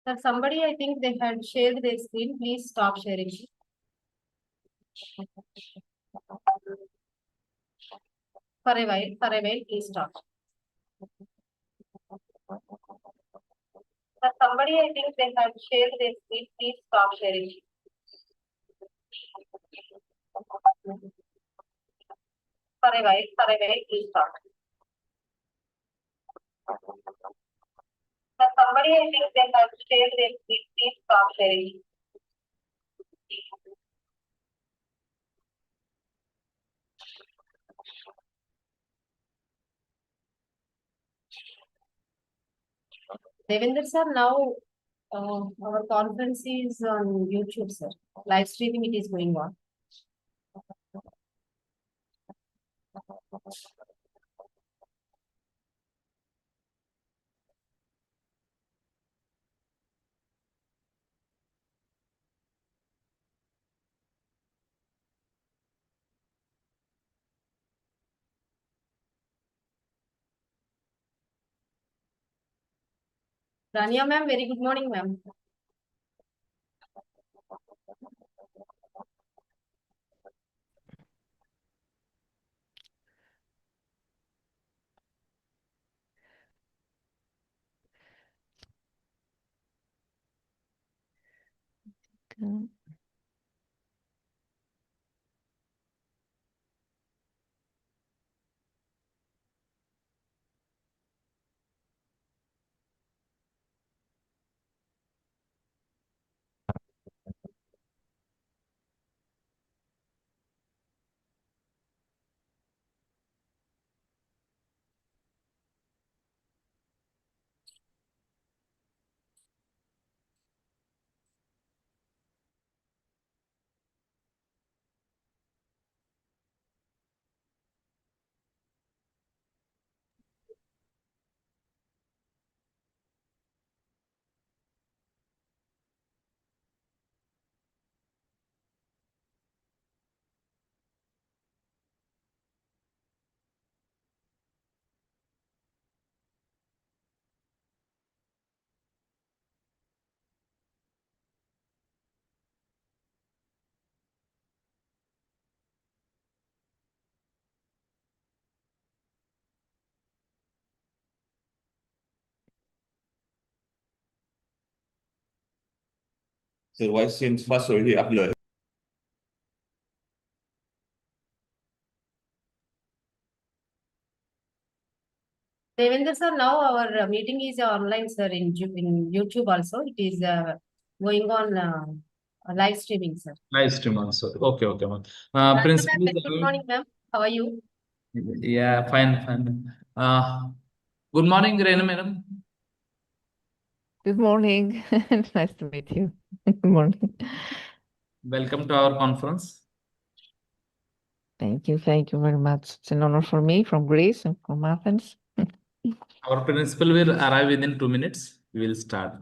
Sir, somebody, I think they had shared their screen. Please stop sharing. For a while, please stop. Sir, somebody, I think they had shared their screen. Please stop sharing. For a while, please stop. Sir, somebody, I think they had shared their screen. Please stop sharing. Devendra sir, now our conference is on YouTube, sir. Live streaming it is going on. Rania ma'am, very good morning, ma'am. Okay. Từ quay xin phát số thì áp lời. Devendra sir, now our meeting is online, sir, in YouTube also. It is going on live streaming, sir. Live stream also. Okay, ma'am. Rania Principal. ma'am, good morning, ma'am. How are you? Yeah, fine. Good morning, Renu madam. Good morning. Nice to meet you. Good morning. Welcome to our conference. Thank you very much. It's an honor for me from Greece and from Athens. Our principal will arrive within 2 minutes. We will start.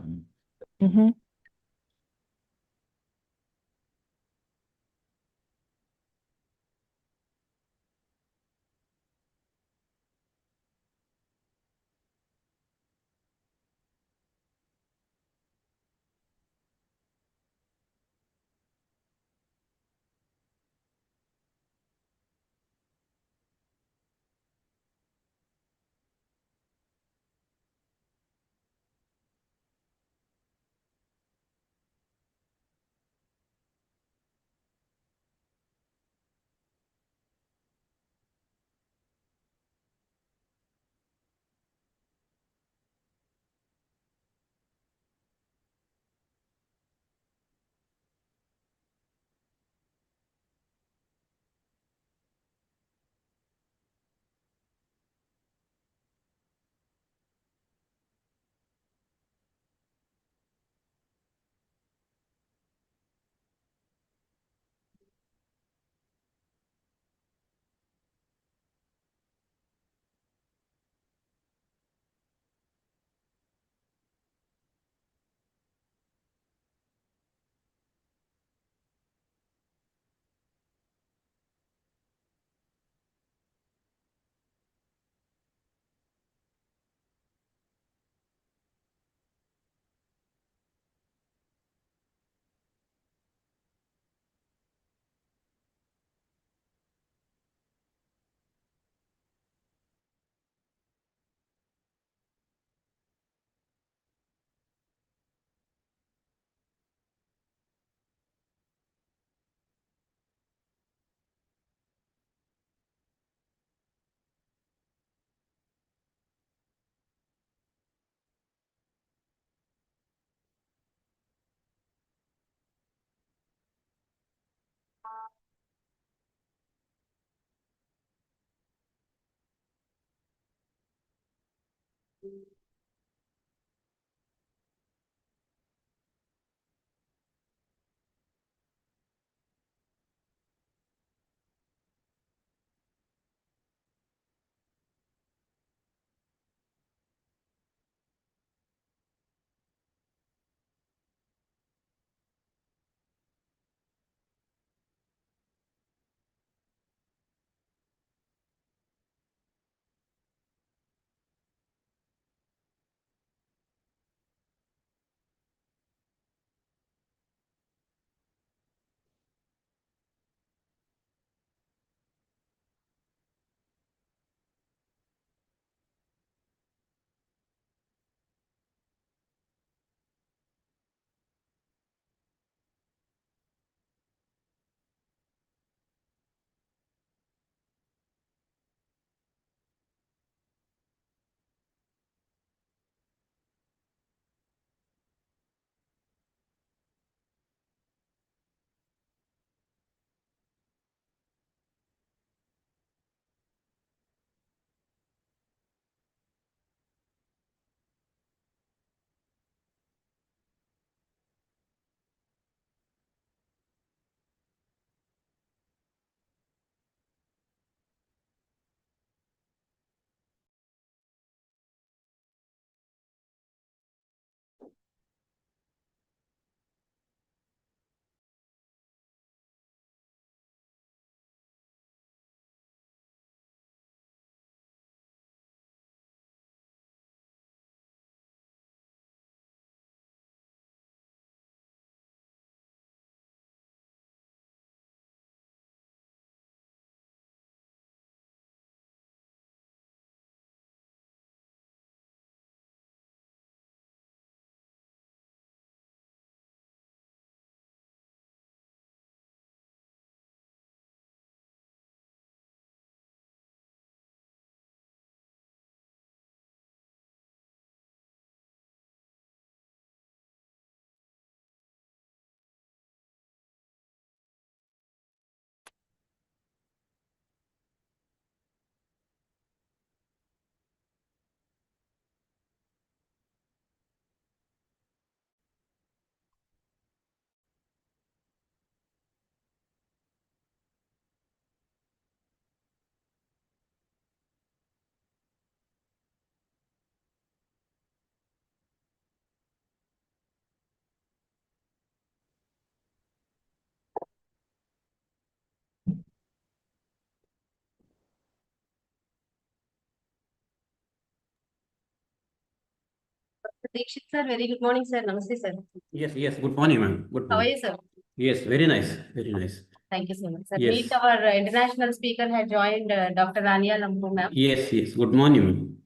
Dikshit sir, very good morning, sir. Namaste, sir. Yes, yes. Good morning, ma'am. Good How are morning. you, sir? Yes, very nice. Very nice. Thank you so much, sir. Yes. Meet our international speaker had joined, Dr. Rania Lambu, ma'am. Yes, yes. Good morning, ma'am.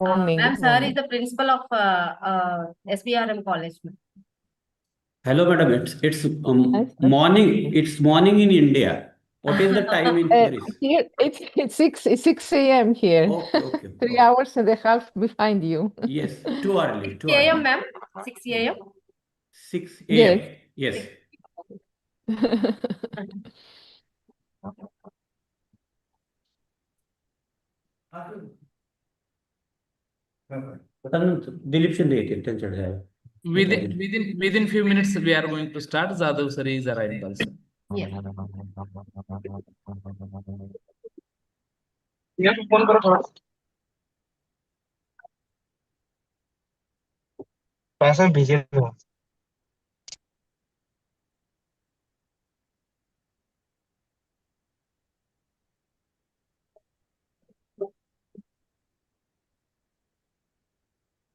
Morning, Ma'am, good sir is morning. the principal of Sbrm college, ma'am. Hello, madam. It's Nice, sir. morning. It's morning in India. What is the time in Paris? Here it's 6 a.m. here. Okay, okay. 3 hours and a half behind you. Yes, too early. 6 Too a.m., early. ma'am. 6 a.m. 6 Yes. a.m. Yes. Dilip Shinde येतील त्यांच्याकडे Within few minutes we are going to start. Jadhav sir is arriving also. Yes. यार phone करो थोड़ा पैसा भेजे दो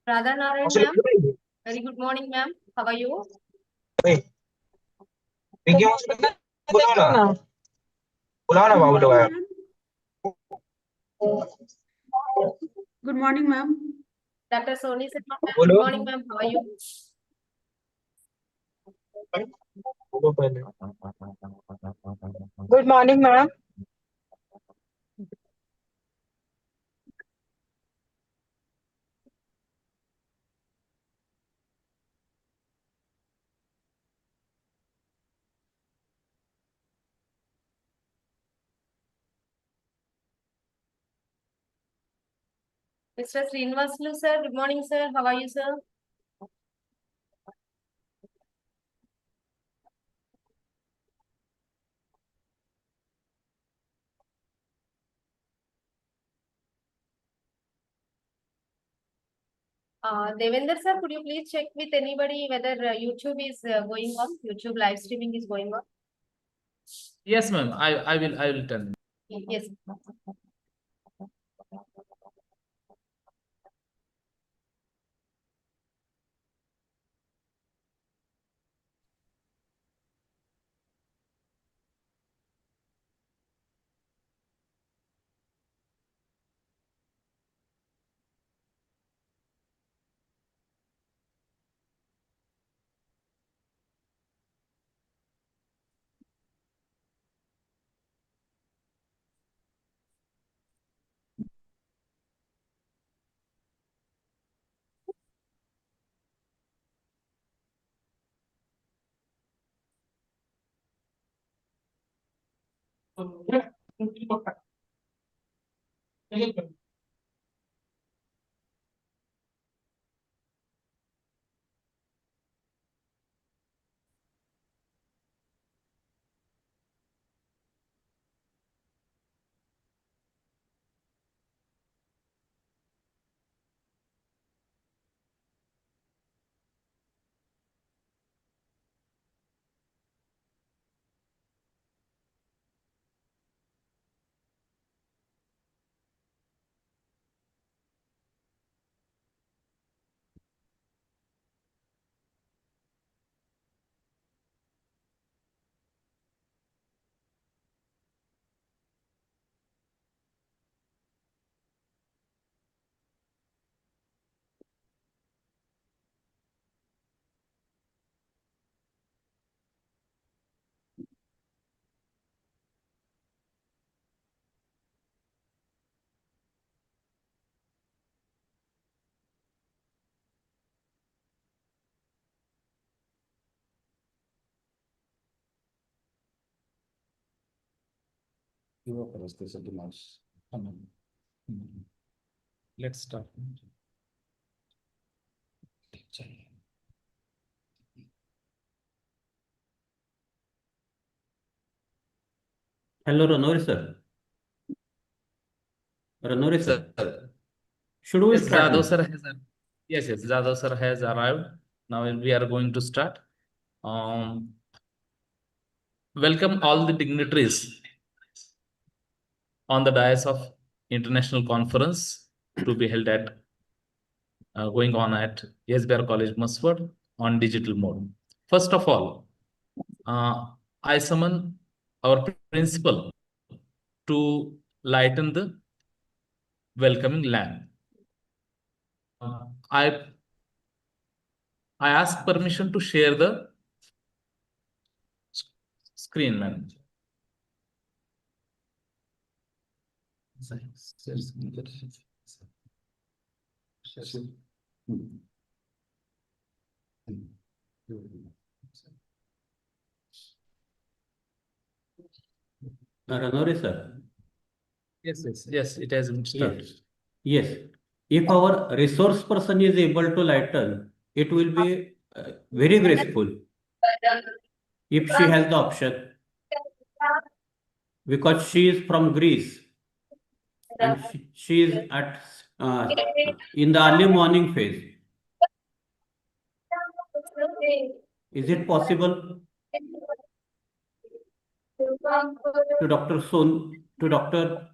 Radha Narayan, ma'am. Very good morning, ma'am. How are you? बुलाओ ना बाबू लोग यार Good morning, ma'am. Dr. Soni Sidvi, ma'am. Hello. Good morning, ma'am. How are you? बोलो पहले Good morning, ma'am. Mr. Srinivaslu, sir. Good morning, sir. How are you, sir? Devender, sir, could you please check with anybody whether YouTube is going on? YouTube live streaming is going on? Yes, ma'am. I will tell you. Yes. Let's start. Hello, Ranori sir. Ranori sir. Sir. Should we Yes, start Jadhav now? sir has yes, Jadhav sir has arrived. Now we are going to start. Welcome all the dignitaries on the dais of international conference to be held at going on at Sbrm College, Musford on digital mode. First of all, I summon our principal to lighten the welcoming lamp. I ask permission to share the screen, ma'am. Ranori sir. Yes, it has been started. Yes. If our resource person is able to lighten, it will be very graceful if she has the option, because she is from Greece and she is at in the early morning phase. Is it possible to Dr. Son, to Dr.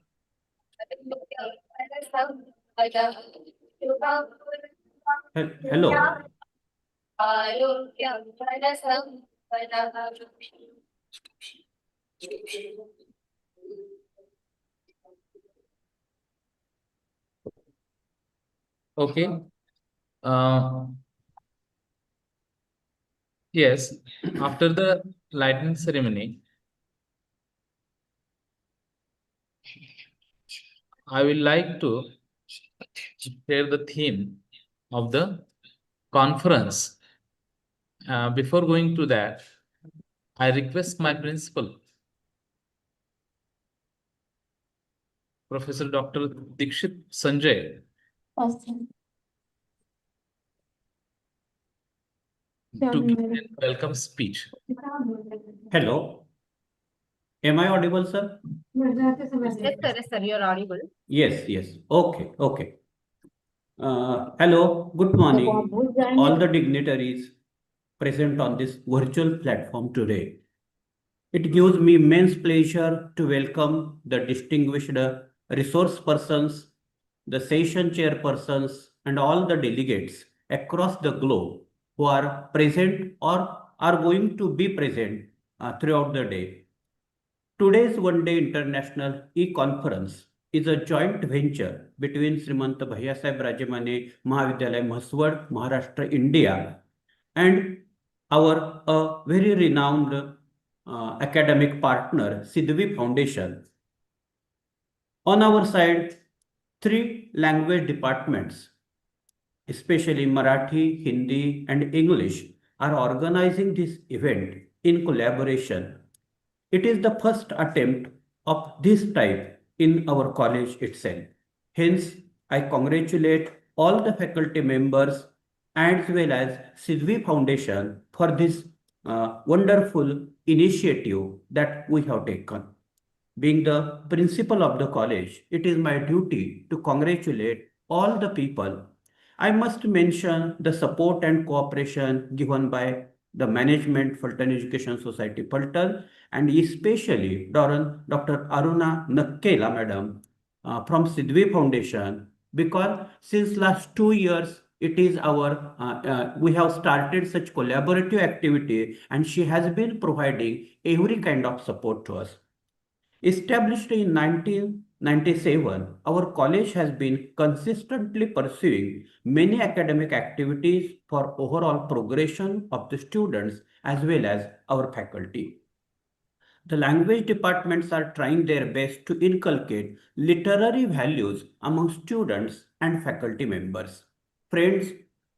Hello. Okay. Yes, after the lightning ceremony, I will like to share the theme of the conference. Before going to that, I request my principal, Professor Dr. Dikshit Sanjay, To give a welcome speech. Hello. Am I audible, sir? Yes, sir, you are audible. Yes, yes. Okay, okay. Hello, good morning, all the dignitaries present on this virtual platform today. It gives me immense pleasure to welcome the distinguished resource persons, the session chairpersons, and all the delegates across the globe who are present or are going to be present throughout the day. Today's one-day international e-conference is a joint venture between Srimant Bhaiyasaheb Rajamane Mahavidyalaya Mahswad, Maharashtra, India, and our very renowned academic partner, Sidvi Foundation. On our side, 3 language departments, especially Marathi, Hindi, and English, are organizing this event in collaboration. It is the first attempt of this type in our college itself. Hence, I congratulate all the faculty members as well as Sidvi Foundation for this wonderful initiative that we have taken. Being the principal of the college, it is my duty to congratulate all the people. I must mention the support and cooperation given by the management Fulton Education Society Fulton and especially Dr. Aruna Nakkela madam from Sidvi Foundation, because since last 2 years it is our we have started such collaborative activity and she has been providing every kind of support to us. Established in 1997, our college has been consistently pursuing many academic activities for overall progression of the students as well as our faculty. The language departments are trying their best to inculcate literary values among students and faculty members. Friends,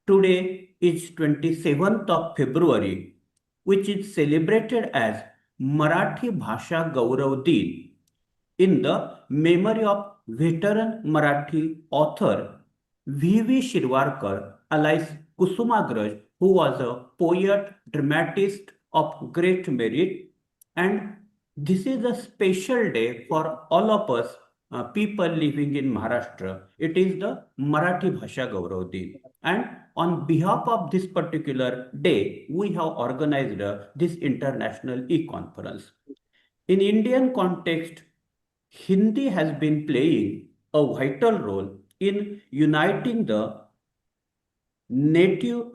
today is 27th of February, which is celebrated as Marathi Bhasha Gaurav Din in the memory of veteran Marathi author V.V. Shirvarkar, alias Kusumagraj, who was a poet, dramatist of great merit. And this is a special day for all of us people living in Maharashtra. It is the Marathi Bhasha Gaurav Din. And on behalf of this particular day, we have organized this international e-conference. In Indian context, Hindi has been playing a vital role in uniting the nation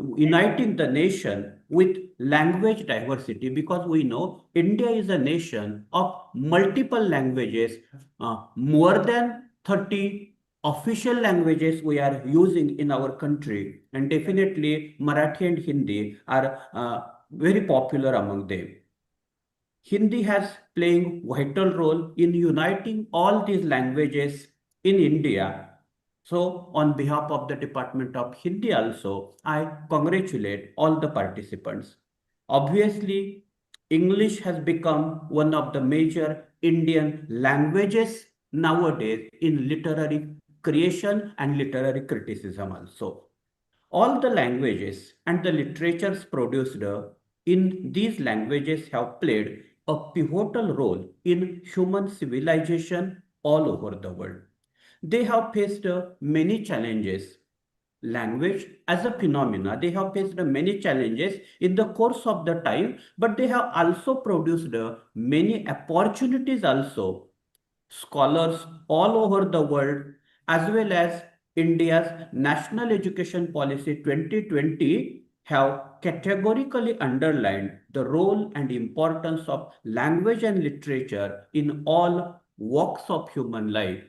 with language diversity, because we know India is a nation of multiple languages, more than 30 official languages we are using in our country, and definitely Marathi and Hindi are very popular among them. Hindi has playing vital role in uniting all these languages in India. So on behalf of the Department of Hindi also, I congratulate all the participants. Obviously, English has become one of the major Indian languages nowadays in literary creation and literary criticism also. All the languages and the literatures produced in these languages have played a pivotal role in human civilization all over the world. They have faced many challenges. Language as a phenomena, they have faced many challenges in the course of the time, but they have also produced many opportunities also. Scholars all over the world, as well as India's National Education Policy 2020, have categorically underlined the role and importance of language and literature in all walks of human life.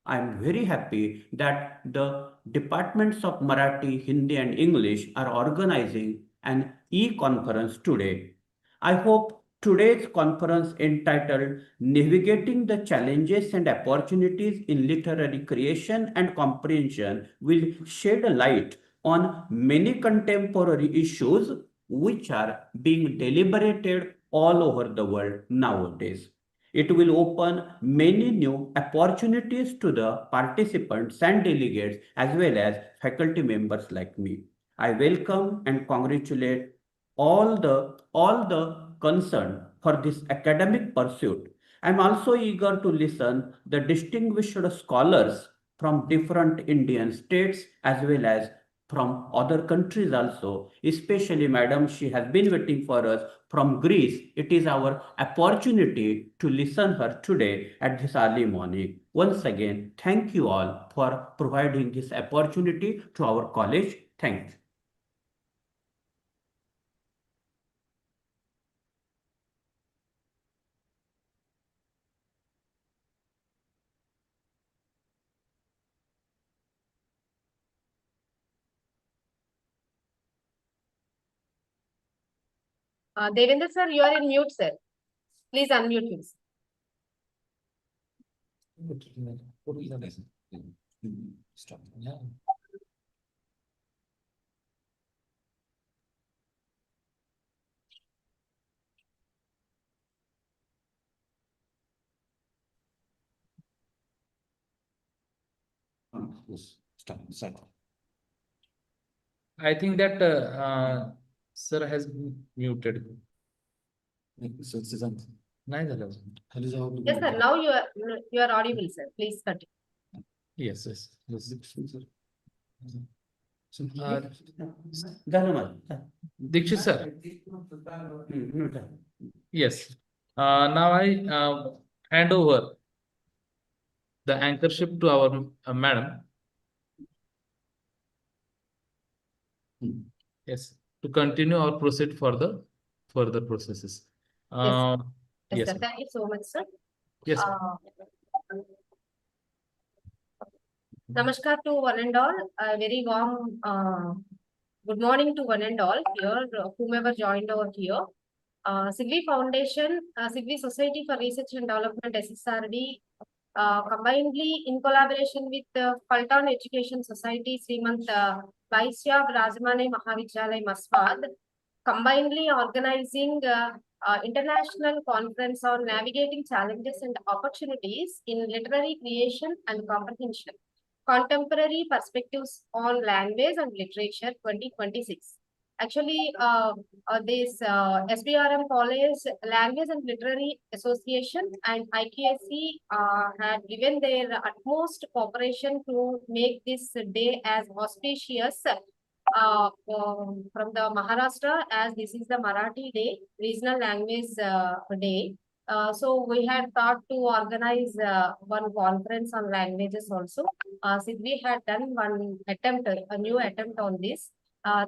I am very happy that the departments of Marathi, Hindi, and English are organizing an e-conference today. I hope today's conference entitled Navigating the Challenges and Opportunities in Literary Creation and Comprehension will shed a light on many contemporary issues which are being deliberated all over the world nowadays. It will open many new opportunities to the participants and delegates as well as faculty members like me. I welcome and congratulate all the concerned for this academic pursuit. I am also eager to listen the distinguished scholars from different Indian states as well as from other countries also. Especially, madam, she has been waiting for us from Greece. It is our opportunity to listen her today at this early morning. Once again, thank you all for providing this opportunity to our college. Thanks. Devendra sir, you are in mute, sir. Please unmute yourself. Stop. Yeah. Yes. Stop. I think that sir has muted. नाही झालं अजून. Yes, sir. Now you are audible, sir. Please continue. Yes. Dikshit sir. Yes. Now I hand over the anchorship to our madam. Yes, to continue or proceed for the further processes. Yes, Yes, sir. sir. Thank you so much, sir. Yes, sir. Namaskar to one and all. A very warm good morning to one and all here, whomever joined over here. Sidvi Foundation, Sidvi Society for Research and Development, SSRD, combinedly in collaboration with Paltan Education Society, Srimant Vaisya Rajmane Mahavidyalaya Maswad, combinedly organizing international conference on navigating challenges and opportunities in literary creation and comprehension. Contemporary Perspectives on Language and Literature 2026. Actually, this Sbrm College Language and Literary Association and Icncolcc had given their utmost cooperation to make this day as auspicious from the Maharashtra, as this is the Marathi Day, Regional Language Day. So we had thought to organize one conference on languages also. Sidvi had done one attempt, a new attempt on this.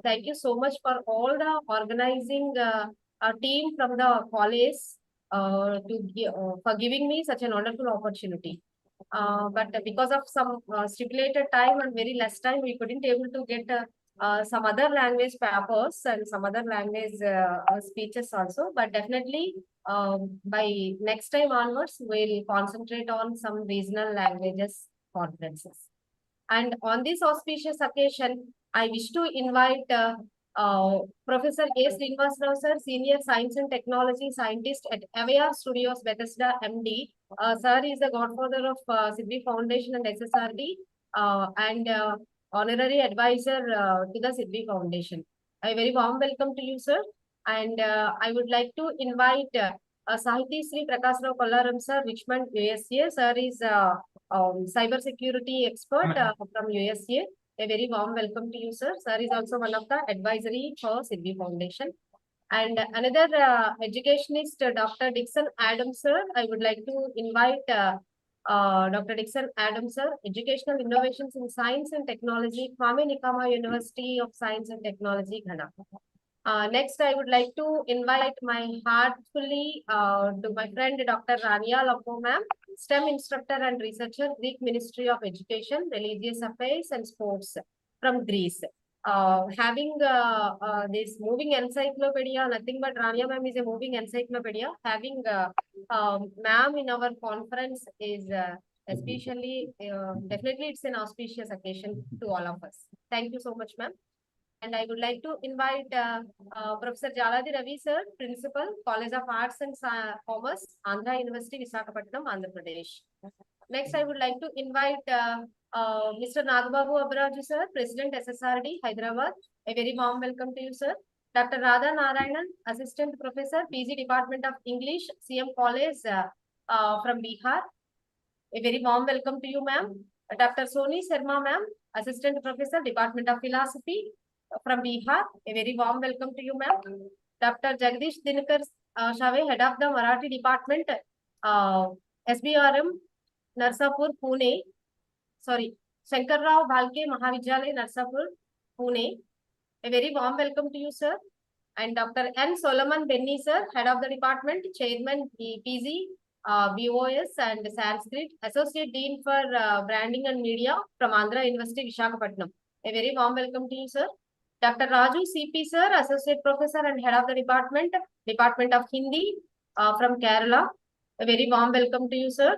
Thank you so much for all the organizing team from the college for giving me such a wonderful opportunity. But because of some stipulated time and very less time, we couldn't able to get some other language papers and some other language speeches also. But definitely by next time onwards, we'll concentrate on some regional languages conferences. And on this auspicious occasion, I wish to invite Professor A. Srinivasrao sir, Senior Science and Technology Scientist at AVR Studios, Bethesda, MD. Sir is the godfather of Sidvi Foundation and SSRD and Honorary Advisor to the Sidvi Foundation. A very warm welcome to you, sir. And I would like to invite Sahiti Sri Prakasrao Kollaram sir, Richmond, USA. Sir is cyber security expert from USA. A very warm welcome to you, sir. Sir is also one of the advisory for Sidvi Foundation. And another educationist, Dr. Dixon Adams, sir. I would like to invite Dr. Dixon Adams, sir, Educational Innovations in Science and Technology, Kwame Nkrumah University of Science and Technology, Ghana. Next, I would like to invite my heartfully to my friend Dr. Rania Lapo ma'am, STEM instructor and researcher, Greek Ministry of Education, Religious Affairs and Sports from Greece. Having this moving encyclopedia, nothing but Rania ma'am is a moving encyclopedia. Having ma'am in our conference is especially, definitely it's an auspicious occasion to all of us. Thank you so much, ma'am. And I would like to invite Professor Jaladi Ravi sir, Principal, College of Arts and Commerce, Andhra University, Visakhapatnam, Andhra Pradesh. Next, I would like to invite Mr. Nagbabu Abraju sir, President SSRD, Hyderabad. A very warm welcome to you, sir. Dr. Radha Narayanan, Assistant Professor, PG Department of English, CM College from Bihar. A very warm welcome to you, ma'am. Dr. Soni Sharma, ma'am, Assistant Professor, Department of Philosophy from Bihar. A very warm welcome to you, ma'am. Dr. Jagdish Dinakar Shave, Head of the Marathi Department, Sbrm, Narsapur, Pune. Sorry, Shankar Rao Bhalke Mahavidyalaya, Narsapur, Pune. A very warm welcome to you, sir. And Dr. N. Solomon Benny, sir, Head of the Department, Chairman, PG, BOS and Sanskrit, Associate Dean for Branding and Media from Andhra University, Visakhapatnam. A very warm welcome to you, sir. Dr. Raju CP, sir, Associate Professor and Head of the Department, Department of Hindi from Kerala. A very warm welcome to you, sir.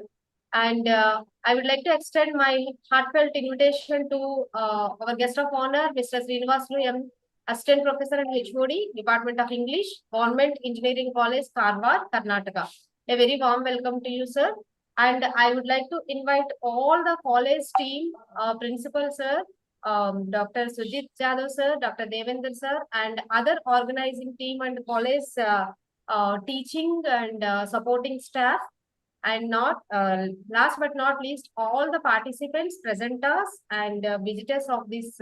And I would like to extend my heartfelt invitation to our guest of honor, Mr. Srinivasulu M. Assistant Professor and HOD, Department of English, Government Engineering College, Karwar, Karnataka. A very warm welcome to you, sir. And I would like to invite all the college team, principal, sir, Dr. Sujit Jadhav, sir, Dr. Devendra, sir, and other organizing team and college teaching and supporting staff. And not last but not least, all the participants, presenters, and visitors of this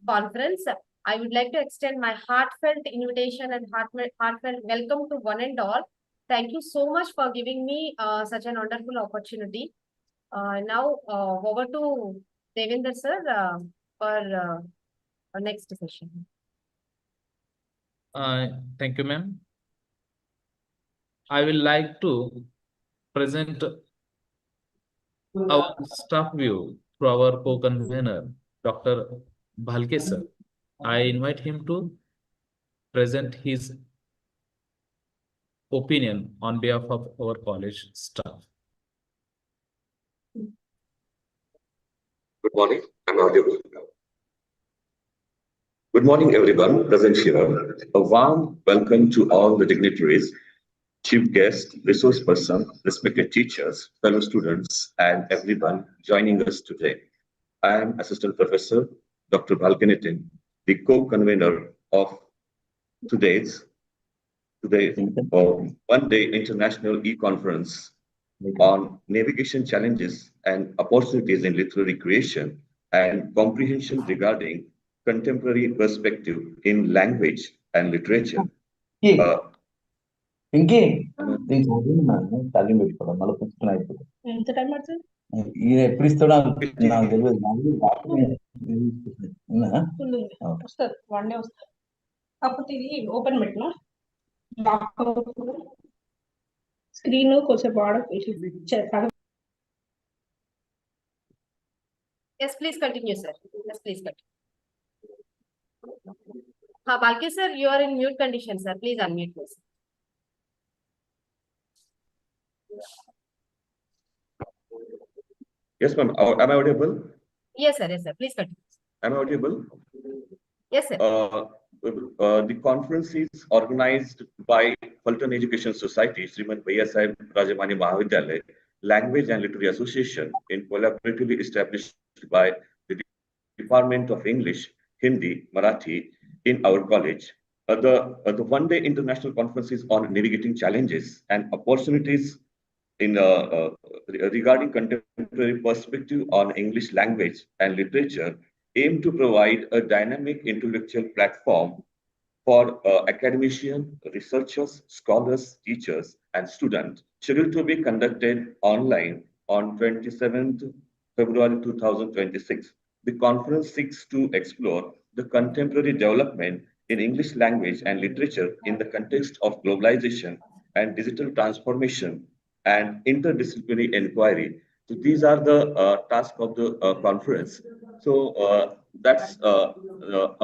conference. I would like to extend my heartfelt invitation and heartfelt welcome to one and all. Thank you so much for giving me such an wonderful opportunity. Now, over to Devendra sir for our next session. Thank you, ma'am. I will like to present our staff view through our co-convener, Dr. Bhalke sir. I invite him to present his opinion on behalf of our college staff. Good morning. I'm audible. Good morning, everyone present here. A warm welcome to all the dignitaries, chief guests, resource person, respected teachers, fellow students, and everyone joining us today. I am Assistant Professor Dr. Bhalke, the co-convener of today's one-day international e-conference on navigation challenges and opportunities in literary creation and comprehension regarding contemporary perspective in language and literature. ఇంకే నేను చదివిన తల్లి పెట్టుకోవడం మళ్ళీ పుస్తకం అయిపోతుంది ఎంత time పడుతుంది ఈయన ఎప్పుడు ఇస్తాడో నాకు తెలియదు వస్తుంది 1 day వస్తుంది కాకపోతే ఇది ఓపెన్ పెట్టినా స్క్రీన్ కొంచెం Yes, please continue, sir. Yes, please continue. Bhalke sir, you are in mute condition, sir. Please unmute, please. Yes, ma'am. Am I audible? Yes, sir. Yes, sir. Please continue. Am I audible? Yes, sir. The conference is organized by Fulton Education Society, Sriman Bhaiya Sahib Rajamani Mahavidyalaya, Language and Literary Association, in collaboratively established by the Department of English, Hindi, Marathi in our college. The one-day international conference is on navigating challenges and opportunities in regarding contemporary perspective on English language and literature, aim to provide a dynamic intellectual platform for academicians, researchers, scholars, teachers, and students, scheduled to be conducted online on 27th February 2026. The conference seeks to explore the contemporary development in English language and literature in the context of globalization and digital transformation and interdisciplinary inquiry. So these are the tasks of the conference. So that's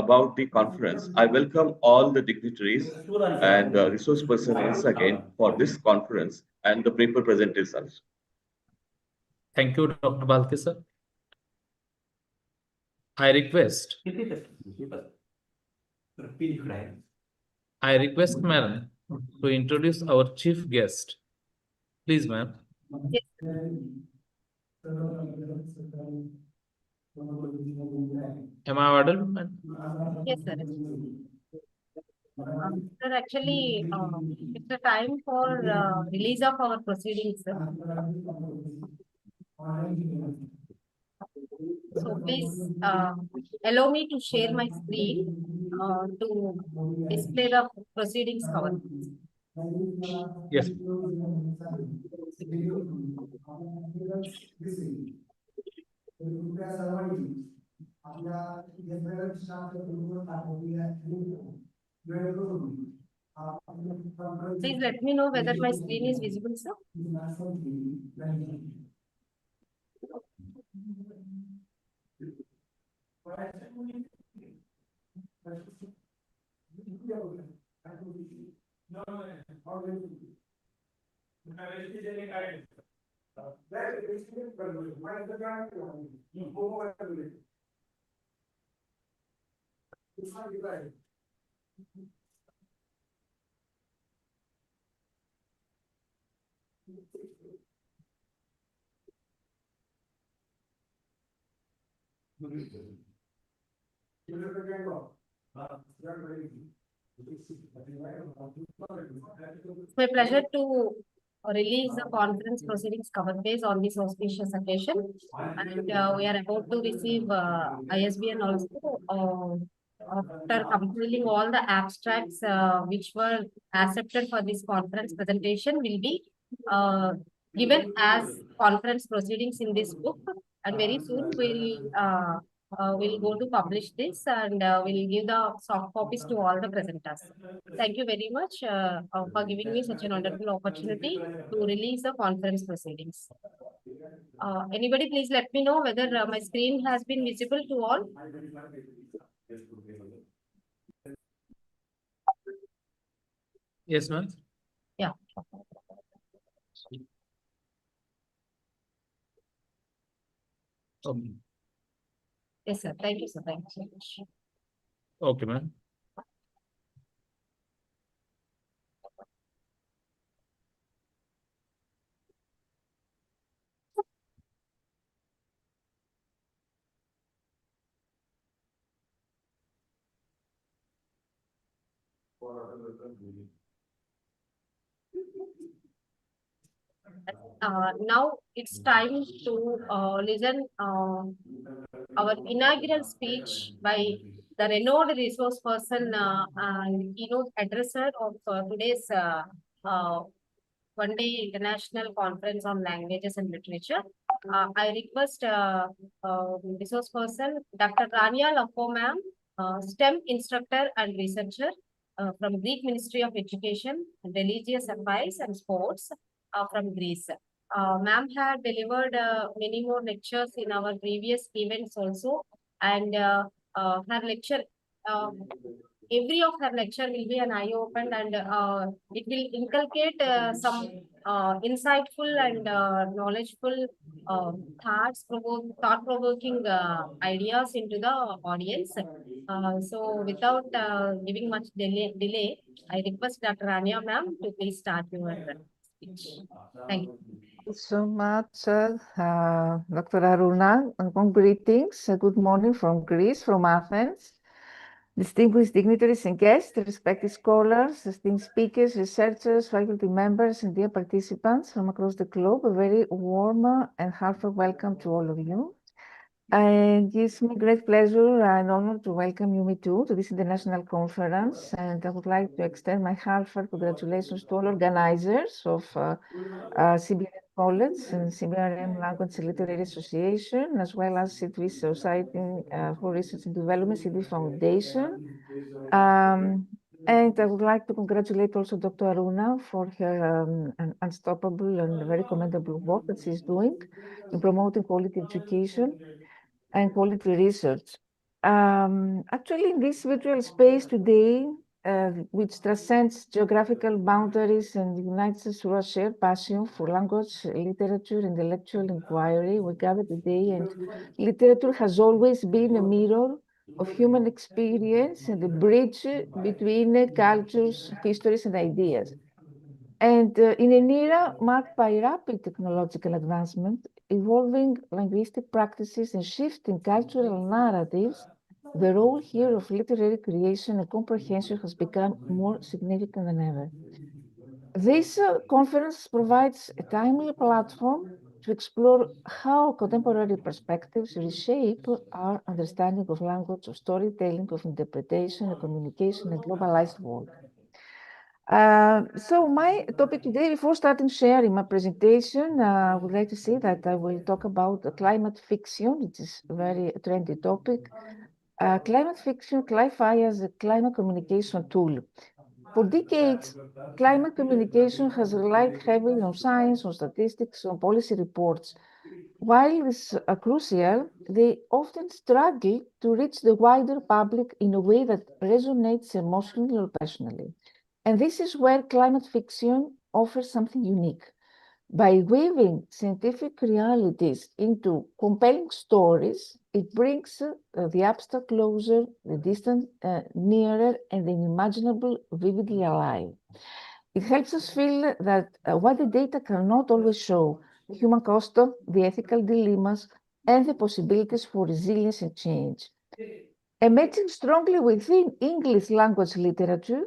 about the conference. I welcome all the dignitaries and resource persons again for this conference and the paper presentations. Thank you, Dr. Bhalke sir. I request I request madam to introduce our chief guest. Please, ma'am. Yes. Am I audible, ma'am? Yes, sir. Sir, actually, it's the time for release of our proceedings, sir. So please allow me to share my screen to display the proceedings cover. Yes. Please let me know whether my screen is visible, sir. It's my pleasure to release the conference proceedings cover page on this auspicious occasion. And we are about to receive ISBN also. After completing all the abstracts which were accepted for this conference presentation will be given as conference proceedings in this book. And very soon we'll go to publish this and we'll give the soft copies to all the presenters. Thank you very much for giving me such a wonderful opportunity to release the conference proceedings. Anybody please let me know whether my screen has been visible to all. Yes, ma'am. Yeah. Yes, sir. Thank you, sir. Thank you so much. Okay, ma'am. Now it's time to listen our inaugural speech by the renowned resource person and keynote addresser of today's one-day international conference on languages and literature. I request resource person Dr. Rania Lampo ma'am, STEM instructor and researcher from Greek Ministry of Education, Religious Affairs and Sports from Greece. Ma'am had delivered many more lectures in our previous events also, and her lecture, every of her lecture will be an eye-open, and it will inculcate some insightful and knowledgeful thought-provoking ideas into the audience. So without giving much delay, I request Dr. Anya ma'am to please start your speech. Thank you. Thank you so much, Dr. Aruna. Greetings. Good morning from Greece, from Athens. Distinguished dignitaries and guests, respected scholars, esteemed speakers, researchers, faculty members, and dear participants from across the globe, a very warm and heartfelt welcome to all of you. And it gives me great pleasure and honor to welcome you, me too, to this international conference. And I would like to extend my heartfelt congratulations to all organizers of Icncolcc and Sbrm Language and Literary Association, as well as Sidvi Society for Research and Development, Sidvi Foundation. And I would like to congratulate also Dr. Aruna for her an unstoppable and very commendable work that she's doing in promoting quality education and quality research. Actually, in this virtual space today, which transcends geographical boundaries and unites us through a shared passion for language, literature, and intellectual inquiry, we gather today, and literature has always been a mirror of human experience and the bridge between cultures, histories, and ideas. And in an era marked by rapid technological advancement, evolving linguistic practices, and shifting cultural narratives, the role here of literary creation and comprehension has become more significant than ever. This conference provides a timely platform to explore how contemporary perspectives reshape our understanding of language, of storytelling, of interpretation, of communication, and globalized world. So my topic today, before starting sharing my presentation, I would like to say that I will talk about climate fiction, which is a very trendy topic. Climate fiction, Cli-Fi as a climate communication tool. For decades, climate communication has relied heavily on science, on statistics, on policy reports. While this is crucial, they often struggle to reach the wider public in a way that resonates emotionally or personally. And this is where climate fiction offers something unique. By weaving scientific realities into compelling stories, it brings the abstract closer, the distant nearer, and the unimaginable vividly alive. It helps us feel that what the data cannot always show, the human cost, the ethical dilemmas, and the possibilities for resilience and change. Emerging strongly within English language literature,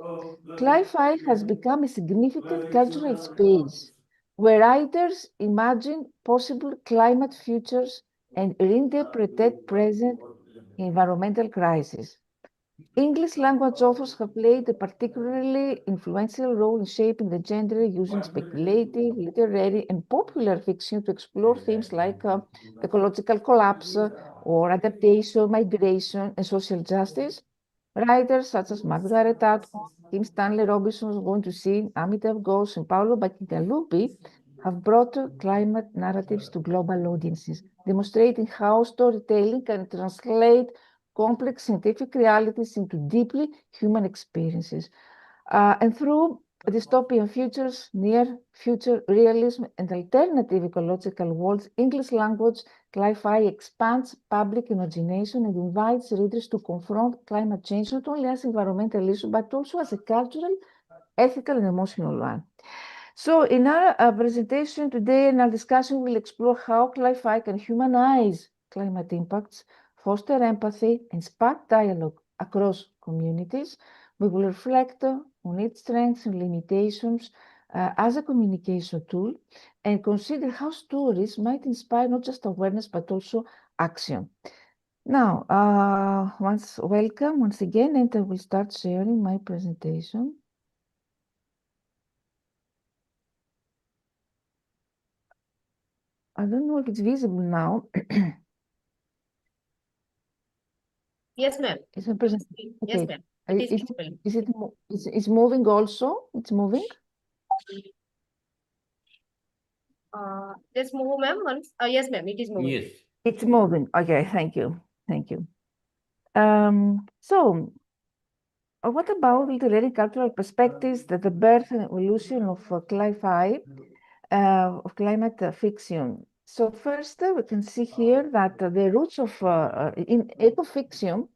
Cli-Fi has become a significant cultural space where writers imagine possible climate futures and reinterpret present environmental crises. English language authors have played a particularly influential role in shaping the genre, using speculative, literary, and popular fiction to explore themes like ecological collapse or adaptation, migration, and social justice. Writers such as Margaret Atwood, Kim Stanley Robinson, going to see Amitav Ghosh, and Paolo Bacigalupi have brought climate narratives to global audiences, demonstrating how storytelling can translate complex scientific realities into deeply human experiences. And through dystopian futures, near future realism, and alternative ecological worlds, English language Cli-Fi expands public imagination and invites readers to confront climate change not only as environmental issue, but also as a cultural, ethical, and emotional one. So in our presentation today, in our discussion, we'll explore how Cli-Fi can humanize climate impacts, foster empathy, and spark dialogue across communities. We will reflect on its strengths and limitations as a communication tool, and consider how stories might inspire not just awareness, but also action. Now, welcome once again, and I will start sharing my presentation. I don't know if it's visible now. Yes, ma'am. It's a presentation. Yes, Okay. ma'am. It is visible. It's moving also? It's moving? Just move, ma'am. Once. Yes, ma'am. It is moving. Yes. It's moving. Okay, thank you. Thank you. So, what about literary cultural perspectives that the birth and evolution of Cli-Fi, of climate fiction? So first, we can see here that the roots of in eco-fiction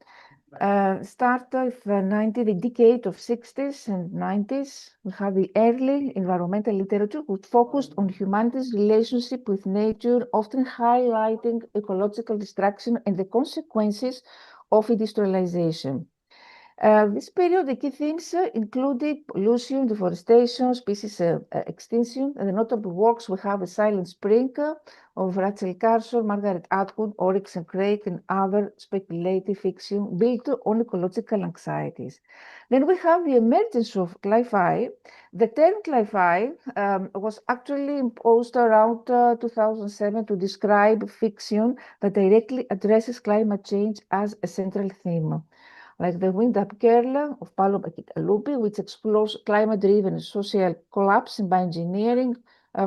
start with the decade of 60s and 90s. We have the early environmental literature which focused on humanity's relationship with nature, often highlighting ecological destruction and the consequences of industrialization. This period, the key themes included pollution, deforestation, species extinction, and the notable works we have The Silent Spring of Rachel Carson, Margaret Atwood, Oryx and Craig, and other speculative fiction built on ecological anxieties. Then we have the emergence of Cli-Fi. The term Cli-Fi was actually imposed around 2007 to describe fiction that directly addresses climate change as a central theme, like The Wind Up Girl of Paolo Bacigalupi, which explores climate-driven social collapse and bioengineering.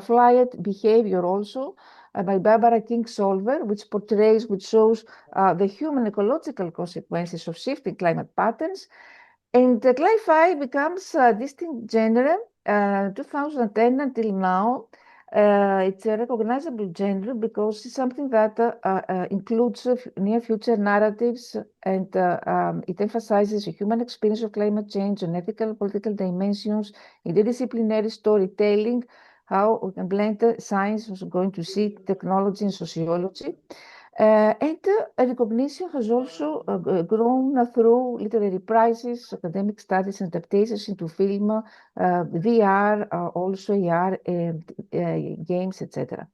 Flight Behavior also by Barbara Kingsolver, which shows the human ecological consequences of shifting climate patterns. And Cli-Fi becomes a distinct genre 2010 until now, It's a recognizable gender because it's something that includes near future narratives, and it emphasizes a human experience of climate change on ethical, political dimensions, interdisciplinary storytelling, how we can blend science, we're going to see technology and sociology. And recognition has also grown through literary prizes, academic studies, and adaptations into film, VR, also AR, games, etc.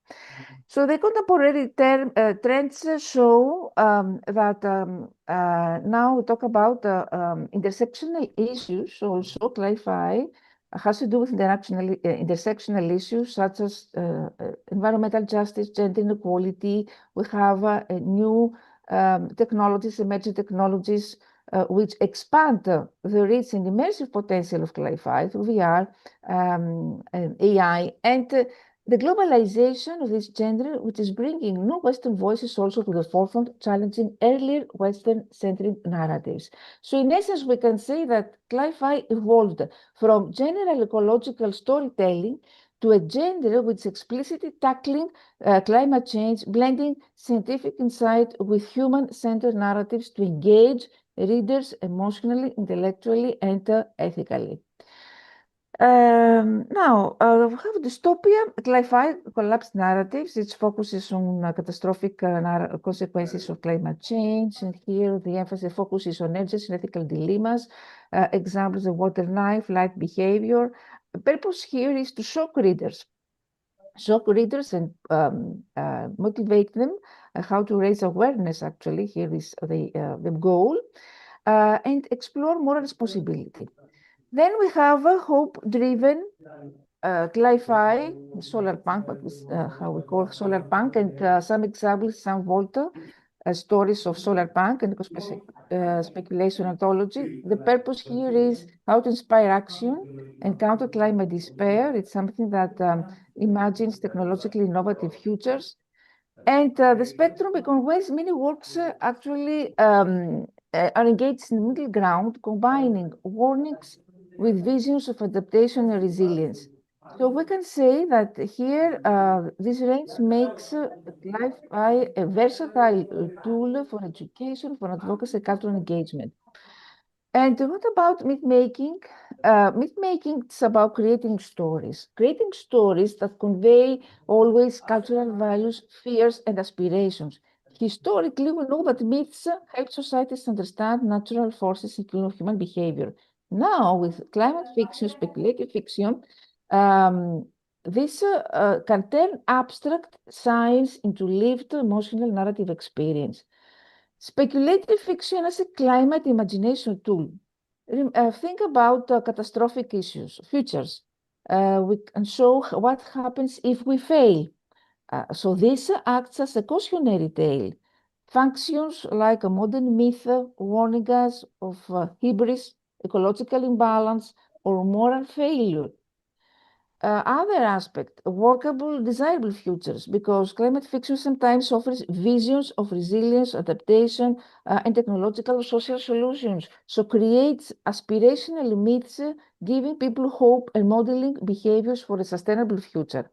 So the contemporary trends show that now we talk about intersectional issues. Also, Cli-Fi has to do with intersectional issues such as environmental justice, gender inequality. We have new technologies, emerging technologies, which expand the reach and immersive potential of Cli-Fi through VR, and AI, and the globalization of this genre, which is bringing new Western voices also to the forefront, challenging earlier Western-centric narratives. So in essence, we can say that Cli-Fi evolved from general ecological storytelling to a genre which is explicitly tackling climate change, blending scientific insight with human-centered narratives to engage readers emotionally, intellectually, and ethically. Now, we have dystopia, Cli-Fi collapsed narratives, which focuses on catastrophic consequences of climate change. And here the emphasis focuses on urgency and ethical dilemmas. Examples: the water knife, light behavior. The purpose here is to shock readers and motivate them how to raise awareness. Actually, here is the goal, and explore moral responsibility. Then we have a hope-driven Cli-Fi, solar punk, but how we call solar punk, and some examples, some Volta, stories of solar punk and speculation anthology. The purpose here is how to inspire action and counter climate despair. It's something that imagines technologically innovative futures. And the spectrum, because ways many works actually are engaged in the middle ground, combining warnings with visions of adaptation and resilience. So we can say that here, this range makes Cli-Fi a versatile tool for education, for advocacy, cultural engagement. And what about myth-making? Myth-making is about creating stories that convey always cultural values, fears, and aspirations. Historically, we know that myths help societies understand natural forces in human behavior. Now, with climate fiction, speculative fiction, this can turn abstract science into lived emotional narrative experience. Speculative fiction as a climate imagination tool. Think about catastrophic issues, futures. We can show what happens if we fail. So this acts as a cautionary tale. Functions like a modern myth warning us of hubris, ecological imbalance, or moral failure. Other aspect, workable, desirable futures, because climate fiction sometimes offers visions of resilience, adaptation, and technological social solutions. So creates aspirational myths, giving people hope and modeling behaviors for a sustainable future.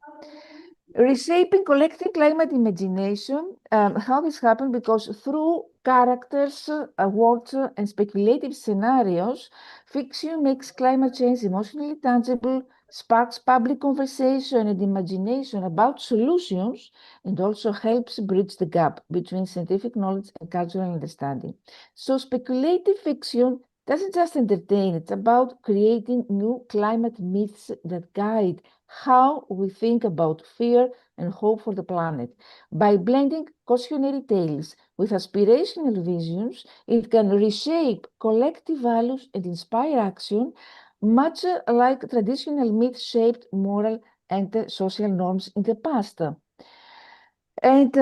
Reshaping collective climate imagination, how this happened, because through characters, words, and speculative scenarios, fiction makes climate change emotionally tangible, sparks public conversation and imagination about solutions, and also helps bridge the gap between scientific knowledge and cultural understanding. So speculative fiction doesn't just entertain, it's about creating new climate myths that guide how we think about fear and hope for the planet. By blending cautionary tales with aspirational visions, it can reshape collective values and inspire action, much like traditional myth-shaped moral and social norms in the past. And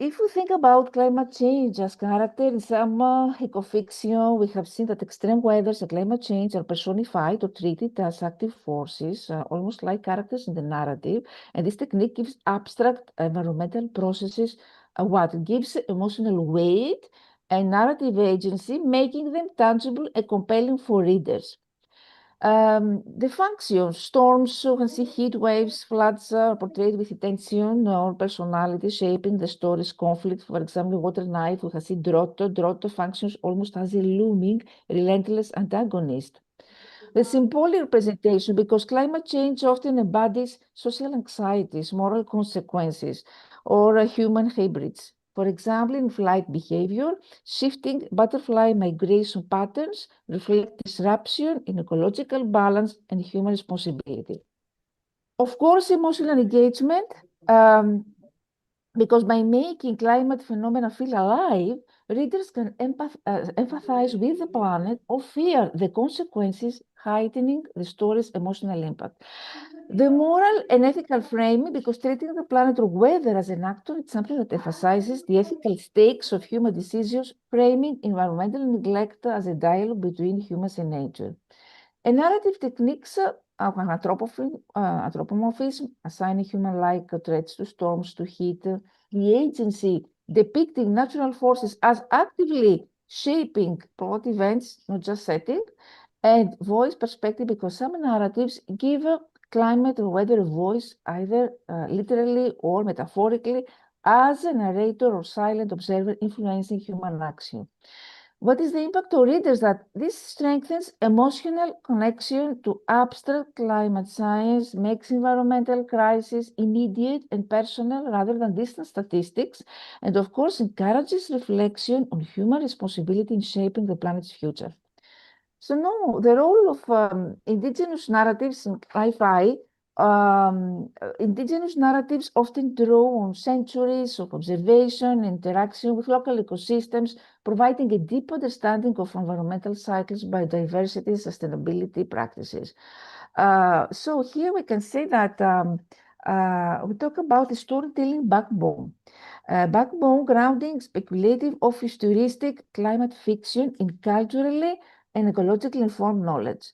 if we think about climate change as character in some ecofiction, we have seen that extreme weather and climate change are personified or treated as active forces, almost like characters in the narrative. And this technique gives abstract environmental processes what gives emotional weight and narrative agency, making them tangible and compelling for readers. The functions, storms, so you can see heat waves, floods are portrayed with intention or personality, shaping the story's conflict. For example, Water Knife, we can see Drotto. Drotto functions almost as a looming, relentless antagonist. The symbolic representation, because climate change often embodies social anxieties, moral consequences, or human hybrids. For example, in flight behavior, shifting butterfly migration patterns reflect disruption in ecological balance and human responsibility. Of course, emotional engagement, because by making climate phenomena feel alive, readers can empathize with the planet or fear the consequences, heightening the story's emotional impact. The moral and ethical framing, because treating the planet or weather as an actor, it's something that emphasizes the ethical stakes of human decisions, framing environmental neglect as a dialogue between humans and nature. And narrative techniques, anthropomorphism, assigning human-like traits to storms, to heat, the agency, depicting natural forces as actively shaping plot events, not just setting, and voice perspective, because some narratives give climate or weather a voice, either literally or metaphorically, as a narrator or silent observer influencing human action. What is the impact on readers? That this strengthens emotional connection to abstract climate science, makes environmental crisis immediate and personal rather than distant statistics, and of course encourages reflection on human responsibility in shaping the planet's future. So no, the role of indigenous narratives in sci-fi, indigenous narratives often draw on centuries of observation, interaction with local ecosystems, providing a deep understanding of environmental cycles, biodiversity, sustainability practices. So here we can say that we talk about the storytelling backbone. Backbone grounding speculative or futuristic climate fiction in culturally and ecologically informed knowledge.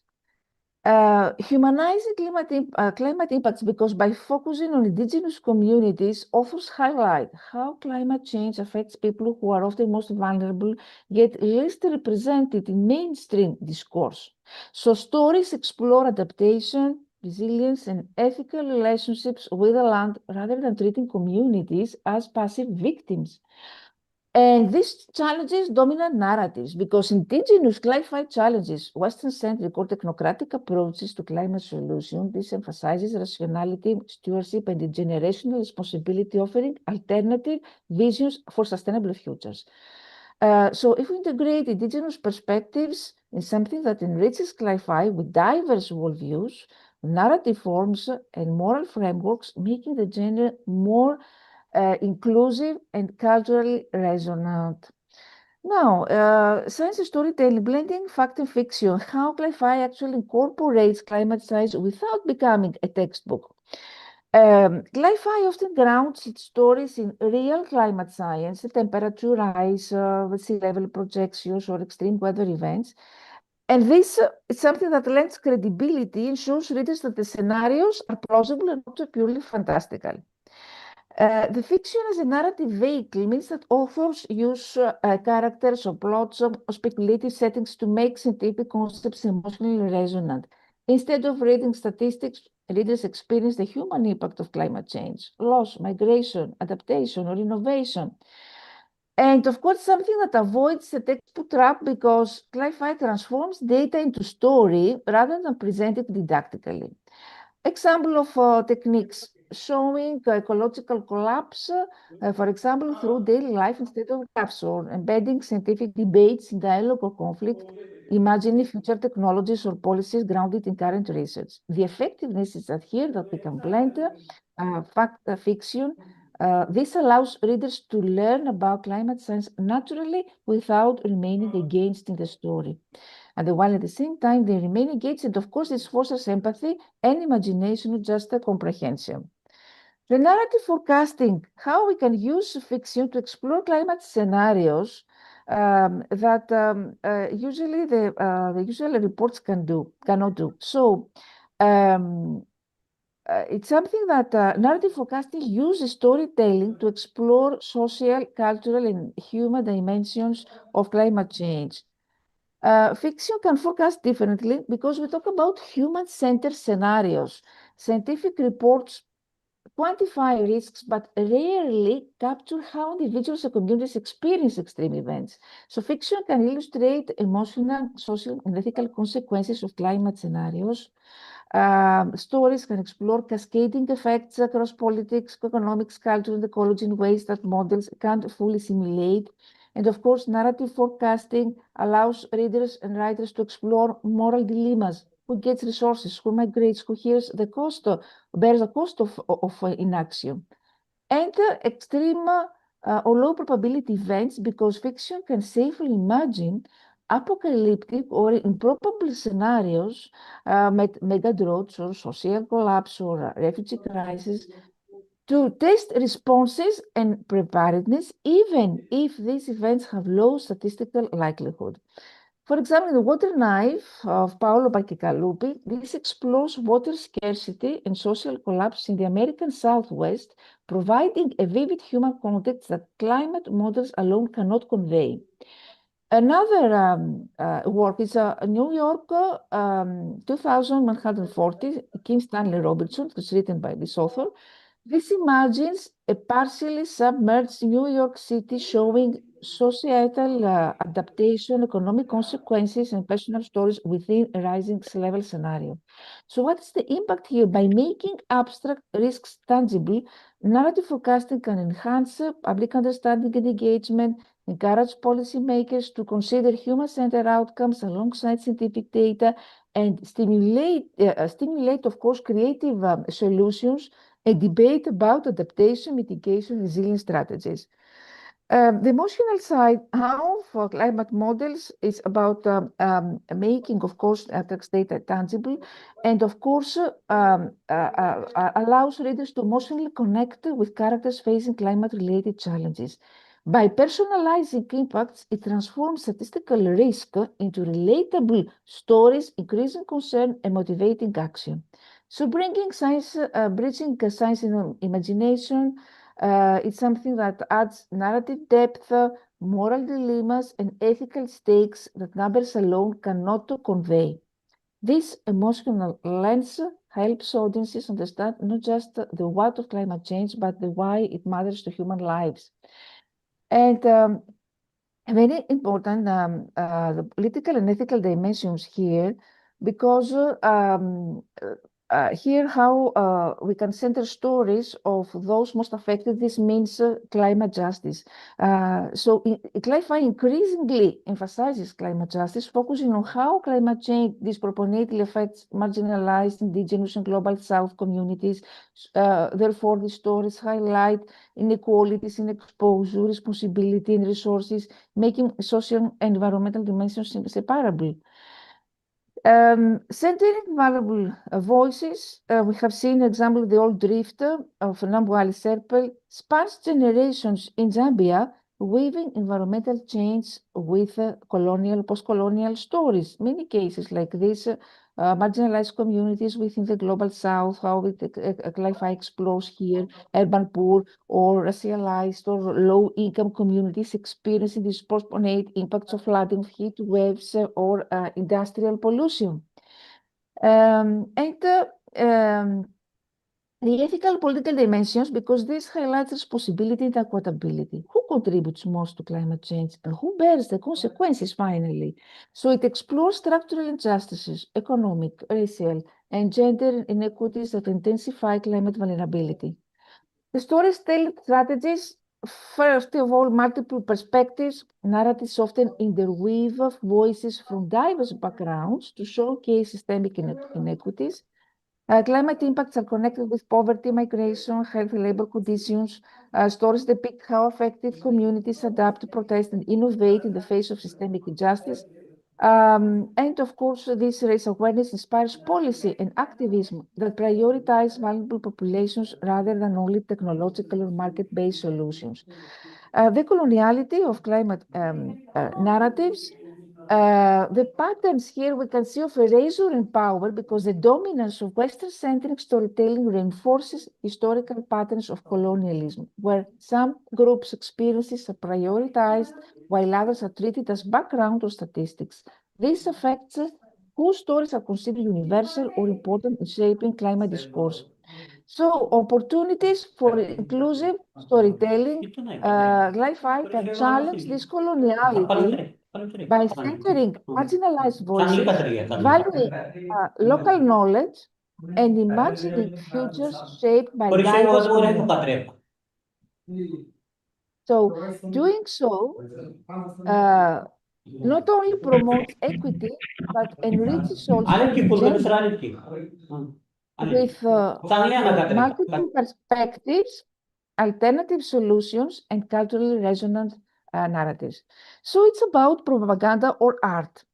Humanizing climate impacts, because by focusing on indigenous communities, authors highlight how climate change affects people who are often most vulnerable, yet least represented in mainstream discourse. So stories explore adaptation, resilience, and ethical relationships with the land rather than treating communities as passive victims. And this challenges dominant narratives, because indigenous climate challenges Western-centric or technocratic approaches to climate solution. This emphasizes rationality, stewardship, and generational responsibility, offering alternative visions for sustainable futures. So if we integrate indigenous perspectives in something that enriches climate with diverse worldviews, narrative forms, and moral frameworks, making the genre more inclusive and culturally resonant. Now, science storytelling, blending fact and fiction, how cli-fi actually incorporates climate science without becoming a textbook. Cli-fi often grounds its stories in real climate science, temperature rise, sea level projections, or extreme weather events. And this is something that lends credibility and shows readers that the scenarios are plausible and not purely fantastical. The fiction as a narrative vehicle means that authors use characters or plots or speculative settings to make scientific concepts emotionally resonant. Instead of reading statistics, readers experience the human impact of climate change, loss, migration, adaptation, or innovation. And of course, something that avoids the textbook trap, because cli-fi transforms data into story rather than presenting didactically. Example of techniques showing ecological collapse, for example, through daily life instead of graphs, or embedding scientific debates in dialogue or conflict, imagining future technologies or policies grounded in current research. The effectiveness is that here that we can blend fact fiction. This allows readers to learn about climate science naturally without remaining engaged in the story. And while at the same time they remain engaged, and of course this fosters empathy and imagination, not just a comprehension. The narrative forecasting, how we can use fiction to explore climate scenarios that usually the usual reports cannot do. So it's something that narrative forecasting uses storytelling to explore social, cultural, and human dimensions of climate change. Fiction can forecast differently because we talk about human-centered scenarios. Scientific reports quantify risks, but rarely capture how individuals and communities experience extreme events. So fiction can illustrate emotional, social, and ethical consequences of climate scenarios. Stories can explore cascading effects across politics, economics, culture, and ecology in ways that models can't fully simulate. And of course, narrative forecasting allows readers and writers to explore moral dilemmas. Who gets resources? Who migrates? Who bears the cost of inaction? And extreme or low probability events, because fiction can safely imagine apocalyptic or improbable scenarios, mega droughts or social collapse or refugee crisis, to test responses and preparedness, even if these events have low statistical likelihood. For example, The Water Knife of Paolo Bacigalupi, this explores water scarcity and social collapse in the American Southwest, providing a vivid human context that climate models alone cannot convey. Another work is New York 2140, Kim Stanley Robinson. It was written by this author. This imagines a partially submerged New York City showing societal adaptation, economic consequences, and personal stories within a rising sea level scenario. So what is the impact here? By making abstract risks tangible, narrative forecasting can enhance public understanding and engagement, encourage policymakers to consider human-centered outcomes alongside scientific data, and stimulate, of course, creative solutions, a debate about adaptation, mitigation, resilience strategies. The emotional side, how for climate models is about making, of course, text data tangible, and of course allows readers to emotionally connect with characters facing climate-related challenges. By personalizing impacts, it transforms statistical risk into relatable stories, increasing concern and motivating action. So bringing science, bridging science and imagination, it's something that adds narrative depth, moral dilemmas, and ethical stakes that numbers alone cannot convey. This emotional lens helps audiences understand not just the what of climate change, but the why it matters to human lives. And very important, the political and ethical dimensions here, because here how we can center stories of those most affected. This means climate justice. So Clarify increasingly emphasizes climate justice, focusing on how climate change disproportionately affects marginalized indigenous and global south communities. Therefore, the stories highlight inequalities in exposure, responsibility, and resources, making social and environmental dimensions inseparable. Centering valuable voices, we have seen, example, the old drifter of Nambuali Serpel spans generations in Zambia, weaving environmental change with post-colonial stories. Many cases like this, marginalized communities within the global south, how Clarify explores here, urban poor or racialized or low-income communities experiencing disproportionate impacts of flooding, heat waves, or industrial pollution. The ethical political dimensions, because this highlights responsibility and accountability. Who contributes most to climate change and who bears the consequences finally? So it explores structural injustices, economic, racial, and gender inequities that intensify climate vulnerability. The stories tell strategies, first of all, multiple perspectives. Narratives often interweave voices from diverse backgrounds to showcase systemic inequities. Climate impacts are connected with poverty, migration, health, and labor conditions. Stories depict how affected communities adapt, protest, and innovate in the face of systemic injustice. And of course, this raise awareness inspires policy and activism that prioritize vulnerable populations rather than only technological or market-based solutions. The coloniality of climate narratives. The patterns here we can see of erasure and power, because the dominance of Western-centric storytelling reinforces historical patterns of colonialism, where some groups' experiences are prioritized while others are treated as background or statistics. This affects whose stories are considered universal or important in shaping climate discourse. So, opportunities for inclusive storytelling, Li-Fi can challenge this coloniality by centering marginalized voices, valuing local knowledge, and imagining futures shaped by diverse communities. So, doing so not only promotes equity, but enriches also the gender with multiple perspectives, alternative solutions, and culturally resonant narratives. So it's about propaganda or art.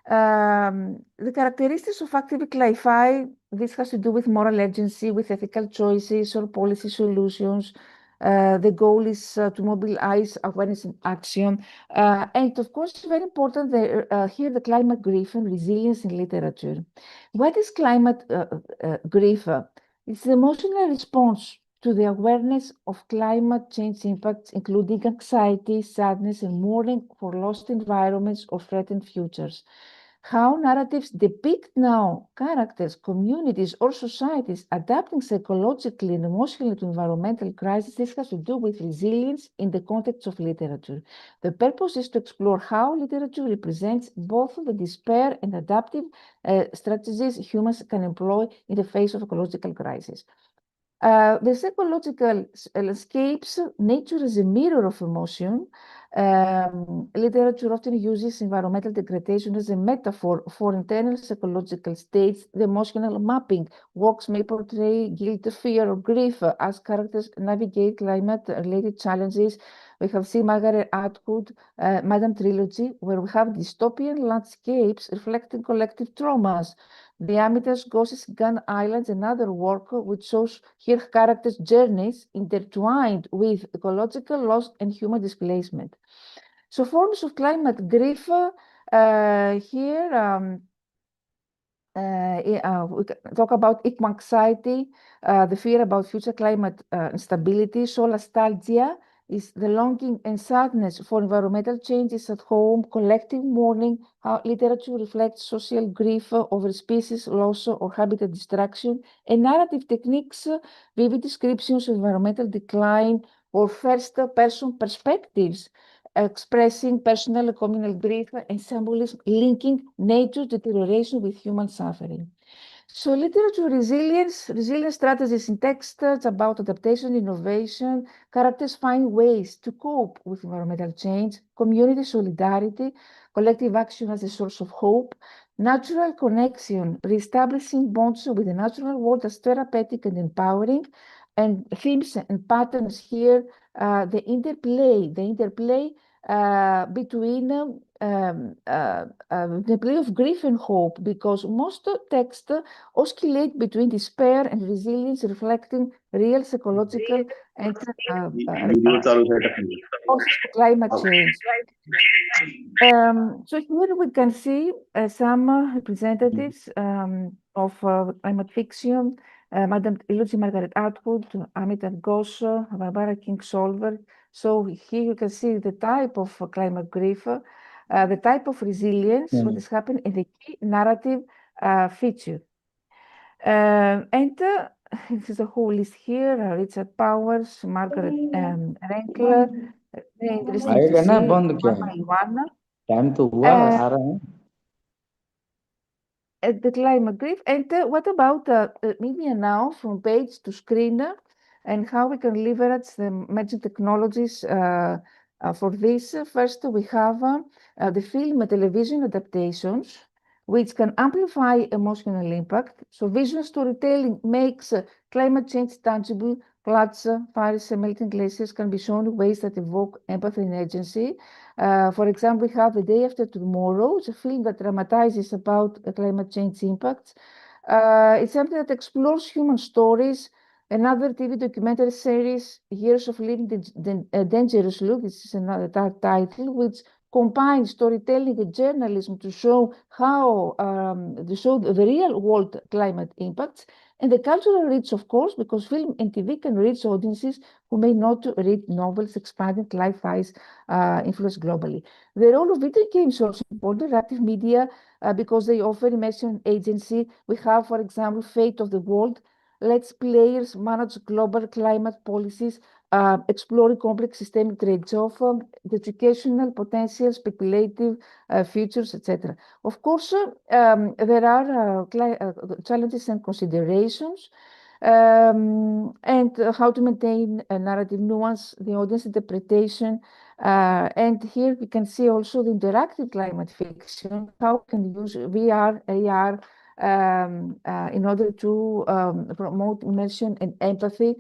The characteristics of active Li-Fi, this has to do with moral agency, with ethical choices or policy solutions. The goal is to mobilize awareness and action. And of course, very important here, the climate grief and resilience in literature. What is climate grief? It's the emotional response to the awareness of climate change impacts, including anxiety, sadness, and mourning for lost environments or threatened futures. How narratives depict now characters, communities, or societies adapting psychologically and emotionally to environmental crises, this has to do with resilience in the context of literature. The purpose is to explore how literature represents both the despair and adaptive strategies humans can employ in the face of ecological crisis. The psychological landscapes, nature is a mirror of emotion. Literature often uses environmental degradation as a metaphor for internal psychological states. The emotional mapping works may portray guilt, fear, or grief as characters navigate climate-related challenges. We have seen Margaret Atwood, Madame Trilogy, where we have dystopian landscapes reflecting collective traumas. The Armitage Ghosts Gun Islands, another work which shows here characters' journeys intertwined with ecological loss and human displacement. So forms of climate grief here, we talk about Icncolcc, the fear about future climate instability. Solastalgia is the longing and sadness for environmental changes at home, collective mourning, how literature reflects social grief over species loss or habitat destruction, and narrative techniques, vivid descriptions of environmental decline, or first-person perspectives, expressing personal and communal grief and symbolism, linking nature's deterioration with human suffering. So literature resilience strategies in text, it's about adaptation, innovation. Characters find ways to cope with environmental change, community solidarity, collective action as a source of hope, natural connection, reestablishing bonds with the natural world as therapeutic and empowering, and themes and patterns here, the interplay between the play of grief and hope, because most texts oscillate between despair and resilience, reflecting real psychological and causes to climate change. So here we can see some representatives of climate fiction, Madame Trilogy, Margaret Atwood, Amitabh Ghosh, Barbara Kingsolver. So here you can see the type of climate grief, the type of resilience, what has happened, and the key narrative feature. And this is a whole list here, Richard Powers, Margaret Renkler. Very interesting to see one by one. Time तो हुआ आ रहा है At the climate grief. And what about media now, from page to screen, and how we can leverage the emerging technologies for this? First, we have the film and television adaptations, which can amplify emotional impact. So visual storytelling makes climate change tangible. Floods, fires, and melting glaciers can be shown in ways that evoke empathy and agency. For example, we have The Day After Tomorrow. It's a film that dramatizes about climate change impacts. It's something that explores human stories. Another TV documentary series, Years of Living Dangerously, this is another title, which combines storytelling and journalism to show how the real world climate impacts. And the cultural reach, of course, because film and TV can reach audiences who may not read novels, expanding Li-Fi's influence globally. The role of video games also important, interactive media, because they offer immersion agency. We have, for example, Fate of the World, lets players manage global climate policies, exploring complex systemic trade-off, the educational potential, speculative futures, etc. Of course, there are challenges and considerations, and how to maintain a narrative nuance, the audience interpretation, and here we can see also the interactive climate fiction, how we can use VR, AR, in order to promote immersion and empathy.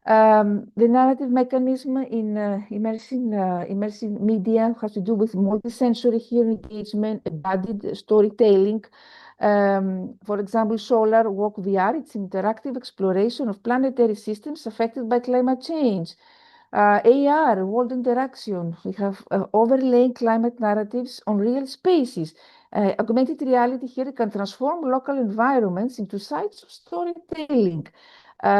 The narrative mechanism in immersive media has to do with multisensory hearing engagement, embodied storytelling. For example, Solar Walk VR, it's interactive exploration of planetary systems affected by climate change. AR, world interaction, we have overlaying climate narratives on real spaces. Augmented reality here can transform local environments into sites of storytelling,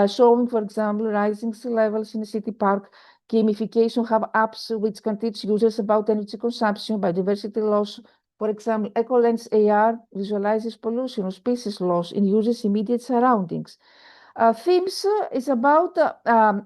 showing, for example, rising sea levels in a city park. Gamification have apps which can teach users about energy consumption, biodiversity loss. For example, EcoLens AR visualizes pollution or species loss in users' immediate surroundings. Themes is about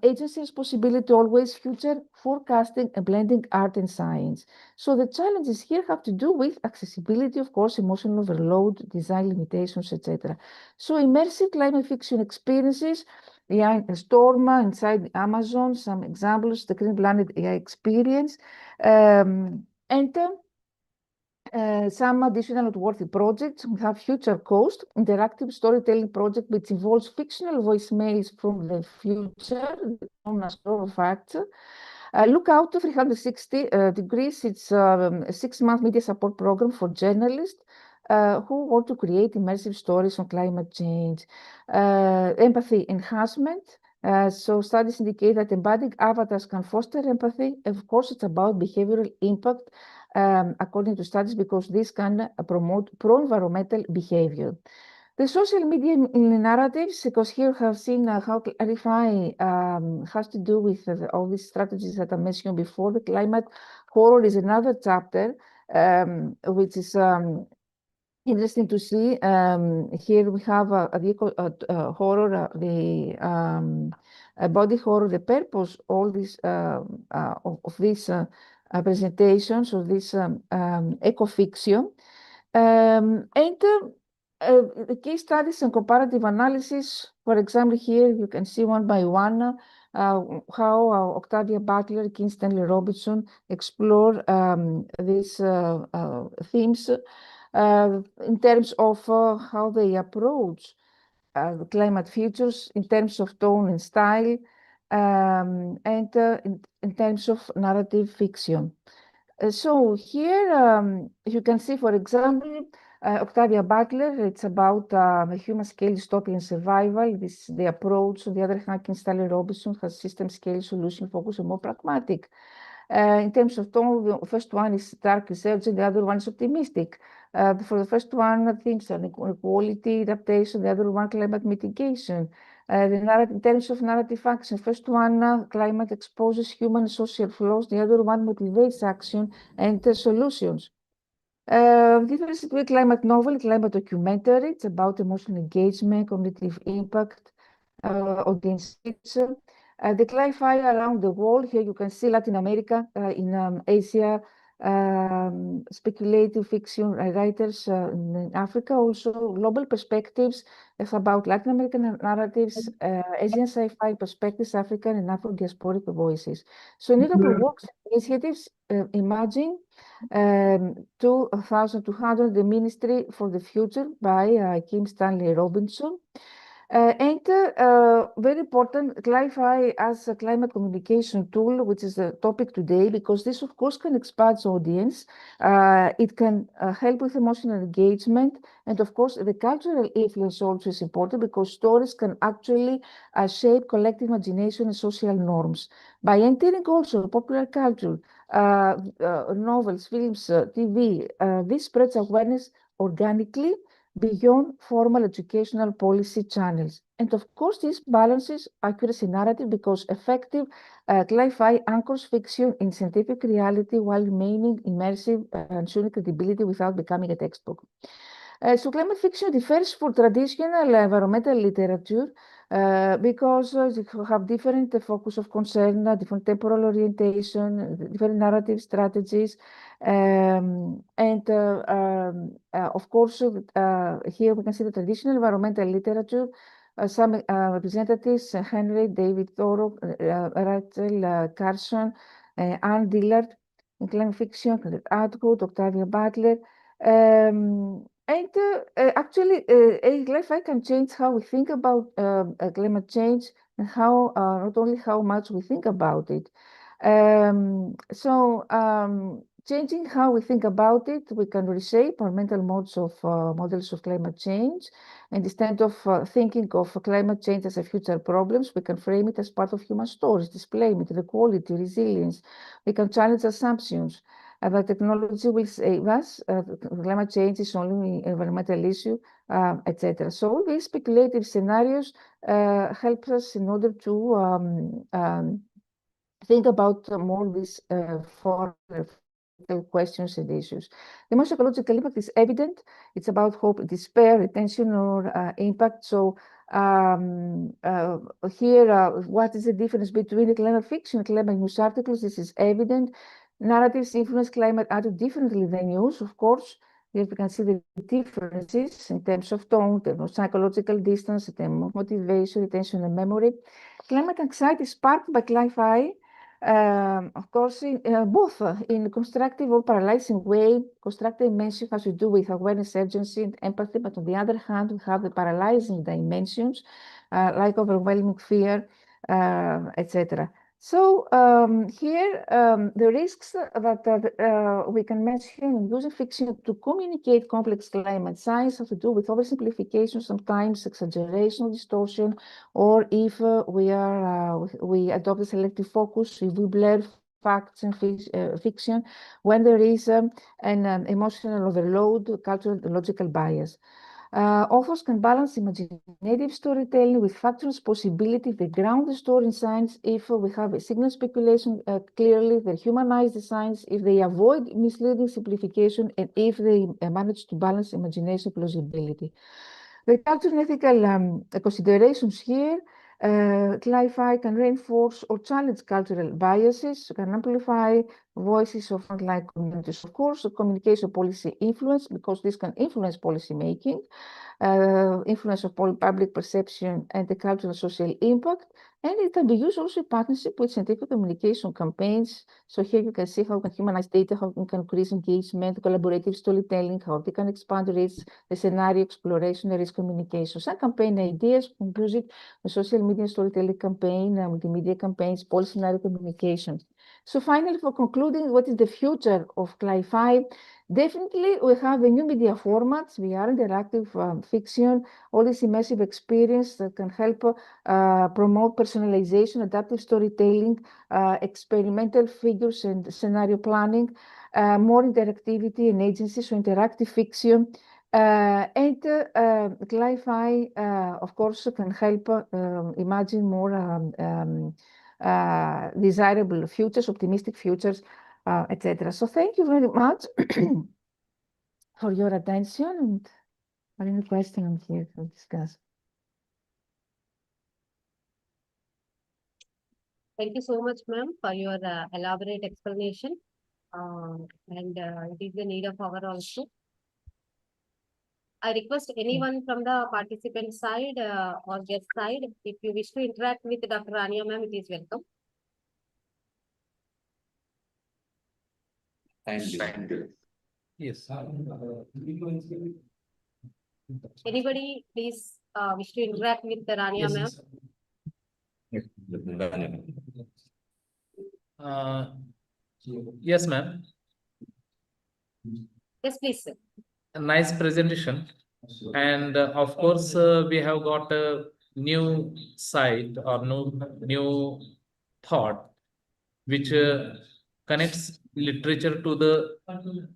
agency responsibility, always future forecasting and blending art and science. So the challenges here have to do with accessibility, of course, emotional overload, design limitations, etc. So immersive climate fiction experiences, AI Storm inside the Amazon, some examples, the Green Planet AI experience, and some additional noteworthy projects. We have Future Coast, interactive storytelling project which involves fictional voicemails from the future, known as Raw Facts. Lookout 360 degrees, it's a 6-month media support program for journalists who want to create immersive stories on climate change. Empathy enhancement. So studies indicate that embodying avatars can foster empathy. Of course, it's about behavioral impact, according to studies, because this can promote pro-environmental behavior. The social media in narratives, because here we have seen how Clarify has to do with all these strategies that I mentioned before. The climate horror is another chapter, which is interesting to see. Here we have a horror, a body horror, the purpose, all this of these presentations of this eco-fiction. The case studies and comparative analysis, for example, here you can see one by one how Octavia Butler, Kim Stanley Robinson explore these themes in terms of how they approach the climate futures, in terms of tone and style, and in terms of narrative fiction. So here you can see, for example, Octavia Butler, it's about a human scale dystopian survival. This the approach. On the other hand, Kim Stanley Robinson has system scale solution focused and more pragmatic. In terms of tone, the first one is dark research, and the other one is optimistic. For the first one, themes are equality, adaptation, the other one, climate mitigation. In terms of narrative action, first one, climate exposes human and social flaws, the other one motivates action and solutions. Difference between climate novel, climate documentary, it's about emotional engagement, cognitive impact, audience reach. The Clarify around the world, here you can see Latin America, in Asia, speculative fiction writers in Africa, also global perspectives. It's about Latin American narratives, Asian sci-fi perspectives, African and Afro-diasporic voices. So notable works, initiatives, Imagine 2200, the Ministry for the Future by Kim Stanley Robinson. Very important, Clarify as a climate communication tool, which is the topic today, because this, of course, can expand audience. It can help with emotional engagement. And of course, the cultural influence also is important because stories can actually shape collective imagination and social norms. By entering also popular culture, novels, films, TV, this spreads awareness organically beyond formal educational policy channels. And of course, this balances accuracy narrative because effective Cli-Fi anchors fiction in scientific reality while remaining immersive and ensuring credibility without becoming a textbook. So climate fiction differs from traditional environmental literature because they have different focus of concern, different temporal orientation, different narrative strategies. Of course, here we can see the traditional environmental literature. Some representatives, Henry, David Thoreau, Rachel Carson, Anne Dillard, in climate fiction, Atwood, Octavia Butler. Actually, Cli-Fi can change how we think about climate change and how not only how much we think about it. Changing how we think about it, we can reshape our mental models of climate change. And instead of thinking of climate change as a future problems, we can frame it as part of human stories, display it, inequality, resilience. We can challenge assumptions. That technology will save us, climate change is only an environmental issue, etc. So all these speculative scenarios help us in order to think about more these four questions and issues. The most ecological impact is evident. It's about hope, despair, retention, or impact. So here, what is the difference between the climate fiction and climate news articles? This is evident. Narratives influence climate attitude differently than news, of course. Here we can see the differences in terms of tone, in terms of psychological distance, in terms of motivation, retention, and memory. Climate anxiety is sparked by Cli-Fi. Of course, both in constructive or paralyzing way. Constructive dimension has to do with awareness, urgency, and empathy, but on the other hand, we have the paralyzing dimensions like overwhelming fear, etc. So here, the risks that we can mention in using fiction to communicate complex climate science have to do with oversimplification, sometimes exaggeration, distortion, or if we adopt a selective focus, if we blur facts and fiction, when there is an emotional overload, cultural and logical bias. Authors can balance imaginative storytelling with factual possibility. They ground the story in science if we have a signal speculation clearly, they humanize the science, if they avoid misleading simplification, and if they manage to balance imagination plausibility. The cultural and ethical considerations here, Cli-Fi can reinforce or challenge cultural biases, can amplify voices of frontline communities. Of course, the communication policy influence, because this can influence policy making, influence of public perception and the cultural and social impact. And it can be used also in partnership with scientific communication campaigns. So here you can see how we can humanize data, how we can increase engagement, collaborative storytelling, how we can expand reach, the scenario exploration, the risk communication. Some campaign ideas, music, the social media storytelling campaign, multimedia campaigns, policy scenario communication. So finally, for concluding, what is the future of Cli-Fi? Definitely, we have the new media formats, VR, interactive fiction, all this immersive experience that can help promote personalization, adaptive storytelling, experimental figures and scenario planning, more interactivity and agency, so interactive fiction. And Cli-Fi, of course, can help imagine more desirable futures, optimistic futures, etc. So thank you very much for your attention, and for any question I'm here to discuss. Thank you so much, ma'am, for your elaborate explanation. It is the need of hour also. I request anyone from the participant side or guest side, if you wish to interact with Dr. Rania, ma'am, it is welcome. Thank you. Yes. Anybody please wish to interact with the Rania, ma'am? Yes, ma'am. Yes, please, sir. A nice presentation. And of course, we have got a new site or new thought, which connects literature to the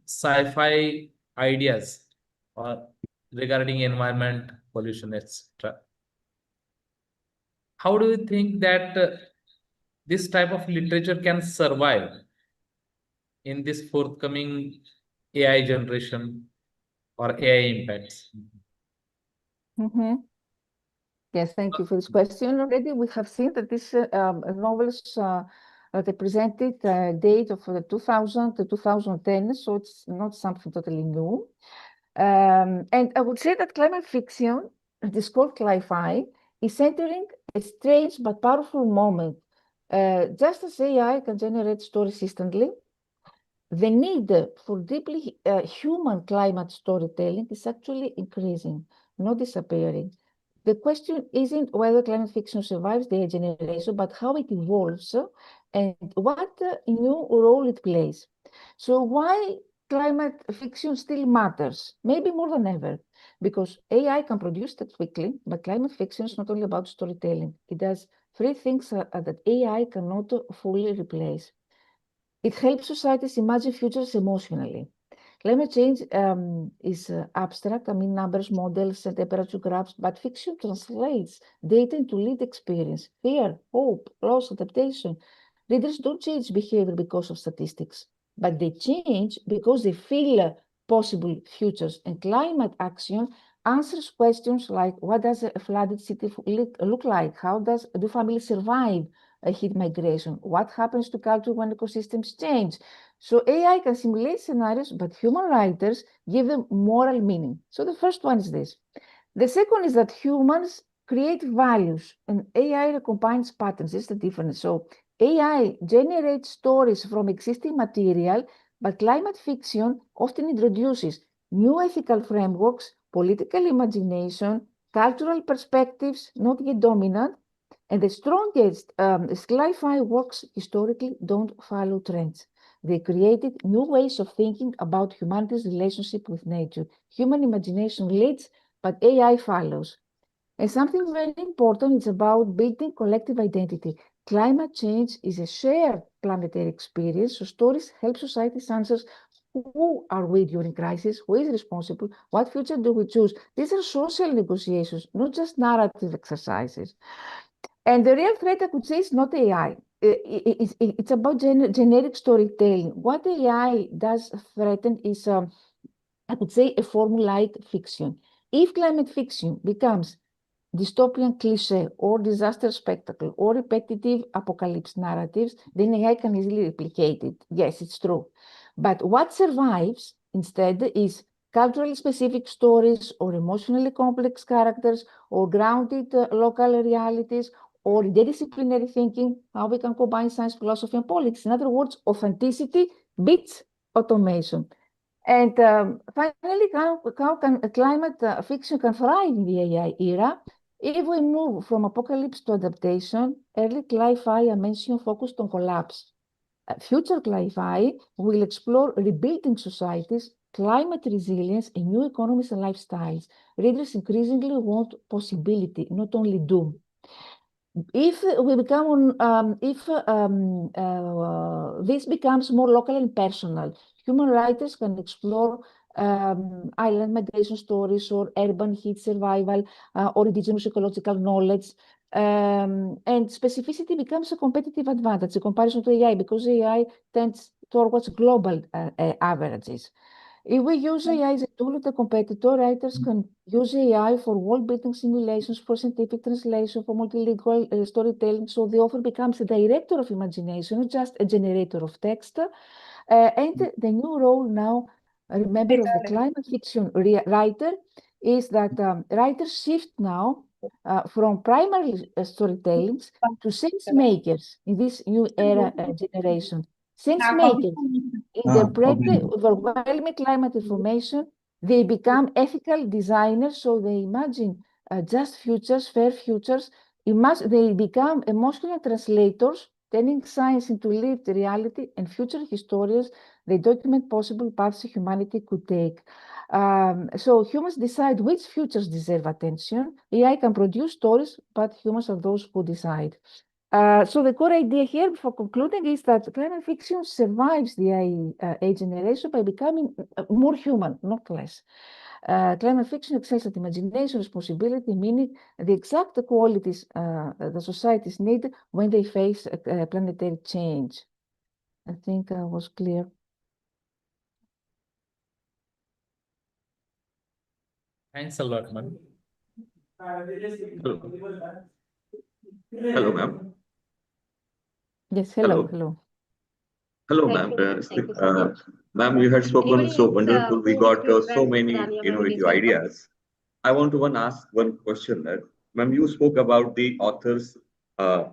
sci-fi ideas or regarding environment, pollution, etc. how do you think that this type of literature can survive in this forthcoming AI generation or AI impacts? Yes, thank you for this question. Already we have seen that these novels represented date of 2000 to 2010, so it's not something totally new. And I would say that climate fiction, it is called cli-fi, is entering a strange but powerful moment. Just as AI can generate stories instantly, the need for deeply human climate storytelling is actually increasing, not disappearing. The question isn't whether climate fiction survives the generation, but how it evolves and what new role it plays. So why climate fiction still matters? Maybe more than ever, because AI can produce that quickly, but climate fiction is not only about storytelling. It does three things that AI cannot fully replace. It helps societies imagine futures emotionally. Climate change is abstract, numbers, models, and temperature graphs, but fiction translates data into lived experience, fear, hope, loss, adaptation. Readers don't change behavior because of statistics, but they change because they feel possible futures. And climate action answers questions like, what does a flooded city look like? How do families survive a heat migration? What happens to culture when ecosystems change? So AI can simulate scenarios, but human writers give them moral meaning. So the first one is this. The second is that humans create values and AI recombines patterns. This is the difference. So AI generates stories from existing material, but climate fiction often introduces new ethical frameworks, political imagination, cultural perspectives, not yet dominant. And the strongest sci-fi works historically don't follow trends. They created new ways of thinking about humanity's relationship with nature. Human imagination leads, but AI follows. And something very important is about building collective identity. Climate change is a shared planetary experience, so stories help societies answer who are we during crisis, who is responsible, what future do we choose. These are social negotiations, not just narrative exercises. And the real threat, I could say, is not AI. It's about generic storytelling. What AI does threaten is, I could say, a formulaic fiction. If climate fiction becomes dystopian cliché or disaster spectacle or repetitive apocalypse narratives, then AI can easily replicate it. Yes, it's true. But what survives instead is culturally specific stories or emotionally complex characters or grounded local realities or interdisciplinary thinking, how we can combine science, philosophy, and politics. In other words, authenticity beats automation. And finally, how can climate fiction can thrive in the AI era? If we move from apocalypse to adaptation, early cli-fi I mentioned focused on collapse. Future cli-fi will explore rebuilding societies, climate resilience, and new economies and lifestyles. Readers increasingly want possibility, not only doom. If we become, this becomes more local and personal, human writers can explore island migration stories or urban heat survival or indigenous ecological knowledge. And specificity becomes a competitive advantage in comparison to AI because AI tends towards global averages. If we use AI as a tool as a competitor, writers can use AI for world-building simulations, for scientific translation, for multilingual storytelling. So the author becomes a director of imagination, not just a generator of text. And the new role now, remember, of the climate fiction writer is that writers shift now from primary storytellings to sense makers in this new era generation. Sense makers interpret the overwhelming climate information. They become ethical designers, so they imagine just futures, fair futures. They become emotional translators, turning science into lived reality, and future historians, they document possible paths humanity could take. So humans decide which futures deserve attention. AI can produce stories, but humans are those who decide. So the core idea here, before concluding, is that climate fiction survives the AI generation by becoming more human, not less. Climate fiction excels at imagination, responsibility, meaning the exact qualities the societies need when they face planetary change. I think I was clear. Thanks a lot, ma'am. Hello, ma'am. Yes, hello, Hello. hello. Hello, Thank ma'am. you. Thank you so much. Ma'am, you had spoken Anybody so else wonderful. We who wants got to so address many Rania ma'am? innovative Please welcome. ideas. I want to ask one question there. Ma'am, you spoke about the authors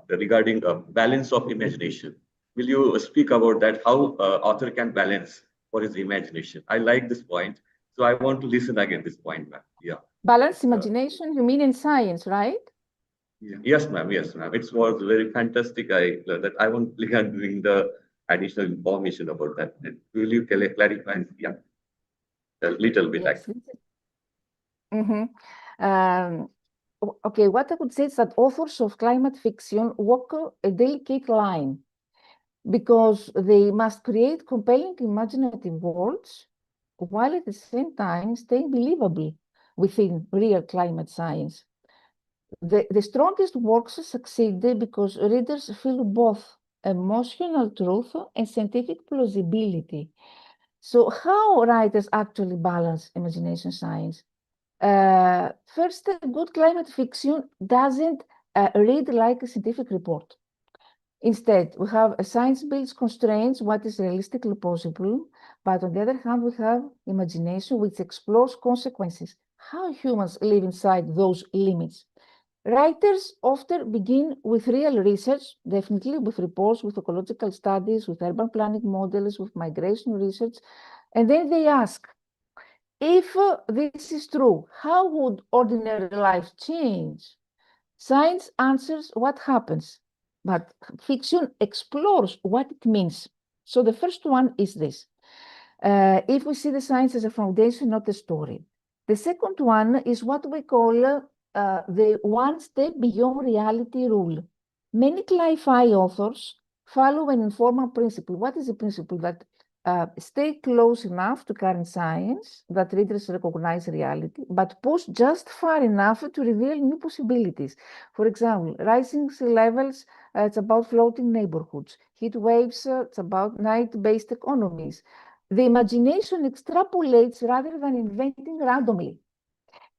regarding balance of imagination. Will you speak about that? How author can balance for his imagination? I like this point, so I want to listen again this point, ma'am. Yeah. Balanced imagination, you mean in science, right? Yes, ma'am. Yes, ma'am. It was very fantastic. I want to doing the additional information about that. Will you clarify? Yeah, a little bit. Yes. Okay, what I would say is that authors of climate fiction walk a delicate line because they must create compelling imaginative worlds while at the same time staying believable within real climate science. The strongest works succeed because readers feel both emotional truth and scientific plausibility. So how writers actually balance imagination science? First, good climate fiction doesn't read like a scientific report. Instead, we have a science-based constraints, what is realistically possible, but on the other hand, we have imagination which explores consequences, how humans live inside those limits. Writers often begin with real research, definitely with reports, with ecological studies, with urban planning models, with migration research, and then they ask, if this is true, how would ordinary life change? Science answers what happens, but fiction explores what it means. So the first one is this. If we see the science as a foundation, not a story. The second one is what we call the one step beyond reality rule. Many sci-fi authors follow an informal principle. What is the principle? That stay close enough to current science that readers recognize reality, but push just far enough to reveal new possibilities. For example, rising sea levels, it's about floating neighborhoods. Heat waves, it's about night-based economies. The imagination extrapolates rather than inventing randomly.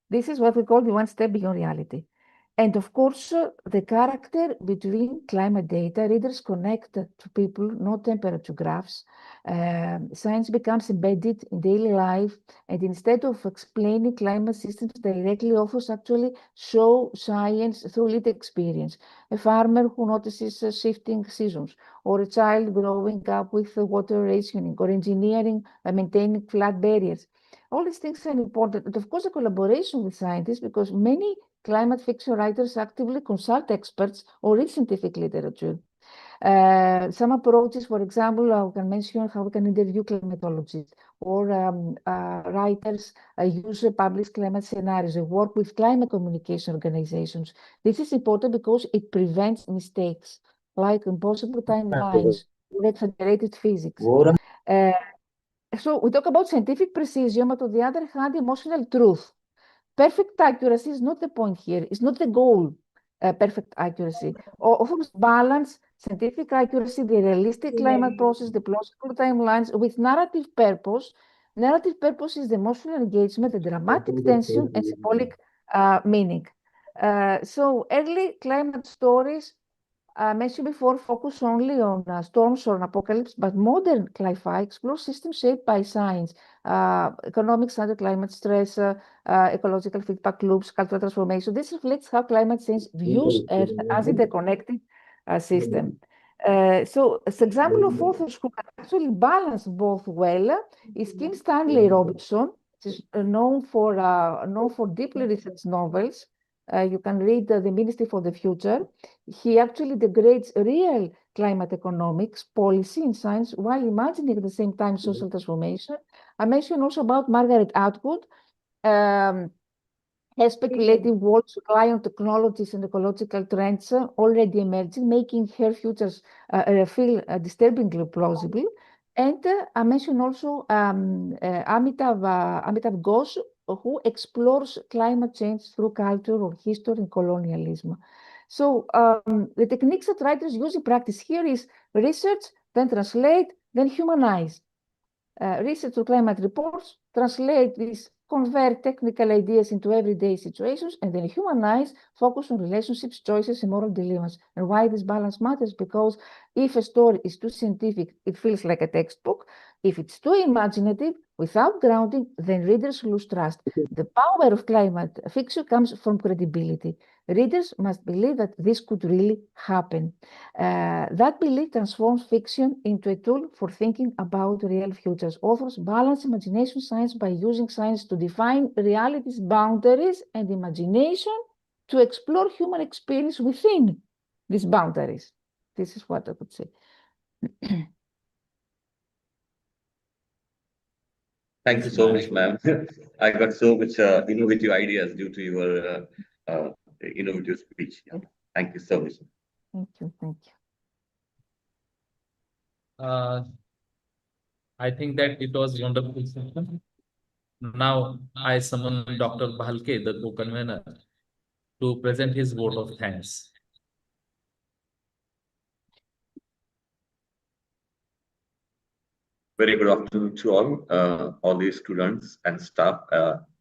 This is what we call the one step beyond reality. And of course, the character between climate data, readers connect to people, not temperature graphs. Science becomes embedded in daily life, and instead of explaining climate systems directly, authors actually show science through lived experience. A farmer who notices shifting seasons, or a child growing up with water rationing, or engineering maintaining flood barriers. All these things are important. And of course, a collaboration with scientists, because many climate fiction writers actively consult experts or read scientific literature. Some approaches, for example, I can mention how we can interview climatologists, or writers use published climate scenarios, they work with climate communication organizations. This is important because it prevents mistakes, like impossible timelines or exaggerated physics. So we talk about scientific precision, but on the other hand, emotional truth. Perfect accuracy is not the point here. It's not the goal, perfect accuracy. Authors balance scientific accuracy, the realistic climate process, the plausible timelines with narrative purpose. Narrative purpose is the emotional engagement, the dramatic tension, and symbolic meaning. So early climate stories, I mentioned before, focus only on storms or an apocalypse, but modern sci-fi explores systems shaped by science, economics under climate stress, ecological feedback loops, cultural transformation. This reflects how climate change views Earth as a interconnected system. So, as example of authors who can actually balance both well is Kim Stanley Robinson, which is known for deeply researched novels. You can read The Ministry for the Future. He actually degrades real climate economics, policy, and science while imagining at the same time social transformation. I mentioned also about Margaret Atwood. Her speculative works rely on technologies and ecological trends already emerging, making her futures feel disturbingly plausible. And I mentioned also Amitav Ghosh, who explores climate change through culture or history and colonialism. So the techniques that writers use in practice here is research, then translate, then humanize. Research or climate reports, translate these, convert technical ideas into everyday situations, and then humanize, focus on relationships, choices, and moral dilemmas. And why this balance matters? Because if a story is too scientific, it feels like a textbook. If it's too imaginative, without grounding, then readers lose trust. The power of climate fiction comes from credibility. Readers must believe that this could really happen. That belief transforms fiction into a tool for thinking about real futures. Authors balance imagination science by using science to define reality's boundaries and imagination to explore human experience within these boundaries. This is what I would say. Thank you so much, ma'am. I got so much innovative ideas due to your innovative speech. Yeah. Thank you so much. Thank you. Thank you. I think that it was wonderful session. Now I summon Dr. Bhalke, the co-convener, to present his vote of thanks. Very good afternoon to all the students and staff.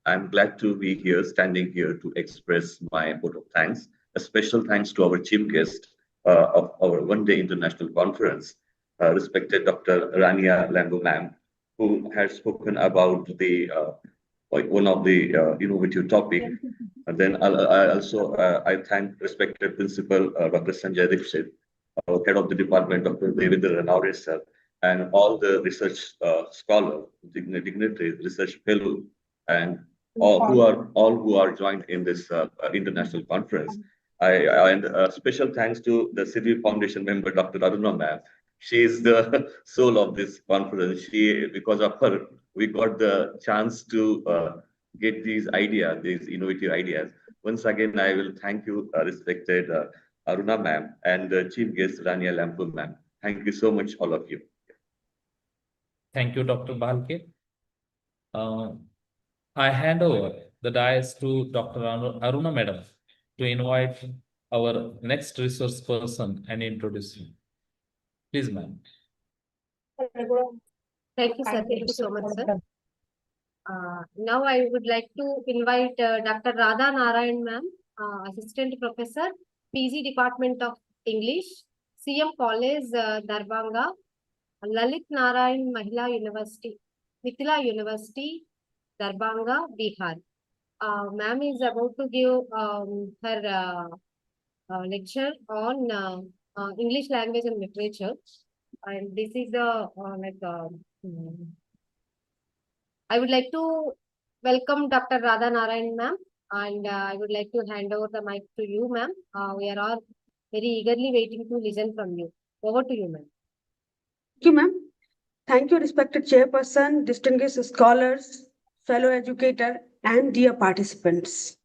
I'm glad to be here, standing here to express my vote of thanks. A special thanks to our chief guest of our one-day international conference, respected Dr. Rania Lambu ma'am, who has spoken about the one of the innovative topic. And then I thank respected principal Dr. Sanjay Dixit, head of the department, Dr. Devendra Ranawre sir, and all the research scholars, dignitaries, research fellows, and all who are joined in this international conference. And special thanks to the Sidvi Foundation member, Dr. Aruna ma'am. She is the soul of this conference. Because of her, we got the chance to get these ideas, these innovative ideas. Once again, I will thank you, respected Aruna ma'am and chief guest Rania Lampu ma'am. Thank you so much, all of you. Thank you, Dr. Bhalke. I hand over the dais to Dr. Aruna madam to invite our next resource person and introduce him. Please, ma'am. Thank you, sir. Thank you so much, sir. Now I would like to invite Dr. Radha Narayan ma'am, Assistant Professor, PG Department of English, CM College, Darbhanga, Lalit Narayan Mahila University, Mithila University, Darbhanga, Bihar. Ma'am is about to give her lecture on English language and literature. And this is the I would like to welcome Dr. Radha Narayan ma'am, and I would like to hand over the mic to you, ma'am. We are all very eagerly waiting to listen from you. Over to you, ma'am. Thank you, ma'am. Thank you, respected chairperson, distinguished scholars, fellow educator, and dear participants.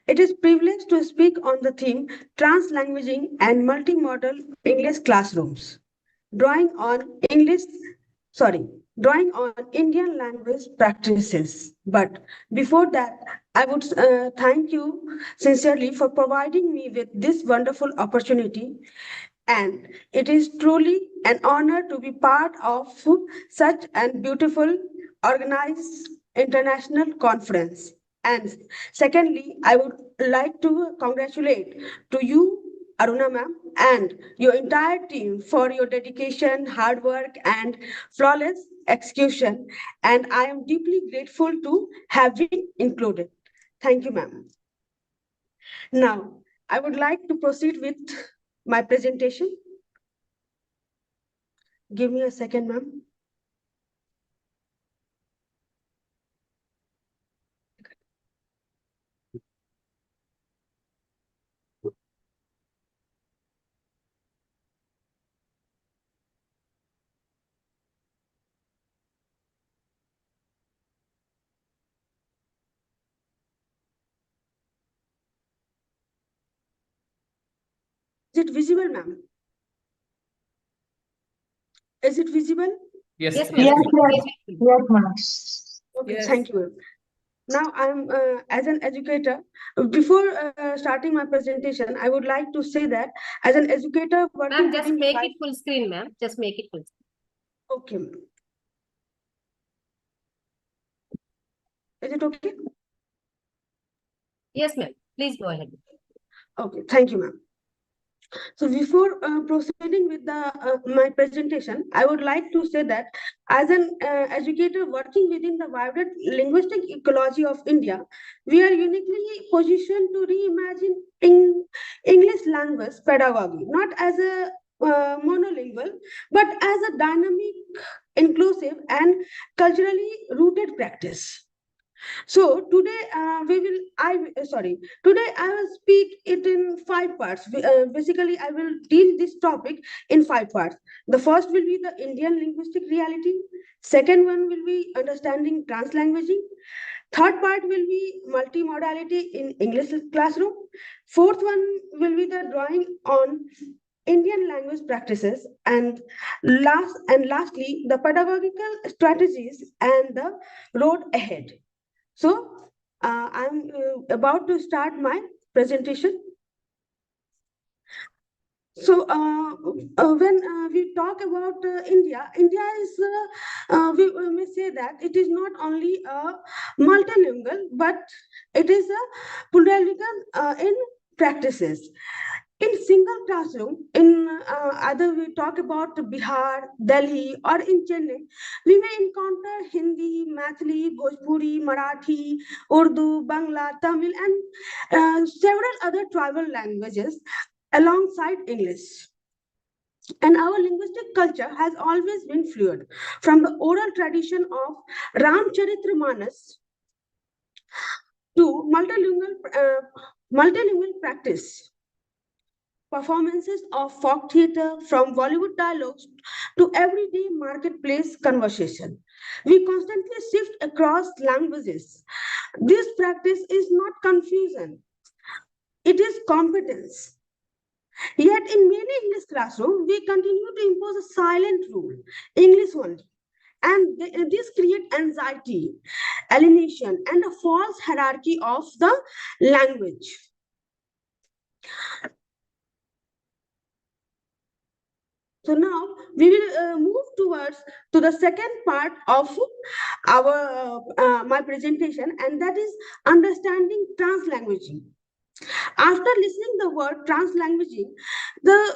It is a privilege to speak on the theme Translanguaging and Multimodal English Classrooms, drawing on Indian language practices. But before that, I would thank you sincerely for providing me with this wonderful opportunity. And it is truly an honor to be part of such a beautiful organized international conference. And secondly, I would like to congratulate to you, Aruna ma'am, and your entire team for your dedication, hard work, and flawless execution. And I am deeply grateful to have been included. Thank you, ma'am. Now, I would like to proceed with my presentation. Give me a second, ma'am. Is it visible, ma'am? Is it visible? Yes, Yes, yes, ma'am. ma'am. Yes, ma'am. Okay, Yes. thank you. Now I'm as an educator. Before starting my presentation, I would like to say that as an educator working Ma'am, just within the make it full screen, ma'am. Just make it full screen. Okay. Is it okay? Yes, ma'am. Please go ahead. Okay, thank you, ma'am. So before proceeding with my presentation, I would like to say that as an educator working within the vibrant linguistic ecology of India, we are uniquely positioned to reimagine English language pedagogy, not as a monolingual, but as a dynamic, inclusive, and culturally rooted practice. So today today I will speak it in 5 parts. Basically, I will deal this topic in 5 parts. The first will be the Indian linguistic reality. Second one will be understanding translanguaging. Third part will be multimodality in English classroom. Fourth one will be the drawing on Indian language practices, and lastly, the pedagogical strategies and the road ahead. So I'm about to start my presentation. So when we talk about India is, we may say that it is not only a multilingual, but it is a pluralical in practices. In single classroom, in either we talk about Bihar, Delhi, or in Chennai, we may encounter Hindi, Mathili, Bhojpuri, Marathi, Urdu, Bangla, Tamil, and several other tribal languages alongside English. And our linguistic culture has always been fluid, from the oral tradition of Ramcharitramanas to multilingual practice. Performances of folk theatre, from Bollywood dialogues to everyday marketplace conversation. We constantly shift across languages. This practice is not confusion, it is competence. Yet in many English classrooms, we continue to impose a silent rule, English only. And this creates anxiety, alienation, and a false hierarchy of the language. So now we will move towards to the second part of our my presentation, and that is understanding translanguaging. After listening the word translanguaging, the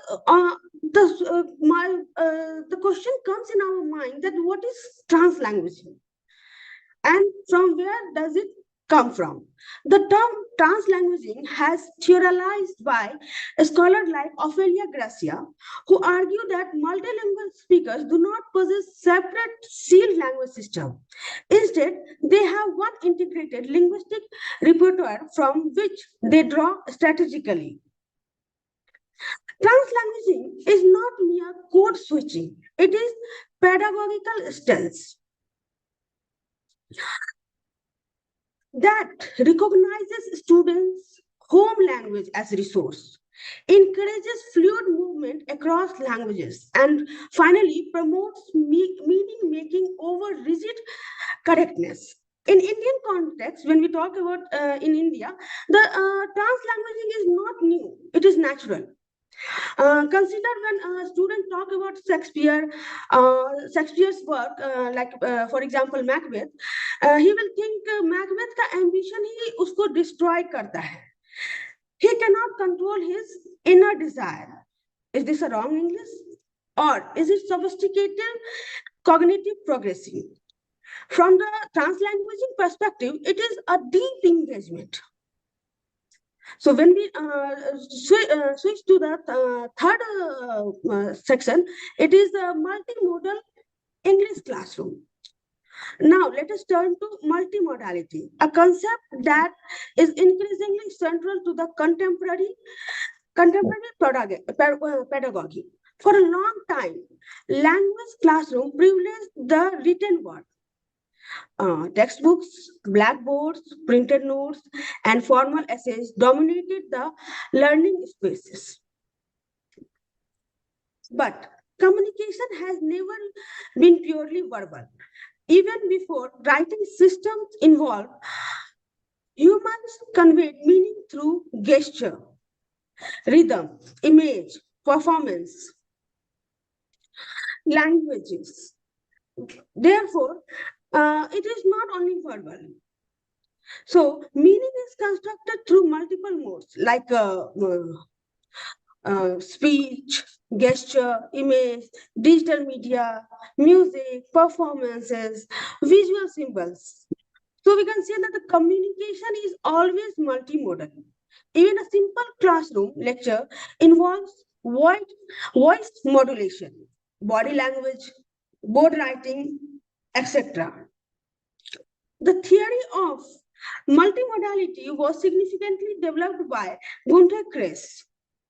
question comes in our mind that what is translanguaging, and from where does it come from? The term translanguaging has theorized by a scholar like Ophelia Gracia, who argue that multilingual speakers do not possess separate sealed language system. Instead, they have one integrated linguistic repertoire from which they draw strategically. Translanguaging is not mere code switching, it is pedagogical stance that recognizes students' home language as resource, encourages fluid movement across languages, and finally promotes meaning making over rigid correctness. In Indian context, when we talk about in India, the translanguaging is not new, it is natural. Consider when students talk about Shakespeare's work, for example Macbeth, he will think Macbeth का ambition ही उसको destroy करता है. He cannot control his inner desire. Is this a wrong English? Or is it sophisticated cognitive progressing? From the translanguaging perspective, it is a deep engagement. So when we switch to the third section, it is a multimodal English classroom. Now let us turn to multimodality, a concept that is increasingly central to the contemporary pedagogy. For a long time, language classroom privileged the written word. Textbooks, blackboards, printed notes, and formal essays dominated the learning spaces. But communication has never been purely verbal. Even before writing systems involved Humans conveyed meaning through gesture, rhythm, image, performance, languages. Therefore, it is not only verbal. So, meaning is constructed through multiple modes like speech, gesture, image, digital media, music, performances, visual symbols. So we can say that the communication is always multimodal. Even a simple classroom lecture involves voice modulation, body language, board writing, etc. The theory of multimodality was significantly developed by Gunther Kress,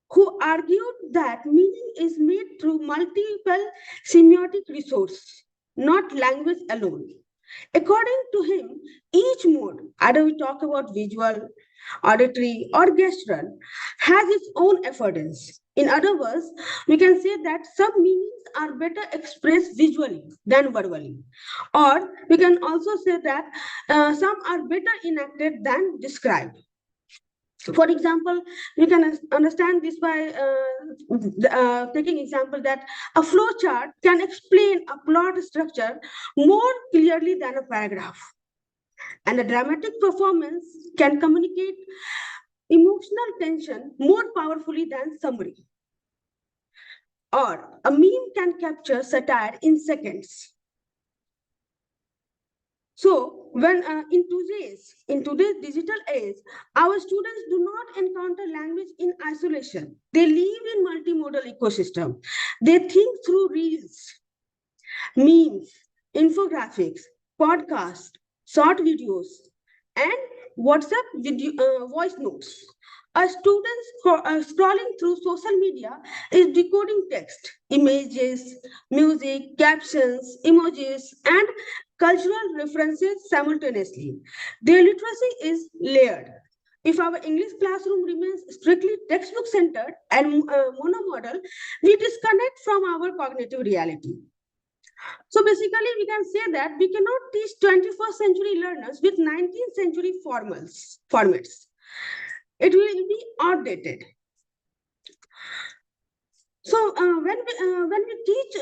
who argued that meaning is made through multiple semiotic resources, not language alone. According to him, each mode, either we talk about visual, auditory, or gestural, has its own affordance. In other words, we can say that some meanings are better expressed visually than verbally. Or we can also say that some are better enacted than described. For example, we can understand this by taking example that a flow chart can explain a plot structure more clearly than a paragraph. And a dramatic performance can communicate emotional tension more powerfully than summary. Or a meme can capture satire in seconds. So, when in today's digital age, our students do not encounter language in isolation. They live in multimodal ecosystem. They think through reels, memes, infographics, podcasts, short videos, and WhatsApp video, voice notes. A student scrolling through social media is decoding text, images, music, captions, emojis, and cultural references simultaneously. Their literacy is layered. If our English classroom remains strictly textbook centered and monomodal, we disconnect from our cognitive reality. So basically, we can say that we cannot teach 21st century learners with 19th century formats. It will be outdated. So when we teach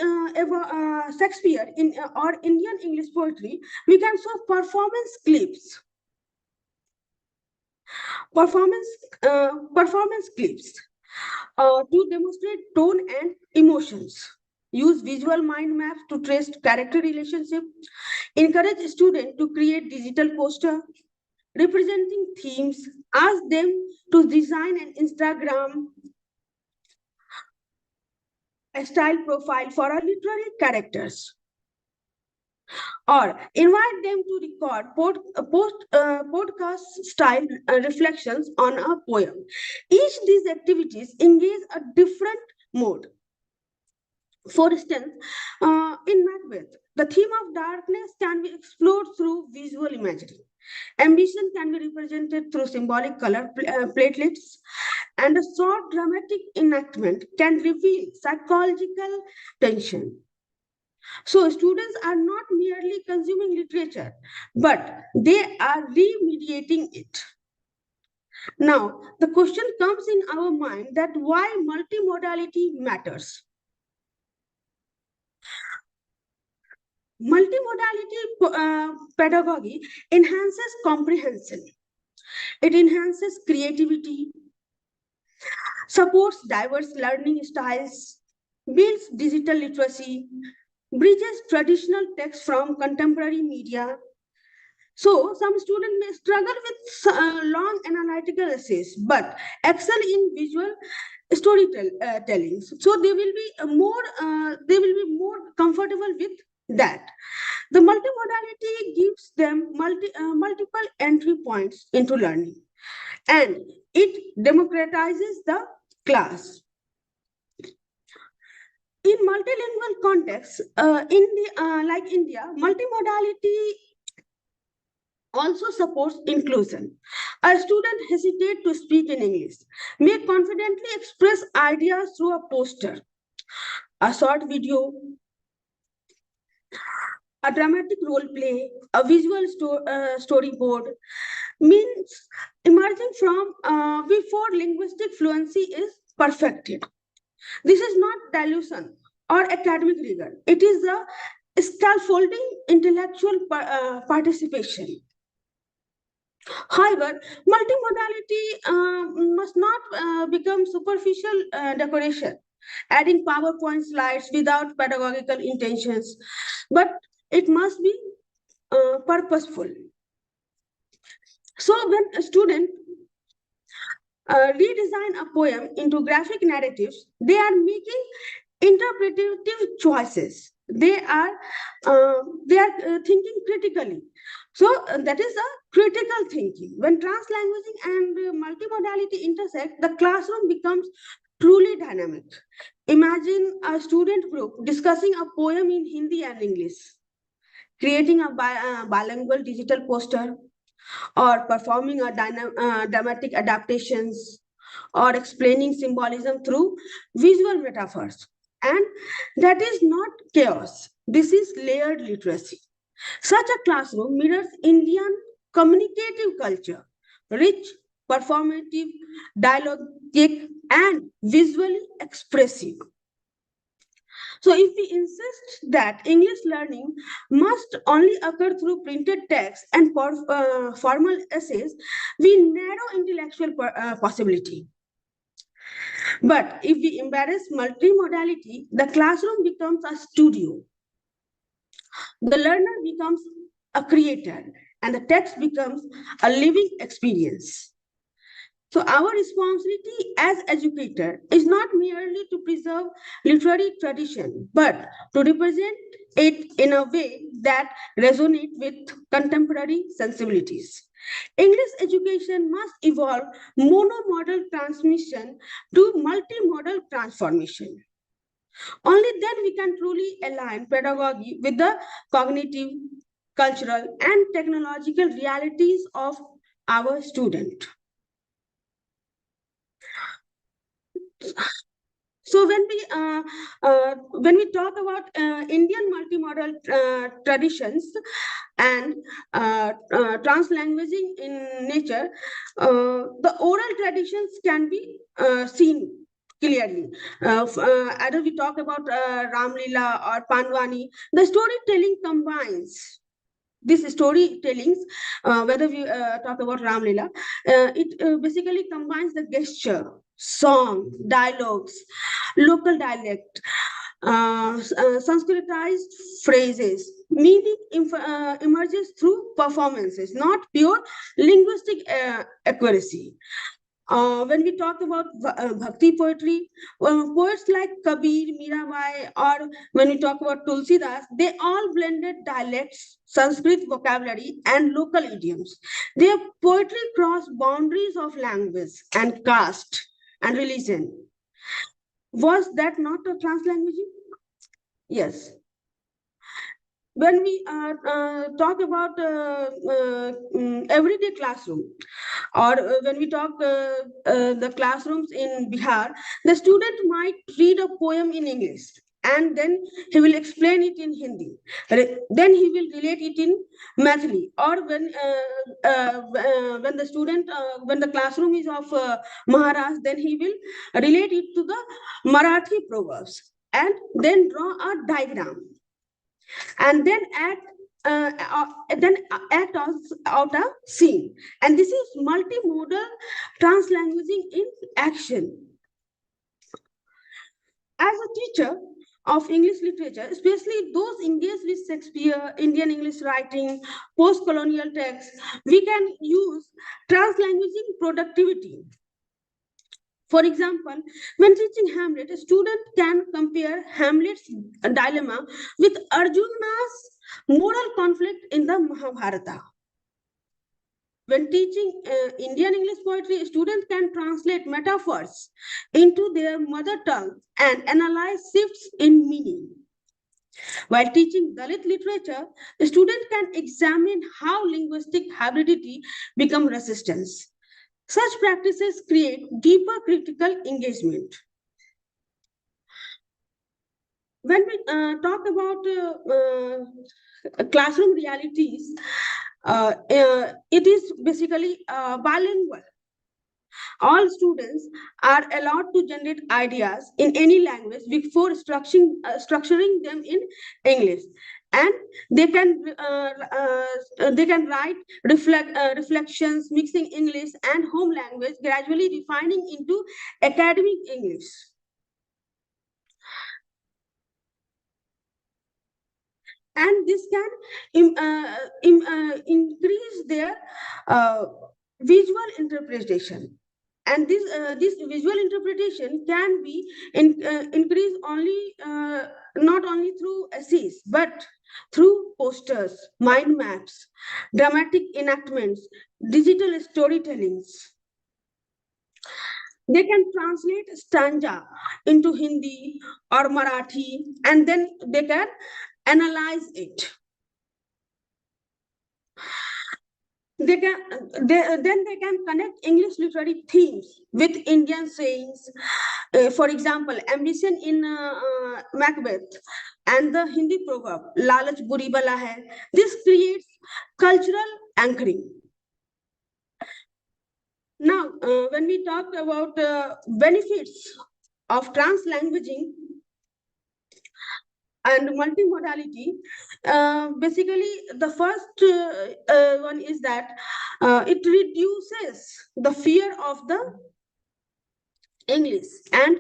Shakespeare in or Indian English poetry, we can show performance clips. Performance clips to demonstrate tone and emotions. Use visual mind maps to trace character relationship. Encourage students to create digital poster representing themes. Ask them to design an Instagram style profile for our literary characters. Or invite them to record podcast style reflections on a poem. Each of these activities engage a different mode. For instance, in Macbeth, the theme of darkness can be explored through visual imagery. Ambition can be represented through symbolic color platelets, and a short dramatic enactment can reveal psychological tension. So students are not merely consuming literature, but they are remediating it. Now, the question comes in our mind that why multimodality matters. Multimodality pedagogy enhances comprehension. It enhances creativity, supports diverse learning styles, builds digital literacy, bridges traditional text from contemporary media. So, some students may struggle with long analytical essays, but excel in visual storytelling. So, they will be more comfortable with that. The multimodality gives them multiple entry points into learning, and it democratizes the class. In multilingual contexts, like India, multimodality also supports inclusion. A student hesitate to speak in English may confidently express ideas through a poster, a short video, a dramatic role play, a visual storyboard. means emerging from before linguistic fluency is perfected. This is not delusion or academic rigor. It is the scaffolding intellectual participation. However, multimodality must not become superficial decoration, adding PowerPoint slides without pedagogical intentions, but it must be purposeful. So when a student redesign a poem into graphic narratives, they are making interpretative choices. They are thinking critically. So that is a critical thinking. When translanguaging and multimodality intersect, the classroom becomes truly dynamic. Imagine a student group discussing a poem in Hindi and English, creating a bilingual digital poster, or performing a dramatic adaptations, or explaining symbolism through visual metaphors. And that is not chaos. This is layered literacy. Such a classroom mirrors Indian communicative culture, rich, performative, dialogic, and visually expressive. So if we insist that English learning must only occur through printed text and formal essays, we narrow intellectual possibility. But if we embrace multimodality, the classroom becomes a studio. The learner becomes a creator, and the text becomes a living experience. So our responsibility as educator is not merely to preserve literary tradition, but to represent it in a way that resonates with contemporary sensibilities. English education must evolve monomodal transmission to multimodal transformation. Only then we can truly align pedagogy with the cognitive, cultural, and technological realities of our student. So when we talk about Indian multimodal traditions and translanguaging in nature, the oral traditions can be seen clearly. Either we talk about Ram Leela or Panwani, the storytelling combines these storytellings, whether we talk about Ram Leela, it basically combines the gesture, song, dialogues, local dialect, Sanskritized phrases. Meaning emerges through performances, not pure linguistic accuracy. When we talk about bhakti poetry, poets like Kabir, Mirabai, or when we talk about Tulsidas, they all blended dialects, Sanskrit vocabulary, and local idioms. Their poetry crossed boundaries of language and caste and religion. Was that not a translanguaging? Yes. When we talk about everyday classroom, or when we talk the classrooms in Bihar, the student might read a poem in English and then he will explain it in Hindi. Then he will relate it in Mathili. Or when the student, when the classroom is of Maharashtra, then he will relate it to the Marathi proverbs and then draw a diagram and then act out a scene. And this is multimodal translanguaging in action. As a teacher of English literature, especially those engaged with Shakespeare, Indian English writing, post-colonial texts, we can use translanguaging productivity. For example, when teaching Hamlet, a student can compare Hamlet's dilemma with Arjuna's moral conflict in the Mahabharata. When teaching Indian English poetry, a student can translate metaphors into their mother tongue and analyze shifts in meaning. While teaching Dalit literature, the student can examine how linguistic hybridity becomes resistance. Such practices create deeper critical engagement. When we talk about classroom realities, it is basically bilingual. All students are allowed to generate ideas in any language before structuring them in English, and they can write reflections mixing English and home language, gradually refining into academic English. And this can increase their visual interpretation. And this visual interpretation can be increased only not only through essays, but through posters, mind maps, dramatic enactments, digital storytellings. They can translate stanza into Hindi or Marathi, and then they can analyze it. Then they can connect English literary themes with Indian sayings. For example, ambition in Macbeth and the Hindi proverb "Lalach buri bala hai." This creates cultural anchoring. Now, when we talk about benefits of translanguaging and multimodality, basically the first one is that it reduces the fear of the English, and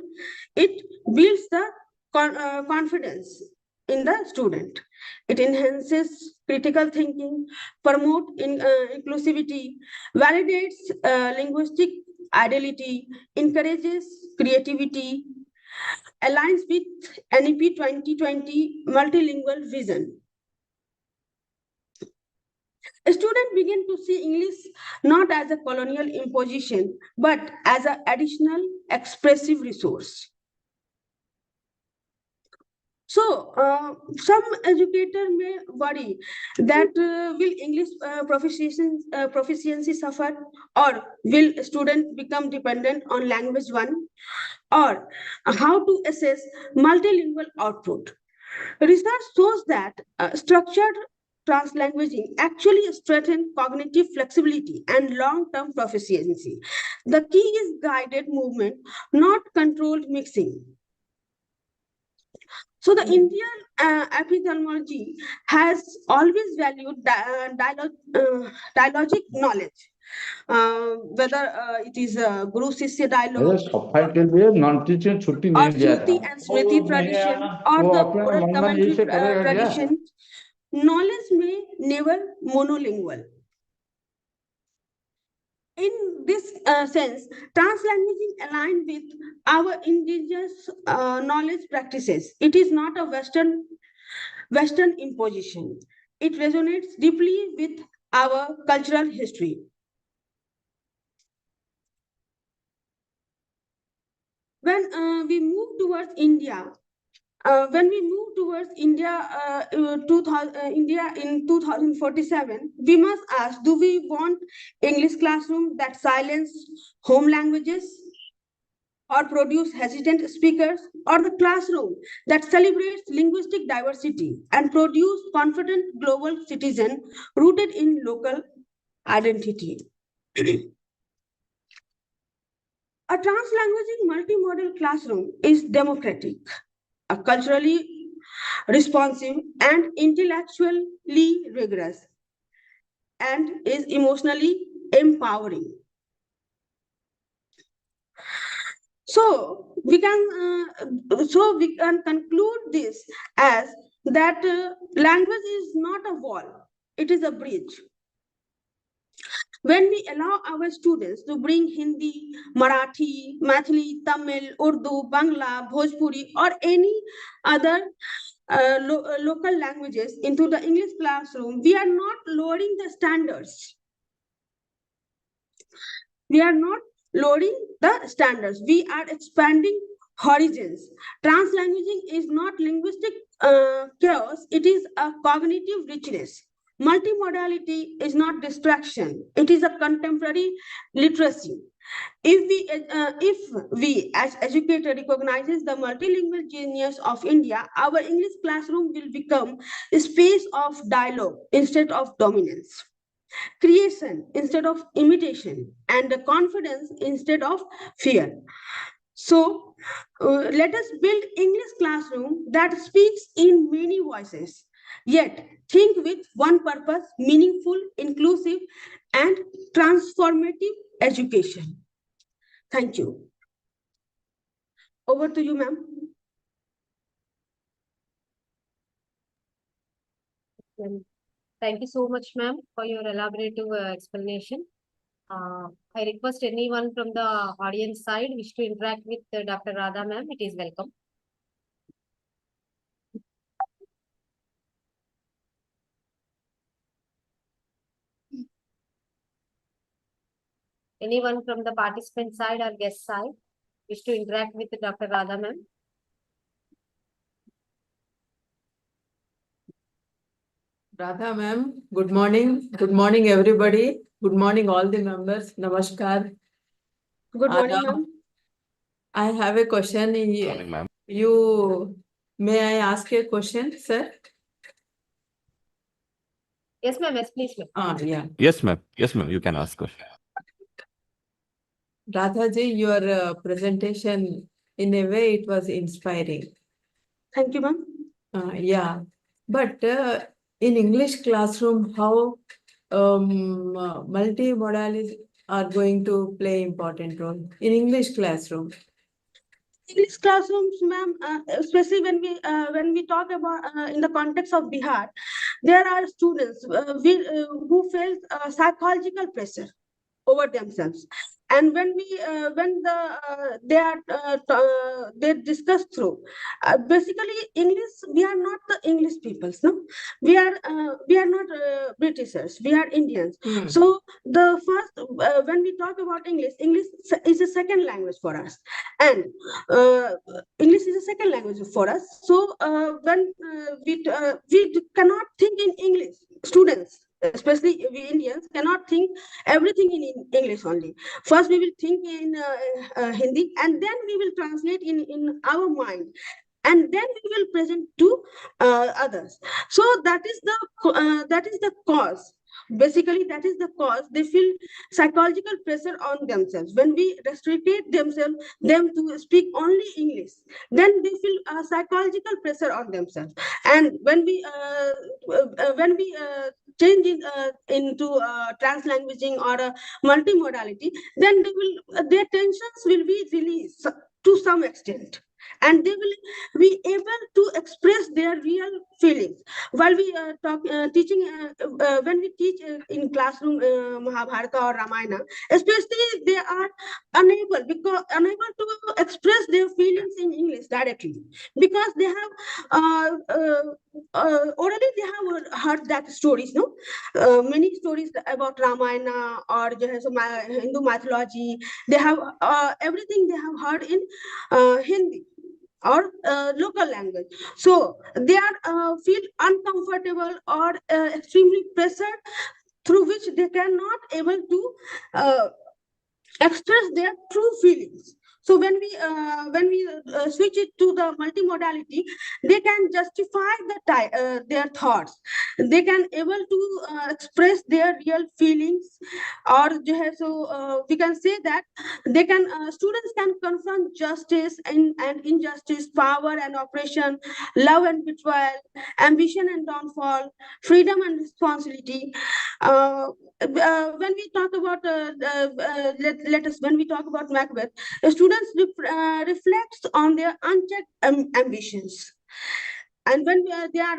it builds the confidence in the student. It enhances critical thinking, promote inclusivity, validates linguistic identity, encourages creativity, aligns with NEP 2020 multilingual vision. Students begin to see English not as a colonial imposition, but as an additional expressive resource. So, some educator may worry that will English proficiency suffer, or will students become dependent on language one, or how to assess multilingual output. Research shows that structured translanguaging actually strengthens cognitive flexibility and long-term proficiency. The key is guided movement, not controlled mixing. So the Indian epidemiology has always valued dialogic knowledge, whether it is Guru Sishya dialogue, non-teaching छुट्टी or नहीं दिया Shruti था and Smriti tradition, or वो the अपना oral मन में commentary ऐसे करेगा क्या tradition. Knowledge may never monolingual. In this sense, translanguaging aligned with our indigenous knowledge practices. It is not a Western imposition. It resonates deeply with our cultural history. When we move towards India, India in 2047, we must ask: do we want English classroom that silence home languages or produce hesitant speakers, or the classroom that celebrates linguistic diversity and produce confident global citizen rooted in local identity? A translanguaging multimodal classroom is democratic, culturally responsive, and intellectually rigorous, and is emotionally empowering. So we can conclude this as that language is not a wall; it is a bridge. When we allow our students to bring Hindi, Marathi, Mathili, Tamil, Urdu, Bangla, Bhojpuri, or any other local languages into the English classroom, we are not lowering the standards. We are not lowering the standards. We are expanding horizons. Translanguaging is not linguistic chaos. It is a cognitive richness. Multimodality is not distraction. It is a contemporary literacy. If we as educators recognizes the multilingual genius of India, our English classroom will become a space of dialogue instead of dominance. creation instead of imitation, and the confidence instead of fear. So let us build English classroom that speaks in many voices, yet think with one purpose: meaningful, inclusive, and transformative education. Thank you. Over to you, ma'am. Thank you so much, ma'am, for your elaborative explanation. I request anyone from the audience side wish to interact with Dr. Radha, ma'am. It is welcome. Anyone from the participant side or guest side wish to interact with Dr. Radha, ma'am? Radha ma'am, good morning. Good morning, everybody. Good morning, all the members. Namaskar. Good morning, ma'am. I have a question. Good morning, ma'am. May I ask a question, sir? Yes, ma'am. Yes, please, ma'am. Yeah. Yes, ma'am. Yes, ma'am. You can ask question. Radha ji, your presentation, in a way, it was inspiring. Thank you, ma'am. Yeah. But in English classroom, how multimodalities are going to play important role in English classroom? English classrooms, ma'am, especially when we talk about in the context of Bihar, there are students who face psychological pressure over themselves, and they discuss through basically English. We are not the English peoples, no. We are not Britishers. We are Indians. So the first when we talk about English is a second language for us, and English is a second language for us. So when we cannot think in English, students, especially we Indians, cannot think everything in English only. First, we will think in Hindi, and then we will translate in our mind, and then we will present to others. So that is the cause. Basically, that is the cause. They feel psychological pressure on themselves. When we restricted them to speak only English, then they feel psychological pressure on themselves. And when we change into translanguaging or multimodality, then their tensions will be released to some extent, and they will be able to express their real feelings. While we when we teach in classroom Mahabharata or Ramayana, especially, they are unable to express their feelings in English directly, because they have already they have heard that stories, no, many stories about Ramayana or Hindu mythology. They have everything they have heard in Hindi or local language. So they are feel uncomfortable or extremely pressured, through which they cannot able to express their true feelings. So when we switch it to the multimodality, they can justify their thoughts. They can able to express their real feelings, or we can say that they can students can confront justice and injustice, power and oppression, love and betrayal, ambition and downfall, freedom and responsibility. When we talk about when we talk about Macbeth, students reflects on their unchecked ambitions. And when they are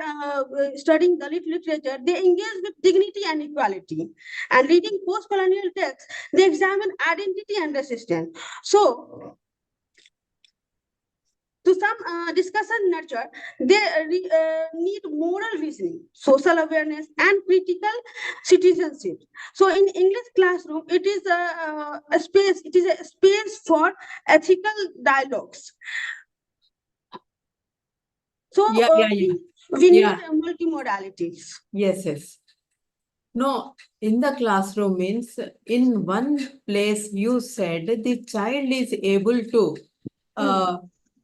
studying Dalit literature, they engage with dignity and equality. And reading post-colonial texts, they examine identity and resistance. So, to some discussion nurture, they need moral reasoning, social awareness, and critical citizenship. So in English classroom, it is a space. It is a space for ethical dialogues. So we need multimodalities. Yes. No, in the classroom means in one place you said the child is able to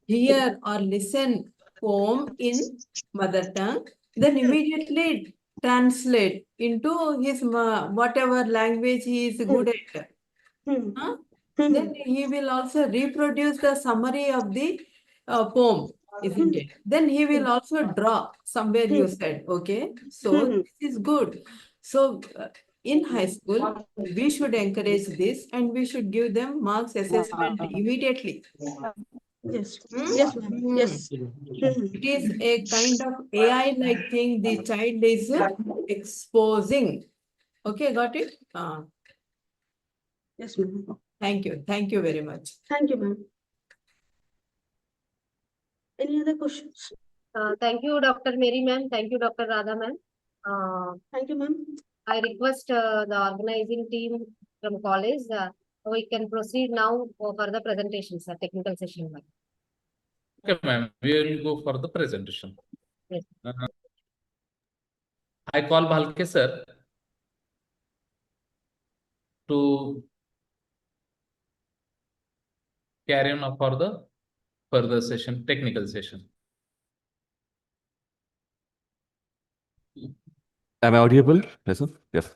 hear or listen poem in mother tongue, then immediately translate into his whatever language he is good at. Huh? Then he will also reproduce the summary of the poem, isn't it? Then he will also draw somewhere you said, okay? So this is good. So in high school, we should encourage this and we should give them marks assessment immediately. Yes. Hmm? Yes, ma'am. Yes. It is a kind of AI-like thing the child is exposing. Okay, got it? Yes, ma'am. Thank you. Thank you very much. Thank you, ma'am. Any other questions? Thank you, Dr. Mary ma'am. Thank you, Dr. Radha ma'am. Thank you, ma'am. I request the organizing team from college, we can proceed now for the presentations, technical session. Ma'am. Okay, ma'am. We will go for the presentation. Yes. I call Bhalke sir to carry on for the further session, technical session. Am I audible? Yes, sir? Yes.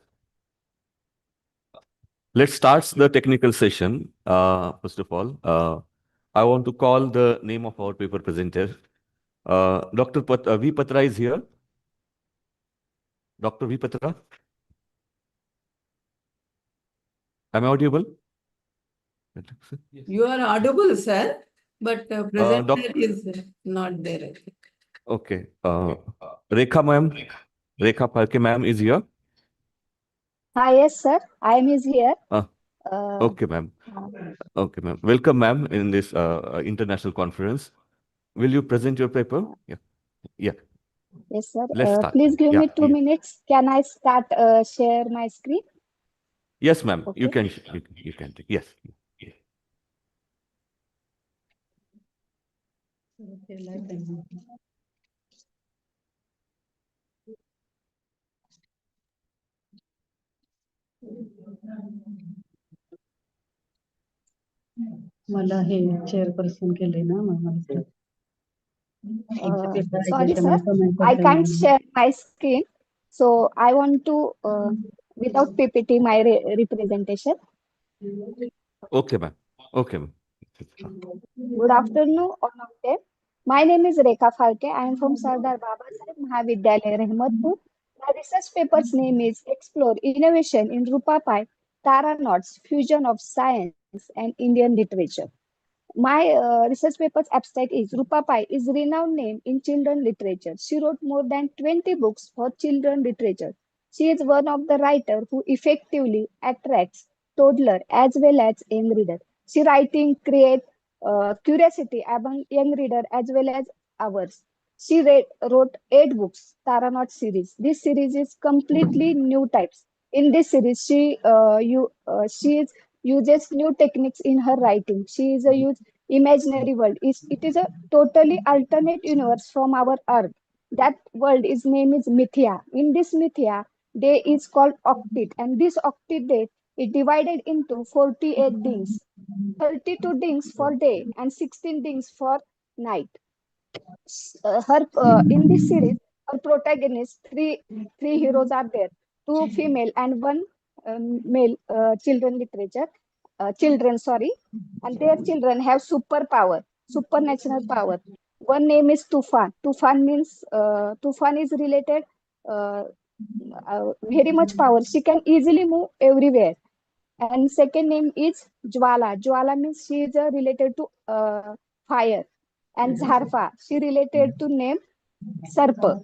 Let's start the technical session. First of all, I want to call the name of our paper presenter. Dr. V. Patra is here. Dr. V. Patra. Am I audible? You are audible, sir, but presenter is not there. I think. Okay. Rekha ma'am. Rekha Phalke ma'am is here. Hi, yes, sir. I am here. Okay, ma'am. Okay, ma'am. Welcome, ma'am, in this international conference. Will you present your paper? Yeah. Yeah. Yes, sir. Let's start. Please give Yeah, me 2 yeah. minutes. Can I start share my screen? Yes, ma'am. Okay. You can. You can. Yes. Yeah. मला हे chairperson केले ना मग मला Sorry, sir. I can't share my screen. So I want to, without PPT, my representation. Okay, ma'am. Okay, ma'am. Good afternoon, all of them. My name is Rekha Phalke. I am from Sardar Babasaheb Mahavidyalaya, Rehmatpur. My research paper's name is Explore Innovation in Rupapai, Taranauts, Fusion of Science and Indian Literature. My research paper's abstract is Rupa Pai is renowned name in children literature. She wrote more than 20 books for children literature. She is one of the writers who effectively attracts toddler as well as young reader. She writing create curiosity among young reader as well as ours. She wrote 8 books, Taranaut series. This series is completely new types. In this series, she is uses new techniques in her writing. She is a use imaginary world. It is a totally alternate universe from our earth. That world is name is Mithya. In this Mithya, day is called octet, and this octet day is divided into 48 dings, 32 dings for day and 16 dings for night. In this series, her protagonist, three heroes are there, 2 female and 1 male children, sorry, and their children have superpower, supernatural power. One name is Tufan. Tufan is related very much power. She can easily move everywhere. And second name is Jwala. Jwala means she is related to fire. And Zarfa, she related to name Sarpa.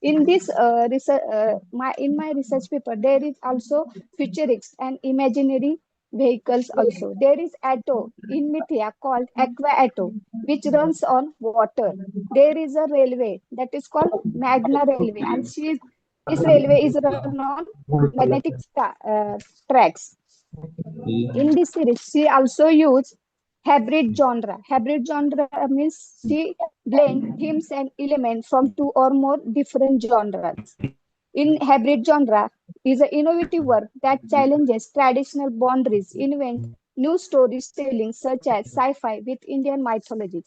In this in my research paper, there is also futuristics and imaginary vehicles also. There is Atto in Mithya called Aqua Atto, which runs on water. There is a railway that is called Magna Railway, and this railway is run on magnetic tracks. In this series, she also used hybrid genre. Hybrid genre means she blend themes and elements from 2 or more different genres. In hybrid genre is an innovative work that challenges traditional boundaries, invents new storytelling such as sci-fi with Indian mythology.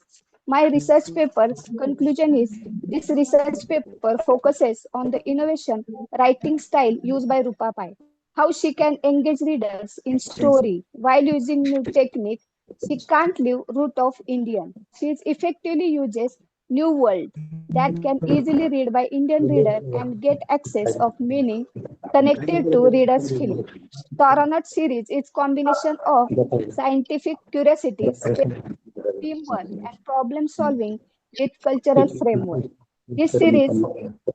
My research paper's conclusion is this research paper focuses on the innovation writing style used by Rupa Pai, how she can engage readers in story while using new technique. She can't leave root of Indian. She effectively uses new world that can easily read by Indian reader and get access of meaning connected to reader's feeling. Taranat series is combination of scientific curiosity, teamwork, and problem solving with cultural framework. This series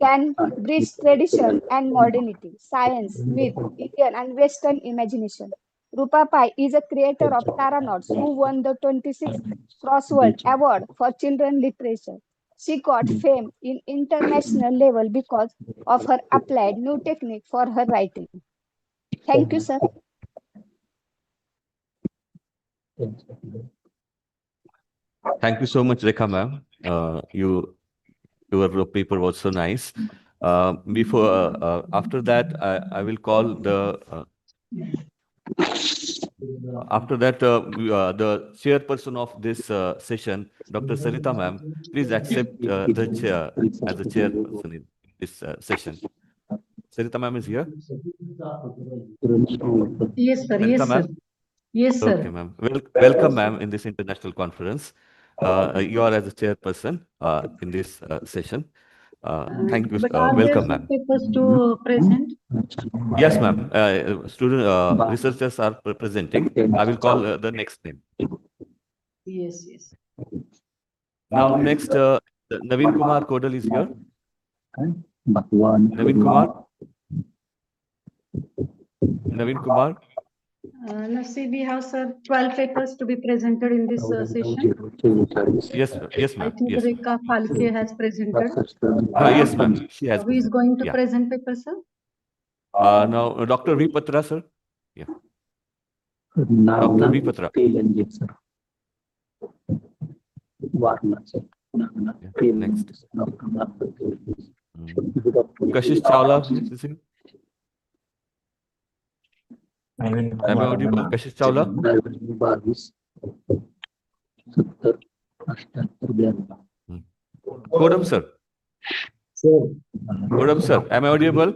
can bridge tradition and modernity, science, myth, Indian and Western imagination. Rupa Pai is a creator of Taranauts who won the 26th Crossword Award for Children Literature. She got fame in international level because of her applied new technique for her writing. Thank you, sir. Thank you so much, Rekha ma'am. Your paper was so nice. After that, I will call the the chairperson of this session, Dr. Sarita ma'am. Please accept the chair as a chairperson in this session. Sarita ma'am is here. Yes, sir. Sarita Yes, sir. ma'am? Yes, sir. Okay, ma'am. Welcome, ma'am, in this international conference. You are as a chairperson in this session. Thank you. But are there Welcome, some ma'am. papers to present? Yes, ma'am. Researchers are presenting. I will call the next name. Yes, yes. Now, next, Naveen Kumar Kodal is here. Naveen Kumar. Naveen Kumar. Now see, we have, sir, 12 papers to be presented in this session. Yes, sir. Yes, I ma'am. think Yes, ma'am. Icncolcc has presented. Yes, ma'am. She has. Who is presented. going to Yeah. present paper, sir? Now, Dr. V. Patra, sir. Yeah. Dr. V. Patra. Yeah. Next. Kashish Chawla. Am I audible? Kashish Chawla. Kodam, sir. Kodam, sir. Am I audible?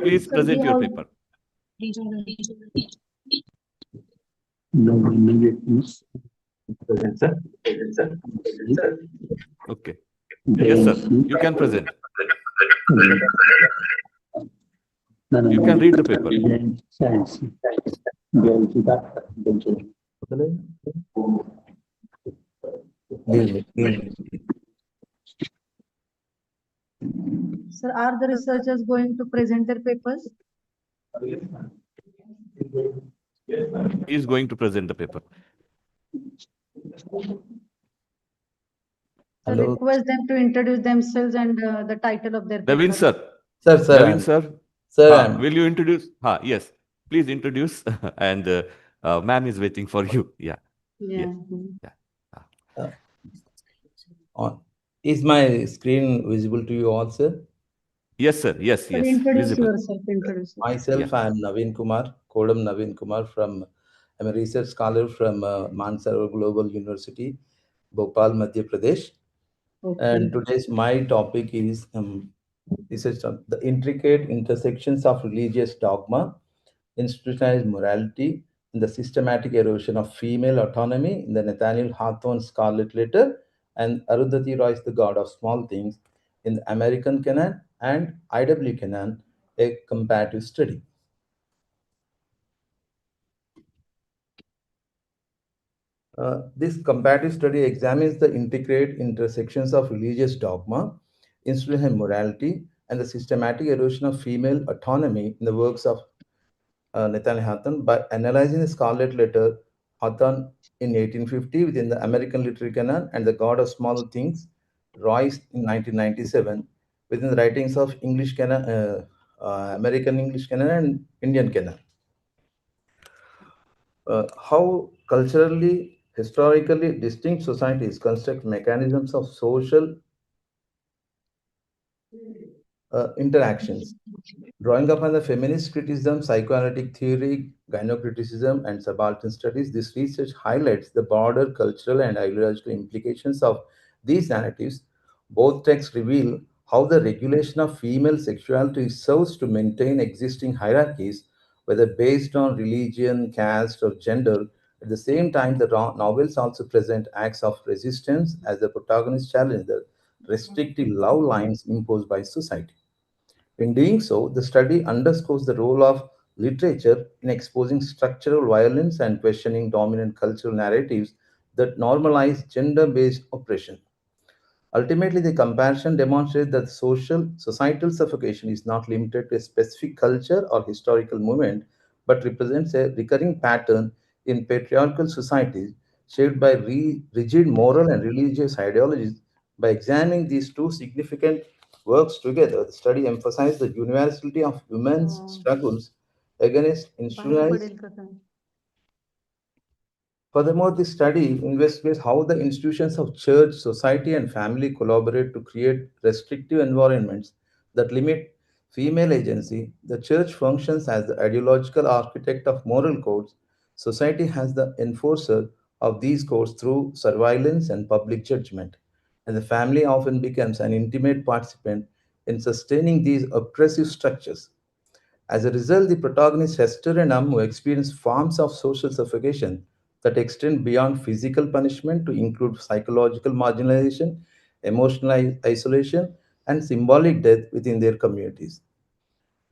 Please Sir, present we your have paper. Okay. Yes, sir. You can present. You can read the paper. Sir, are the researchers going to present their papers? He is going to present the paper. So request them to introduce themselves and the title of their Naveen, paper. sir. Sir, Naveen, sir. Sir, Will you introduce? Yes. Please introduce. And ma'am is waiting for you. Yeah. Yeah. Yes. Yeah. is my screen visible to you all, sir? Yes, sir. Yes, Sir, yes. introduce Visible. yourself. Introduce yourself. Myself, I am Naveen Kumar, Kodam Naveen Kumar I'm a research scholar from Mansar Global University, Bhopal, Madhya Pradesh. Okay. And today's my topic is research on the intricate intersections of religious dogma, institutionalized morality, and the systematic erosion of female autonomy in the Nathaniel Hawthorne Scarlet Letter and Arundhati Roy's The God of Small Things in the American Canon and I.W. Canon, a comparative study. This comparative study examines the intricate intersections of religious dogma, institutional morality, and the systematic erosion of female autonomy in the works of Nathaniel Hawthorne by analyzing the Scarlet Letter, Hawthorne in 1850 within the American Literary Canon and The God of Small Things, Royce in 1997 within the writings of English Canon, American English Canon and Indian Canon. How culturally, historically distinct societies construct mechanisms of social interactions. Drawing upon the feminist criticism, psychoanalytic theory, gynocriticism, and subaltern studies, this research highlights the broader cultural and ideological implications of these narratives. Both texts reveal how the regulation of female sexuality serves to maintain existing hierarchies, whether based on religion, caste, or gender. At the same time, the novels also present acts of resistance as the protagonists challenge the restrictive love lines imposed by society. In doing so, the study underscores the role of literature in exposing structural violence and questioning dominant cultural narratives that normalize gender based oppression. Ultimately, the comparison demonstrates that societal suffocation is not limited to a specific culture or historical movement, but represents a recurring pattern in patriarchal societies shaped by rigid moral and religious ideologies. By examining these two significant works together, the study emphasized the universality of women's struggles against institutionalized. Furthermore, this study investigates how the institutions of church, society, and family collaborate to create restrictive environments that limit female agency. The church functions as the ideological architect of moral codes. Society has the enforcer of these codes through surveillance and public judgment. And the family often becomes an intimate participant in sustaining these oppressive structures. As a result, the protagonists Hester and Ammu experience forms of social suffocation that extend beyond physical punishment to include psychological marginalization, emotional isolation, and symbolic death within their communities.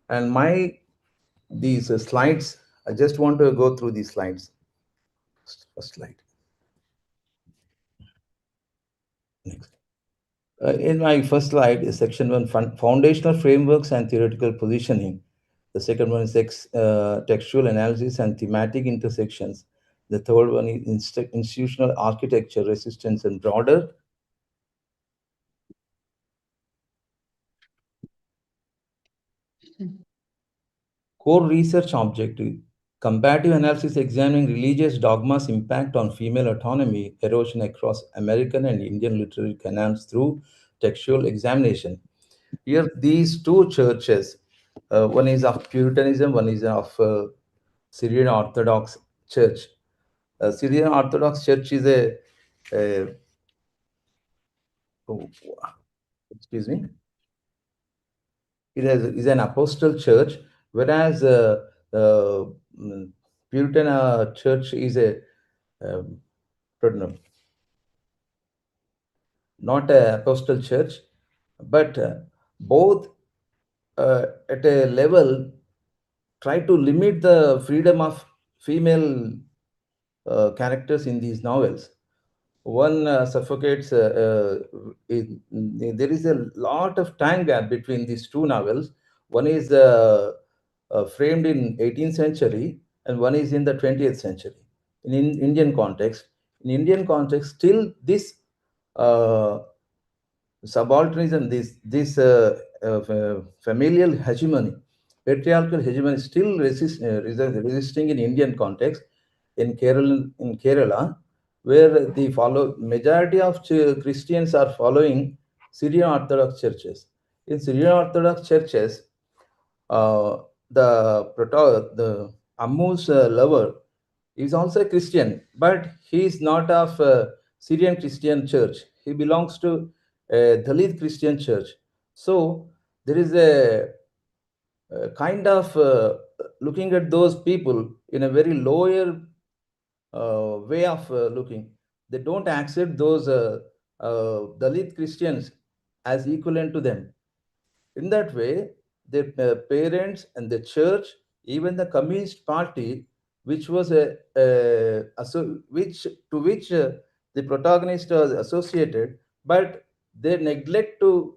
And these slides, I just want to go through these slides. First slide. Next. In my first slide is section 1, foundational frameworks and theoretical positioning. The second one is textual analysis and thematic intersections. The third one is institutional architecture, resistance, and broader. Core research objective, comparative analysis examining religious dogma's impact on female autonomy, erosion across American and Indian literary canons through textual examination. Here, these two churches, one is of Puritanism, one is of Syrian Orthodox Church. Syrian Orthodox Church is excuse me, is an apostle church, whereas Puritan Church is not a apostle church, but both at a level try to limit the freedom of female characters in these novels. One suffocates, there is a lot of time gap between these two novels. One is framed in 18th century and one is in the 20th century. In Indian context, still this subalternism, this familial hegemony, patriarchal hegemony still resisting in Indian context. In Kerala, where the majority of Christians are following Syrian Orthodox churches. In Syrian Orthodox churches, the Ammu's lover is also a Christian, but he is not of Syrian Christian church. He belongs to a Dalit Christian church. So there is a kind of looking at those people in a very lower way of looking. They don't accept those Dalit Christians as equivalent to them. In that way, their parents and the church, even the Communist Party, which was the protagonist was associated, but they neglect to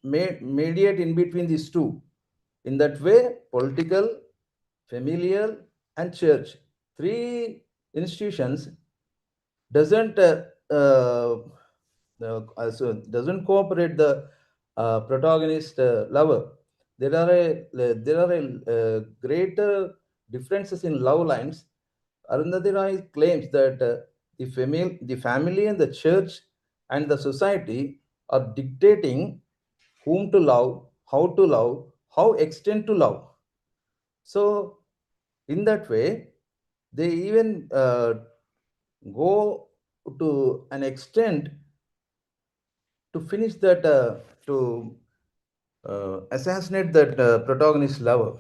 mediate in between these two. In that way, political, familial, and church, three institutions doesn't doesn't cooperate the protagonist lover. There are greater differences in love lines. Arundhati Roy claims that the family and the church and the society are dictating whom to love, how extend to love. So in that way, they even go to an extent to finish that, to assassinate that protagonist lover.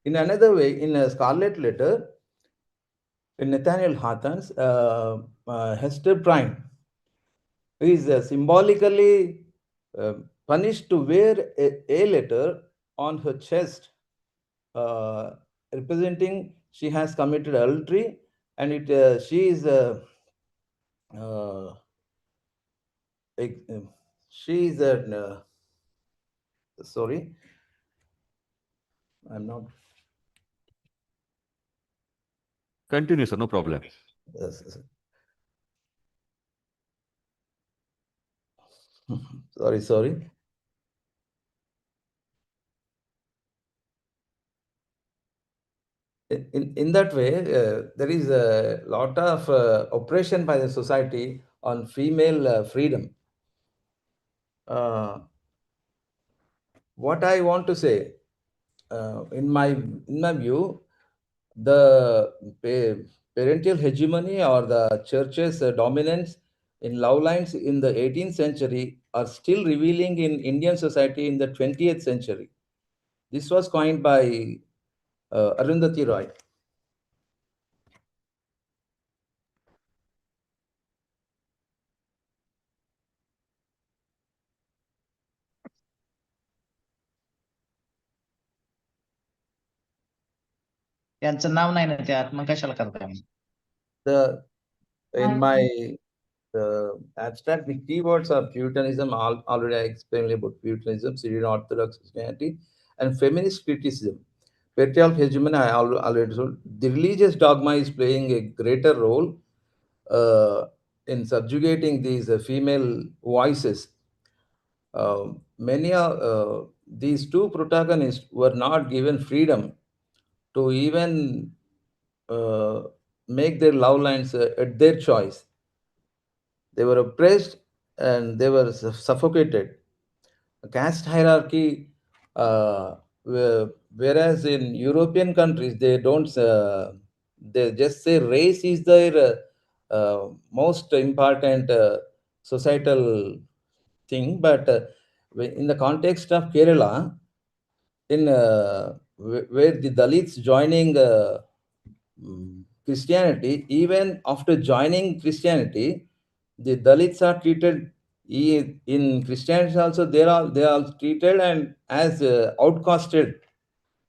In another way, in a Scarlet Letter, in Nathaniel Hawthorne's, Hester Prynne is symbolically punished to wear a letter on her chest, representing she has committed adultery, and she is sorry, I'm not. Continue, sir, no problem. Yes, sorry. In that way, there is a lot of oppression by the society on female freedom. What I want to say, in my view, the parental hegemony or the church's dominance in love lines in the 18th century are still revealing in Indian society in the 20th century. This was coined by Arundhati Roy. यांचं नाव नाही ना त्यात, मग कशाला करताय? In my abstract, the keywords are Puritanism. Already I explained about Puritanism, Syrian Orthodox Christianity, and feminist criticism. Patriarchal hegemony, I already told. The religious dogma is playing a greater role in subjugating these female voices. Many of these two protagonists were not given freedom to even make their love lines at their choice. They were oppressed and they were suffocated. Caste hierarchy, whereas in European countries, they don't, they just say race is their most important societal thing. But in the context of Kerala, in where the Dalits joining Christianity, even after joining Christianity, the Dalits are treated in Christianity also. They are treated and as outcasted.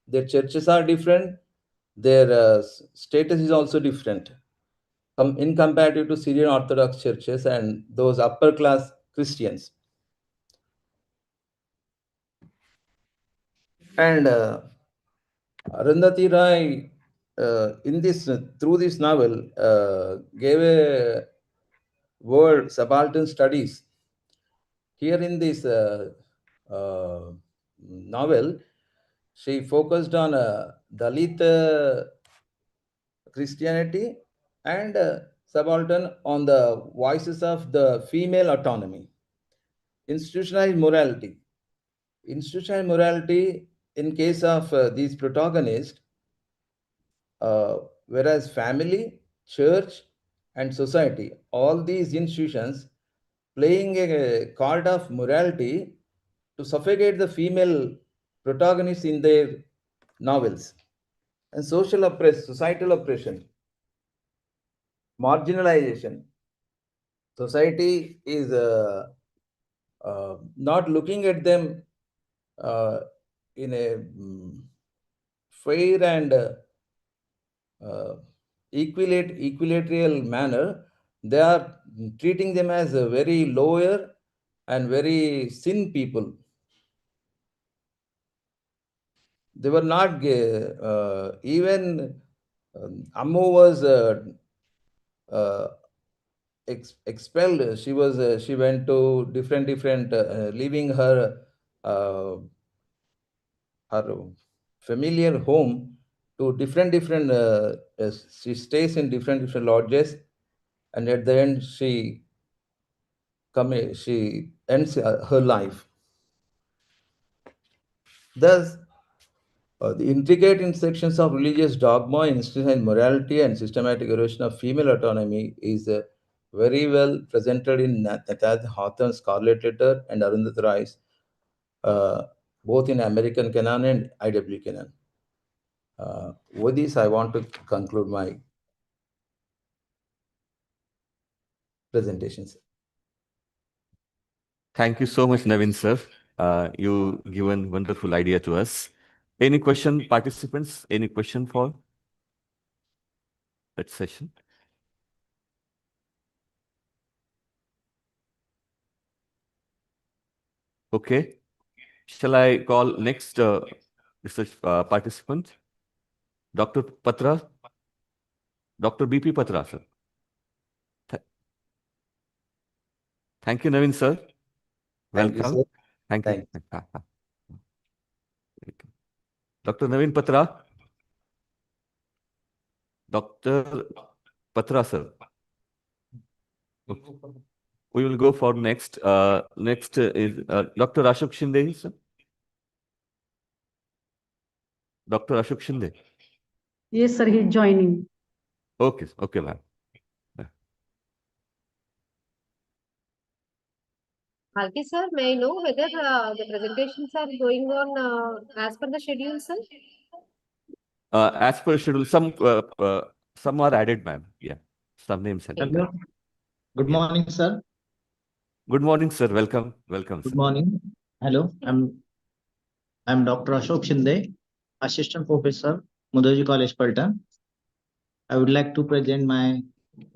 Their churches are different. Their status is also different in comparative to Syrian Orthodox churches and those upper class Christians. And Arundhati Roy, through this novel, gave a word subaltern studies. Here in this novel, she focused on Dalit Christianity and subaltern on the voices of the female autonomy. Institutionalized morality. Institutionalized morality in case of these protagonists, whereas family, church, and society, all these institutions playing a card of morality to suffocate the female protagonists in their novels. And societal oppression, marginalization. Society is not looking at them in a fair and equilateral manner. They are treating them as a very lower and very sin people. They were not even Ammu was expelled. She went to different leaving her familiar home to different she stays in different lodges, and at the end she ends her life. Thus, the intricate intersections of religious dogma, institutional morality, and systematic erosion of female autonomy is very well presented in Nathan Hawthorne's Scarlet Letter and Arundhati Roy's, both in American Canon and IW Canon. With this, I want to conclude my presentation, sir. Thank you so much, Navin sir. You given wonderful idea to us. Any question, participants? Any question for that session? Okay. Shall I call next research participant? Dr. Patra? Dr. BP Patra, sir. Thank you, Navin sir. Thank you, Welcome. sir. Thank you. Thank Dr. Navin Patra? Dr. Patra, sir. We will go for next. Next is Dr. Ashok Shinde, sir. Dr. Ashok Shinde. Yes, sir, he's joining. Okay, okay, ma'am. Halki sir, may I know whether the presentations are going on as per the schedule, sir? As per schedule, some are added, ma'am. Yeah, some names have been Hello. added. Good Yeah. morning, sir. Good morning, sir. Welcome, welcome, Good sir. morning. Hello, I'm Dr. Ashok Shinde, Assistant Professor, Mudaji College, Paltan. I would like to present my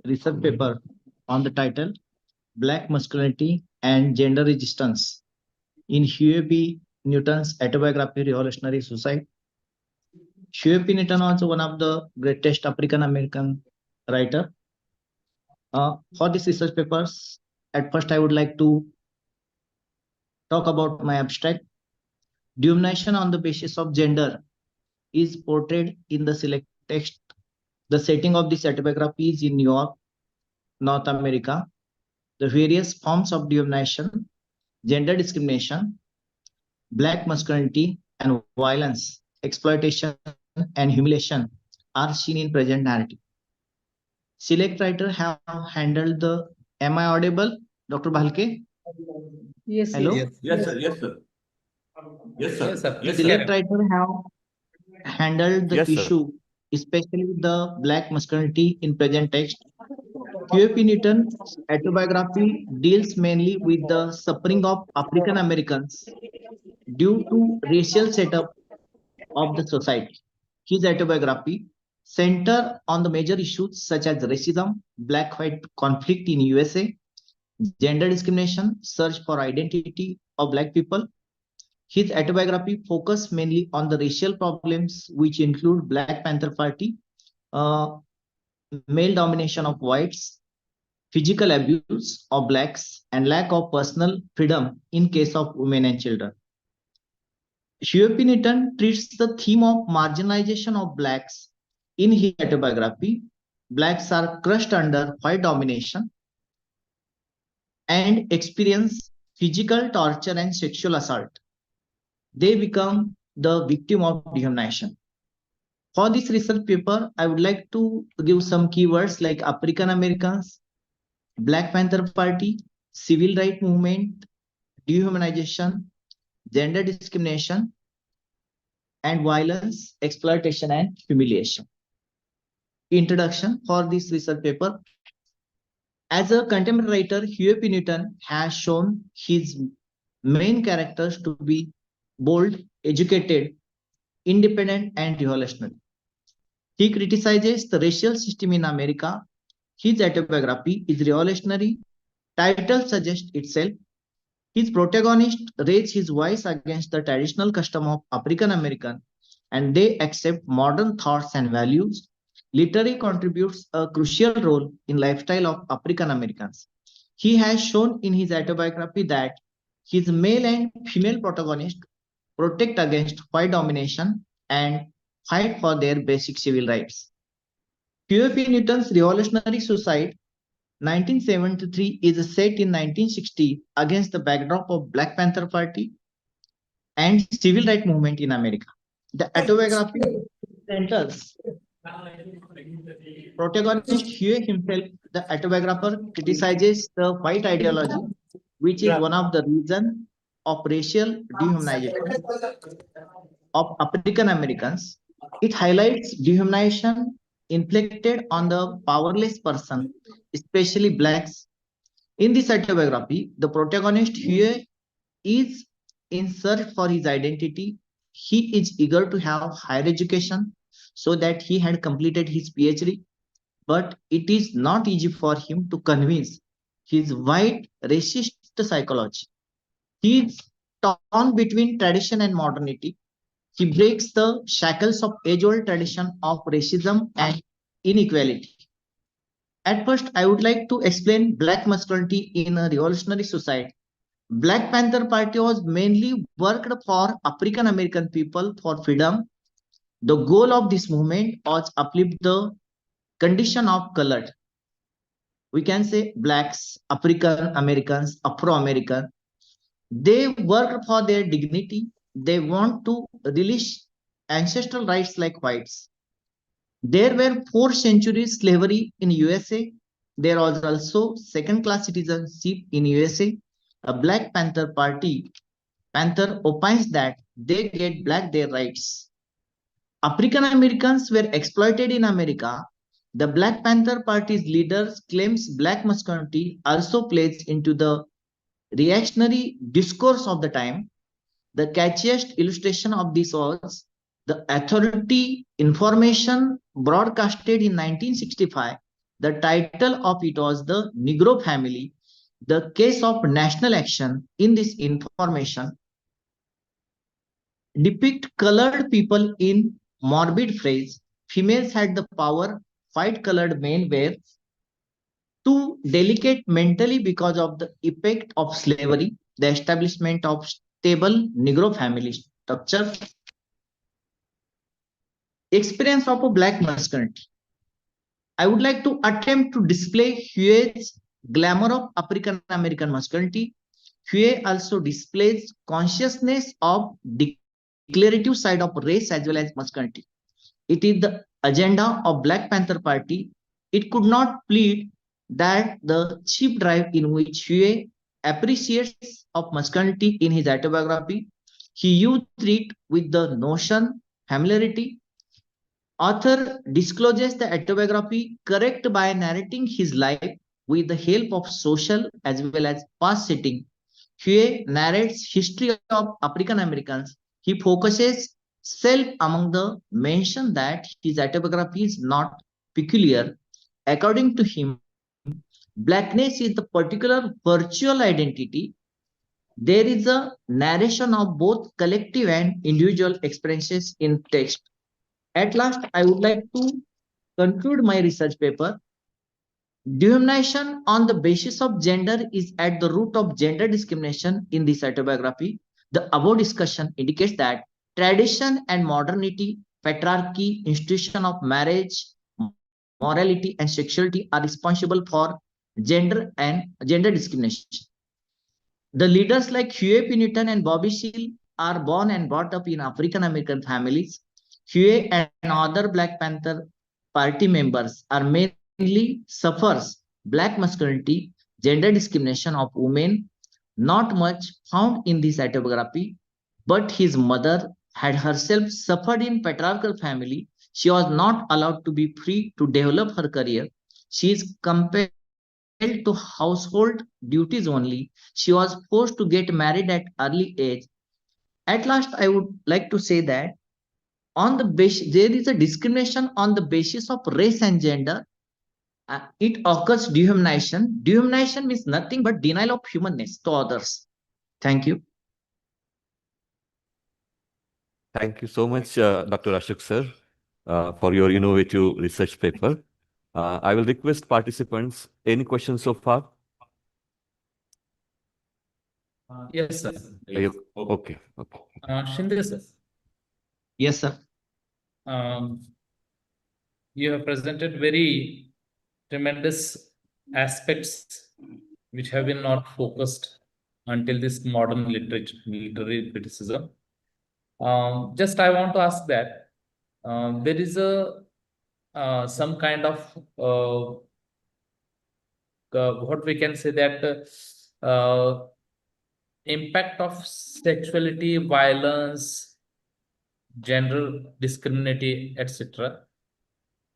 research paper on the title Black Masculinity and Gender Resistance in Huey P. Newton's Autobiography Revolutionary Suicide. Huey P. Newton was one of the greatest African American writer. For this research papers, at first I would like to talk about my abstract. Discrimination on the basis of gender is portrayed in the select text. The setting of this autobiography is in New York, North America. The various forms of discrimination, gender discrimination, black masculinity, and violence, exploitation, and humiliation are seen in present narrative. Select writer have handled the. Am I audible, Dr. Bhalke? Yes, Hello. Yes, sir. Yes, sir. Yes, sir. Yes, sir. Please Select carry writer have handled the Yes, sir. issue, especially the black masculinity in present text. Huey Newton's autobiography deals mainly with the suffering of African Americans due to racial setup of the society. His autobiography center on the major issues such as racism, black-white conflict in USA, gender discrimination, search for identity of black people. His autobiography focused mainly on the racial problems, which include Black Panther Party, male domination of whites, physical abuse of blacks, and lack of personal freedom in case of women and children. Huey Newton treats the theme of marginalization of blacks in his autobiography. Blacks are crushed under white domination and experience physical torture and sexual assault. They become the victim of discrimination. For this research paper, I would like to give some keywords like African Americans, Black Panther Party, civil rights movement, dehumanization, gender discrimination, and violence, exploitation, and humiliation. Introduction for this research paper. As a contemporary writer, Huey P. Newton has shown his main characters to be bold, educated, independent, and revolutionary. He criticizes the racial system in America. His autobiography is revolutionary. Title suggests itself. His protagonist raises his voice against the traditional custom of African American, and they accept modern thoughts and values. Literary contributes a crucial role in lifestyle of African Americans. He has shown in his autobiography that his male and female protagonists protect against white domination and fight for their basic civil rights. Huey P. Newton's revolutionary suicide 1973 is set in 1960 against the backdrop of Black Panther Party. and civil rights movement in America. The autobiography centers protagonist Huey himself, the autobiographer, criticizes the white ideology, which is one of the reasons of racial dehumanization of African Americans. It highlights dehumanization inflicted on the powerless person, especially blacks. In this autobiography, the protagonist Huey is in search for his identity. He is eager to have higher education so that he had completed his PhD, but it is not easy for him to convince his white racist psychology. He is torn between tradition and modernity. He breaks the shackles of age-old tradition of racism and inequality. At first, I would like to explain black masculinity in a revolutionary society. Black Panther Party was mainly worked for African American people for freedom. The goal of this movement was uplift the condition of colored. We can say blacks, African Americans, Afro-American. They worked for their dignity. They want to release ancestral rights like whites. There were 4 centuries slavery in USA. There was also second-class citizenship in USA. A Black Panther Panther opines that they get black their rights. African Americans were exploited in America. The Black Panther Party's leaders claims black masculinity also plays into the reactionary discourse of the time. The catchiest illustration of this was the Authority information broadcasted in 1965. The title of it was The Negro Family, the case of national action. In this information depict colored people in morbid phrase. Females had the power, white colored men were too delicate mentally because of the effect of slavery, the establishment of stable Negro family structure. Experience of a black masculinity. I would like to attempt to display Huey's glamour of African American masculinity. Huey also displays consciousness of declarative side of race as well as masculinity. It is the agenda of Black Panther Party. It could not plead that the cheap drive in which Huey appreciates of masculinity in his autobiography. He used it with the notion familiarity. Author discloses the autobiography correct by narrating his life with the help of social as well as past setting. Huey narrates history of African Americans. He focuses self among the mention that his autobiography is not peculiar. According to him, blackness is the particular virtual identity. There is a narration of both collective and individual experiences in text. At last, I would like to conclude my research paper. Dehumanization on the basis of gender is at the root of gender discrimination in this autobiography. The above discussion indicates that tradition and modernity, patriarchy, institution of marriage, morality, and sexuality are responsible for gender discrimination. The leaders like Huey P. Newton and Bobby Seale are born and brought up in African American families. Huey and other Black Panther Party members are mainly suffers black masculinity, gender discrimination of women, not much found in this autobiography, but his mother had herself suffered in patriarchal family. She was not allowed to be free to develop her career. She is compelled to household duties only. She was forced to get married at early age. At last, I would like to say that on the basis, there is a discrimination on the basis of race and gender. It occurs dehumanization. Dehumanization means nothing but denial of humanness to others. Thank you. Thank you so much, Dr. Ashok sir, for your innovative research paper. I will request participants, any questions so far? Yes, sir. Okay. Shinde, sir. Yes, sir. You have presented very tremendous aspects which have been not focused until this modern literary criticism. Just I want to ask that there is a some kind of what we can say that impact of sexuality, violence, gender discrimination, etc.,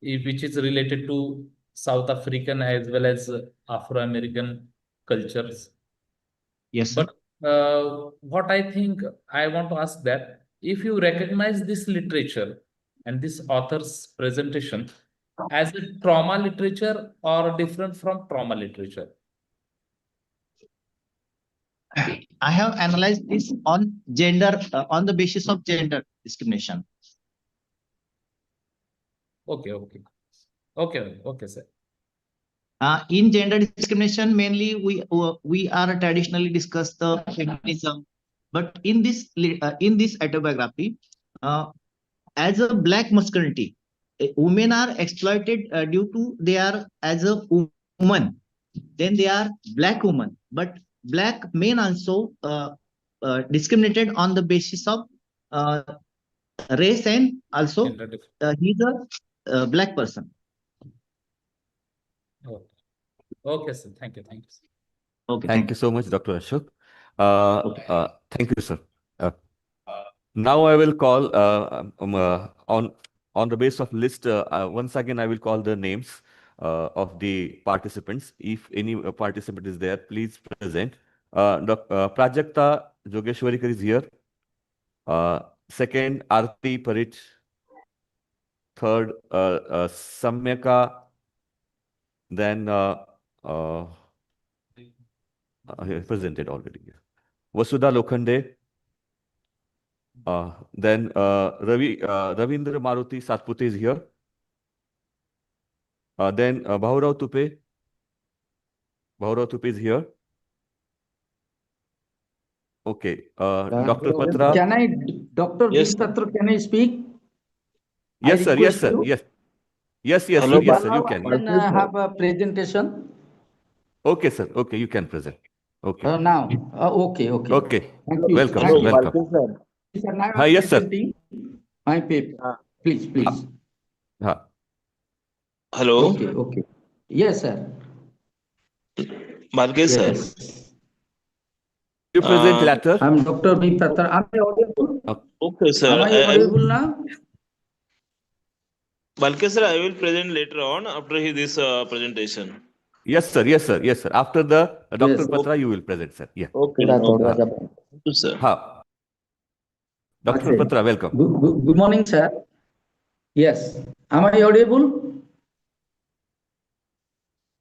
which is related to South African as well as Afro-American cultures. Yes, sir. But what I think I want to ask that if you recognize this literature and this author's presentation as a trauma literature or different from trauma literature. I have analyzed this on gender, on the basis of gender discrimination. Okay, sir. In gender discrimination, mainly we are traditionally discuss the feminism, but in this autobiography, as a black masculinity, women are exploited due to they are as a woman, then they are black woman, but black men also discriminated on the basis of race and also he's a black person. Okay, sir. Thank you. Sir. Okay, thank you so much, Dr. Ashok. Thank you, sir. Now I will call on the base of list. Once again, I will call the names of the participants. If any participant is there, please present. Prajakta Jogeshwarikar is here. Second, Arti Parit. Third, Samyaka. Then presented already. Vasudha Lokhande. Then Ravindra Maruti Satpute is here. Then Bahurav Tupe. Bahurav Tupe is here. Okay. Dr. Patra. Can I, Dr. Yes, Patra, can I speak? Yes, sir. Yes, sir. Yes. Yes, yes, sir. Yes, sir. You can. I can have a presentation. Okay, sir. Okay, you can present. Okay. Now. Okay. Okay. Thank you. Welcome. Thank you. Welcome. Sir, now Hi, yes, sir. My paper. Please. Hello. Okay. Yes, sir. Balke sir. Yes. You present later. I'm Dr. B. Patra. Am I audible? Okay, sir. Am I audible now? Balke sir, I will present later on after this presentation. Yes, sir. Yes, sir. Yes, sir. After the Dr. Patra, you will present, sir. Yeah. Okay. Thank you, sir. Dr. Patra, welcome. Good morning, sir. Yes. Am I audible?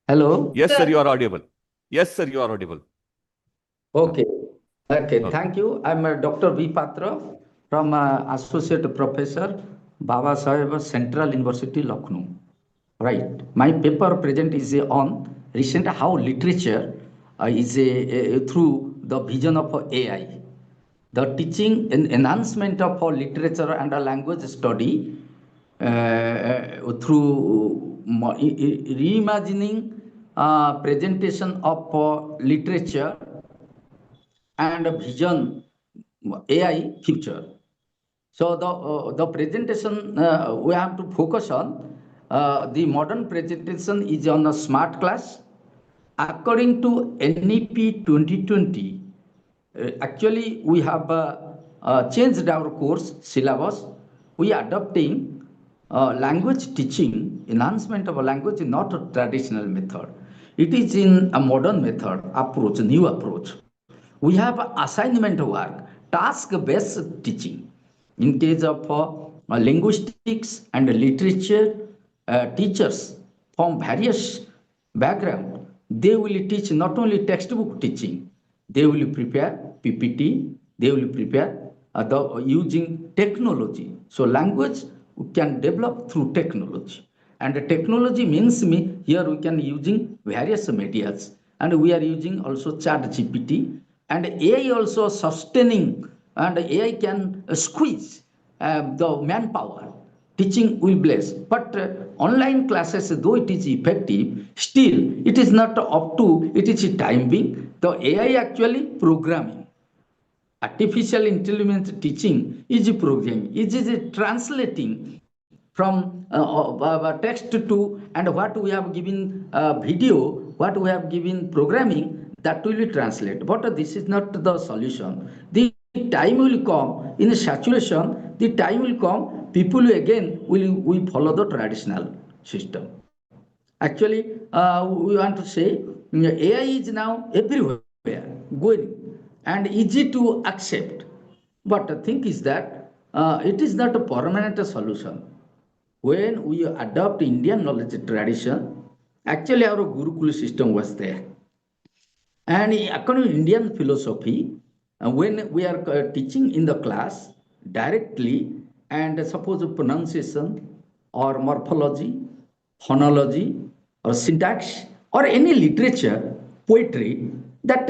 Hello? Yes, sir, you are audible. Yes, sir, you are audible. Okay. Thank you. I'm Dr. V. Patra from Associate Professor, Baba Saheb Central University, Lucknow. Right. My paper present is on recent how literature is through the vision of AI. The teaching and enhancement of literature and language study through reimagining presentation of literature and vision AI future. So the presentation we have to focus on the modern presentation is on a smart class. According to NEP 2020, actually we have changed our course syllabus. We are adopting language teaching, enhancement of a language is not a traditional method. It is in a modern method approach, new approach. We have assignment work, task-based teaching. In case of linguistics and literature, teachers from various background, they will teach not only textbook teaching, they will prepare PPT, they will prepare using technology. So language we can develop through technology. And the technology means here we can using various medias, and we are using also ChatGPT, and AI also sustaining, and AI can squeeze the manpower. Teaching will bless, but online classes, though it is effective, still it is not up to, it is time being. The AI actually programming. artificial intelligence teaching is programming. It is translating from text to, and what we have given video, what we have given programming, that will translate. But this is not the solution. The time will come in saturation. The time will come. People again will follow the traditional system. Actually, we want to say AI is now everywhere, going and easy to accept. But the thing is that it is not a permanent solution. When we adopt Indian knowledge tradition, actually our Gurukul system was there. And according to Indian philosophy, when we are teaching in the class directly, and suppose pronunciation or morphology, phonology, or syntax, or any literature, poetry, that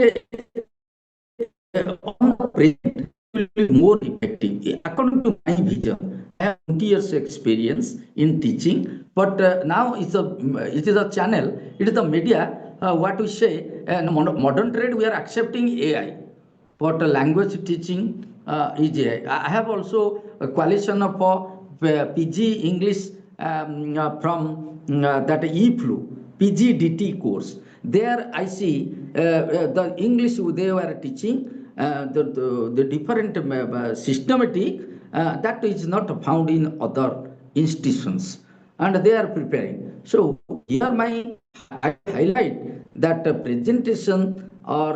on the present will be more effective. According to my vision, I have 20 years experience in teaching, but now it is a channel, it is the media, what we say, modern trade, we are accepting AI. But language teaching is AI. I have also a coalition of PG English from that eFlu, PGDT course. There I see the English they were teaching, the different systematic that is not found in other institutions, and they are preparing. So here I highlight that presentation or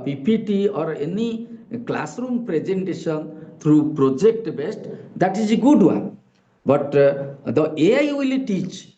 PPT or any classroom presentation through project based, that is a good one. But the AI will teach,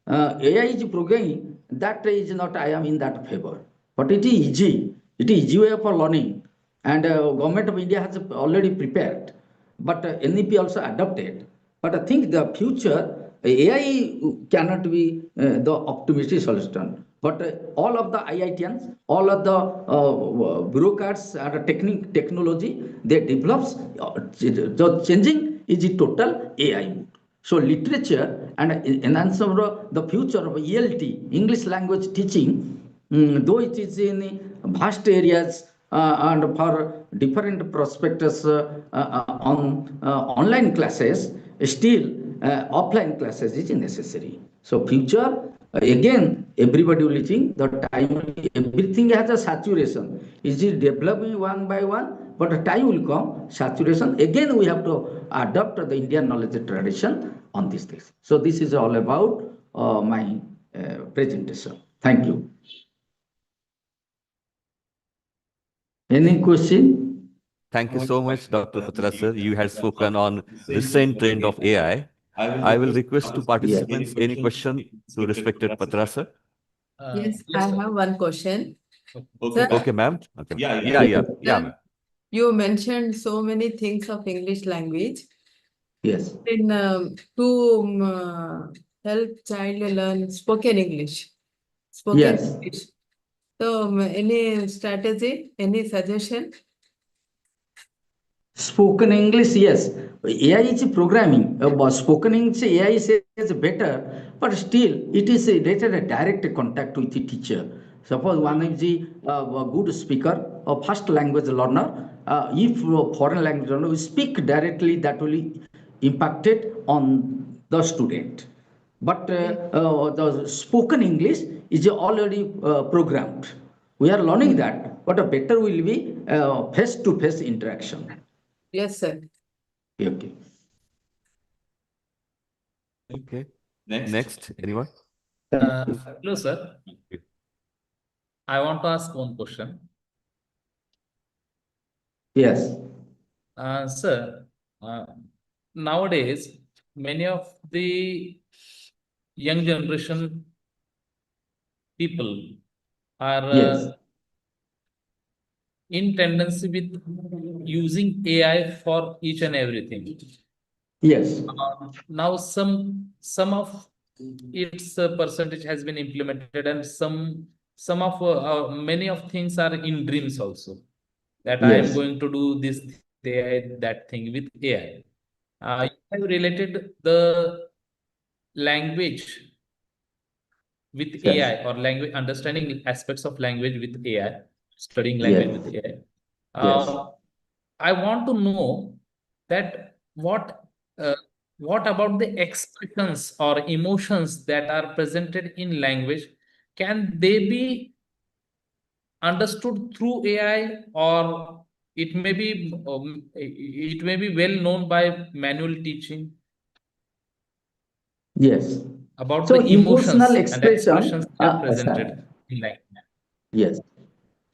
AI is programming, that is not, I am in that favor. But it is easy. It is easy way for learning. And government of India has already prepared. But NEP also adopted. But I think the future, AI cannot be the optimistic solution. But all of the IITians, all of the bureaucrats and technology, they develops, the changing is a total AI. So literature and enhancement of the future of ELT, English language teaching, though it is in vast areas and for different prospectus on online classes, still offline classes is necessary. So future, again, everybody will think the time, everything has a saturation. Is it developing one by one? But a time will come, saturation. Again, we have to adopt the Indian knowledge tradition on these things. So this is all about my presentation. Thank you. Any question? Thank you so much, Dr. Patra sir. You had spoken on recent trend of AI. I will request to participants any question to respected Patra sir. Yes, I have one question. Sir, Okay, ma'am. Okay. Yeah, ma'am. you mentioned so many things of English language. Yes. In to help child learn spoken English. Spoken Yes. English. So any strategy, any suggestion? Spoken English, yes. AI is programming. Spoken English, AI says better, but still it is a direct contact with the teacher. Suppose one is a good speaker, a first language learner. If foreign language learner will speak directly, that will impact it on the student. But the spoken English is already programmed. We are learning that, but a better will be face-to-face interaction. Yes, sir. Okay. Okay. Next, anyone? Hello, sir. I want to ask one question. Yes. Sir, nowadays, many of the young generation people are Yes. in tendency with using AI for each and everything. Yes. Now some of its percentage has been implemented, and some of many of things are in dreams also. That I am Yes. going to do this AI, that thing with AI. You have related the language with Yes. AI, or language understanding aspects of language with AI, studying language Yes. with AI. Yes. I want to know that what about the expressions or emotions that are presented in language? Can they be understood through AI, or it may be well known by manual teaching? Yes. About So the emotions emotional and expressions expression, that are presented in language. yes.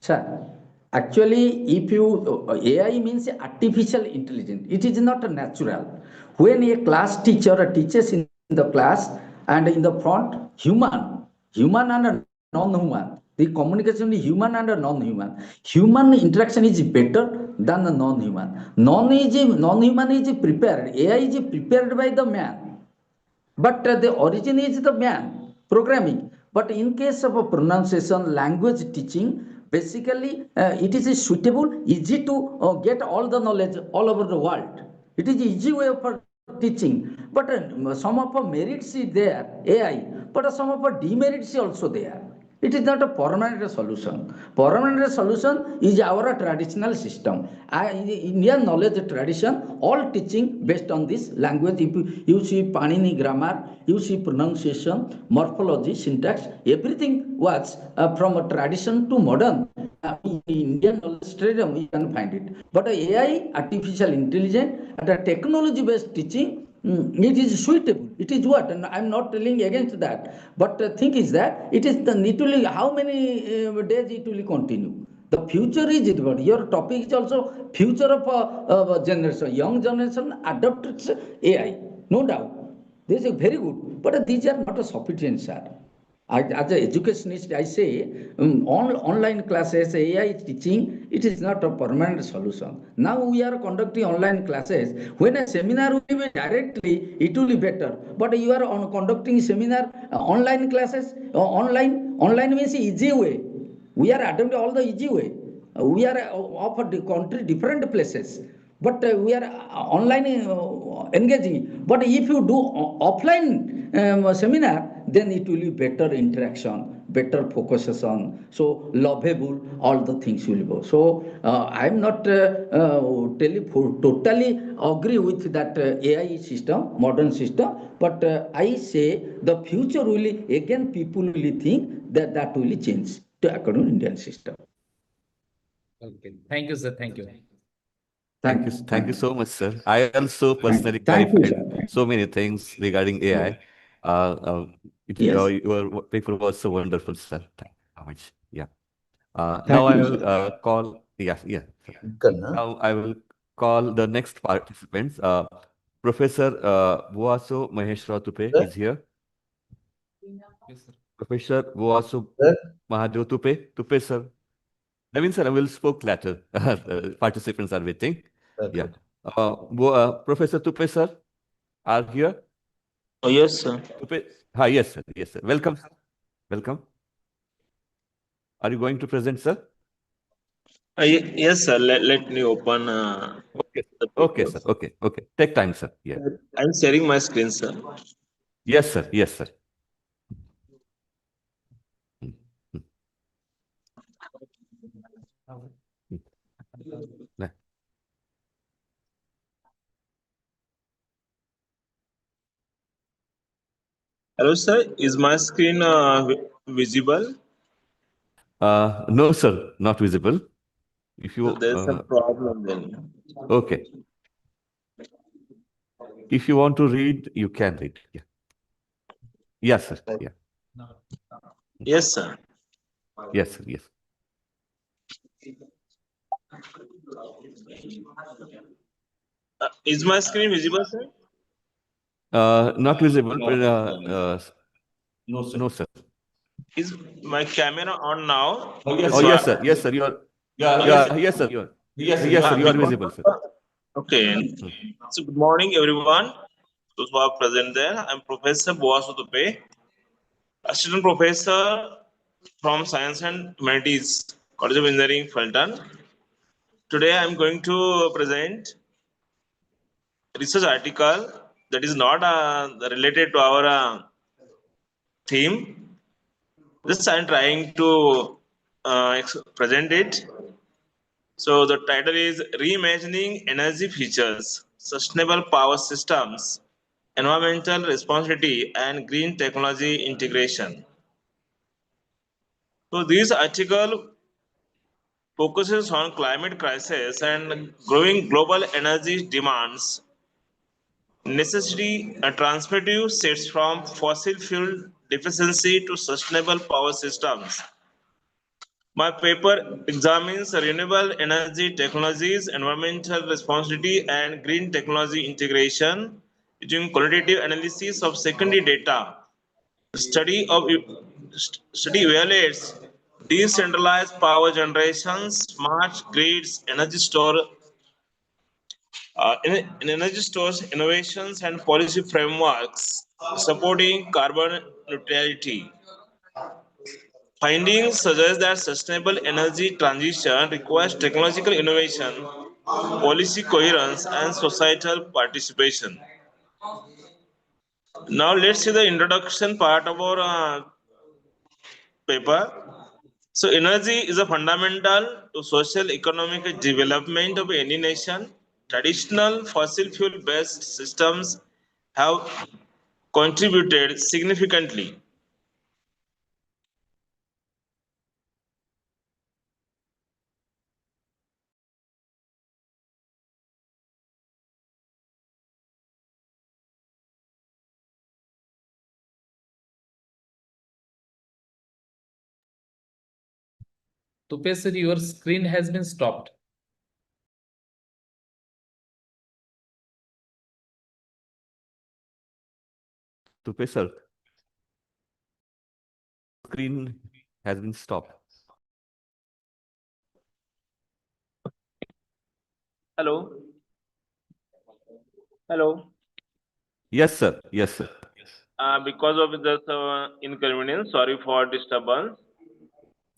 Sir, actually, if you AI means artificial intelligence, it is not a natural. When a class teacher teaches in the class and in the front, human and a non-human, the communication is human and a non-human. Human interaction is better than the non-human. Non-human is prepared. AI is prepared by the man, but the origin is the man programming. But in case of a pronunciation, language teaching, basically it is suitable, easy to get all the knowledge all over the world. It is easy way for teaching, but some of the merits is there, AI, but some of the demerits is also there. It is not a permanent solution. Permanent solution is our traditional system. In Indian knowledge tradition, all teaching based on this language. If you see Panini grammar, you see pronunciation, morphology, syntax, everything was from a tradition to modern. In Indian knowledge tradition, you can find it. But AI, artificial intelligence, and a technology-based teaching, it is suitable. It is what, and I'm not telling against that. But the thing is that it is the need to how many days it will continue. The future is it. But your topic is also future of generation. Young generation adopts AI, no doubt. This is very good. But these are not sufficient, sir. As an educationist, I say online classes, AI teaching, it is not a permanent solution. Now we are conducting online classes. When a seminar will be directly, it will be better. But you are conducting seminar online classes, online means easy way. We are adopting all the easy way. We are of the country, different places. But we are online engaging. But if you do offline seminar, then it will be better interaction, better focuses on, so lovable, all the things will go. So I'm not totally agree with that AI system, modern system, but I say the future will, again, people will think that will change to according to Indian system. Okay. Thank you, sir. Thank you. Thank you so much, sir. I also personally Thank you, clarified so many things regarding AI. Yes. Your paper was so wonderful, sir. Thank you so much. Yeah. Now I will call. Yes, yeah. Now I will call the next participants. Professor Buaso Maheshwara Tupe is here. Yes, sir. Professor Buaso Mahadev Tupe, sir. I mean, sir, I will speak later. Participants are waiting. Okay. Yeah. Professor Tupe, sir, are here? Oh, yes, sir. Tupe? Hi, yes, sir. Yes, sir. Welcome, sir. Welcome. Are you going to present, sir? Yes, sir. Let me open Okay. the Okay, paper. sir. Okay. Okay. Take time, sir. Yeah. I'm sharing my screen, sir. Yes, sir. Yes, sir. Hello, sir. Is my screen visible? No, sir. Not visible. If So you there's some problem then. okay. If you want to read, you can read. Yeah. Yes, sir. Yeah. Yes, sir. Yes, sir. Yes. Is my screen visible, sir? Not visible. No, sir. Is my camera on now? Oh, yes, sir. Yes, sir. You are. Yeah. Yes, sir. You are. Yes, sir. You are visible, sir. Okay. So good morning, everyone. Those who are present there. I'm Professor Boasu Tupe, assistant professor from Science and Humanities, College of Engineering, Fulton. Today I'm going to present a research article that is not related to our theme. Just I'm trying to present it. So the title is Reimagining Energy Features, Sustainable Power Systems, Environmental Responsibility and Green Technology Integration. So this article focuses on climate crisis and growing global energy demands, necessity and transformative shifts from fossil fuel deficiency to sustainable power systems. My paper examines renewable energy technologies, environmental responsibility, and green technology integration using qualitative analysis of secondary data. Study evaluates decentralized power generation, smart grids, in energy stores, innovations, and policy frameworks supporting carbon neutrality. Findings suggest that sustainable energy transition requires technological innovation, policy coherence, and societal participation. Now let's see the introduction part of our paper. So energy is a fundamental to social economic development of any nation. Traditional fossil fuel based systems have contributed significantly Tupe sir, your screen has been stopped. Tupe sir, screen has been stopped. Hello. Hello. Yes, sir. Yes, sir. Because of this inconvenience, sorry for disturbance.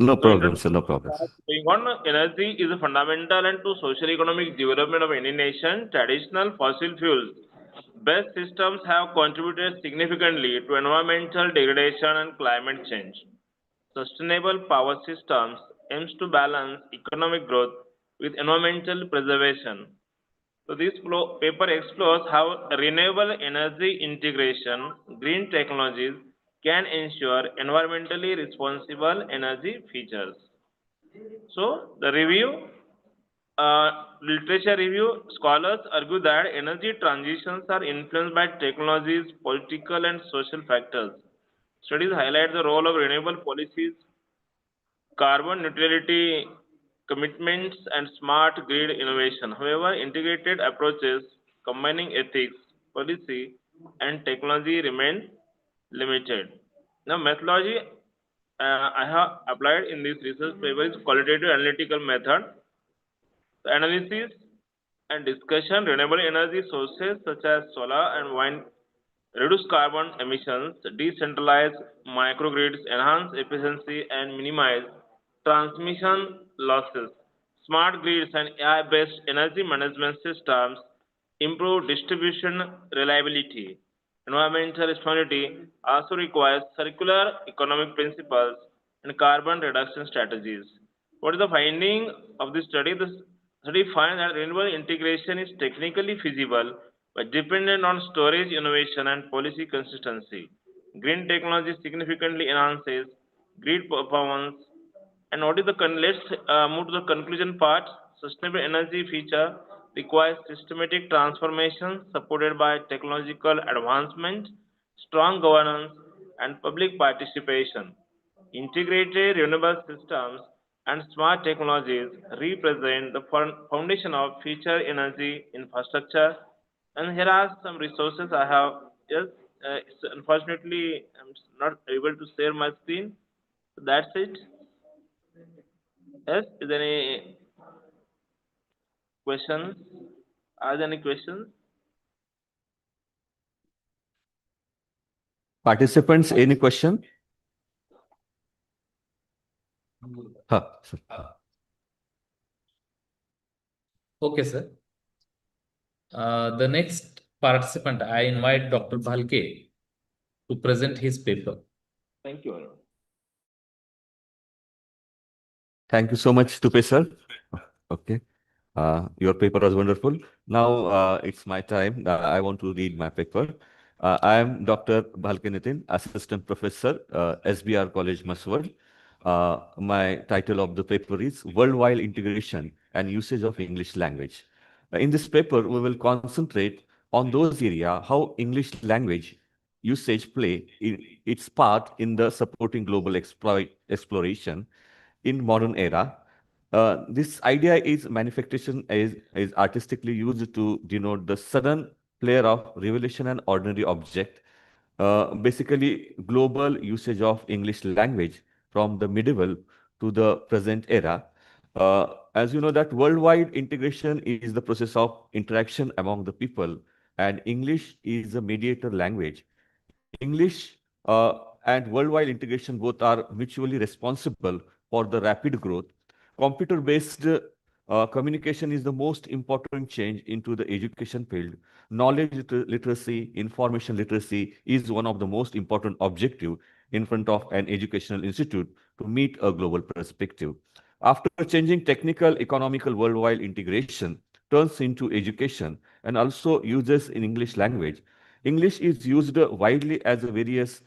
No So problem, sir. No problem. going on, energy is a fundamental and to socio-economic development of any nation. Traditional fossil fuels based systems have contributed significantly to environmental degradation and climate change. Sustainable power systems aims to balance economic growth with environmental preservation. So this paper explores how renewable energy integration, green technologies can ensure environmentally responsible energy features. So the review, literature review, scholars argue that energy transitions are influenced by technologies, political and social factors. Studies highlight the role of renewable policies, carbon neutrality commitments, and smart grid innovation. However, integrated approaches combining ethics, policy, and technology remain limited. Now, methodology I have applied in this research paper is qualitative analytical method. The analysis and discussion renewable energy sources such as solar and wind reduce carbon emissions, decentralize microgrids, enhance efficiency, and minimize transmission losses. Smart grids and AI-based energy management systems improve distribution reliability. Environmental responsibility also requires circular economic principles and carbon reduction strategies. What is the finding of this study? The study finds that renewable integration is technically feasible but dependent on storage innovation and policy consistency. Green technology significantly enhances grid performance. And what is the let's move to the conclusion part. Sustainable energy feature requires systematic transformation supported by technological advancement, strong governance, and public participation. Integrated renewable systems and smart technologies represent the foundation of future energy infrastructure. And here are some resources I have. Yes, unfortunately, I'm not able to share my screen. So that's it. Yes, is there any questions? Are there any questions? Participants, any question? Sir. Okay, sir. The next participant, I invite Dr. Bhalke to present his paper. Thank you, Arun. Thank you so much, Tupe sir. Okay. Your paper was wonderful. Now it's my time. I want to read my paper. I am Dr. Bhalke Nitin, Assistant Professor, SBR College, Maswad. My title of the paper is Worldwide Integration and Usage of English Language. In this paper, we will concentrate on those areas how English language usage play its part in the supporting global exploration in modern era. This idea is manifestation is artistically used to denote the sudden flare of revelation and ordinary object. Basically, global usage of English language from the medieval to the present era. As you know that worldwide integration is the process of interaction among the people, and English is a mediator language. English and worldwide integration both are mutually responsible for the rapid growth. Computer-based communication is the most important change into the education field. Knowledge literacy, information literacy is one of the most important objective in front of an educational institute to meet a global perspective. After changing technical, economical, worldwide integration turns into education and also uses in English language. English is used widely as a various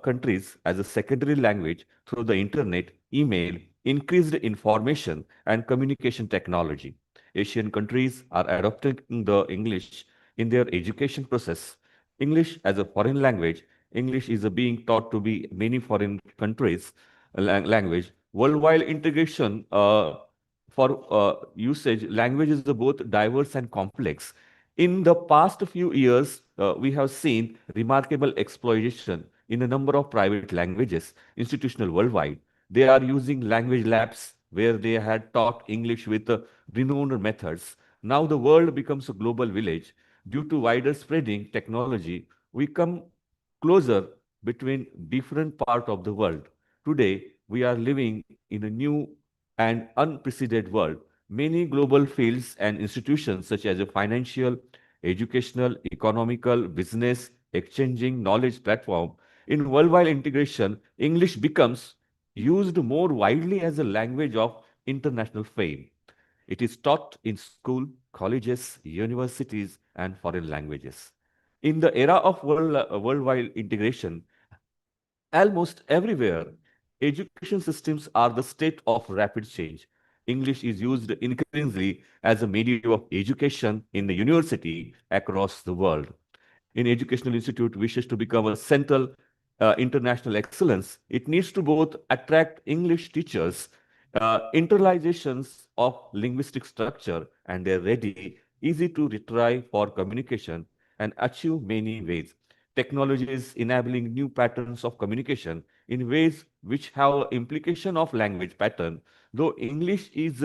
countries as a secondary language through the internet, email, increased information and communication technology. Asian countries are adopting the English in their education process. English as a foreign language, English is being taught to be many foreign countries language. Worldwide integration for usage, languages are both diverse and complex. In the past few years, we have seen remarkable exploitation in a number of private languages, institutional worldwide. They are using language labs where they had taught English with renowned methods. Now the world becomes a global village. Due to wider spreading technology, we come closer between different parts of the world. Today, we are living in a new and unprecedented world. Many global fields and institutions such as a financial, educational, economical, business, exchanging knowledge platform. In worldwide integration, English becomes used more widely as a language of international fame. It is taught in school, colleges, universities, and foreign languages. In the era of worldwide integration, almost everywhere, education systems are the state of rapid change. English is used increasingly as a medium of education in the university across the world. An educational institute wishes to become a central international excellence, it needs to both attract English teachers, internalizations of linguistic structure, and they're ready, easy to retrieve for communication and achieve many ways. Technology is enabling new patterns of communication in ways which have implication of language pattern. Though English is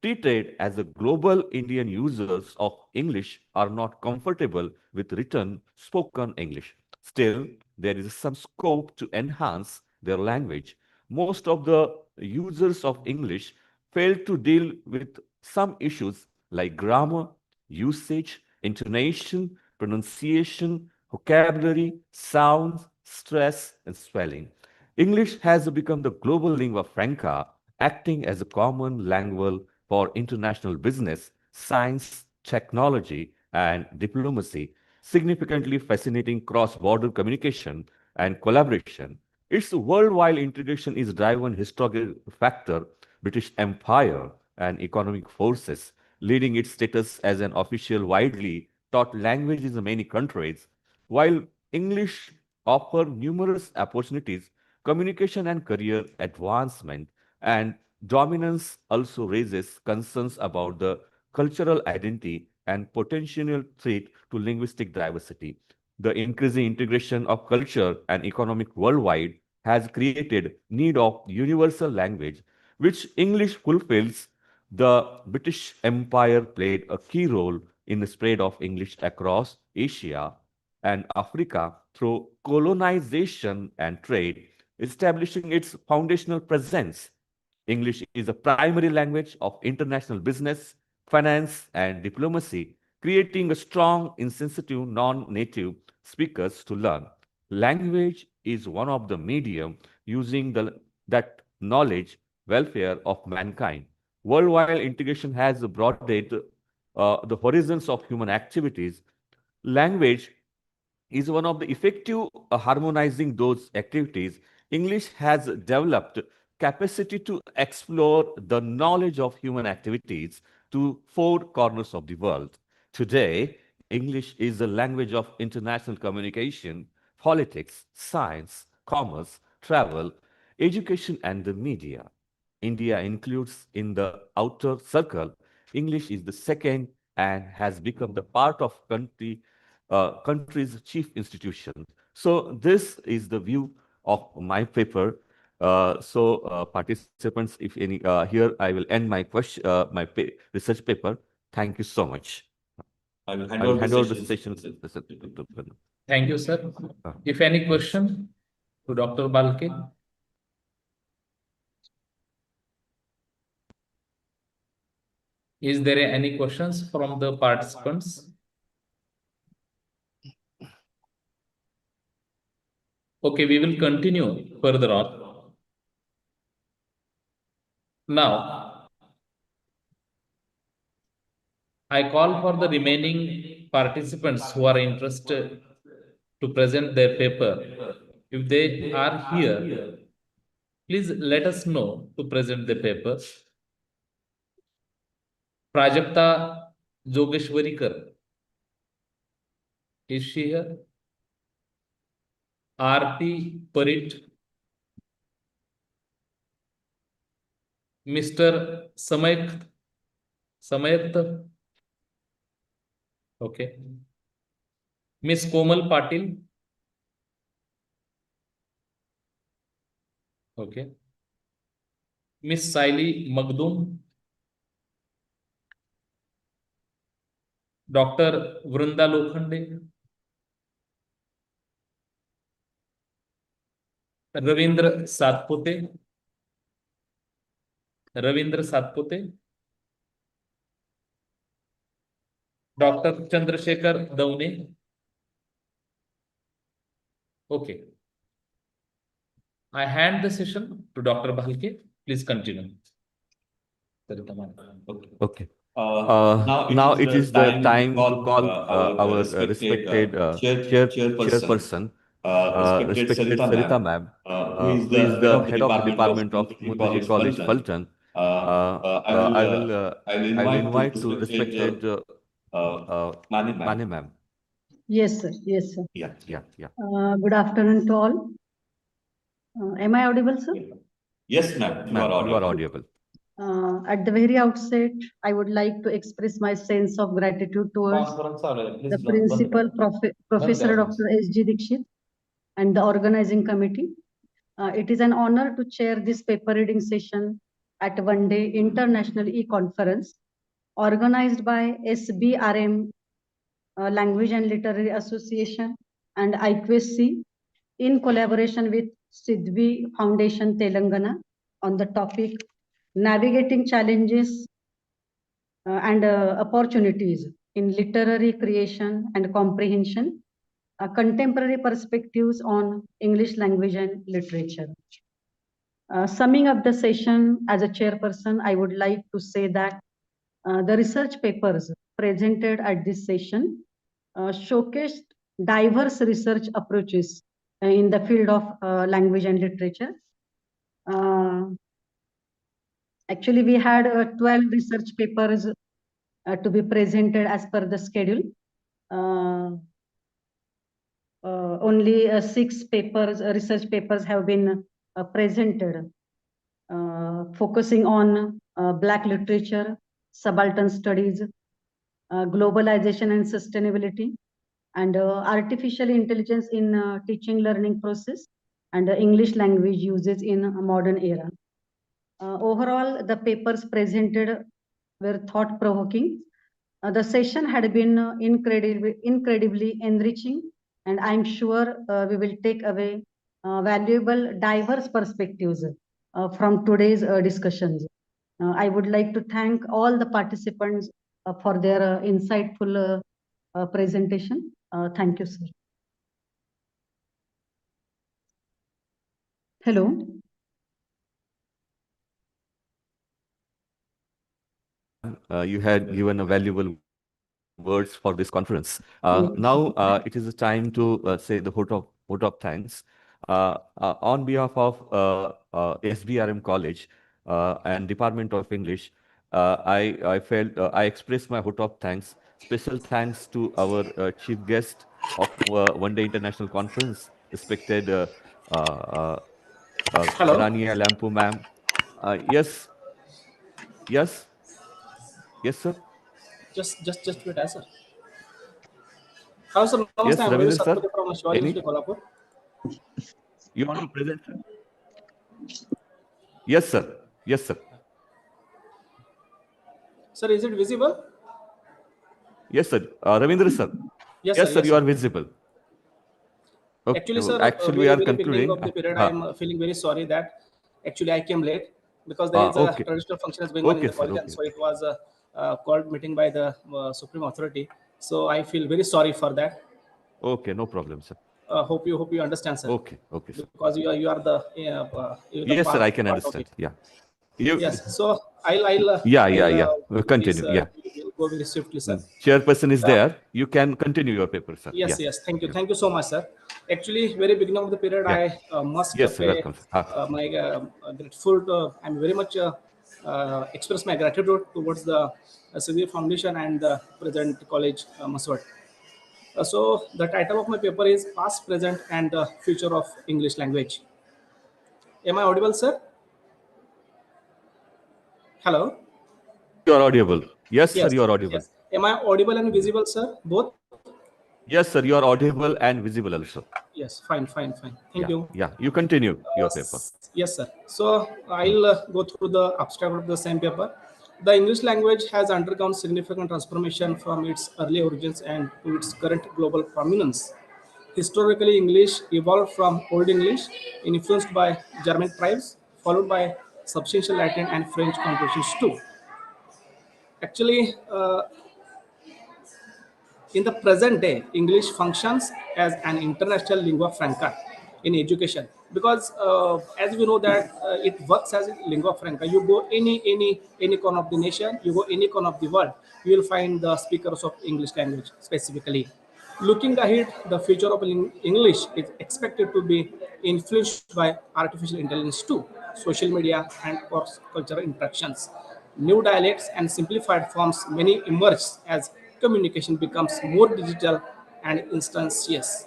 treated as a global, Indian users of English are not comfortable with written spoken English. Still, there is some scope to enhance their language. Most of the users of English fail to deal with some issues like grammar, usage, intonation, pronunciation, vocabulary, sounds, stress, and spelling. English has become the global lingua franca, acting as a common language for international business, science, technology, and diplomacy, significantly fascinating cross-border communication and collaboration. Its worldwide integration is driven historical factor, British Empire, and economic forces, leading its status as an official widely taught language in many countries. While English offers numerous opportunities, communication and career advancement, and dominance also raises concerns about the cultural identity and potential threat to linguistic diversity. The increasing integration of culture and economic worldwide has created need of universal language, which English fulfills. The British Empire played a key role in the spread of English across Asia and Africa through colonization and trade, establishing its foundational presence. English is a primary language of international business, finance, and diplomacy, creating a strong insensitive non-native speakers to learn. Language is one of the medium using that knowledge welfare of mankind. worldwide integration has broadened the horizons of human activities. Language is one of the effective harmonizing those activities. English has developed capacity to explore the knowledge of human activities to four corners of the world. Today, English is the language of international communication, politics, science, commerce, travel, education, and the media. India includes in the outer circle. English is the second and has become the part of country's chief institution. So this is the view of my paper. Participants, if any, here I will end my question, research paper. Thank you so much. I will hand over the session. Thank you, sir. If any question to Dr. Balke? Is there any questions from the participants? Okay, we will continue further on. Now, I call for the remaining participants who are interested to present their paper. If they are here, please let us know to present the paper. Prajakta Jogeshwarikar. Is she here? Aarti Parit. Mr. Samayat. Okay. Miss Komal Patil. Okay. Miss Saili Magdum. Dr. Vrunda Lokhande. Ravindra Satpute. Dr. Chandrasekhar Daune. Okay. I hand the session to Dr. Balke. Please continue. Okay. Now it is the time to call our respected chairperson, respected Sarita ma'am, who is the head of the Department of Mudji College, Fulton. I will invite to respected Mane ma'am. Yes, sir. Yes, sir. Yeah. Good afternoon to all. Am I audible, sir? Yes, ma'am. You are audible. At the very outset, I would like to express my sense of gratitude towards the principal, Professor Dr. S.G. Dikshit, and the organizing committee. It is an honor to chair this paper reading session at one-day international e-conference organized by Sbrm, Language and Literary Association, and Icncolcc in collaboration with Sidvi Foundation Telangana on the topic navigating challenges and opportunities in literary creation and comprehension, contemporary perspectives on English language and literature. Summing up the session as a chairperson, I would like to say that the research papers presented at this session showcased diverse research approaches in the field of language and literature. Actually, we had 12 research papers to be presented as per the schedule. Only 6 papers, research papers have been presented, focusing on Black literature, subaltern studies, globalization and sustainability, and artificial intelligence in teaching learning process, and English language uses in a modern era. Overall, the papers presented were thought-provoking. The session had been incredibly enriching, and I'm sure we will take away valuable, diverse perspectives from today's discussions. I would like to thank all the participants for their insightful presentation. Thank you, sir. Hello. You had given a valuable words for this conference. Now it is the time to say the vote of thanks. On behalf of Sbrm College and Department of English, I express my vote of thanks. Special thanks to our chief guest of One Day International Conference, respected Rania Lampu ma'am. Yes, yes, yes, sir. Just wait, sir. Hello, sir. Yes, Namaste. I'm Ravi Ravindra sir. Satpathy from Shivaji Any? University, Kolhapur. You want to present, sir? Yes, sir. Yes, sir. Sir, is it visible? Yes, sir. Ravindra sir. Yes, Yes, sir. sir. Yes, You are sir. visible. Okay. Actually, sir, Actually, we very, are very beginning concluding. of the period, I am feeling very sorry that actually I came late because there is a Okay. traditional function is going on in Okay, the sir. college, and Okay. so it was a called meeting by the Supreme Authority. So I feel very sorry for that. Okay, no problem, sir. Hope you understand, sir. Okay, okay, sir. Because you are the Yes, sir. I can part of understand. it. Yeah. You. Yes. So I'll Yeah. We'll please, continue. Yeah. go very swiftly, sir. Chairperson is there. You can continue your paper, sir. Yes, Yeah. yes. Thank you so much, sir. Actually, very beginning of the period, Yeah. I must Yes, sir. pay Welcome, sir. my grateful. I'm very much express my gratitude towards the Sidvi Foundation and the present college, Maswat. So the title of my paper is Past, Present, and the Future of English Language. Am I audible, sir? Hello. You are audible. Yes, sir. Yes. You are audible. Yes. Am I audible and visible, sir? Both. Yes, sir. You are audible and visible also. Yes. Fine. Thank Yeah. you. Yeah. You continue your paper. Yes, sir. So I'll go through the abstract of the same paper. The English language has undergone significant transformation from its early origins and to its current global prominence. Historically, English evolved from Old English, influenced by Germanic tribes, followed by substantial Latin and French contributions too. Actually, in the present day, English functions as an international lingua franca in education because, as we know that it works as a lingua franca. You go any corner of the nation, you go any corner of the world, you will find the speakers of English language specifically. Looking ahead, the future of English is expected to be influenced by artificial intelligence too, social media, and cross-cultural interactions. New dialects and simplified forms many emerge as communication becomes more digital and instantaneous.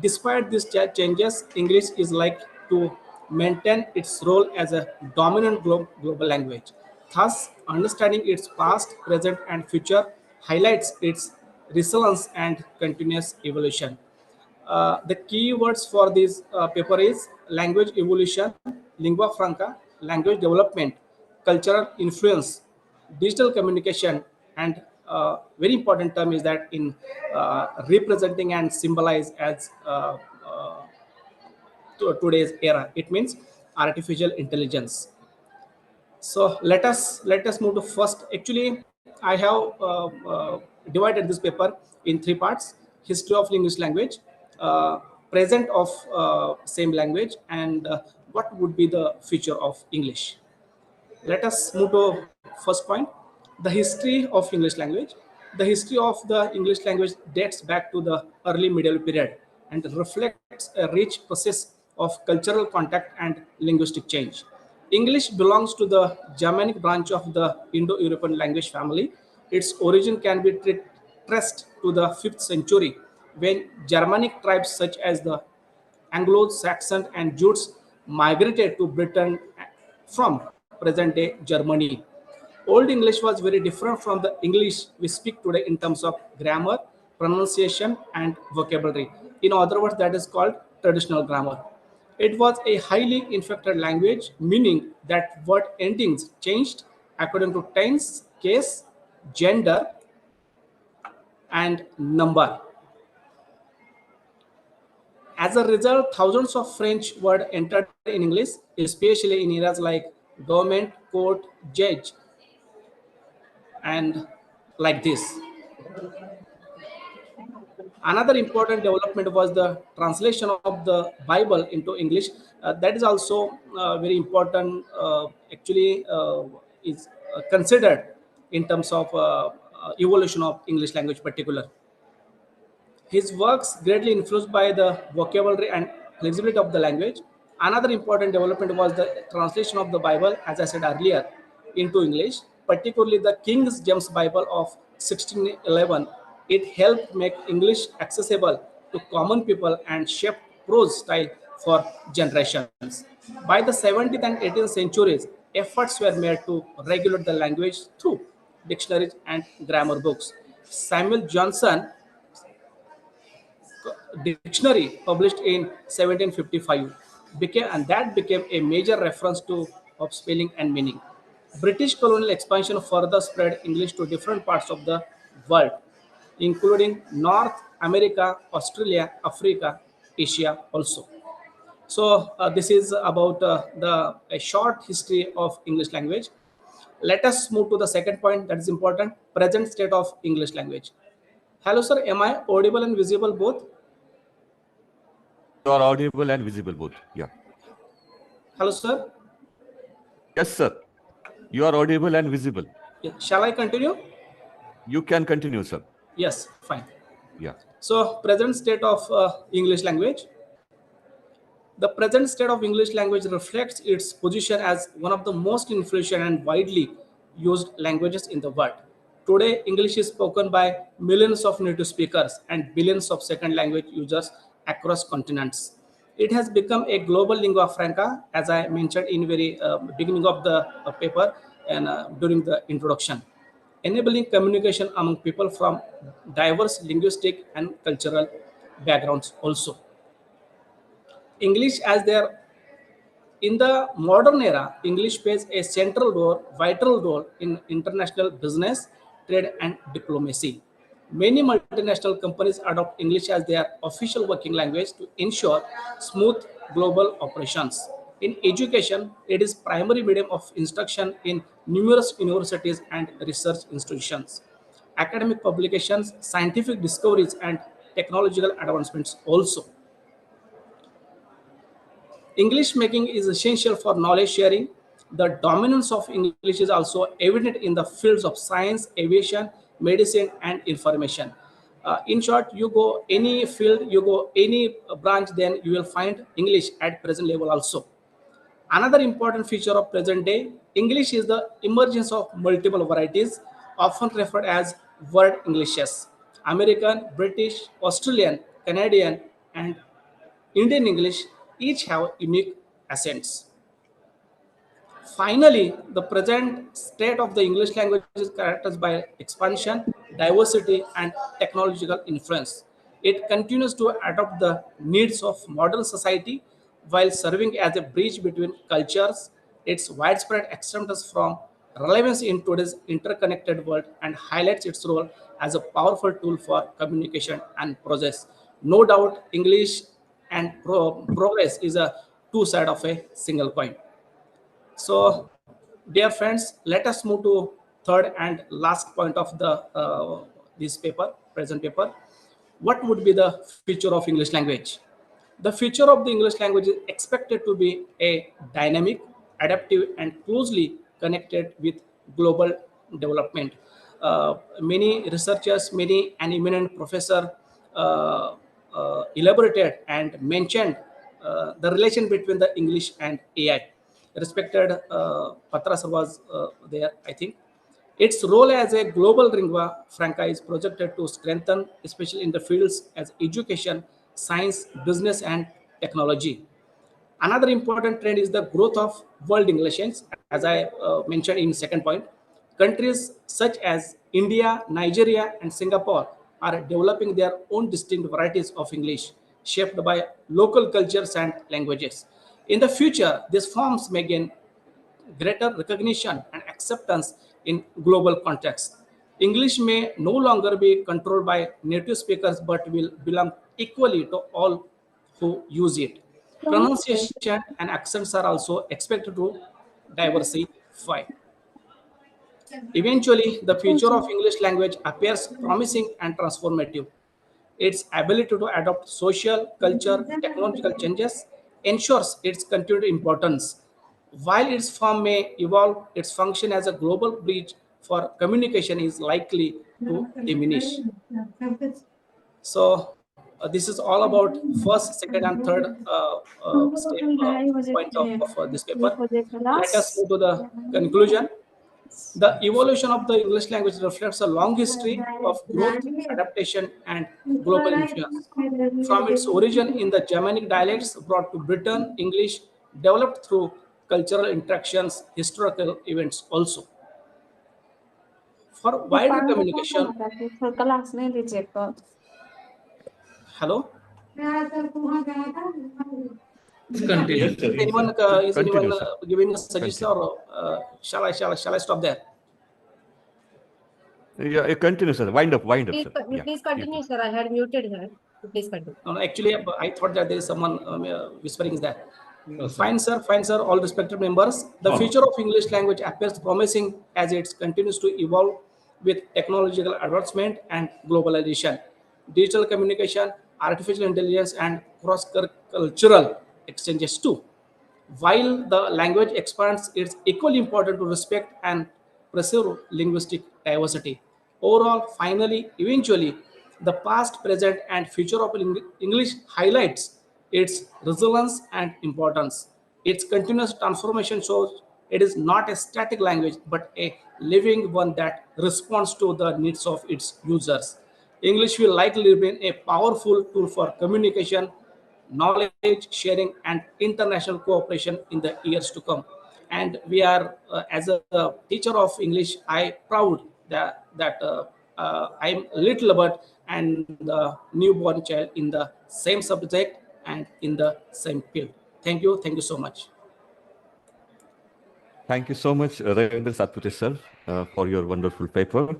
Despite these changes, English is likely to maintain its role as a dominant global language. Thus, understanding its past, present, and future highlights its resilience and continuous evolution. The key words for this paper is language evolution, lingua franca, language development, cultural influence, digital communication, and very important term is that in representing and symbolize as today's era. It means artificial intelligence. So let us move to first. Actually, I have divided this paper in three parts: history of English language, present of same language, and what would be the future of English. Let us move to first point: the history of English language. The history of the English language dates back to the early medieval period and reflects a rich process of cultural contact and linguistic change. English belongs to the Germanic branch of the Indo-European language family. Its origin can be traced to the 5th century when Germanic tribes such as the Anglo-Saxon and Jutes migrated to Britain from present-day Germany. Old English was very different from the English we speak today in terms of grammar, pronunciation, and vocabulary. In other words, that is called traditional grammar. It was a highly inflected language, meaning that word endings changed according to tense, case, gender, and number. As a result, thousands of French words entered in English, especially in areas like government, court, judge, and like this. Another important development was the translation of the Bible into English. That is also very important. Actually, is considered in terms of evolution of English language particular. His works greatly influenced by the vocabulary and flexibility of the language. Another important development was the translation of the Bible, as I said earlier, into English, particularly the King James Bible of 1611. It helped make English accessible to common people and shaped prose style for generations. By the 17th and 18th centuries, efforts were made to regulate the language through dictionaries and grammar books. Samuel Johnson dictionary published in 1755 became a major reference to of spelling and meaning. British colonial expansion further spread English to different parts of the world, including North America, Australia, Africa, Asia also. So this is about a short history of English language. Let us move to the second point that is important: present state of English language. Hello, sir. Am I audible and visible both? You are audible and visible both. Yeah. Hello, sir. Yes, sir. You are audible and visible. Yeah. Shall I continue? You can continue, sir. Yes, fine. Yeah. So, present state of English language. The present state of English language reflects its position as one of the most influential and widely used languages in the world. Today, English is spoken by millions of native speakers and billions of second language users across continents. It has become a global lingua franca, as I mentioned in very beginning of the paper and during the introduction, enabling communication among people from diverse linguistic and cultural backgrounds also. English as their In the modern era, English plays a vital role in international business, trade, and diplomacy. Many multinational companies adopt English as their official working language to ensure smooth global operations. In education, it is primary medium of instruction in numerous universities and research institutions. Academic publications, scientific discoveries, and technological advancements also. English making is essential for knowledge sharing. The dominance of English is also evident in the fields of science, aviation, medicine, and information. In short, you go any field, you go any branch, then you will find English at present level also. Another important feature of present day English is the emergence of multiple varieties, often referred as word Englishes. American, British, Australian, Canadian, and Indian English each have unique accents. Finally, the present state of the English language is characterized by expansion, diversity, and technological influence. It continues to adopt the needs of modern society while serving as a bridge between cultures. Its widespread acceptance from relevance in today's interconnected world and highlights its role as a powerful tool for communication and process. No doubt, English and progress is a two side of a single coin. So, dear friends, let us move to third and last point of the this paper, present paper. What would be the future of English language? The future of the English language is expected to be a dynamic, adaptive, and closely connected with global development. Many researchers, many an eminent professor elaborated and mentioned the relation between the English and AI. Respected Patras was there, I think. Its role as a global lingua franca is projected to strengthen, especially in the fields as education, science, business, and technology. Another important trend is the growth of world Englishes, as I mentioned in second point. Countries such as India, Nigeria, and Singapore are developing their own distinct varieties of English, shaped by local cultures and languages. In the future, these forms may gain greater recognition and acceptance in global context. English may no longer be controlled by native speakers but will belong equally to all who use it. Pronunciation and accents are also expected to diversify. Eventually, the future of English language appears promising and transformative. Its ability to adopt social, culture, technological changes ensures its continued importance. While its form may evolve, its function as a global bridge for communication is likely to diminish. So this is all about first, second, and third point of this paper. Let us move to the conclusion. The evolution of the English language reflects a long history of growth, adaptation, and global influence. From its origin in the Germanic dialects brought to Britain, English developed through cultural interactions, historical events also. For wider communication, hello? Continue. Is anyone Continue, sir. giving a suggestion, or shall I stop there? Yeah, continue, sir. Wind up, Please, sir. Yeah. please continue, sir. I had muted her. Please continue. No, actually, I thought that there is someone whispering that. No, sir. Fine, sir. All respected members. The future of English language appears promising as it continues to evolve with technological advancement and globalization, digital communication, artificial intelligence, and cross-cultural exchanges too. While the language expands, it's equally important to respect and preserve linguistic diversity. Overall, finally, eventually, the past, present, and future of English highlights its resilience and importance. Its continuous transformation shows it is not a static language but a living one that responds to the needs of its users. English will likely remain a powerful tool for communication, knowledge sharing, and international cooperation in the years to come. And we are, as a teacher of English, I proud that I'm little but and the newborn child in the same subject and in the same field. Thank you so much. Thank you so much, Ravindra Satpute, sir, for your wonderful paper.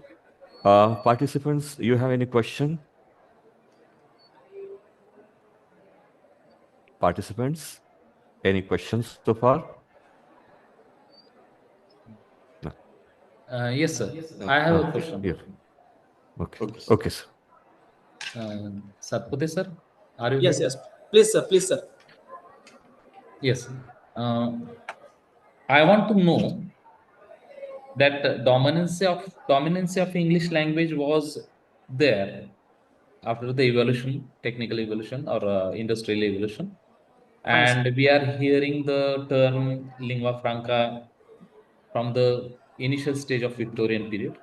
Participants, you have any question? Participants, any questions so far? No. Yes, sir. I have a question. Yeah. Okay, sir. Satpute, sir, are you Yes, here? yes. Please, sir. Yes. I want to know that dominance of English language was there after the evolution, technical evolution or industrial evolution, and we are hearing the term lingua franca from the initial stage of Victorian period.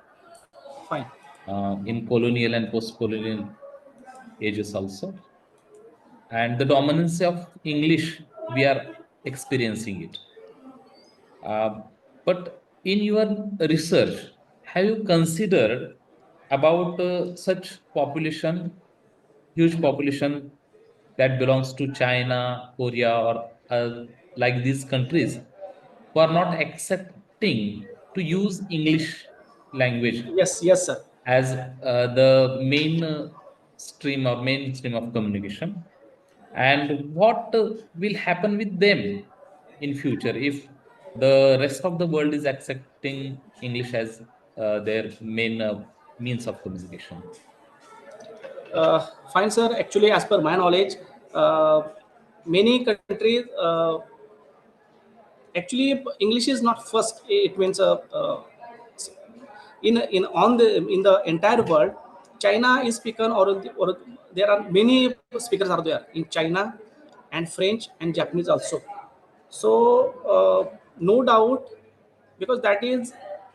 Fine. In colonial and post-colonial ages also, and the dominance of English, we are experiencing it. But in your research, have you considered about such population, huge population that belongs to China, Korea, or like these countries who are not accepting to use English language? Yes, sir. As the main stream of communication, and what will happen with them in future if the rest of the world is accepting English as their main means of communication? Fine, sir. Actually, as per my knowledge, many countries actually English is not first. It means in the entire world, China is spoken, or there are many speakers are there in China, and French and Japanese also. So no doubt, because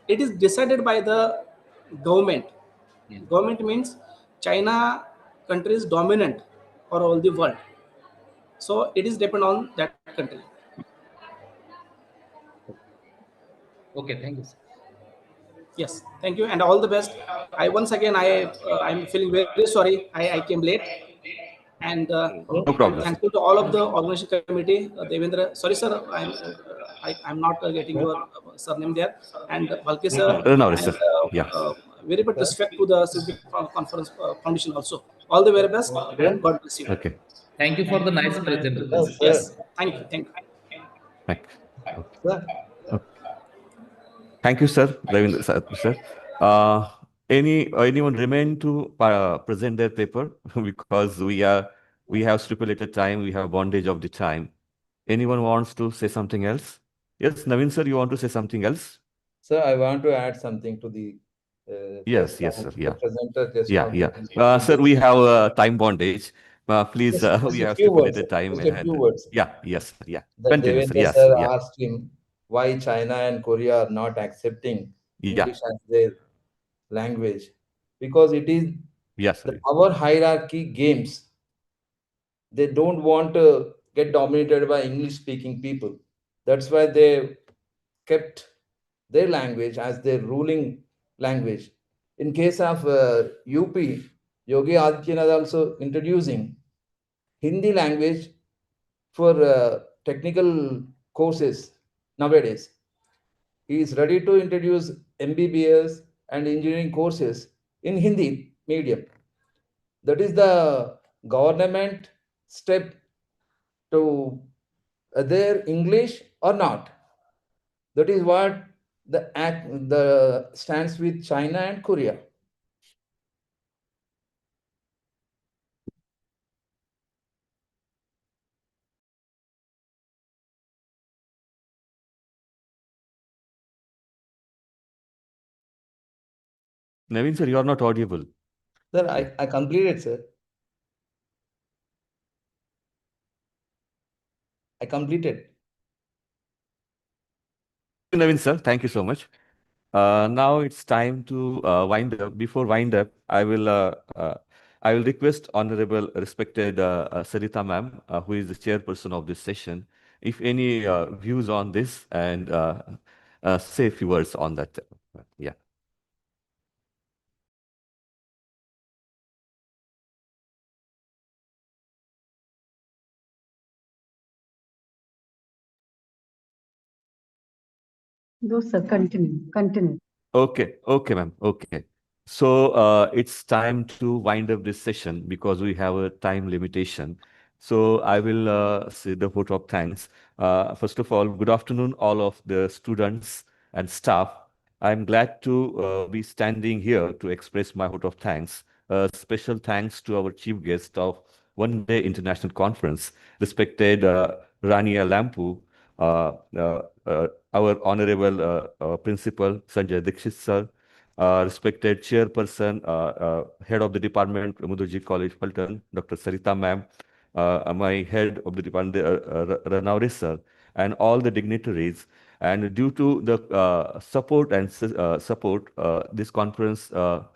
it is decided by the government. Yeah. Government means China country is dominant for all the world. So it is depend on that country. Okay, thank you, sir. Yes, thank you and all the best. I'm feeling very sorry. I came late, and No problem. thankful to all of the organization committee. Devendra, sorry sir, I'm not getting your surname there, and Bhalke sir, No, sir. and Yeah. very much respect to the Sidvi Conference Foundation also. All the very best, and God bless you. Okay. Thank you for the nice presentation. Yes, thank you. Thanks. Okay. Thank you, sir, Ravindra Satpute, sir. Anyone remain to present their paper because we have stipulated time, we have bondage of the time. Anyone wants to say something else? Yes, Naveen sir, you want to say something else? Sir, I want to add something to the Yes, yes, sir. the Yeah. presenter just Yeah, now. yeah. Sir, we have a time bondage. Please, we Just a have few words, stipulated time just a few ahead. words. Yeah, yes, yeah. That Continue, sir. Devendra Yes, sir yeah. asked him why China and Korea are not accepting Yeah. English as their language, because it is Yes, the sir. power hierarchy games. They don't want to get dominated by English speaking people. That's why they kept their language as their ruling language. In case of UP, Yogi Adityanath also introducing Hindi language for technical courses nowadays. He is ready to introduce MBBS and engineering courses in Hindi medium. That is the government step to their English or not. That is what the stands with China and Korea. Naveen, sir, you are not audible. Sir, I completed, sir. I completed. Naveen, sir, thank you so much. Now it's time to wind up. Before wind up, I will request Honorable respected Sarita ma'am, who is the chairperson of this session, if any views on this and say a few words on that. Yeah. No, sir, continue. Okay, ma'am. Okay. So it's time to wind up this session because we have a time limitation. So I will say the vote of thanks. First of all, good afternoon, all of the students and staff. I'm glad to be standing here to express my vote of thanks. Special thanks to our chief guest of One Day International Conference, respected Rania Lampu, our honorable principal Sanjay Dikshit sir, respected chairperson, head of the department, Mudurji College, Fulton, Dr. Sarita ma'am, my head of the department, Ranaure sir, and all the dignitaries. And due to the support and support, this conference got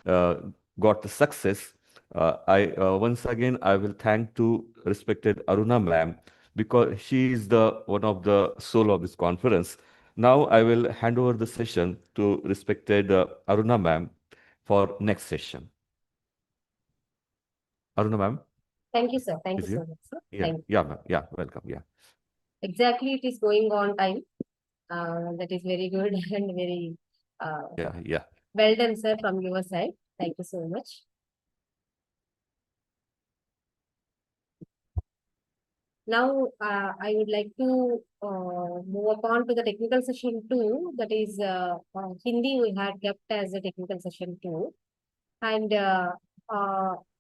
the success. I once again I will thank to respected Aruna ma'am because she is the one of the soul of this conference. Now I will hand over the session to respected Aruna ma'am for next session. Aruna ma'am. Thank you, sir. Thank you Is you? so much, sir. Yeah, Thank you. yeah, ma'am. Yeah, welcome. Yeah. Exactly, it is going on time. That is very good and very Yeah. well done, sir, from your side. Thank you so much. Now, I would like to move on to the technical session 2. That is Hindi we had kept as a technical session 2. And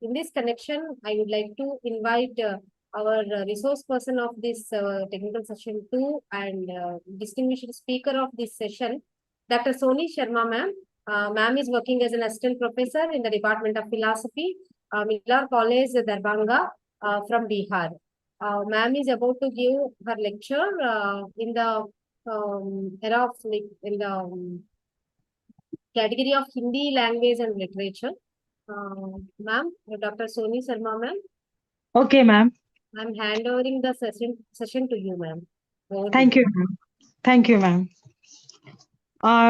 in this connection, I would like to invite our resource person of this technical session 2 and distinguished speaker of this session, Dr. Soni Sharma ma'am. Ma'am is working as an assistant professor in the Department of Philosophy, Millar College, Darbhanga, from Bihar. Ma'am is about to give her lecture in the era of in the category of Hindi language and literature. Ma'am, Dr. Soni Sharma ma'am. Okay, ma'am. I'm handovering the session to you, ma'am. Thank you, ma'am. Thank you, ma'am.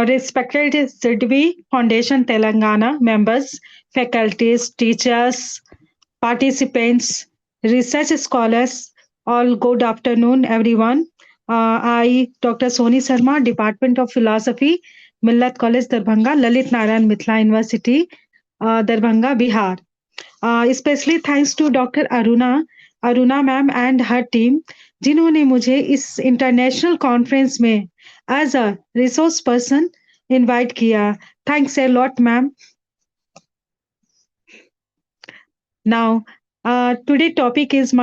Respected Sidvi Foundation Telangana members, faculties, teachers, participants, research scholars, all good afternoon, everyone. I, Dr. Soni Sharma, Department of Philosophy, Millat College, Darbhanga, Lalit Narayan Mithila University, Darbhanga, Bihar. Especially thanks to Dr. Aruna ma'am and her team जिन्होंने मुझे इस international conference में as a resource person invite किया. Thanks a lot ma'am. Now, today topic is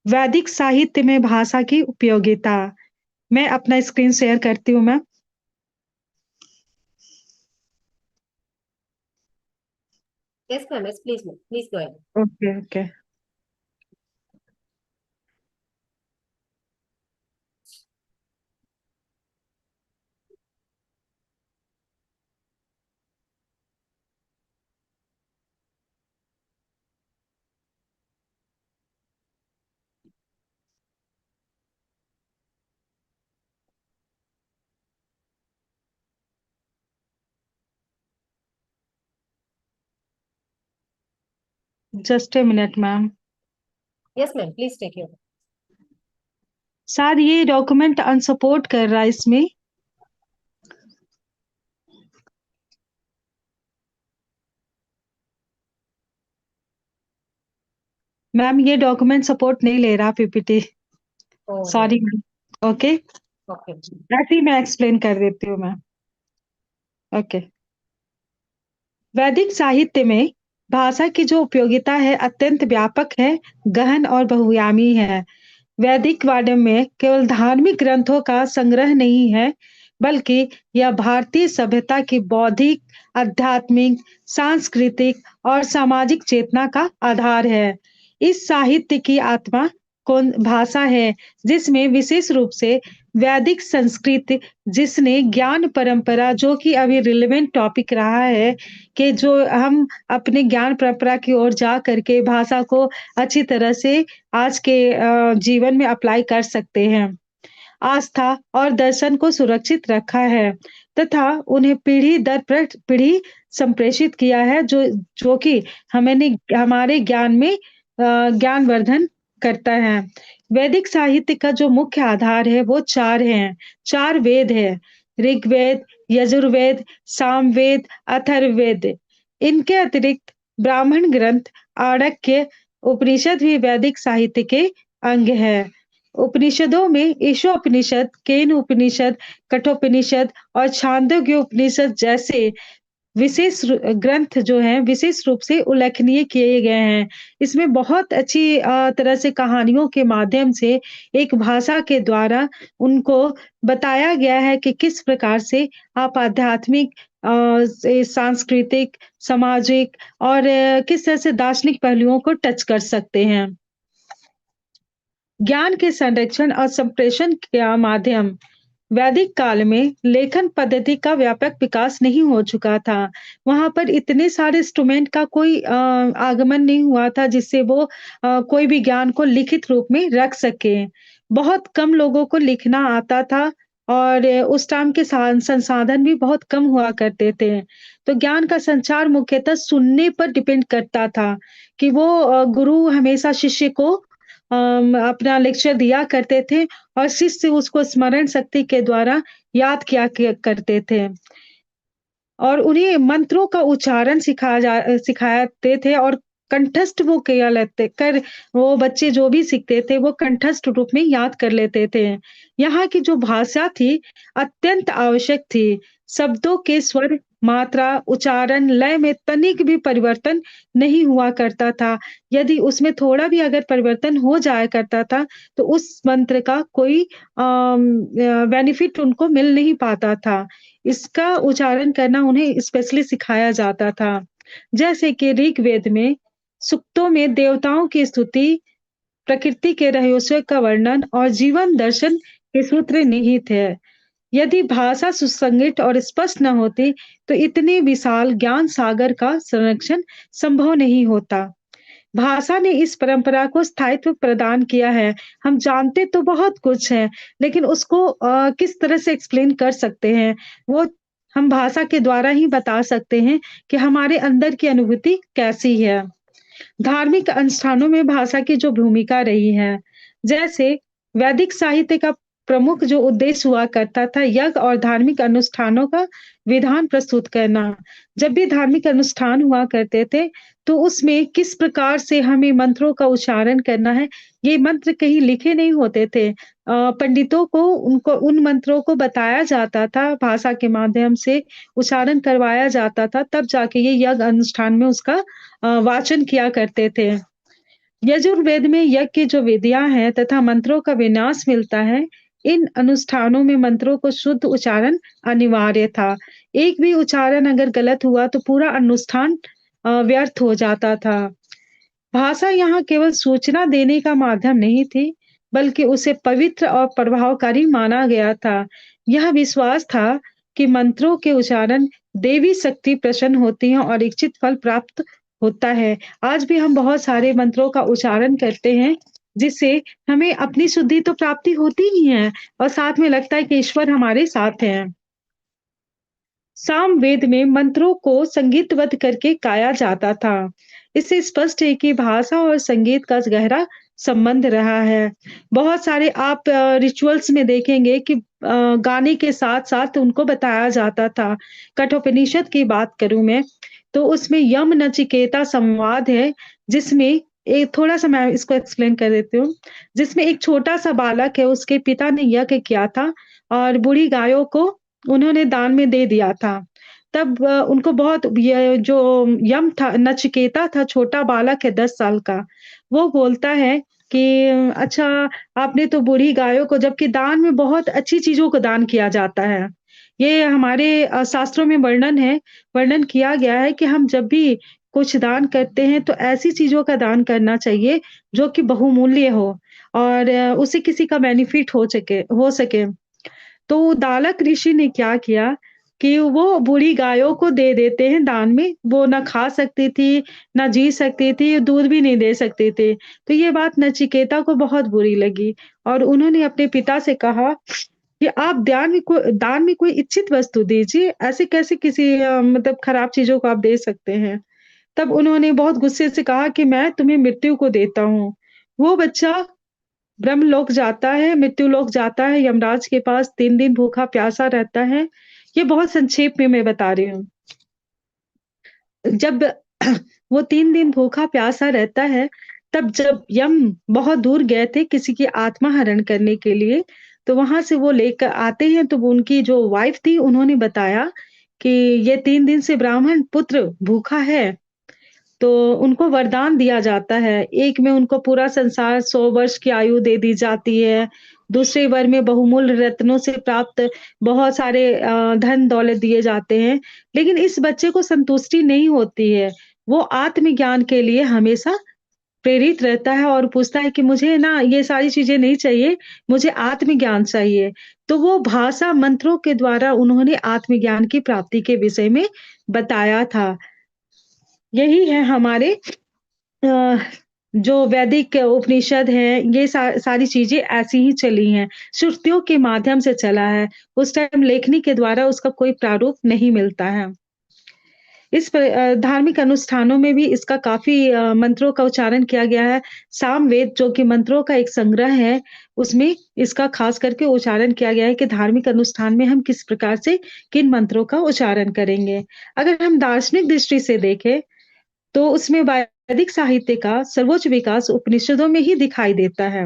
वैदिक साहित्य में भाषा की उपयोगिता. मैं अपना स्क्रीन शेयर करती हूँ ma'am. Yes, ma'am. Yes, please, ma'am. Please go ahead. Okay okay. Just a minute ma'am. Yes, ma'am. Please take your. Sir ये डॉक्यूमेंट अनसपोर्ट कर रहा है इसमें। मैम ये डॉक्यूमेंट सपोर्ट नहीं ले रहा PPT. Oh, sorry ma'am. Okay okay. ऐसे ही मैं एक्सप्लेन कर देती हूँ मैम। ओके। वैदिक साहित्य में भाषा की जो उपयोगिता है अत्यंत व्यापक है, गहन और बहुआयामी है। वैदिक वाङ्मय में केवल धार्मिक ग्रंथों का संग्रह नहीं है, बल्कि यह भारतीय सभ्यता की बौद्धिक, आध्यात्मिक, सांस्कृतिक और सामाजिक चेतना का आधार है। इस साहित्य की आत्मा कौन भाषा है, जिसमें विशेष रूप से वैदिक संस्कृत, जिसने ज्ञान परंपरा, जो कि अभी रिलेवेंट टॉपिक रहा है कि जो हम अपने ज्ञान परंपरा की ओर जा करके भाषा को अच्छी तरह से आज के जीवन में अप्लाई कर सकते हैं। आस्था और दर्शन को सुरक्षित रखा है तथा उन्हें पीढ़ी दर पीढ़ी संप्रेषित किया है, जो कि हमारे ज्ञान में ज्ञानवर्धन करता है। वैदिक साहित्य का जो मुख्य आधार है वो 4 हैं। 4 वेद है, ऋग्वेद, यजुर्वेद, सामवेद, अथर्ववेद। इनके अतिरिक्त ब्राह्मण ग्रंथ, आर्णक्य, उपनिषद भी वैदिक साहित्य के अंग है। उपनिषदों में ईशोपनिषद, केन उपनिषद, कठोपनिषद और छांदोग्य उपनिषद जैसे विशेष ग्रंथ जो हैं विशेष रूप से उल्लेखनीय किए गए हैं। इसमें बहुत अच्छी तरह से कहानियों के माध्यम से एक भाषा के द्वारा उनको बताया गया है कि किस प्रकार से आप आध्यात्मिक, सांस्कृतिक, सामाजिक और किस तरह से दार्शनिक पहलुओं को टच कर सकते हैं। ज्ञान के संरक्षण और संप्रेषण का माध्यम। वैदिक काल में लेखन पद्धति का व्यापक विकास नहीं हो चुका था। वहां पर इतने सारे इंस्ट्रूमेंट का कोई आगमन नहीं हुआ था जिससे वो कोई भी ज्ञान को लिखित रूप में रख सके। बहुत कम लोगों को लिखना आता था और उस टाइम के संसाधन भी बहुत कम हुआ करते थे। तो ज्ञान का संचार मुख्यतः सुनने पर डिपेंड करता था कि वो गुरु हमेशा शिष्य को अपना लेक्चर दिया करते थे और शिष्य उसको स्मरण शक्ति के द्वारा याद किया करते थे और उन्हें मंत्रों का उच्चारण सिखाते थे और कंठस्थ वो किया लेते कर वो बच्चे जो भी सीखते थे वो कंठस्थ रूप में याद कर लेते थे। यहाँ की जो भाषा थी अत्यंत आवश्यक थी। शब्दों के स्वर, मात्रा, उच्चारण, लय में तनिक भी परिवर्तन नहीं हुआ करता था। यदि उसमें थोड़ा भी अगर परिवर्तन हो जाया करता था तो उस मंत्र का कोई बेनिफिट उनको मिल नहीं पाता था। इसका उच्चारण करना उन्हें स्पेशली सिखाया जाता था। जैसे कि ऋग्वेद में सूक्तों में देवताओं की स्तुति, प्रकृति के रहस्यों का वर्णन और जीवन दर्शन के सूत्र निहित है। यदि भाषा सुसंगत और स्पष्ट न होती तो इतने विशाल ज्ञान सागर का संरक्षण संभव नहीं होता। भाषा ने इस परंपरा को स्थायित्व प्रदान किया है। हम जानते तो बहुत कुछ है, लेकिन उसको किस तरह से एक्सप्लेन कर सकते हैं वो हम भाषा के द्वारा ही बता सकते हैं कि हमारे अंदर की अनुभूति कैसी है। धार्मिक अनुष्ठानों में भाषा की जो भूमिका रही है, जैसे वैदिक साहित्य का प्रमुख जो उद्देश्य हुआ करता था यज्ञ और धार्मिक अनुष्ठानों का विधान प्रस्तुत करना। जब भी धार्मिक अनुष्ठान हुआ करते थे तो उसमें किस प्रकार से हमें मंत्रों का उच्चारण करना है, ये मंत्र कहीं लिखे नहीं होते थे। पंडितों को उन मंत्रों को बताया जाता था, भाषा के माध्यम से उच्चारण करवाया जाता था, तब जाके ये यज्ञ अनुष्ठान में उसका वाचन किया करते थे। यजुर्वेद में यज्ञ की जो विधियां हैं तथा मंत्रों का विन्यास मिलता है। इन अनुष्ठानों में मंत्रों को शुद्ध उच्चारण अनिवार्य था। एक भी उच्चारण अगर गलत हुआ तो पूरा अनुष्ठान व्यर्थ हो जाता था। भाषा यहाँ केवल सूचना देने का माध्यम नहीं थी, बल्कि उसे पवित्र और प्रभावकारी माना गया था। यह विश्वास था कि मंत्रों के उच्चारण देवी शक्ति प्रसन्न होती है और इच्छित फल प्राप्त होता है। आज भी हम बहुत सारे मंत्रों का उच्चारण करते हैं, जिससे हमें अपनी शुद्धि तो प्राप्ति होती ही है और साथ में लगता है कि ईश्वर हमारे साथ हैं। सामवेद में मंत्रों को संगीतबद्ध करके गाया जाता था। इससे स्पष्ट है कि भाषा और संगीत का गहरा संबंध रहा है। बहुत सारे आप रिचुअल्स में देखेंगे कि गाने के साथ-साथ उनको बताया जाता था। कठोपनिषद की बात करूँ मैं, तो उसमें यम नचिकेता संवाद है, जिसमें एक थोड़ा-सा मैं इसको एक्सप्लेन कर देती हूँ। जिसमें एक छोटा-सा बालक है, उसके पिता ने यज्ञ किया था और बूढ़ी गायों को उन्होंने दान में दे दिया था। तब उनको बहुत ये जो यम था, नचिकेता था, छोटा बालक है 10 साल का, वो बोलता है कि अच्छा, आपने तो बूढ़ी गायों को, जबकि दान में बहुत अच्छी चीज़ों को दान किया जाता है। ये हमारे शास्त्रों में वर्णन किया गया है कि हम जब भी कुछ दान करते हैं तो ऐसी चीज़ों का दान करना चाहिए जो कि बहुमूल्य हो और उससे किसी का बेनिफिट हो सके। तो दालक ऋषि ने क्या किया कि वो बूढ़ी गायों को दे देते हैं दान में। वो ना खा सकती थी, ना जी सकती थी, दूध भी नहीं दे सकते थे। तो ये बात नचिकेता को बहुत बुरी लगी और उन्होंने अपने पिता से कहा कि आप दान में कोई इच्छित वस्तु दीजिए, ऐसे कैसे किसी मतलब खराब चीज़ों को आप दे सकते हैं। तब उन्होंने बहुत गुस्से से कहा कि मैं तुम्हें मृत्यु को देता हूँ। वो बच्चा ब्रह्मलोक जाता है, मृत्युलोक जाता है, यमराज के पास 3 दिन भूखा प्यासा रहता है। ये बहुत संक्षेप में मैं बता रही हूँ। जब वो 3 दिन भूखा प्यासा रहता है, तब जब यम बहुत दूर गए थे किसी की आत्मा हरण करने के लिए, तो वहाँ से वो लेकर आते हैं, तो वो उनकी जो वाइफ थी उन्होंने बताया कि ये 3 दिन से ब्राह्मण पुत्र भूखा है। तो उनको वरदान दिया जाता है। एक में उनको पूरा संसार 100 वर्ष की आयु दे दी जाती है। दूसरे वर में बहुमूल्य रत्नों से प्राप्त बहुत सारे धन दौलत दिए जाते हैं। लेकिन इस बच्चे को संतुष्टि नहीं होती है। वो आत्मज्ञान के लिए हमेशा प्रेरित रहता है और पूछता है कि मुझे ना ये सारी चीज़ें नहीं चाहिए, मुझे आत्मज्ञान चाहिए। तो वो भाषा मंत्रों के द्वारा उन्होंने आत्मज्ञान की प्राप्ति के विषय में बताया था। यही है हमारे अ, जो वैदिक उपनिषद हैं, ये सारी चीज़ें ऐसी ही चली हैं। श्रुतियों के माध्यम से चला है। उस टाइम लेखनी के द्वारा उसका कोई प्रारूप नहीं मिलता है। धार्मिक अनुष्ठानों में भी इसका काफ़ी मंत्रों का उच्चारण किया गया है। सामवेद जो कि मंत्रों का एक संग्रह है, उसमें इसका ख़ास करके उच्चारण किया गया है कि धार्मिक अनुष्ठान में हम किस प्रकार से किन मंत्रों का उच्चारण करेंगे। अगर हम दार्शनिक दृष्टि से देखें, तो उसमें वैदिक साहित्य का सर्वोच्च विकास उपनिषदों में ही दिखाई देता है।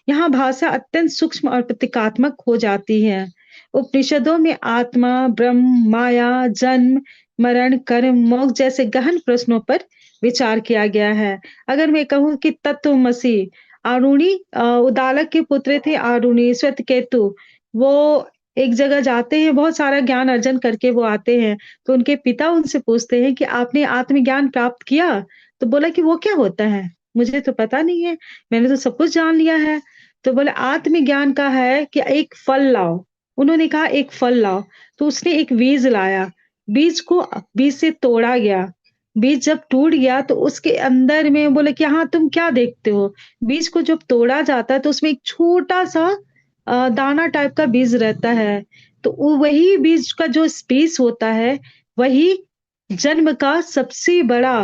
यहाँ भाषा अत्यंत सूक्ष्म और प्रतीकात्मक हो जाती है। उपनिषदों में आत्मा, ब्रह्म, माया, जन्म, मरण, कर्म, मोक्ष जैसे गहन प्रश्नों पर विचार किया गया है। अगर मैं कहूँ कि तत्वमसि, आरुणि उदालक के पुत्र थे आरुणि, श्वेतकेतु, वो एक जगह जाते हैं, बहुत सारा ज्ञान अर्जन करके वो आते हैं। तो उनके पिता उनसे पूछते हैं कि आपने आत्मज्ञान प्राप्त किया? तो बोला कि वो क्या होता है? मुझे तो पता नहीं है, मैंने तो सब कुछ जान लिया है। तो बोले आत्मज्ञान का है कि एक फल लाओ। उन्होंने कहा एक फल लाओ, तो उसने एक बीज लाया। बीज से तोड़ा गया। बीज जब टूट गया तो उसके अंदर में बोले कि हाँ, तुम क्या देखते हो? बीज को जब तोड़ा जाता है तो उसमें एक छोटा-सा दाना टाइप का बीज रहता है। तो वही बीज का जो स्पेस होता है, वही जन्म का सबसे बड़ा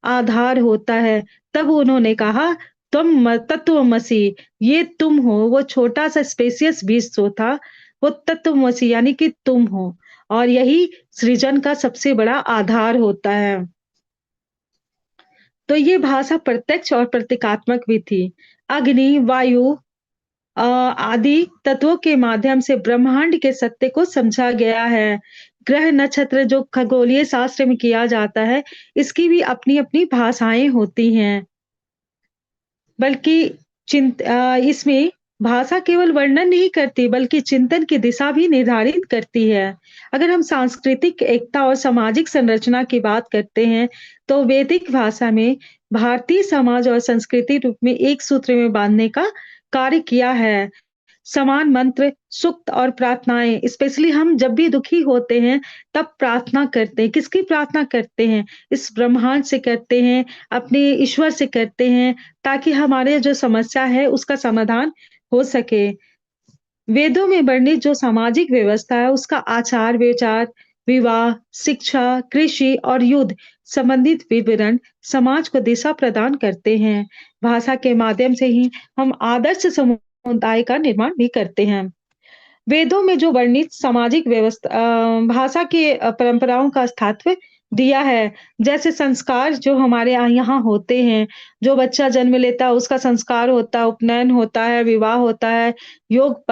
आधार होता है। तब उन्होंने कहा तत्वमसि, ये तुम हो। वो छोटा-सा स्पेसियस बीज जो था, वो तत्वमसि यानी कि तुम हो और यही सृजन का सबसे बड़ा आधार होता है। तो ये भाषा प्रत्यक्ष और प्रतीकात्मक भी थी। अग्नि, वायु आदि तत्वों के माध्यम से ब्रह्मांड के सत्य को समझा गया है। ग्रह नक्षत्र जो खगोलीय शास्त्र में किया जाता है, इसकी भी अपनी-अपनी भाषाएँ होती हैं। बल्कि इसमें भाषा केवल वर्णन नहीं करती बल्कि चिंतन की दिशा भी निर्धारित करती है। अगर हम सांस्कृतिक एकता और सामाजिक संरचना की बात करते हैं, तो वैदिक भाषा में भारतीय समाज और संस्कृति रूप में एक सूत्र में बांधने का कार्य किया है। समान मंत्र, सूक्त और प्रार्थनाएं, स्पेशली हम जब भी दुखी होते हैं तब प्रार्थना करते हैं। किसकी प्रार्थना करते हैं? इस ब्रह्मांड से करते हैं, अपने ईश्वर से करते हैं, ताकि हमारे जो समस्या है उसका समाधान हो सके। वेदों में वर्णित जो सामाजिक व्यवस्था है उसका आचार विचार, विवाह, शिक्षा, कृषि और युद्ध संबंधित विवरण समाज को दिशा प्रदान करते हैं। भाषा के माध्यम से ही हम आदर्श समुदाय का निर्माण भी करते हैं। वेदों में जो वर्णित सामाजिक व्यवस्था भाषा के परंपराओं का स्थात्व दिया है। जैसे संस्कार जो हमारे यहाँ होते हैं, जो बच्चा जन्म लेता है उसका संस्कार होता है, उपनयन होता है, विवाह होता है, योग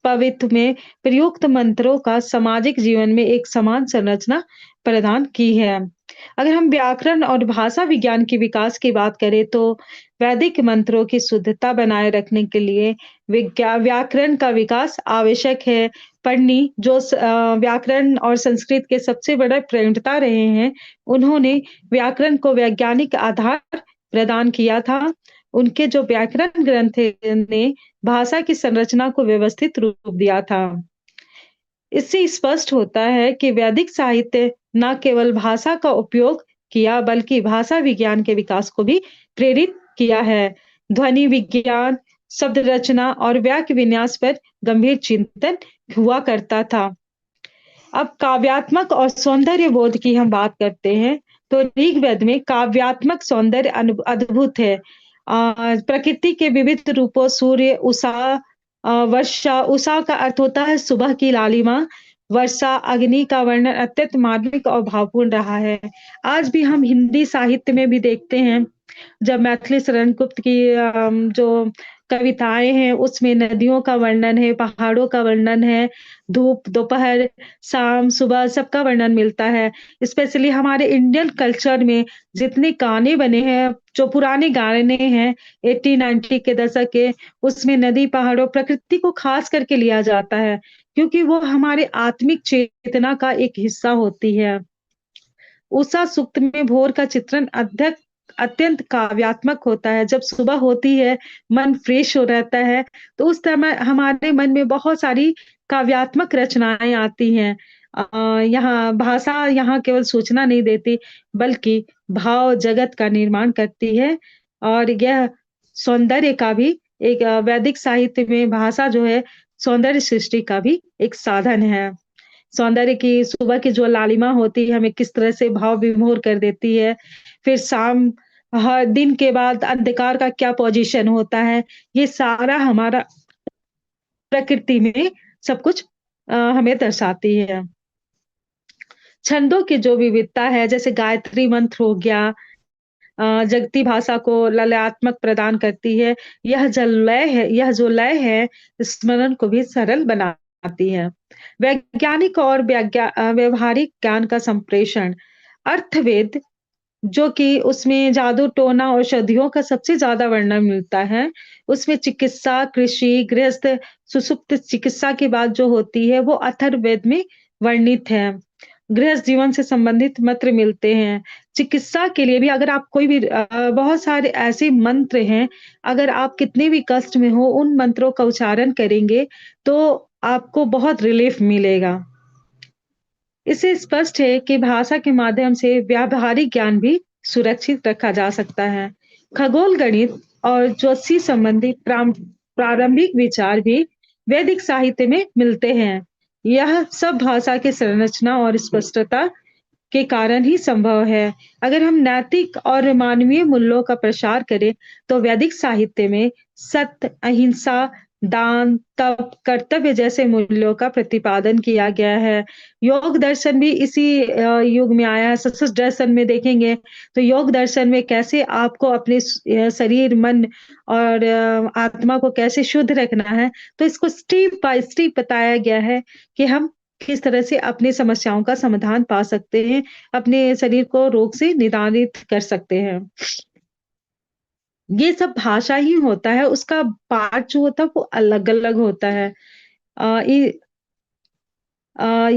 पवित्र में प्रयुक्त मंत्रों का सामाजिक जीवन में एक समान संरचना प्रदान की है। अगर हम व्याकरण और भाषा विज्ञान के विकास की बात करें, तो वैदिक मंत्रों की शुद्धता बनाए रखने के लिए व्याकरण का विकास आवश्यक है। पढ़नी जो व्याकरण और संस्कृत के सबसे बड़े प्रणेता रहे हैं, उन्होंने व्याकरण को वैज्ञानिक आधार प्रदान किया था। उनके जो व्याकरण ग्रंथ ने भाषा की संरचना को व्यवस्थित रूप दिया था। इससे स्पष्ट होता है कि वैदिक साहित्य न केवल भाषा का उपयोग किया बल्कि भाषा विज्ञान के विकास को भी प्रेरित किया है। ध्वनि विज्ञान, शब्द रचना और वाक्य विन्यास पर गंभीर चिंतन हुआ करता था। अब काव्यात्मक और सौंदर्य बोध की हम बात करते हैं, तो ऋग्वेद में काव्यात्मक सौंदर्य अद्भुत है। प्रकृति के विविध रूपों, सूर्य, उषा, वर्षा, उषा का अर्थ होता है सुबह की लालिमा, वर्षा, अग्नि का वर्णन अत्यंत मार्मिक और भावपूर्ण रहा है। आज भी हम हिंदी साहित्य में भी देखते हैं, जब मैथिली शरण गुप्त की जो कविताएं हैं उसमें नदियों का वर्णन है, पहाड़ों का वर्णन है, धूप, दोपहर, शाम, सुबह सबका वर्णन मिलता है। स्पेशली हमारे इंडियन कल्चर में जितने गाने बने हैं, जो पुराने गाने हैं 80-90 के दशक के, उसमें नदी, पहाड़ों, प्रकृति को खास करके लिया जाता है, क्योंकि वो हमारे आत्मिक चेतना का एक हिस्सा होती है। उषा सूक्त में भोर का चित्रण अत्यंत काव्यात्मक होता है। जब सुबह होती है, मन फ्रेश हो रहता है, तो उस समय हमारे मन में बहुत सारी काव्यात्मक रचनाएं आती हैं। यहाँ भाषा यहाँ केवल सूचना नहीं देती, बल्कि भाव जगत का निर्माण करती है। और यह सौंदर्य का भी एक वैदिक साहित्य में भाषा जो है सौंदर्य सृष्टि का भी एक साधन है। सौंदर्य की सुबह की जो लालिमा होती है हमें किस तरह से भाव विभोर कर देती है। फिर शाम, हर दिन के बाद अंधकार का क्या पोजीशन होता है, ये सारा हमारा प्रकृति में सब कुछ हमें दर्शाती है। छंदों की जो विविधता है, जैसे गायत्री मंत्र हो गया, जगती भाषा को ललयात्मक प्रदान करती है। यह जो लय है स्मरण को भी सरल बनाती है। वैज्ञानिक और व्यवहारिक ज्ञान का संप्रेषण, अर्थवेद जो कि उसमें जादू टोना औषधियों का सबसे ज्यादा वर्णन मिलता है। उसमें चिकित्सा, कृषि, गृहस्थ, सुषुप्त चिकित्सा की बात जो होती है वो अथर्ववेद में वर्णित है। गृहस्थ जीवन से संबंधित मंत्र मिलते हैं। चिकित्सा के लिए भी अगर आप कोई भी बहुत सारे ऐसे मंत्र हैं, अगर आप कितने भी कष्ट में हो उन मंत्रों का उच्चारण करेंगे तो आपको बहुत रिलीफ मिलेगा। इससे स्पष्ट है कि भाषा के माध्यम से व्यावहारिक ज्ञान भी सुरक्षित रखा जा सकता है। खगोल, गणित और ज्योतिषी संबंधी प्रारंभिक विचार भी वैदिक साहित्य में मिलते हैं। यह सब भाषा की संरचना और स्पष्टता के कारण ही संभव है। अगर हम नैतिक और मानवीय मूल्यों का प्रसार करें, तो वैदिक साहित्य में सत्य, अहिंसा, दान, तप, कर्तव्य जैसे मूल्यों का प्रतिपादन किया गया है। योग दर्शन भी इसी युग में आया है। सत्संग दर्शन में देखेंगे तो योग दर्शन में कैसे आपको अपने शरीर, मन और आत्मा को कैसे शुद्ध रखना है, तो इसको स्टेप बाय स्टेप बताया गया है कि हम किस तरह से अपनी समस्याओं का समाधान पा सकते हैं, अपने शरीर को रोग से निदानित कर सकते हैं। ये सब भाषा ही होता है, उसका पार्ट जो होता है वो अलग अलग होता है।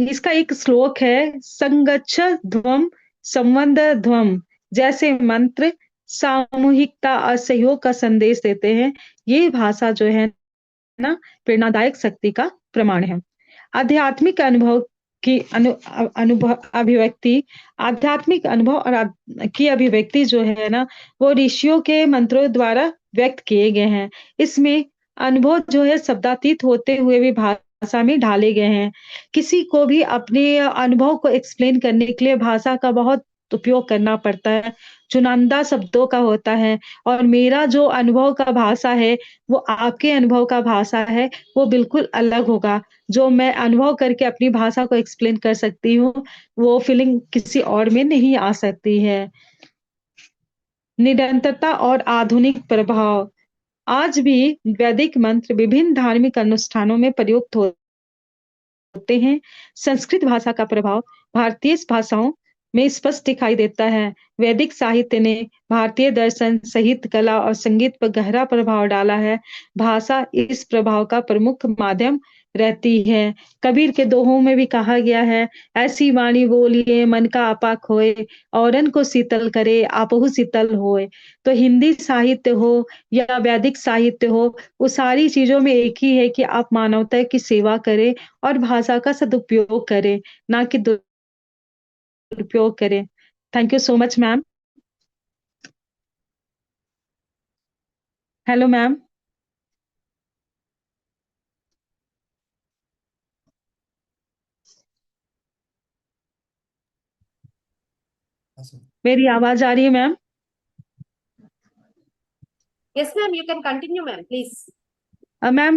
इसका एक श्लोक है, संगच्छ ध्वम संबंध ध्वम, जैसे मंत्र सामूहिकता और सहयोग का संदेश देते हैं। ये भाषा जो है ना, प्रेरणादायक शक्ति का प्रमाण है। आध्यात्मिक अनुभव की अनुभव अभिव्यक्ति, आध्यात्मिक अनुभव और की अभिव्यक्ति जो है ना, वो ऋषियों के मंत्रों द्वारा व्यक्त किए गए हैं। इसमें अनुभव जो है शब्दातीत होते हुए भी भाषा में ढाले गए हैं। किसी को भी अपने अनुभव को एक्सप्लेन करने के लिए भाषा का बहुत उपयोग करना पड़ता है, चुनिंदा शब्दों का होता है। और मेरा जो अनुभव का भाषा है, वो आपके अनुभव का भाषा है, वो बिल्कुल अलग होगा। जो मैं अनुभव करके अपनी भाषा को एक्सप्लेन कर सकती हूँ, वो फीलिंग किसी और में नहीं आ सकती है। निरंतरता और आधुनिक प्रभाव, आज भी वैदिक मंत्र विभिन्न धार्मिक अनुष्ठानों में प्रयुक्त होते हैं। संस्कृत भाषा का प्रभाव भारतीय भाषाओं में स्पष्ट दिखाई देता है। वैदिक साहित्य ने भारतीय दर्शन, साहित्य, कला और संगीत पर गहरा प्रभाव डाला है। भाषा इस प्रभाव का प्रमुख माध्यम रहती है। कबीर के दोहों में भी कहा गया है, ऐसी वाणी बोलिए मन का आपा खोए, औरन को शीतल करे आपहु शीतल होए। तो हिंदी साहित्य हो या वैदिक साहित्य हो, वो सारी चीजों में एक ही है कि आप मानवता की सेवा करें और भाषा का सदुपयोग करें, ना कि दुरुपयोग करें। Thank you so much ma'am. Hello ma'am. मेरी आवाज आ रही है ma'am? Yes, ma'am, you can continue, ma'am, please. Ma'am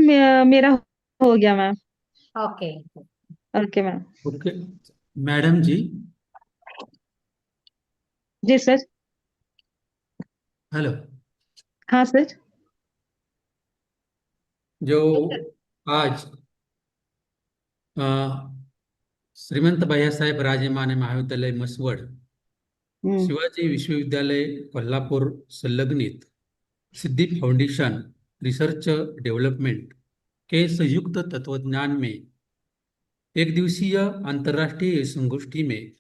मेरा हो गया ma'am. Okay. Okay ma'am. Okay madam ji. जी सर। हेलो। हाँ सर। जो आज श्रीमंत भैयासाहेब राजेमाने महाविद्यालय मसवड, शिवाजी विश्वविद्यालय कोल्हापूर संलग्नित सिद्धि फाउंडेशन रिसर्च डेवलपमेंट के संयुक्त तत्वज्ञान में एक दिवसीय अंतर्राष्ट्रीय संगोष्ठी में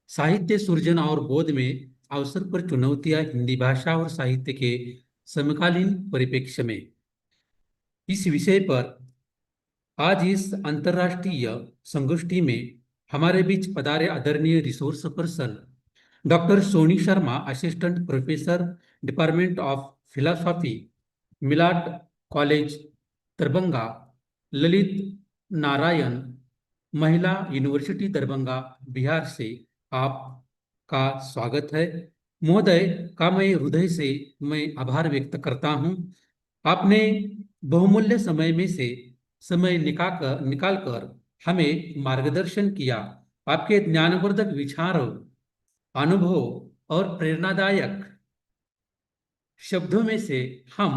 साहित्य सृजन और बोध में अवसर पर चुनौतियां हिंदी भाषा और साहित्य के समकालीन परिप्रेक्ष्य में, इस विषय पर आज इस अंतर्राष्ट्रीय संगोष्ठी में हमारे बीच पधारे आदरणीय resource person doctor Soni Sharma, assistant professor department of philosophy, Millat college Darbhanga, Lalit Narayan महिला यूनिवर्सिटी दरभंगा बिहार से आपका स्वागत है। महोदय का मैं हृदय से आभार व्यक्त करता हूं। आपने बहुमूल्य समय में से समय निकालकर हमें मार्गदर्शन किया। आपके ज्ञानवर्धक विचारों, अनुभव और प्रेरणादायक शब्दों में से हम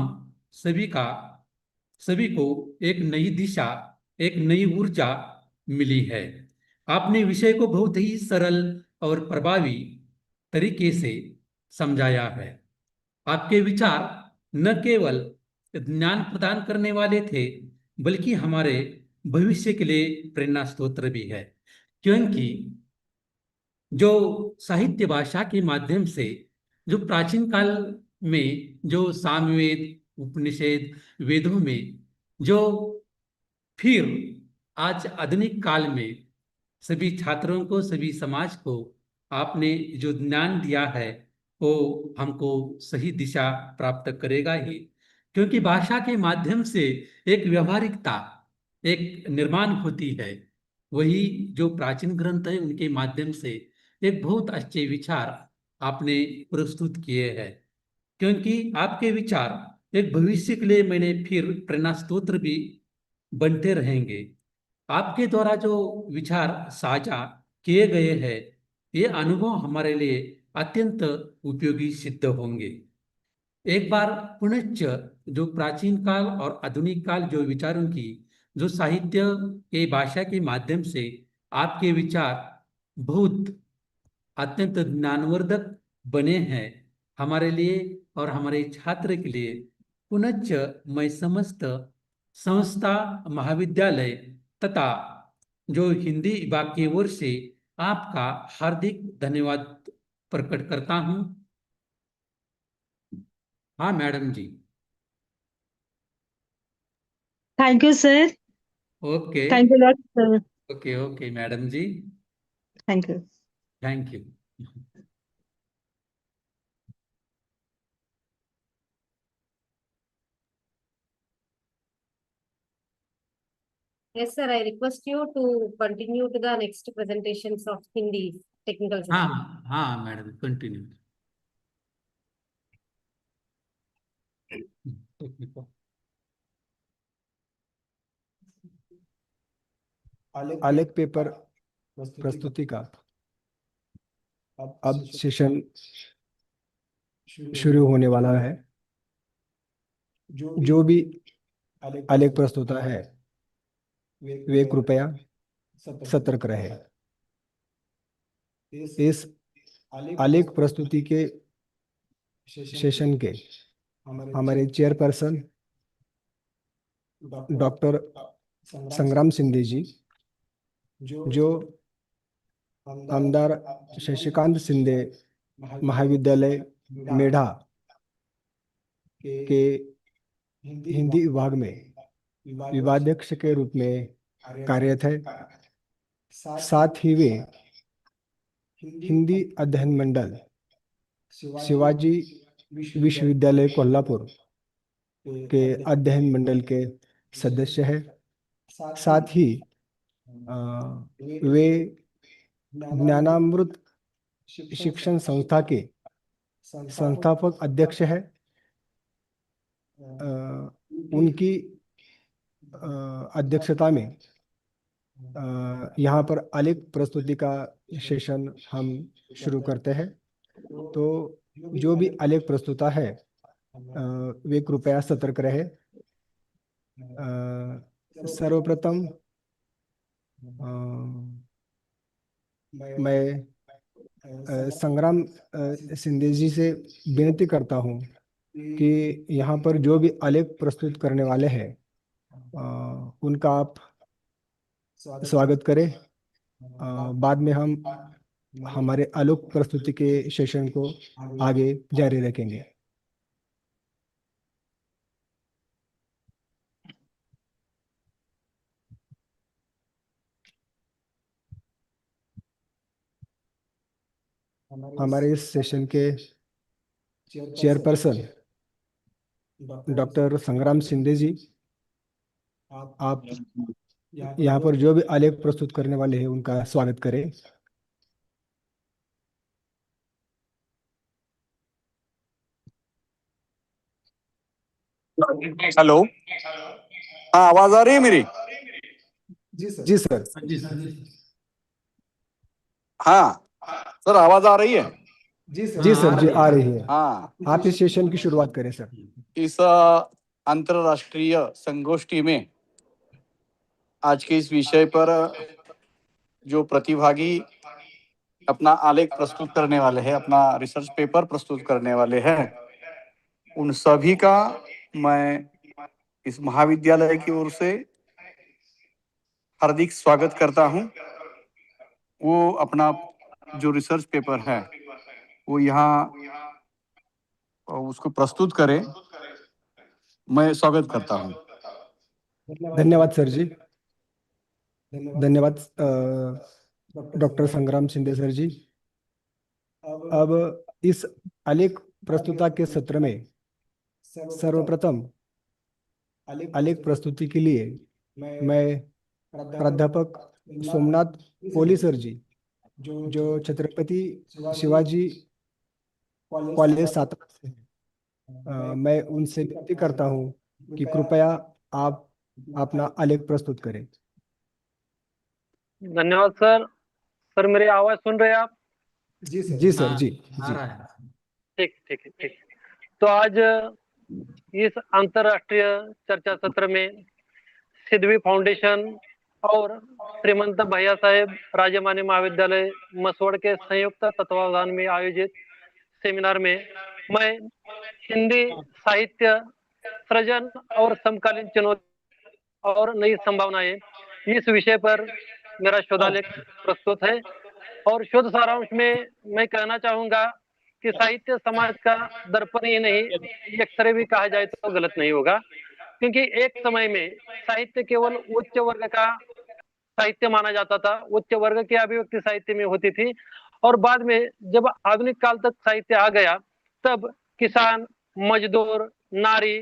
सभी को एक नई दिशा, एक नई ऊर्जा मिली है। आपने विषय को बहुत ही सरल और प्रभावी तरीके से समझाया है। आपके विचार न केवल ज्ञान प्रदान करने वाले थे, बल्कि हमारे भविष्य के लिए प्रेरणा स्रोत भी है। क्योंकि जो साहित्य भाषा के माध्यम से जो प्राचीन काल में जो सामवेद, उपनिषद, वेदों में जो फिर आज आधुनिक काल में सभी छात्रों को, सभी समाज को आपने जो ज्ञान दिया है, वो हमको सही दिशा प्राप्त करेगा ही। क्योंकि भाषा के माध्यम से एक व्यवहारिकता, एक निर्माण होती है। वही जो प्राचीन ग्रंथ है, उनके माध्यम से एक बहुत अच्छे विचार आपने प्रस्तुत किए हैं। क्योंकि आपके विचार एक भविष्य के लिए मैंने फिर प्रेरणा स्रोत भी बनते रहेंगे। आपके द्वारा जो विचार साझा किए गए हैं, ये अनुभव हमारे लिए अत्यंत उपयोगी सिद्ध होंगे। एक बार पुनश्च जो प्राचीन काल और आधुनिक काल जो विचारों की जो साहित्य के भाषा के माध्यम से आपके विचार बहुत अत्यंत ज्ञानवर्धक बने हैं, हमारे लिए और हमारे छात्र के लिए पुनश्च मैं समस्त संस्था महाविद्यालय तथा जो हिंदी विभाग की ओर से आपका हार्दिक धन्यवाद प्रकट करता हूं। हाँ madam ji. Thank you, sir. Okay Thank you, lot, sir. Okay okay madam ji, Thank you. Thank you. Yes, sir. I request you to continue to the next presentations of Hindi technical हाँ session. हाँ madam continue. आलेख paper प्रस्तुति का अब session शुरू होने वाला है। जो भी आलेख प्रस्तुता है वे कृपया सतर्क रहे। इस आलेख प्रस्तुति के सेशन के हमारे चेयरपर्सन डॉक्टर संग्राम सिंधे जी, जो आमदार शशिकांत सिंधे महाविद्यालय मेढा के हिंदी विभाग में विभागाध्यक्ष के रूप में कार्यरत है। साथ ही वे हिंदी अध्ययन मंडल शिवाजी विश्वविद्यालय कोल्हापुर के अध्ययन मंडल के सदस्य हैं। साथ ही वे ज्ञानामृत शिक्षण संस्था के संस्थापक अध्यक्ष हैं। उनकी अध्यक्षता में यहाँ पर आलेख प्रस्तुति का सेशन हम शुरू करते हैं। तो जो भी आलेख प्रस्तुता है वे कृपया सतर्क रहे। सर्वप्रथम मैं संग्राम सिंधे जी से विनती करता हूँ कि यहाँ पर जो भी आलेख प्रस्तुत करने वाले हैं उनका आप स्वागत करें। बाद में हम हमारे आलेख प्रस्तुति के सेशन को आगे जारी रखेंगे। हमारे इस सेशन के चेयरपर्सन डॉक्टर संग्राम सिंधे जी, आप यहाँ पर जो भी आलेख प्रस्तुत करने वाले हैं उनका स्वागत करें। हेलो, हाँ आवाज आ रही है मेरी? जी सर। हाँ सर, आवाज आ रही है? जी सर जी आ रही है। हाँ, आप इस सेशन की शुरुआत करें सर। इस अंतरराष्ट्रीय संगोष्ठी में आज के इस विषय पर जो प्रतिभागी अपना आलेख प्रस्तुत करने वाले हैं, अपना रिसर्च पेपर प्रस्तुत करने वाले हैं, उन सभी का मैं इस महाविद्यालय की ओर से हार्दिक स्वागत करता हूं। वो अपना जो रिसर्च पेपर है वो यहाँ उसको प्रस्तुत करें, मैं स्वागत करता हूं। धन्यवाद सर जी। धन्यवाद डॉक्टर संग्राम सिंधे सर जी। अब इस आलेख प्रस्तुता के सत्र में सर्वप्रथम आलेख प्रस्तुति के लिए मैं प्राध्यापक सोमनाथ कोहली सर जी, जो छत्रपति शिवाजी कॉलेज सातारा से हैं, मैं उनसे विनती करता हूं कि कृपया आप अपना आलेख प्रस्तुत करें। धन्यवाद सर। सर मेरी आवाज सुन रहे हैं आप? जी सर जी। ठीक ठीक है, ठीक। तो आज इस अंतरराष्ट्रीय चर्चा सत्र में सिद्धवी फाउंडेशन और श्रीमंत भैया साहेब राजमानी महाविद्यालय मसवड़ के संयुक्त तत्वावधान में आयोजित सेमिनार में मैं हिंदी साहित्य सृजन और समकालीन चुनौती और नई संभावनाएं इस विषय पर मेरा शोधालेख प्रस्तुत है। और शोध सारांश में मैं कहना चाहूंगा कि साहित्य समाज का दर्पण ही नहीं, एक्सरे भी कहा जाए तो गलत नहीं होगा, क्योंकि एक समय में साहित्य केवल उच्च वर्ग का साहित्य माना जाता था, उच्च वर्ग की अभिव्यक्ति साहित्य में होती थी। और बाद में जब आधुनिक काल तक साहित्य आ गया, तब किसान, मजदूर, नारी,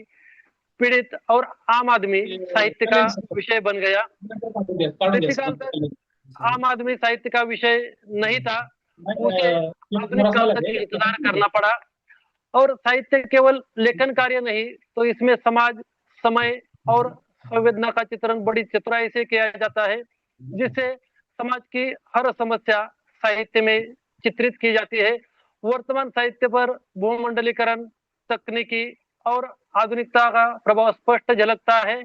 पीड़ित और आम आदमी साहित्य का विषय बन गया। क्रांतिकाल तक आम आदमी साहित्य का विषय नहीं था, उसे आधुनिक काल तक इंतजार करना पड़ा। और साहित्य केवल लेखन कार्य नहीं, तो इसमें समाज, समय और संवेदना का चित्रण बड़ी चतुराई से किया जाता है, जिससे समाज की हर समस्या साहित्य में चित्रित की जाती है। वर्तमान साहित्य पर भूमंडलीकरण, तकनीकी और आधुनिकता का प्रभाव स्पष्ट झलकता है।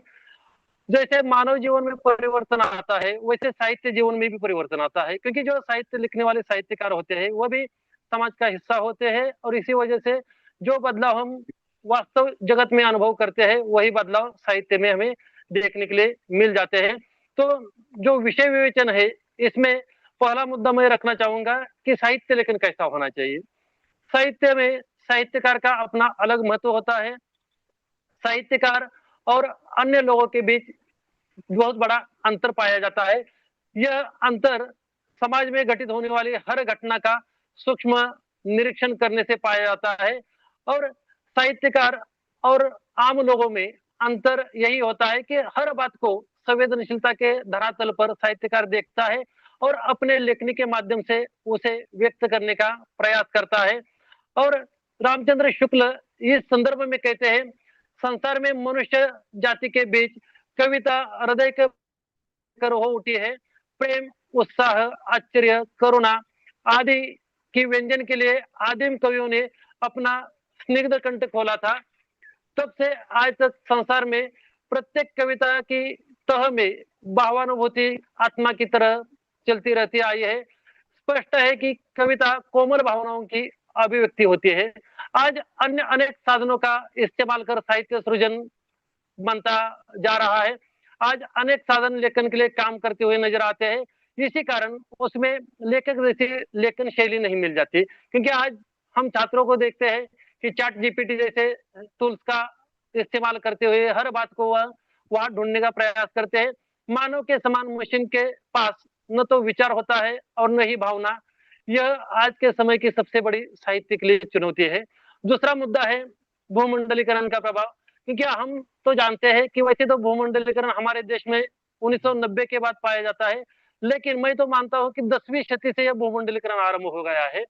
जैसे मानव जीवन में परिवर्तन आता है, वैसे साहित्य जीवन में भी परिवर्तन आता है, क्योंकि जो साहित्य लिखने वाले साहित्यकार होते हैं वह भी समाज का हिस्सा होते हैं। और इसी वजह से जो बदलाव हम वास्तव जगत में अनुभव करते हैं, वही बदलाव साहित्य में हमें देखने के लिए मिल जाते हैं। तो जो विषय विवेचन है, इसमें पहला मुद्दा मैं रखना चाहूंगा कि साहित्य लेखन कैसा होना चाहिए। साहित्य में साहित्यकार का अपना अलग महत्व होता है। साहित्यकार और अन्य लोगों के बीच बहुत बड़ा अंतर पाया जाता है। यह अंतर समाज में घटित होने वाली हर घटना का सूक्ष्म निरीक्षण करने से पाया जाता है। और साहित्यकार और आम लोगों में अंतर यही होता है कि हर बात को संवेदनशीलता के धरातल पर साहित्यकार देखता है और अपने लेखनी के माध्यम से उसे व्यक्त करने का प्रयास करता है। और रामचंद्र शुक्ल इस संदर्भ में कहते हैं, संसार में मनुष्य जाति के बीच कविता हृदय के कर हो उठी है। प्रेम, उत्साह, आश्चर्य, करुणा आदि की व्यंजन के लिए आदिम कवियों ने अपना स्निग्ध कंठ खोला था। तब से आज तक संसार में प्रत्येक कविता की तह में भावानुभूति आत्मा की तरह चलती रहती आई है। स्पष्ट है कि कविता कोमल भावनाओं की अभिव्यक्ति होती है। आज अन्य अनेक साधनों का इस्तेमाल कर साहित्य सृजन बनता जा रहा है। आज अनेक साधन लेखन के लिए काम करते हुए नजर आते हैं। इसी कारण उसमें लेखक जैसी लेखन शैली नहीं मिल जाती, क्योंकि आज हम छात्रों को देखते हैं कि चैट जीपीटी जैसे टूल्स का इस्तेमाल करते हुए हर बात को वह वहां ढूंढने का प्रयास करते हैं। मानव के समान मशीन के पास न तो विचार होता है और न ही भावना। यह आज के समय की सबसे बड़ी साहित्य के लिए चुनौती है। दूसरा मुद्दा है भूमंडलीकरण का प्रभाव, क्योंकि हम तो जानते हैं कि वैसे तो भूमंडलीकरण हमारे देश में 1990 के बाद पाया जाता है, लेकिन मैं तो मानता हूं कि 10वीं शती से यह भूमंडलीकरण आरंभ हो गया है।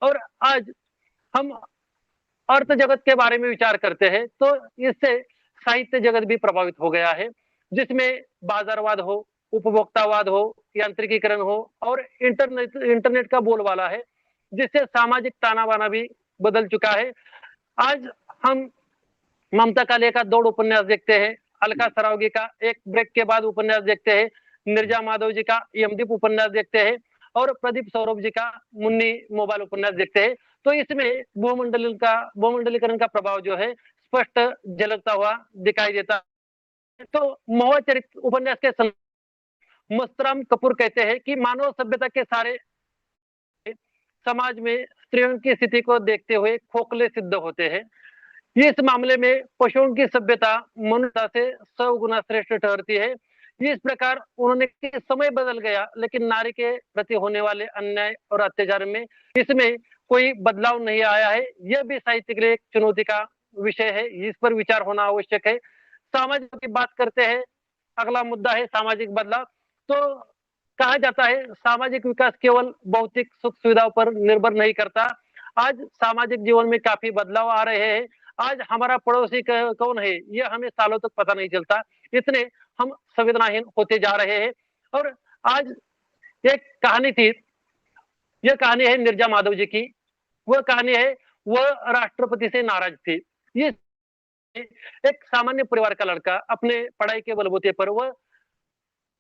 और आज हम अर्थ जगत के बारे में विचार करते हैं, तो इससे साहित्य जगत भी प्रभावित हो गया है, जिसमें बाजारवाद हो, उपभोक्तावाद हो, यांत्रिकीकरण हो और इंटरनेट का बोलबाला है, जिससे सामाजिक ताना बाना भी बदल चुका है। आज हम ममता काले का दौड़ उपन्यास देखते हैं, अलका सरावगी का एक ब्रेक के बाद उपन्यास देखते हैं, निर्जा माधव जी का यमदीप उपन्यास देखते हैं और प्रदीप सौरभ जी का मुन्नी मोबाइल उपन्यास देखते हैं। तो इसमें भूमंडलीकरण का प्रभाव जो है स्पष्ट झलकता हुआ दिखाई देता है। तो महुआ चरित्र उपन्यास के मस्तराम कपूर कहते हैं कि मानव सभ्यता के सारे समाज में स्त्रियों की स्थिति को देखते हुए खोखले सिद्ध होते हैं। इस मामले में पशुओं की सभ्यता मनुष्य से 100 गुना श्रेष्ठ ठहरती है। इस प्रकार उन्होंने समय बदल गया, लेकिन नारी के प्रति होने वाले अन्याय और अत्याचार में इसमें कोई बदलाव नहीं आया है। यह भी साहित्य के लिए एक चुनौती का विषय है, इस पर विचार होना आवश्यक है। सामाजिक की बात करते हैं, अगला मुद्दा है सामाजिक बदलाव। तो कहा जाता है सामाजिक विकास केवल भौतिक सुख सुविधाओं पर निर्भर नहीं करता। आज सामाजिक जीवन में काफी बदलाव आ रहे हैं। आज हमारा पड़ोसी कौन है यह हमें सालों तक पता नहीं चलता, इतने हम संवेदनाहीन होते जा रहे हैं। और आज एक कहानी थी, यह कहानी है निर्जा माधव जी की। वह कहानी है, वह राष्ट्रपति से नाराज थी। ये एक सामान्य परिवार का लड़का अपने पढ़ाई के बलबूते पर वह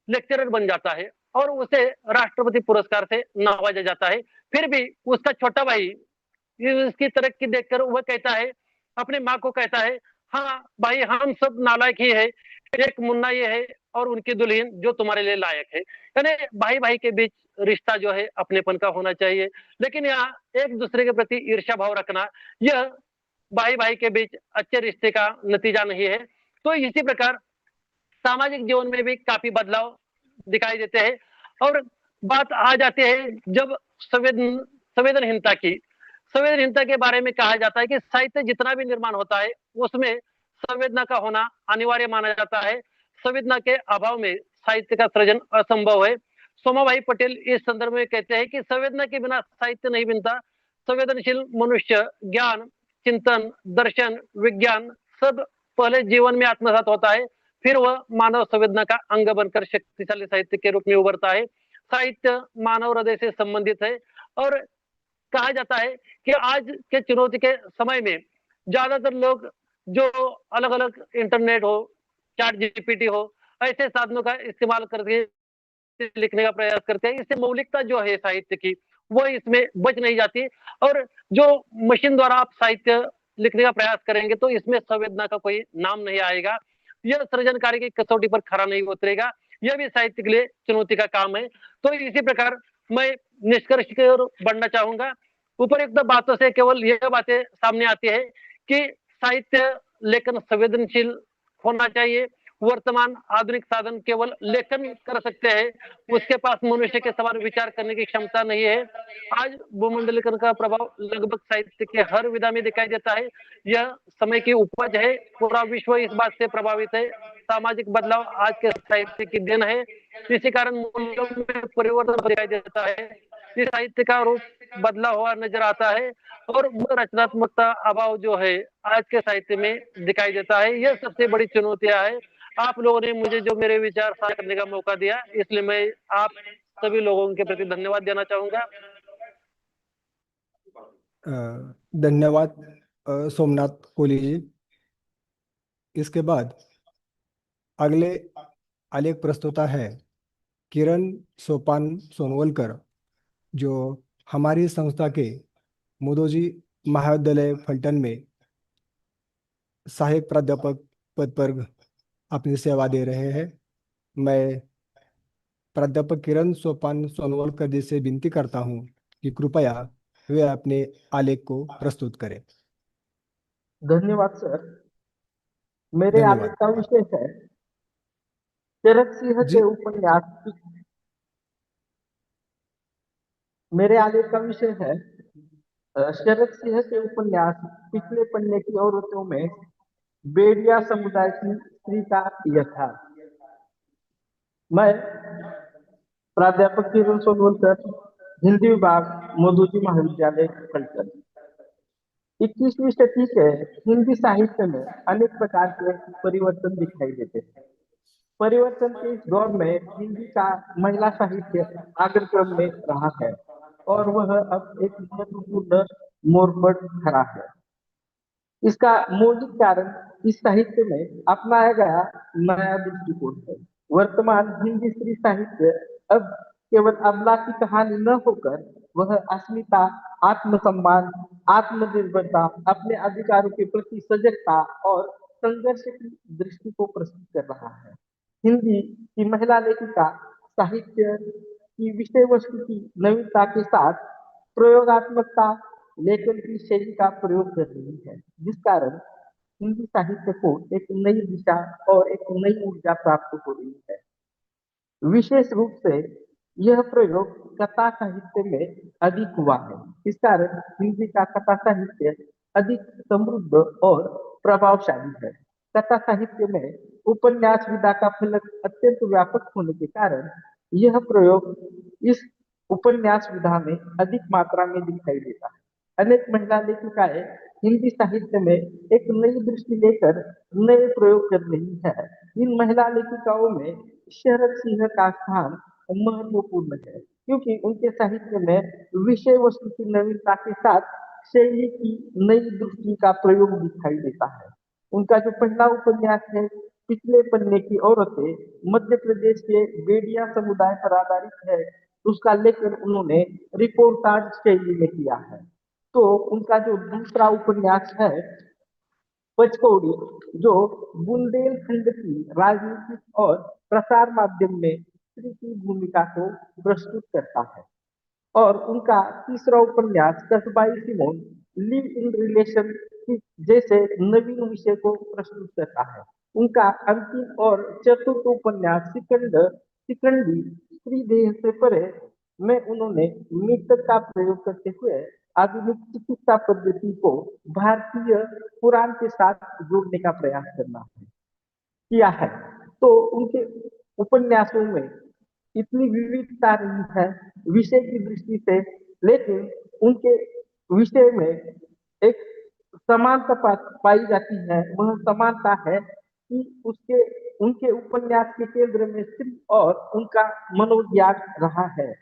लेक्चरर बन जाता है और उसे राष्ट्रपति पुरस्कार से नवाजा जाता है। फिर भी उसका छोटा भाई इसकी तरक्की देखकर वह कहता है, अपने माँ को कहता है, हाँ भाई हम सब नालायक ही है, एक मुन्ना ये है और उनकी दुल्हन जो तुम्हारे लिए लायक है। यानी भाई भाई के बीच रिश्ता जो है अपनेपन का होना चाहिए, लेकिन यहाँ एक दूसरे के प्रति ईर्ष्या भाव रखना यह भाई भाई के बीच अच्छे रिश्ते का नतीजा नहीं है। तो इसी प्रकार सामाजिक जीवन में भी काफी बदलाव दिखाई देते हैं। और बात आ जाती है जब संवेदनहीनता की, संवेदनहीनता के बारे में कहा जाता है कि साहित्य जितना भी निर्माण होता है उसमें संवेदना का होना अनिवार्य माना जाता है। संवेदना के अभाव में साहित्य का सृजन असंभव है। सोमाभाई पटेल इस संदर्भ में कहते हैं कि संवेदना के बिना साहित्य नहीं बनता। संवेदनशील मनुष्य ज्ञान, चिंतन, दर्शन, विज्ञान सब पहले जीवन में आत्मसात होता है, फिर वह मानव संवेदना का अंग बनकर शक्तिशाली साहित्य के रूप में उभरता है। साहित्य मानव हृदय से संबंधित है और कहा जाता है कि आज के चुनौती के समय में ज्यादातर लोग जो अलग अलग इंटरनेट हो, चैट जीपीटी हो, ऐसे साधनों का इस्तेमाल करके लिखने का प्रयास करते हैं। इससे मौलिकता जो है साहित्य की वो इसमें बच नहीं जाती। और जो मशीन द्वारा आप साहित्य लिखने का प्रयास करेंगे तो इसमें संवेदना का कोई नाम नहीं आएगा, यह सृजन कार्य की कसौटी पर खरा नहीं उतरेगा। यह भी साहित्य के लिए चुनौती का काम है। तो इसी प्रकार मैं निष्कर्ष की ओर बढ़ना चाहूंगा। उपरोक्त बातों से केवल यह बातें सामने आती है कि साहित्य लेखन संवेदनशील होना चाहिए। वर्तमान आधुनिक साधन केवल लेखन कर सकते हैं, उसके पास मनुष्य के समान विचार करने की क्षमता नहीं है। आज भूमंडलीकरण का प्रभाव लगभग साहित्य के हर विधा में दिखाई देता है। यह समय की उपज है, पूरा विश्व इस बात से प्रभावित है। सामाजिक बदलाव आज के साहित्य की देन है, इसी कारण मूल्यों में परिवर्तन दिखाई देता है। इस साहित्य का रूप बदला हुआ नजर आता है और रचनात्मकता अभाव जो है आज के साहित्य में दिखाई देता है। यह सबसे बड़ी चुनौतियां है। आप लोगों ने मुझे जो मेरे विचार साझा करने का मौका दिया, इसलिए मैं आप सभी लोगों के प्रति धन्यवाद देना चाहूंगा। धन्यवाद सोमनाथ कोहली जी। इसके बाद अगले आलेख प्रस्तुता है किरण सोपान सोनवलकर, जो हमारी संस्था के मोदोजी महाविद्यालय फलटन में सहायक प्राध्यापक पद पर अपनी सेवा दे रहे हैं। मैं प्राध्यापक किरण सोपान सोनवलकर जी से विनती करता हूं कि कृपया वे अपने आलेख को प्रस्तुत करें। धन्यवाद सर। मेरे आलेख का विषय है शरद सिंह के उपन्यास। मेरे आलेख का विषय है शरद सिंह के उपन्यास पिछले पन्ने की औरतों में बेड़िया समुदाय की स्त्री का यथार्थ। मैं प्राध्यापक किरण सोनवलकर, हिंदी विभाग, मोदूजी महाविद्यालय फलटन। 21वीं शती के हिंदी साहित्य में अनेक प्रकार के परिवर्तन दिखाई देते हैं। परिवर्तन के इस दौर में हिंदी का महिला साहित्य अग्रक्रम में रहा है और वह अब एक महत्वपूर्ण मोड़ पर खड़ा है। इसका मौलिक कारण इस साहित्य में अपनाया गया नया दृष्टिकोण है। वर्तमान हिंदी स्त्री साहित्य अब केवल अबला की कहानी न होकर वह अस्मिता, आत्मसम्मान, आत्मनिर्भरता, अपने अधिकारों के प्रति सजगता और संघर्ष की दृष्टि को प्रस्तुत कर रहा है। हिंदी की महिला लेखिका साहित्य की विषय वस्तु की नवीनता के साथ प्रयोगात्मकता लेखन की शैली का प्रयोग कर रही है, जिस कारण हिंदी साहित्य को एक नई दिशा और एक नई ऊर्जा प्राप्त हो रही है। विशेष रूप से यह प्रयोग कथा साहित्य में अधिक हुआ है। इस कारण हिंदी का कथा साहित्य अधिक समृद्ध और प्रभावशाली है। कथा साहित्य में उपन्यास विधा का फलक अत्यंत व्यापक होने के कारण यह प्रयोग इस उपन्यास विधा में अधिक मात्रा में दिखाई देता है। अनेक महिला लेखिकाएं हिंदी साहित्य में एक नई दृष्टि लेकर नए प्रयोग कर रही है। इन महिला लेखिकाओं में शरद सिंह का स्थान महत्वपूर्ण है, क्योंकि उनके साहित्य में विषय वस्तु की नवीनता के साथ शैली की नई दृष्टि का प्रयोग दिखाई देता है। उनका जो पहला उपन्यास है पिछले पन्ने की औरतें, मध्य प्रदेश के बेड़िया समुदाय पर आधारित है। उसका लेखन उन्होंने रिपोर्टाज शैली में किया है। तो उनका जो दूसरा उपन्यास है पचकौड़ी, जो बुंदेलखंड की राजनीतिक और प्रसार माध्यम में स्त्री की भूमिका को प्रस्तुत करता है। और उनका तीसरा उपन्यास कसबाई सिमोन लिव इन रिलेशन जैसे नवीन विषय को प्रस्तुत करता है। उनका अंतिम और चतुर्थ उपन्यास शिकंडी स्त्री देह से परे में उन्होंने मृतक का प्रयोग करते हुए आधुनिक चिकित्सा पद्धति को भारतीय पुराण के साथ जोड़ने का प्रयास किया है। तो उनके उपन्यासों में इतनी विविधता रही है विषय की दृष्टि से, लेकिन उनके विषय में एक समानता पाई जाती है। वह समानता है कि उनके उपन्यास के केंद्र में स्त्री और उनका मनोज्ञान रहा है।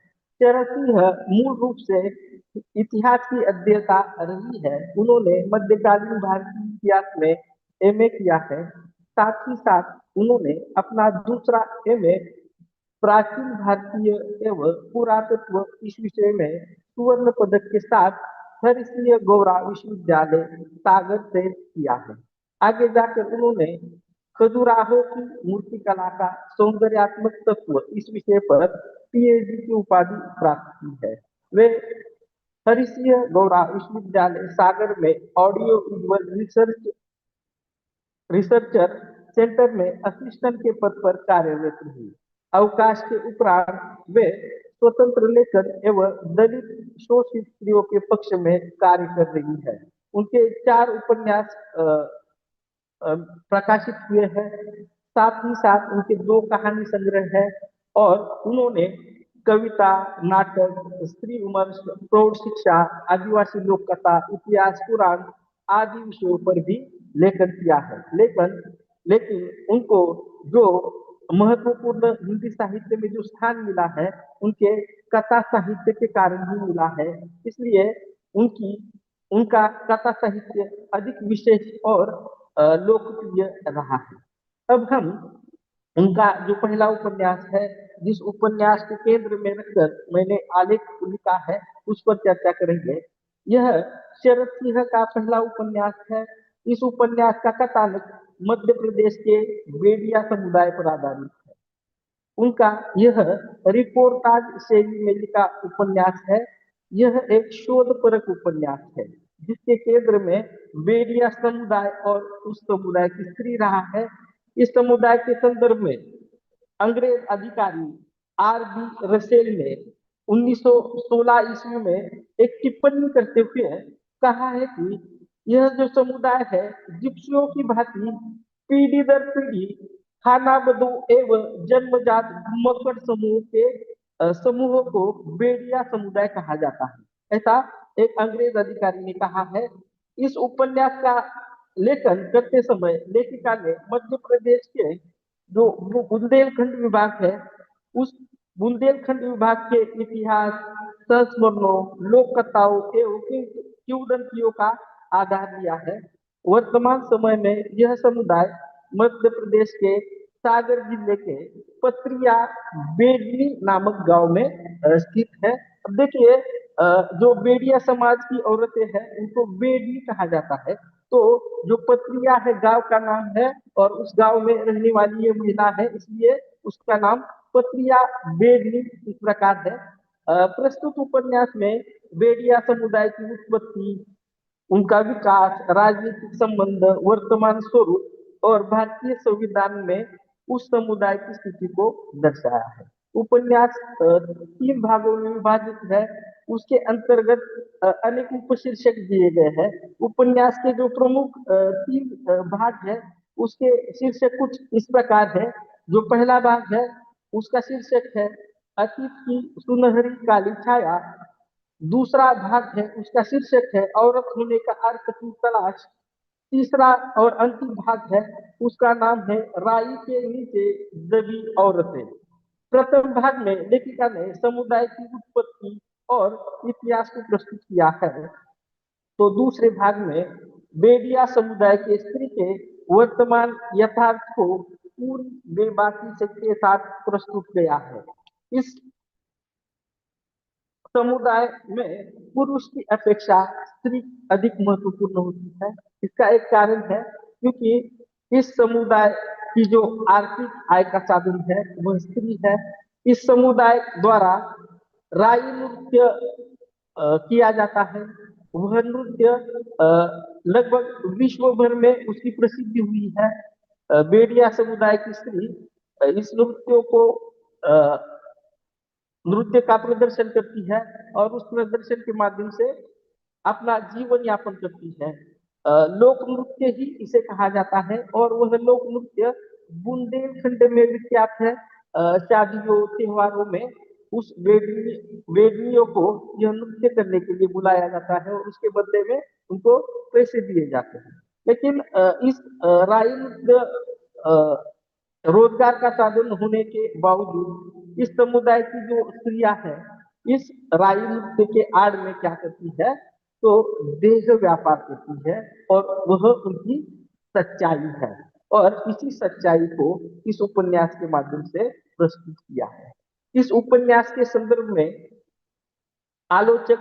चरण सिंह मूल रूप से इतिहास की अध्येता रही है। उन्होंने मध्यकालीन भारतीय इतिहास में एमए किया है। साथ ही साथ उन्होंने अपना दूसरा एमए प्राचीन भारतीय एवं पुरातत्व इस विषय में स्वर्ण पदक के साथ हरिश्चंद्र गौड़ा विश्वविद्यालय सागर से किया है। आगे जाकर उन्होंने खजुराहो की मूर्ति कला का सौंदर्यात्मक तत्व इस विषय पर पीएचडी की उपाधि प्राप्त की है। वे हरिश्चंद्र गौड़ा विश्वविद्यालय सागर में ऑडियो विजुअल रिसर्चर सेंटर में असिस्टेंट के पद पर कार्यरत रही। अवकाश के उपरांत वे स्वतंत्र लेखन एवं दलित शोषित स्त्रियों के पक्ष में कार्य कर रही है। उनके 4 उपन्यास प्रकाशित हुए हैं। साथ ही साथ उनके 2 कहानी संग्रह है और उन्होंने कविता, नाटक, स्त्री विमर्श, प्रौढ़ शिक्षा, आदिवासी लोक कथा, इतिहास, पुराण आदि विषयों पर भी लेखन किया है। लेकिन उनको जो महत्वपूर्ण हिंदी साहित्य में जो स्थान मिला है उनके कथा साहित्य के कारण ही मिला है। इसलिए उनका कथा साहित्य अधिक विशेष और लोकप्रिय रहा है। अब हम उनका जो पहला उपन्यास है, जिस उपन्यास के केंद्र में रखकर मैंने आलेख लिखा है, उस पर चर्चा करेंगे। यह शरद सिंह का पहला उपन्यास है। इस उपन्यास का कथानक मध्य प्रदेश के बेडिया समुदाय पर आधारित है। उनका यह रिपोर्टाज शैली में लिखा उपन्यास है। यह एक शोधपरक उपन्यास है जिसके केंद्र में बेडिया समुदाय और उस समुदाय की स्त्री रहा है। इस समुदाय के संदर्भ में अंग्रेज अधिकारी आर.बी. रसेल ने 1916 ईस्वी में एक टिप्पणी करते हुए कहा है कि यह जो समुदाय है जिप्सियों की भांति पीढ़ी दर पीढ़ी खानाबदों एवं जन्मजात मकड़ समूहों को बेडिया समुदाय कहा जाता है। ऐसा एक अंग्रेज अधिकारी ने कहा है। इस उपन्यास का लेखन करते समय लेखिका ने मध्य प्रदेश के जो बुंदेलखंड विभाग है, उस बुंदेलखंड विभाग के इतिहास, संस्मरणों, लोक कथाओं एवं किंवदंतियों का आधार लिया है। वर्तमान समय में यह समुदाय मध्य प्रदेश के सागर जिले के पत्रिया बेडली नामक गांव में स्थित है। अब देखिए, जो बेडिया समाज की औरतें हैं उनको बेडली कहा जाता है। तो जो पत्रिया है गांव का नाम है और उस गांव में रहने वाली ये महिला है, इसलिए उसका नाम पत्रिया बेडली इस प्रकार है। प्रस्तुत उपन्यास में बेडिया समुदाय की उत्पत्ति, उनका विकास, राजनीतिक संबंध, वर्तमान स्वरूप और भारतीय संविधान में उस समुदाय की स्थिति को दर्शाया है। उपन्यास 3 भागों में विभाजित है। उसके अंतर्गत अनेक उपशीर्षक दिए गए हैं। उपन्यास के जो प्रमुख 3 भाग है उसके शीर्षक कुछ इस प्रकार है। जो पहला भाग है उसका शीर्षक है अतीत की सुनहरी काली छाया। दूसरा भाग है उसका शीर्षक है औरत होने का अर्थ की तलाश। तीसरा और अंतिम भाग है उसका नाम है राई के नीचे दबी औरतें। प्रथम भाग में लेखिका ने समुदाय की उत्पत्ति और इतिहास को प्रस्तुत किया है, तो दूसरे भाग में बेडिया समुदाय के स्त्री के वर्तमान यथार्थ को पूरी बेबाकी के साथ प्रस्तुत किया है। इस समुदाय में पुरुष की अपेक्षा स्त्री अधिक महत्वपूर्ण होती है। इसका एक कारण है क्योंकि इस समुदाय की जो आर्थिक आय का साधन है वह स्त्री है। इस समुदाय द्वारा राई नृत्य किया जाता है। वह नृत्य लगभग विश्व भर में उसकी प्रसिद्धि हुई है। बेड़िया समुदाय की स्त्री इस नृत्यों को नृत्य का प्रदर्शन करती है और उस प्रदर्शन के माध्यम से अपना जीवन यापन करती है। लोक नृत्य ही इसे कहा जाता है और वह लोक नृत्य बुंदेलखंड में विख्यात है। शादियों त्योहारों में उस वेदियों को यह नृत्य करने के लिए बुलाया जाता है और उसके बदले में उनको पैसे दिए जाते हैं। लेकिन इस राई नृत्य रोजगार का साधन होने के बावजूद इस समुदाय की जो स्त्रियां हैं इस राई नृत्य के आड़ में क्या करती है तो देह व्यापार करती है और वह उनकी सच्चाई है और इसी सच्चाई को इस उपन्यास के माध्यम से प्रस्तुत किया है। इस उपन्यास के संदर्भ में आलोचक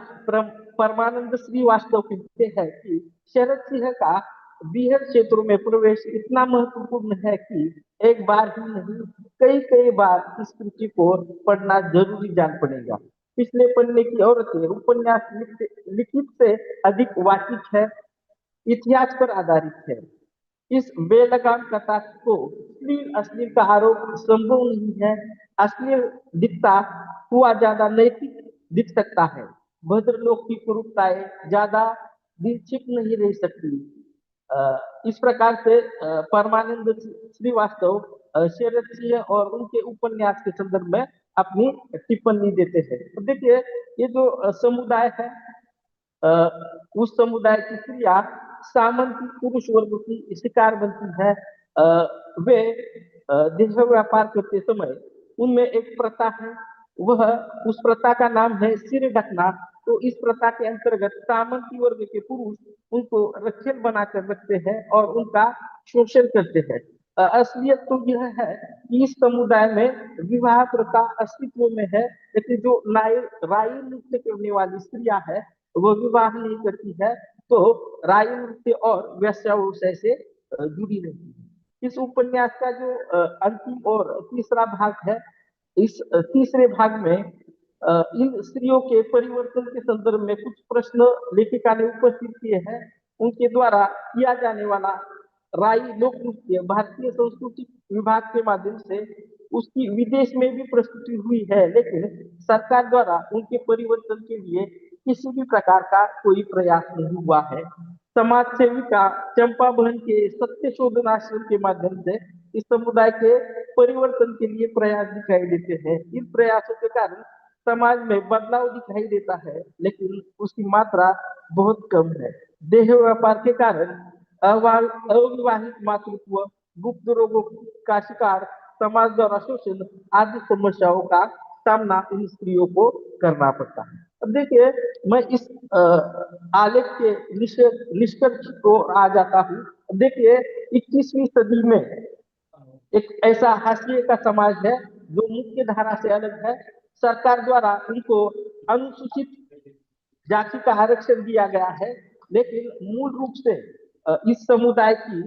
परमानंद श्रीवास्तव कहते हैं कि शरद सिंह का बीहड़ क्षेत्रों में प्रवेश इतना महत्वपूर्ण है कि एक बार ही नहीं कई कई बार इस कृति को पढ़ना जरूरी जान पड़ेगा। पिछले पन्ने की औरतें उपन्यास लिखित से अधिक वाचिक है, इतिहास पर आधारित है। इस बेलगाम कथा को अश्लील का आरोप संभव नहीं है। अश्लील दिखता हुआ ज्यादा नैतिक दिख सकता है। भद्रलोक की कुरूपताएं ज्यादा दिन छिप नहीं रह सकती। इस प्रकार से परमानंद श्रीवास्तव शरद सिंह और उनके उपन्यास के संदर्भ में अपनी टिप्पणी देते हैं। तो देखिए ये जो समुदाय है उस समुदाय की स्त्रियां सामंती पुरुष वर्ग की शिकार बनती है। वे देह व्यापार करते समय उनमें एक प्रथा है, वह उस प्रथा का नाम है सिर ढकना। तो इस प्रथा के अंतर्गत सामंती वर्ग के पुरुष उनको रक्षक बनाकर रखते हैं और उनका शोषण करते हैं। असलियत तो यह है कि इस समुदाय में विवाह प्रथा अस्तित्व में है, लेकिन जो राई नृत्य करने वाली स्त्रियां है वह विवाह नहीं करती है, तो राई नृत्य और वेश्यावृत्ति से जुड़ी रहती है। इस उपन्यास का जो अंतिम और तीसरा भाग है, इस तीसरे भाग में इन स्त्रियों के परिवर्तन के संदर्भ में कुछ प्रश्न लेखिका ने उपस्थित किए हैं। उनके द्वारा किया जाने वाला राई लोक नृत्य भारतीय संस्कृति विभाग के माध्यम से उसकी विदेश में भी प्रस्तुति हुई है, लेकिन सरकार द्वारा उनके परिवर्तन के लिए किसी भी प्रकार का कोई प्रयास नहीं हुआ है। समाज सेविका चंपा बहन के सत्य शोधन आश्रम के माध्यम से इस समुदाय के परिवर्तन के लिए प्रयास दिखाई देते हैं। इन प्रयासों के कारण समाज में बदलाव दिखाई देता है, लेकिन उसकी मात्रा बहुत कम है। देह व्यापार के कारण अविवाहित मातृत्व, गुप्त रोगों का शिकार, समाज द्वारा शोषण आदि समस्याओं का सामना इन स्त्रियों को करना पड़ता है। अब देखिए मैं इस आलेख के निष्कर्ष को आ जाता हूँ। देखिए 21वीं सदी में एक ऐसा हाशिए का समाज है जो मुख्य धारा से अलग है। सरकार द्वारा उनको अनुसूचित जाति का आरक्षण दिया गया है, लेकिन मूल रूप से इस समुदाय की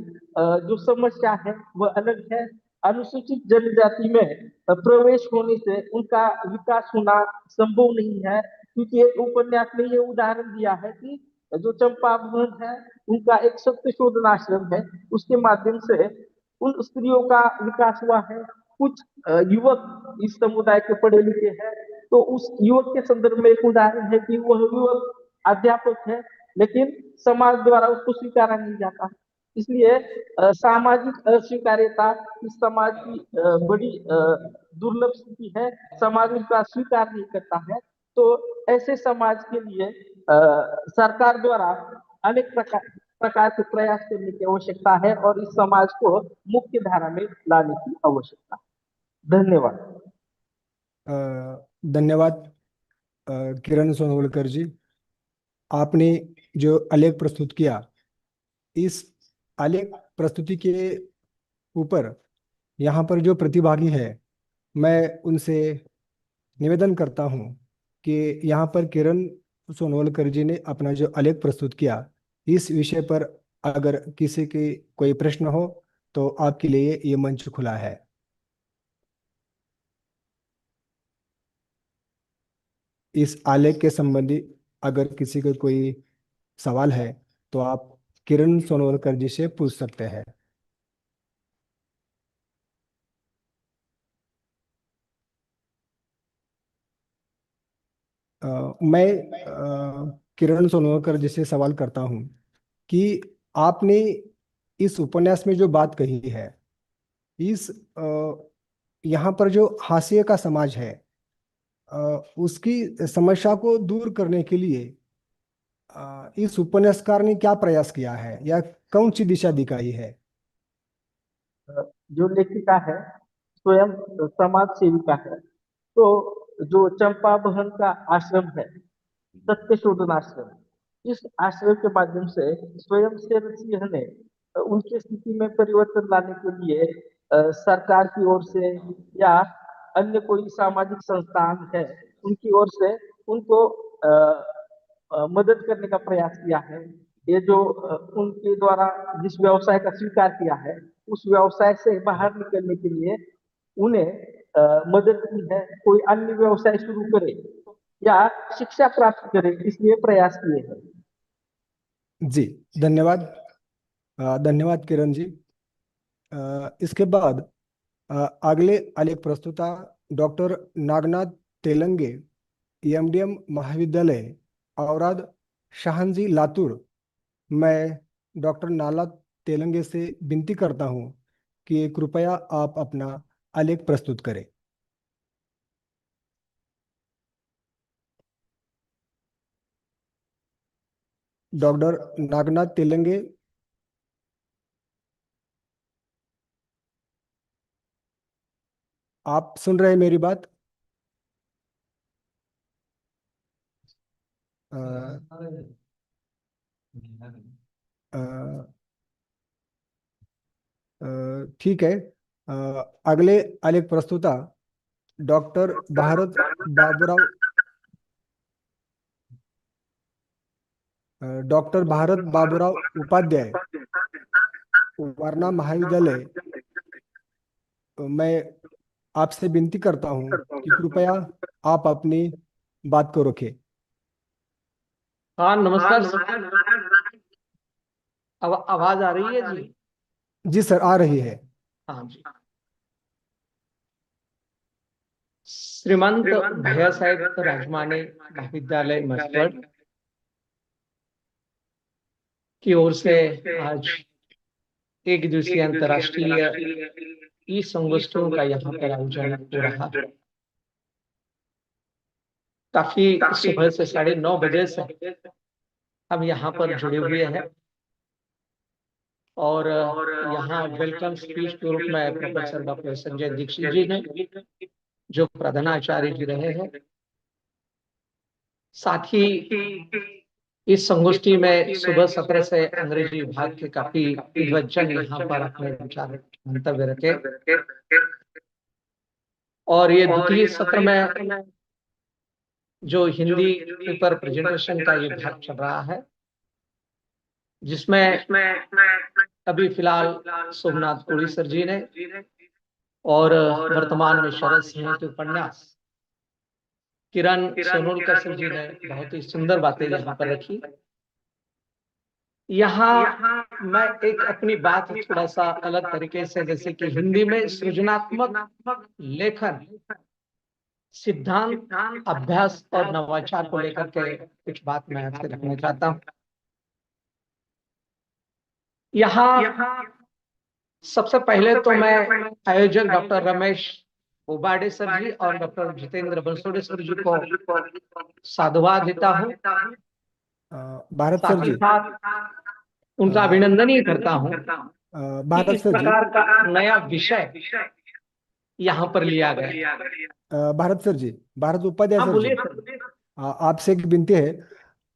जो समस्या है वह अलग है। अनुसूचित जनजाति में प्रवेश होने से उनका विकास होना संभव नहीं है, क्योंकि एक उपन्यास में ये उदाहरण दिया है कि जो चंपा बहन है उनका एक सत्य शोधन आश्रम है, उसके माध्यम से उन स्त्रियों का विकास हुआ है। कुछ युवक इस समुदाय के पढ़े लिखे हैं, तो उस युवक के संदर्भ में एक उदाहरण है कि वह युवक अध्यापक है, लेकिन समाज द्वारा उसको स्वीकारा नहीं जाता। इसलिए सामाजिक अस्वीकार्यता इस समाज की बड़ी दुर्लभ स्थिति है। समाज उसका स्वीकार नहीं करता है, तो ऐसे समाज के लिए सरकार द्वारा अनेक प्रकार के प्रयास करने की आवश्यकता है और इस समाज को मुख्य धारा में लाने की आवश्यकता है। धन्यवाद। धन्यवाद किरण सोनवलकर जी, आपने जो आलेख प्रस्तुत किया, इस आलेख प्रस्तुति के ऊपर यहाँ पर जो प्रतिभागी है मैं उनसे निवेदन करता हूँ कि यहाँ पर किरण सोनवलकर जी ने अपना जो आलेख प्रस्तुत किया, इस विषय पर अगर किसी की कोई प्रश्न हो तो आपके लिए ये मंच खुला है। इस आलेख के संबंधी अगर किसी का कोई सवाल है तो आप किरण सोनवलकर जी से पूछ सकते हैं। मैं किरण सोनवलकर जी से सवाल करता हूँ कि आपने इस उपन्यास में जो बात कही है, इस यहाँ पर जो हाशिए का समाज है, उसकी समस्या को दूर करने के लिए इस उपन्यासकार ने क्या प्रयास किया है या कौन सी दिशा दिखाई है? जो लेखिका है स्वयं समाज सेविका है, तो जो चंपा बहन का आश्रम है, सत्य शोधन आश्रम, इस आश्रम के माध्यम से स्वयं शरद सिंह ने उनकी स्थिति में परिवर्तन लाने के लिए सरकार की ओर से या अन्य कोई सामाजिक संस्थान है उनकी ओर से उनको मदद करने का प्रयास किया है। ये जो उनके द्वारा जिस व्यवसाय का स्वीकार किया है, उस व्यवसाय से बाहर निकलने के लिए उन्हें मदद की है, कोई अन्य व्यवसाय शुरू करे या शिक्षा प्राप्त करे, इसलिए प्रयास किए हैं। जी धन्यवाद। धन्यवाद किरण जी। इसके बाद अगले आलेख प्रस्तुता डॉक्टर नागनाथ तेलंगे, एमडीएम महाविद्यालय औराद शाहजी लातूर। मैं डॉक्टर नाला तेलंगे से विनती करता हूं कि कृपया आप अपना आलेख प्रस्तुत करें। डॉक्टर नागनाथ तेलंगे, आप सुन रहे हैं मेरी बात? ठीक है। अगले आलेख प्रस्तुता डॉक्टर भारत बाबूराव, डॉक्टर भारत बाबूराव उपाध्याय, वारणा महाविद्यालय। मैं आपसे विनती करता हूं कि कृपया आप अपनी बात को रखें। हाँ नमस्कार सर। आवाज आ रही है जी? जी सर, आ रही है। हाँ जी। श्रीमंत भैया साहेब राजमाने महाविद्यालय मसवड की ओर से आज एक दिवसीय अंतर्राष्ट्रीय ई संगोष्ठियों का यहाँ पर आयोजन हो रहा है। काफी सुबह से 9:30 बजे से हम यहाँ पर जुड़े हुए हैं और यहाँ वेलकम स्पीच के रूप में प्रोफेसर डॉक्टर संजय दीक्षित जी ने, जो प्रधानाचार्य जी रहे हैं, साथ ही इस संगोष्ठी में सुबह सत्र से अंग्रेजी विभाग के काफी विद्वज्जन यहाँ पर अपने विचार मंतव्य रखे और ये द्वितीय सत्र में जो हिंदी पेपर प्रेजेंटेशन का ये भाग चल रहा है, जिसमें अभी फिलहाल सोमनाथ कोड़ी सर जी ने और वर्तमान में शरद सिंह के उपन्यास किरण सोनवलकर सर जी ने बहुत ही सुंदर बातें यहाँ पर रखी। यहाँ मैं एक अपनी बात थोड़ा सा अलग तरीके से, जैसे कि हिंदी में सृजनात्मक लेखन, सिद्धांत, अभ्यास और नवाचार को लेकर के कुछ बात मैं आपसे रखना चाहता हूँ। यहाँ सबसे पहले तो मैं आयोजक डॉक्टर रमेश बोबाडे सर जी और डॉक्टर जितेंद्र बंसोड़े सर जी को साधुवाद देता हूँ। भारत सर जी, उनका अभिनंदन ही करता हूँ। भारत सर जी, प्रकार का नया विषय यहाँ पर लिया गया। भारत सर जी, भारत उपाध्याय हाँ, सर बोलिए जी, आपसे एक विनती है,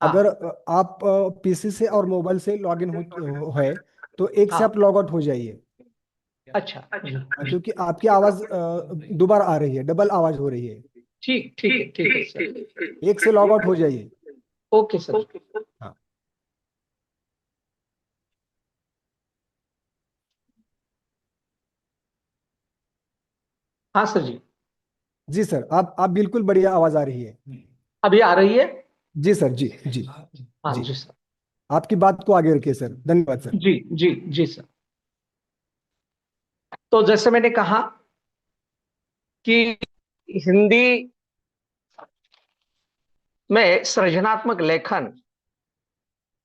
अगर आप पीसी से और मोबाइल से लॉगिन है तो एक से आप लॉग आउट हो जाइए। अच्छा, क्योंकि आपकी आवाज दोबारा आ रही है, डबल आवाज हो रही है। ठीक है सर। एक से लॉग आउट हो जाइए। Okay sir. हाँ। हाँ सर जी। जी सर, आप बिल्कुल बढ़िया आवाज आ रही है। अभी आ रही है? जी सर, जी जी हाँ जी। जी सर। आपकी बात को आगे रखिए सर, धन्यवाद सर। जी सर। तो जैसे मैंने कहा कि हिंदी में सृजनात्मक लेखन,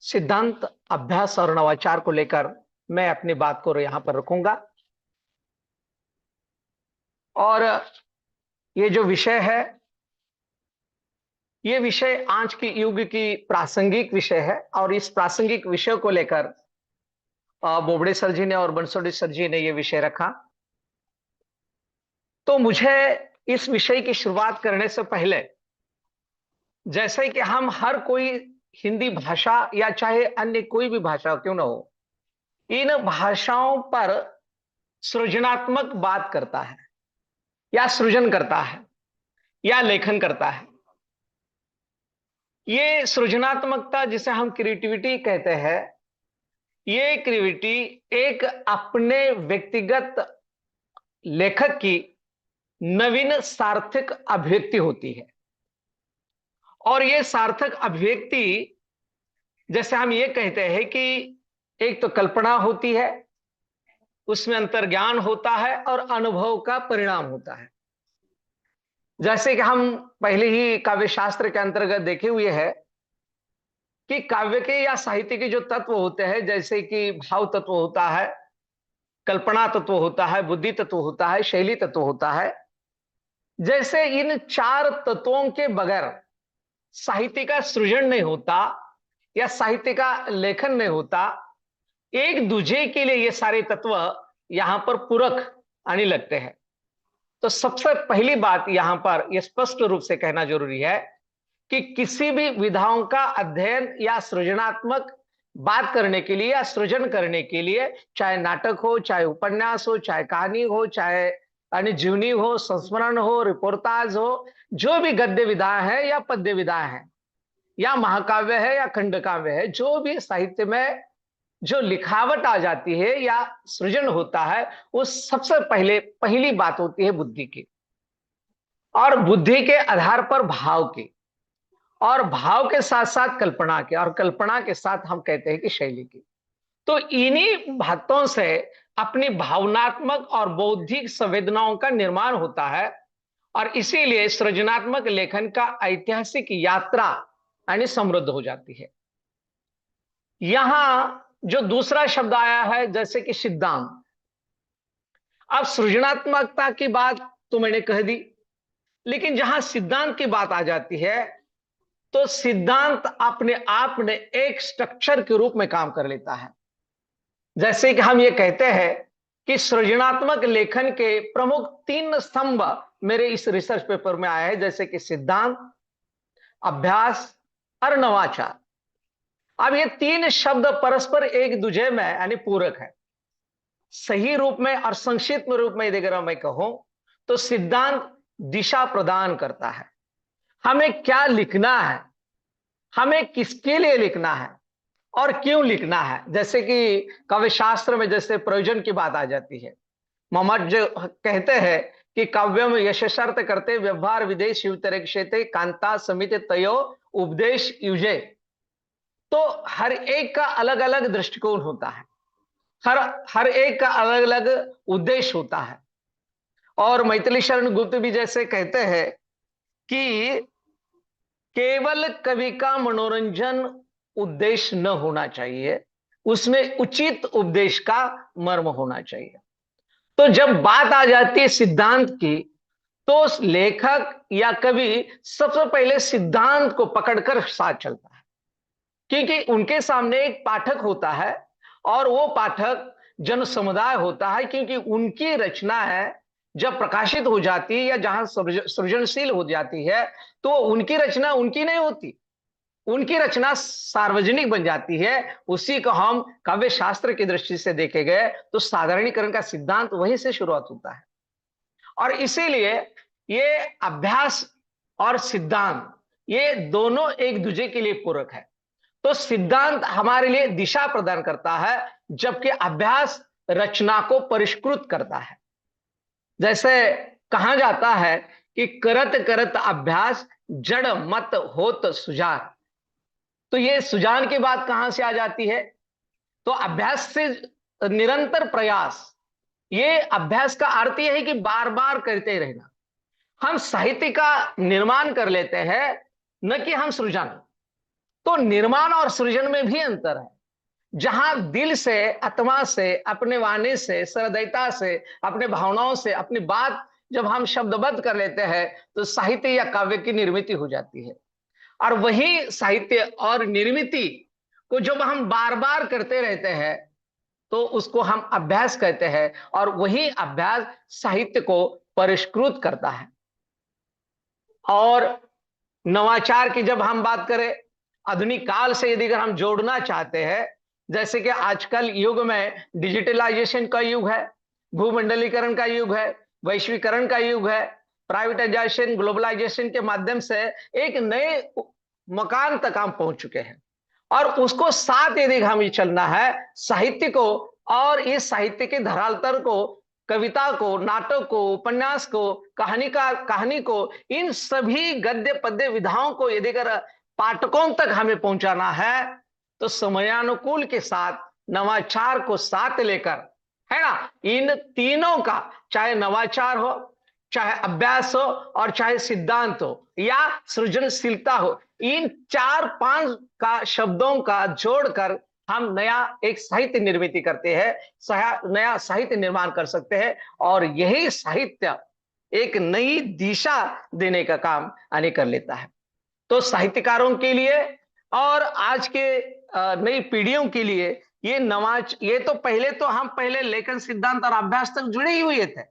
सिद्धांत, अभ्यास और नवाचार को लेकर मैं अपनी बात को यहां पर रखूंगा। और ये जो विषय है, ये विषय आज की युग की प्रासंगिक विषय है और इस प्रासंगिक विषय को लेकर बोबड़े सर जी ने और बंसोड़ी सर जी ने ये विषय रखा। तो मुझे इस विषय की शुरुआत करने से पहले, जैसे कि हम हर कोई हिंदी भाषा या चाहे अन्य कोई भी भाषा क्यों ना हो, इन भाषाओं पर सृजनात्मक बात करता है या सृजन करता है या लेखन करता है। ये सृजनात्मकता जिसे हम क्रिएटिविटी कहते हैं, ये क्रिएटिविटी एक अपने व्यक्तिगत लेखक की नवीन सार्थक अभिव्यक्ति होती है। और ये सार्थक अभिव्यक्ति, जैसे हम ये कहते हैं कि एक तो कल्पना होती है, उसमें अंतर्ज्ञान होता है और अनुभव का परिणाम होता है। जैसे कि हम पहले ही काव्य शास्त्र के अंतर्गत देखे हुए हैं कि काव्य के या साहित्य के जो तत्व होते हैं, जैसे कि भाव तत्व होता है, कल्पना तत्व होता है, बुद्धि तत्व होता है, शैली तत्व होता है, जैसे इन चार तत्वों के बगैर साहित्य का सृजन नहीं होता या साहित्य का लेखन नहीं होता। एक दूजे के लिए ये सारे तत्व यहां पर पूरक आने लगते हैं। तो सबसे पहली बात यहां पर यह स्पष्ट रूप से कहना जरूरी है कि किसी भी विधाओं का अध्ययन या सृजनात्मक बात करने के लिए या सृजन करने के लिए, चाहे नाटक हो, चाहे उपन्यास हो, चाहे कहानी हो, चाहे अन्य जीवनी हो, संस्मरण हो, रिपोर्टाज हो, जो भी गद्य विधा है या पद्य विधा है या महाकाव्य है या खंड काव्य है, जो भी साहित्य में जो लिखावट आ जाती है या सृजन होता है, उस सबसे पहली बात होती है बुद्धि की, और बुद्धि के आधार पर भाव की, और भाव के साथ साथ कल्पना की, और कल्पना के साथ हम कहते हैं कि शैली की। तो इन्हीं बातों से अपनी भावनात्मक और बौद्धिक संवेदनाओं का निर्माण होता है और इसीलिए सृजनात्मक लेखन का ऐतिहासिक यात्रा यानी समृद्ध हो जाती है। यहां जो दूसरा शब्द आया है जैसे कि सिद्धांत, अब सृजनात्मकता की बात तो मैंने कह दी, लेकिन जहां सिद्धांत की बात आ जाती है तो सिद्धांत अपने आप में एक स्ट्रक्चर के रूप में काम कर लेता है। जैसे कि हम ये कहते हैं कि सृजनात्मक लेखन के प्रमुख 3 स्तंभ मेरे इस रिसर्च पेपर में आए हैं, जैसे कि सिद्धांत, अभ्यास और नवाचार। अब ये 3 शब्द परस्पर एक दूसरे में यानी पूरक है। सही रूप में और संक्षिप्त रूप में अगर मैं कहूं तो सिद्धांत दिशा प्रदान करता है, हमें क्या लिखना है, हमें किसके लिए लिखना है और क्यों लिखना है। जैसे कि काव्य शास्त्र में जैसे प्रयोजन की बात आ जाती है, मोहम्मद जो कहते हैं कि काव्यम यशस्थ करते व्यवहार विदेश युतरेक्षते कांता समित तयो उपदेश युजे। तो हर एक का अलग अलग दृष्टिकोण होता है, हर एक का अलग अलग उद्देश्य होता है। और मैथिली शरण गुप्त भी जैसे कहते हैं कि केवल कवि का मनोरंजन उद्देश्य न होना चाहिए, उसमें उचित उपदेश का मर्म होना चाहिए। तो जब बात आ जाती है सिद्धांत की, तो लेखक या कवि सबसे पहले सिद्धांत को पकड़कर साथ चलता है, क्योंकि उनके सामने एक पाठक होता है और वो पाठक जन समुदाय होता है, क्योंकि उनकी रचना है जब प्रकाशित हो जाती है या जहां सृजनशील हो जाती है तो उनकी रचना उनकी नहीं होती, उनकी रचना सार्वजनिक बन जाती है। उसी को हम काव्य शास्त्र की दृष्टि से देखे गए तो साधारणीकरण का सिद्धांत वहीं से शुरुआत होता है। और इसीलिए ये अभ्यास और सिद्धांत, ये दोनों एक दूसरे के लिए पूरक है। तो सिद्धांत हमारे लिए दिशा प्रदान करता है, जबकि अभ्यास रचना को परिष्कृत करता है। जैसे कहा जाता है कि करत करत अभ्यास जड़ मत होत सुजान। तो ये सुजान की बात कहां से आ जाती है? तो अभ्यास से निरंतर प्रयास, ये अभ्यास का अर्थ यह है कि बार बार करते रहना। हम साहित्य का निर्माण कर लेते हैं, न कि हम सृजन। तो निर्माण और सृजन में भी अंतर है। जहां दिल से, आत्मा से, अपने वाणी से, सहृदयता से, अपने भावनाओं से अपनी बात जब हम शब्दबद्ध कर लेते हैं, तो साहित्य या काव्य की निर्मित हो जाती है। और वही साहित्य और निर्मित को जब हम बार बार करते रहते हैं, तो उसको हम अभ्यास कहते हैं, और वही अभ्यास साहित्य को परिष्कृत करता है। और नवाचार की जब हम बात करें, आधुनिक काल से यदि अगर हम जोड़ना चाहते हैं, जैसे कि आजकल युग में डिजिटलाइजेशन का युग है, भूमंडलीकरण का युग है, वैश्वीकरण का युग है, प्राइवेटाइजेशन, ग्लोबलाइजेशन के माध्यम से एक नए मकान तक हम पहुंच चुके हैं। और उसको साथ यदि हमें चलना है, साहित्य को और इस साहित्य के धरातल को, कविता को, नाटक को, उपन्यास को, कहानी को, इन सभी गद्य पद्य विधाओं को यदि अगर पाठकों तक हमें पहुंचाना है, तो समयानुकूल के साथ नवाचार को साथ लेकर, है ना, इन तीनों का, चाहे नवाचार हो, चाहे अभ्यास हो, और चाहे सिद्धांत हो या सृजनशीलता हो, इन 4-5 का शब्दों का जोड़कर हम नया एक साहित्य निर्मित करते हैं, नया साहित्य निर्माण कर सकते हैं। और यही साहित्य एक नई दिशा देने का काम आने कर लेता है। तो साहित्यकारों के लिए और आज के नई पीढ़ियों के लिए ये तो पहले लेखन सिद्धांत और अभ्यास तक जुड़े ही हुए थे,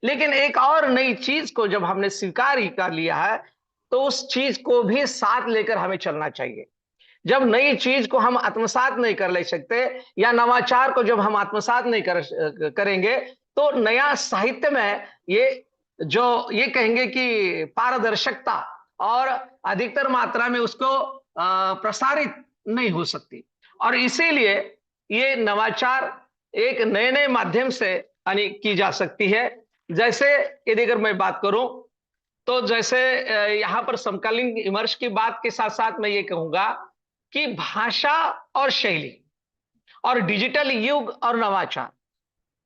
लेकिन एक और नई चीज को जब हमने स्वीकार ही कर लिया है, तो उस चीज को भी साथ लेकर हमें चलना चाहिए। जब नई चीज को हम आत्मसात नहीं कर ले सकते, या नवाचार को जब हम आत्मसात नहीं करेंगे, तो नया साहित्य में ये कहेंगे कि पारदर्शिकता और अधिकतर मात्रा में उसको प्रसारित नहीं हो सकती। और इसीलिए ये नवाचार एक नए नए माध्यम से की जा सकती है। जैसे यदि अगर मैं बात करूं, तो जैसे यहाँ पर समकालीन विमर्श की बात के साथ साथ मैं ये कहूंगा कि भाषा और शैली और डिजिटल युग और नवाचार,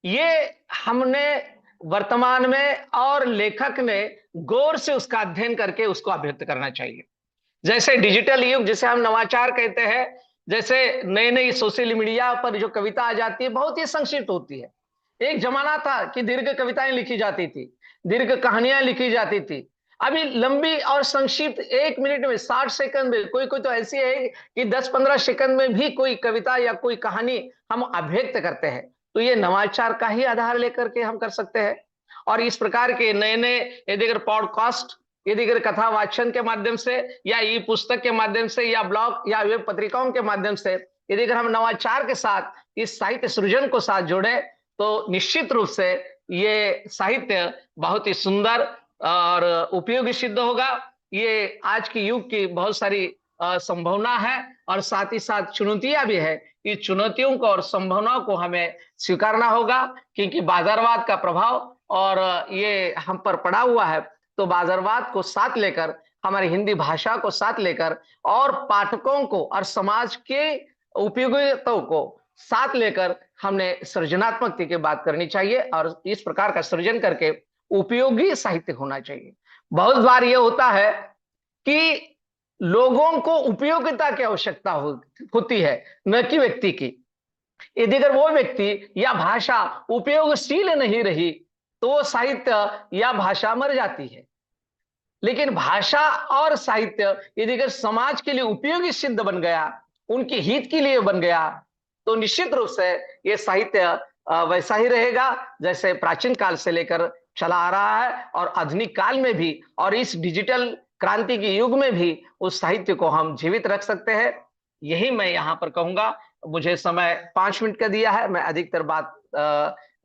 ये हमने वर्तमान में और लेखक ने गौर से उसका अध्ययन करके उसको अभिव्यक्त करना चाहिए। जैसे डिजिटल युग, जिसे हम नवाचार कहते हैं, जैसे नई नई सोशल मीडिया पर जो कविता आ जाती है, बहुत ही संक्षिप्त होती है। एक जमाना था कि दीर्घ कविताएं लिखी जाती थी, दीर्घ कहानियां लिखी जाती थी। अभी लंबी और संक्षिप्त 1 मिनट में, 60 सेकंड में, कोई तो ऐसी है कि 10-15 सेकंड में भी कोई कविता या कोई कहानी हम अभिव्यक्त करते हैं। तो ये नवाचार का ही आधार लेकर के हम कर सकते हैं। और इस प्रकार के नए नए यदि अगर पॉडकास्ट, यदि अगर कथा वाचन के माध्यम से, या ई पुस्तक के माध्यम से, या ब्लॉग या वेब पत्रिकाओं के माध्यम से, यदि अगर हम नवाचार के साथ इस साहित्य सृजन को साथ जोड़े, तो निश्चित रूप से ये साहित्य बहुत ही सुंदर और उपयोगी सिद्ध होगा। ये आज के युग की बहुत सारी संभावना है, और साथ ही साथ चुनौतियां भी है। इस चुनौतियों को और संभावनाओं को हमें स्वीकारना होगा, क्योंकि बाजारवाद का प्रभाव और ये हम पर पड़ा हुआ है। तो बाजारवाद को साथ लेकर, हमारी हिंदी भाषा को साथ लेकर, और पाठकों को और समाज के उपयोगिताओं को साथ लेकर हमने सृजनात्मकता की बात करनी चाहिए, और इस प्रकार का सृजन करके उपयोगी साहित्य होना चाहिए। बहुत बार यह होता है कि लोगों को उपयोगिता की आवश्यकता होती है, न कि व्यक्ति की। यदि अगर वो व्यक्ति या भाषा उपयोगशील नहीं रही, तो वो साहित्य या भाषा मर जाती है। लेकिन भाषा और साहित्य यदि अगर समाज के लिए उपयोगी सिद्ध बन गया, उनके हित के लिए बन गया, तो निश्चित रूप से ये साहित्य वैसा ही रहेगा जैसे प्राचीन काल से लेकर चला आ रहा है, और आधुनिक काल में भी, और इस डिजिटल क्रांति के युग में भी उस साहित्य को हम जीवित रख सकते हैं। यही मैं यहाँ पर कहूंगा। मुझे समय 5 मिनट का दिया है, मैं अधिकतर बात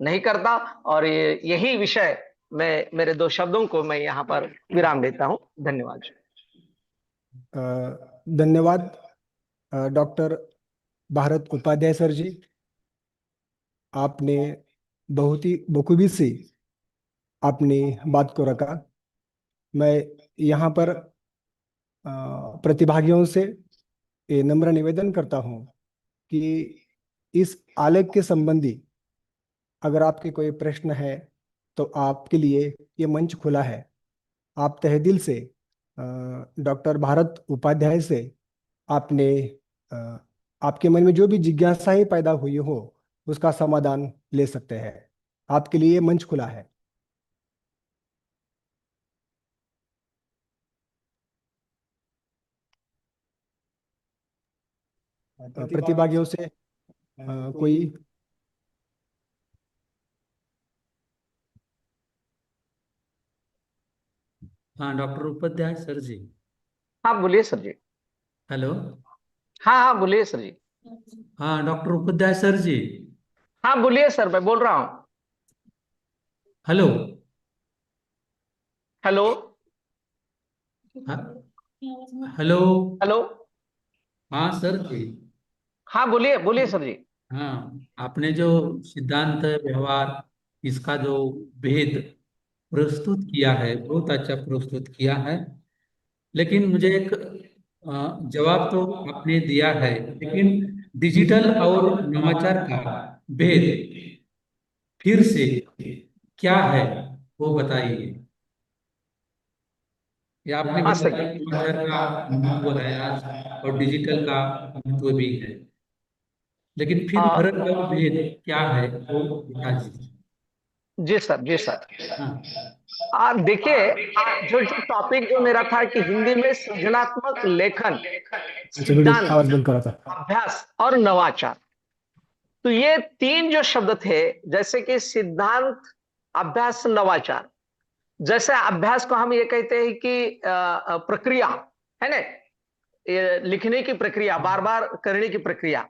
नहीं करता, और यही विषय मैं मेरे 2 शब्दों को मैं यहाँ पर विराम देता हूँ। धन्यवाद। धन्यवाद डॉक्टर भारत उपाध्याय सर जी, आपने बहुत ही बखूबी से अपनी बात को रखा। मैं यहाँ पर प्रतिभागियों से ये नम्र निवेदन करता हूँ कि इस आलेख के संबंधी अगर आपके कोई प्रश्न है तो आपके लिए ये मंच खुला है। आप तहे दिल से डॉक्टर भारत उपाध्याय से आपने आपके मन में जो भी जिज्ञासाएं पैदा हुई हो उसका समाधान ले सकते हैं। आपके लिए ये मंच खुला है। प्रतिभागियों से कोई हाँ डॉक्टर उपाध्याय सर जी। हाँ बोलिए सर जी। हेलो। हाँ बोलिए सर जी। हाँ डॉक्टर उपाध्याय सर जी। हाँ बोलिए सर, मैं बोल रहा हूँ। हेलो। हेलो। हेलो। हेलो। हाँ सर जी। हाँ बोलिए बोलिए सर जी। हाँ आपने जो सिद्धांत व्यवहार इसका जो भेद प्रस्तुत किया है बहुत अच्छा प्रस्तुत किया है। लेकिन मुझे एक जवाब तो आपने दिया है, लेकिन डिजिटल और नवाचार का भेद फिर से क्या है वो बताइए। ये आपने हाँ सर बताया जी। नवाचार का महत्व है आज और डिजिटल का महत्व भी है, लेकिन फिर फर्क और भेद क्या है वो बता दीजिए। जी सर, जी सर। हाँ। देखिए, जो टॉपिक जो मेरा था कि हिंदी में सृजनात्मक लेखन, अच्छा वीडियो सिद्धांत, आवाज बंद करा था। अभ्यास और नवाचार, तो ये 3 जो शब्द थे, जैसे कि सिद्धांत, अभ्यास, नवाचार। जैसे अभ्यास को हम ये कहते हैं कि प्रक्रिया है ना, ये लिखने की प्रक्रिया, बार बार करने की प्रक्रिया।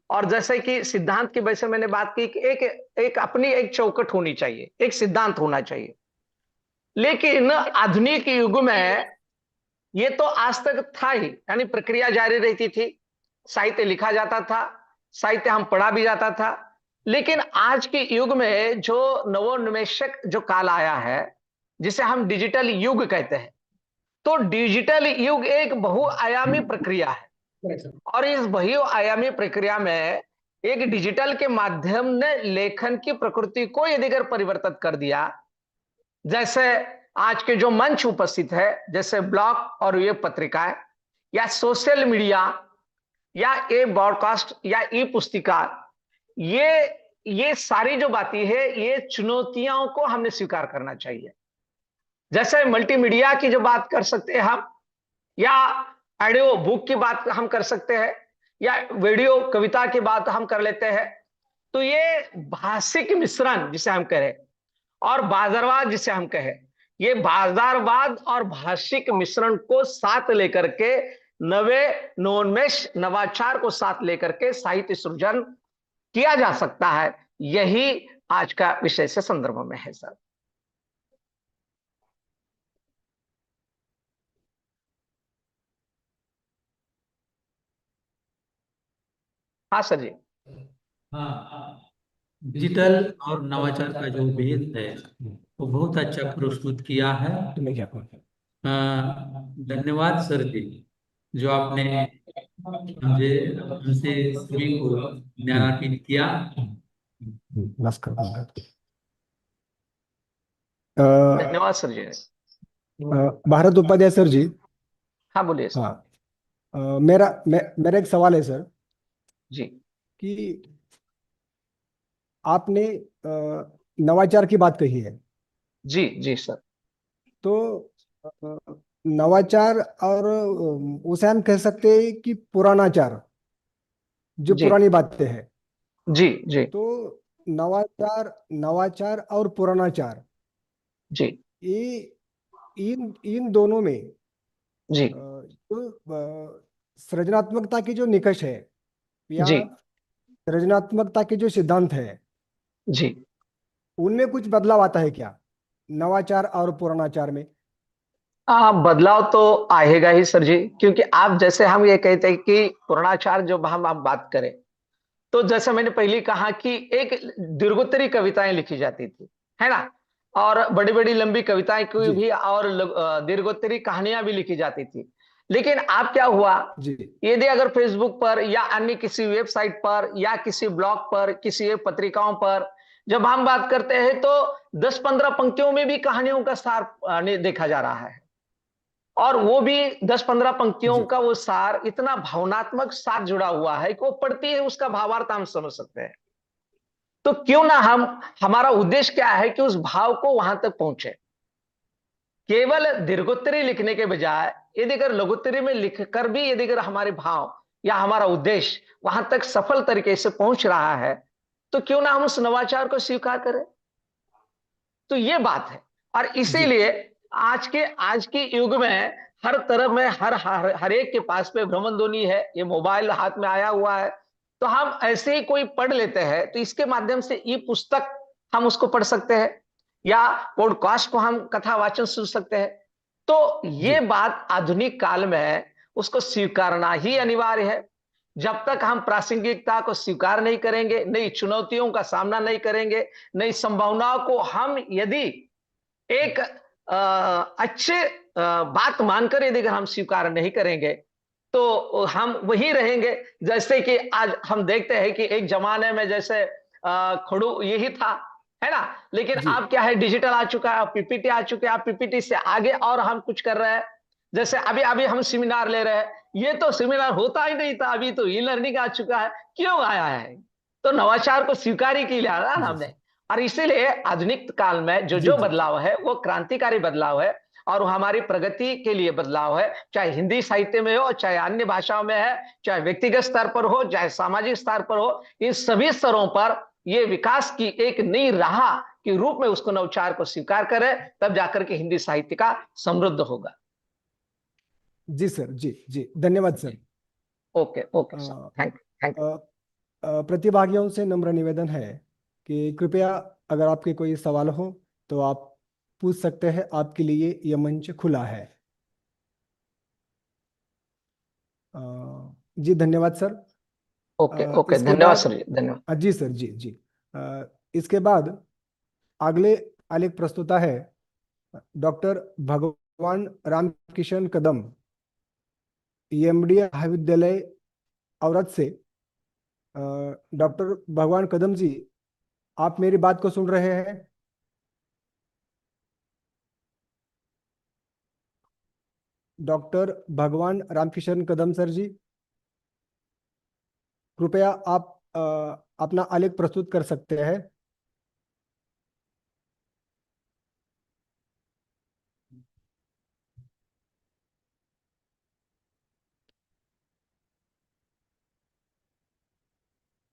और जैसे कि सिद्धांत की वजह से मैंने बात की कि एक अपनी एक चौकट होनी चाहिए, एक सिद्धांत होना चाहिए। लेकिन आधुनिक युग में ये तो आज तक था ही, यानी प्रक्रिया जारी रहती थी, साहित्य लिखा जाता था, साहित्य हम पढ़ा भी जाता था। लेकिन आज के युग में जो नवोन्मेषक जो काल आया है, जिसे हम डिजिटल युग कहते हैं, तो डिजिटल युग एक बहुआयामी प्रक्रिया है। और इस बहुआयामी प्रक्रिया में एक डिजिटल के माध्यम ने लेखन की प्रकृति को यदि अगर परिवर्तित कर दिया, जैसे आज के जो मंच उपस्थित है, जैसे ब्लॉग और वेब पत्रिकाएं या सोशल मीडिया या ए ब्रॉडकास्ट या ई पुस्तिका, ये सारी जो बातें है, ये चुनौतियों को हमने स्वीकार करना चाहिए। जैसे मल्टीमीडिया की जो बात कर सकते हैं हम, या ऑडियो बुक की बात हम कर सकते हैं, या वीडियो कविता की बात हम कर लेते हैं। तो ये भाषिक मिश्रण जिसे हम कहें और बाजारवाद जिसे हम कहें, ये बाजारवाद और भाषिक मिश्रण को साथ लेकर के नवोन्मेष नवाचार को साथ लेकर के साहित्य सृजन किया जा सकता है। यही आज का विषय से संदर्भ में है सर। हाँ सर जी। हाँ डिजिटल और नवाचार का जो भेद है वो बहुत अच्छा प्रस्तुत किया है। धन्यवाद सर जी, जो आपने मुझे हमसे सभी को ज्ञानान्वित किया। नमस्कार। धन्यवाद सर जी। भारत उपाध्याय सर जी। हाँ बोलिए सर। हाँ मेरा एक सवाल है सर जी। कि आपने नवाचार की बात कही है। जी जी सर। तो नवाचार और उसे हम कह सकते हैं कि पुरानाचार, जो जी पुरानी बातें हैं। जी जी तो नवाचार और पुरानाचार, जी ये इन दोनों में जी जो सृजनात्मकता की जो निकष है या जी सृजनात्मकता के जो सिद्धांत है, जी उनमें कुछ बदलाव आता है क्या? नवाचार और पुराणाचार में? बदलाव तो आएगा ही सर जी, क्योंकि आप जैसे हम ये कहते हैं कि पुराणाचार जब हम आप बात करें, तो जैसे मैंने पहले कहा कि एक दीर्घोत्तरी कविताएं लिखी जाती थी, है ना, और बड़ी बड़ी लंबी कविताएं की भी, और दीर्घोत्तरी कहानियां भी लिखी जाती थी। लेकिन अब क्या हुआ, यदि अगर फेसबुक पर या अन्य किसी वेबसाइट पर या किसी ब्लॉग पर, किसी एक पत्रिकाओं पर जब हम बात करते हैं, तो 10-15 पंक्तियों में भी कहानियों का सार देखा जा रहा है, और वो भी 10-15 पंक्तियों का वो सार इतना भावनात्मक साथ जुड़ा हुआ है कि वो पढ़ती है, उसका भावार्थ हम समझ सकते हैं। तो क्यों ना हमारा उद्देश्य क्या है कि उस भाव को वहां तक पहुंचे। केवल दीर्घोत्तरी लिखने के बजाय यदि अगर लघुत्तरी में लिखकर भी यदि अगर हमारे भाव या हमारा उद्देश्य वहां तक सफल तरीके से पहुंच रहा है, तो क्यों ना हम उस नवाचार को स्वीकार करें। तो ये बात है, और इसीलिए आज के युग में हर तरफ में हर एक के पास में भ्रमण ध्वनि है, ये मोबाइल हाथ में आया हुआ है, तो हम ऐसे ही कोई पढ़ लेते हैं, तो इसके माध्यम से ई पुस्तक हम उसको पढ़ सकते हैं, या पॉडकास्ट को हम कथा वाचन सुन सकते हैं। तो ये बात आधुनिक काल में उसको स्वीकारना ही अनिवार्य है। जब तक हम प्रासंगिकता को स्वीकार नहीं करेंगे, नई चुनौतियों का सामना नहीं करेंगे, नई संभावनाओं को हम यदि एक अच्छे बात मानकर यदि हम स्वीकार नहीं करेंगे, तो हम वही रहेंगे। जैसे कि आज हम देखते हैं कि एक जमाने में जैसे खड़ू यही था, है ना, लेकिन अब क्या है, डिजिटल आ चुका है, पीपीटी आ चुके हैं, आप पीपीटी से आगे और हम कुछ कर रहे हैं। जैसे अभी अभी हम सेमिनार ले रहे हैं, ये तो सेमिनार होता ही नहीं था, अभी तो ई लर्निंग आ चुका है। क्यों आया है? तो नवाचार को स्वीकार ही किया ना हमने। और इसीलिए आधुनिक काल में जो बदलाव है वो क्रांतिकारी बदलाव है, और वो हमारी प्रगति के लिए बदलाव है, चाहे हिंदी साहित्य में हो, चाहे अन्य भाषाओं में है, चाहे व्यक्तिगत स्तर पर हो, चाहे सामाजिक स्तर पर हो, इन सभी स्तरों पर ये विकास की एक नई राह के रूप में उसको नवाचार को स्वीकार करे, तब जाकर के हिंदी साहित्य का समृद्ध होगा। जी सर, जी धन्यवाद sir. Okay sir, thank you. प्रतिभागियों से नम्र निवेदन है कि कृपया अगर आपके कोई सवाल हो तो आप पूछ सकते हैं, आपके लिए यह मंच खुला है। जी धन्यवाद सर। ओके इसके धन्यवाद बाद सर जी, धन्यवाद। जी सर, जी इसके बाद अगले आलेख प्रस्तुता है डॉक्टर भगवान रामकिशन कदम, एमडी महाविद्यालय औरत से। डॉक्टर भगवान कदम जी, आप मेरी बात को सुन रहे हैं? डॉक्टर भगवान रामकिशन कदम सर जी, कृपया आप अपना आलेख प्रस्तुत कर सकते हैं।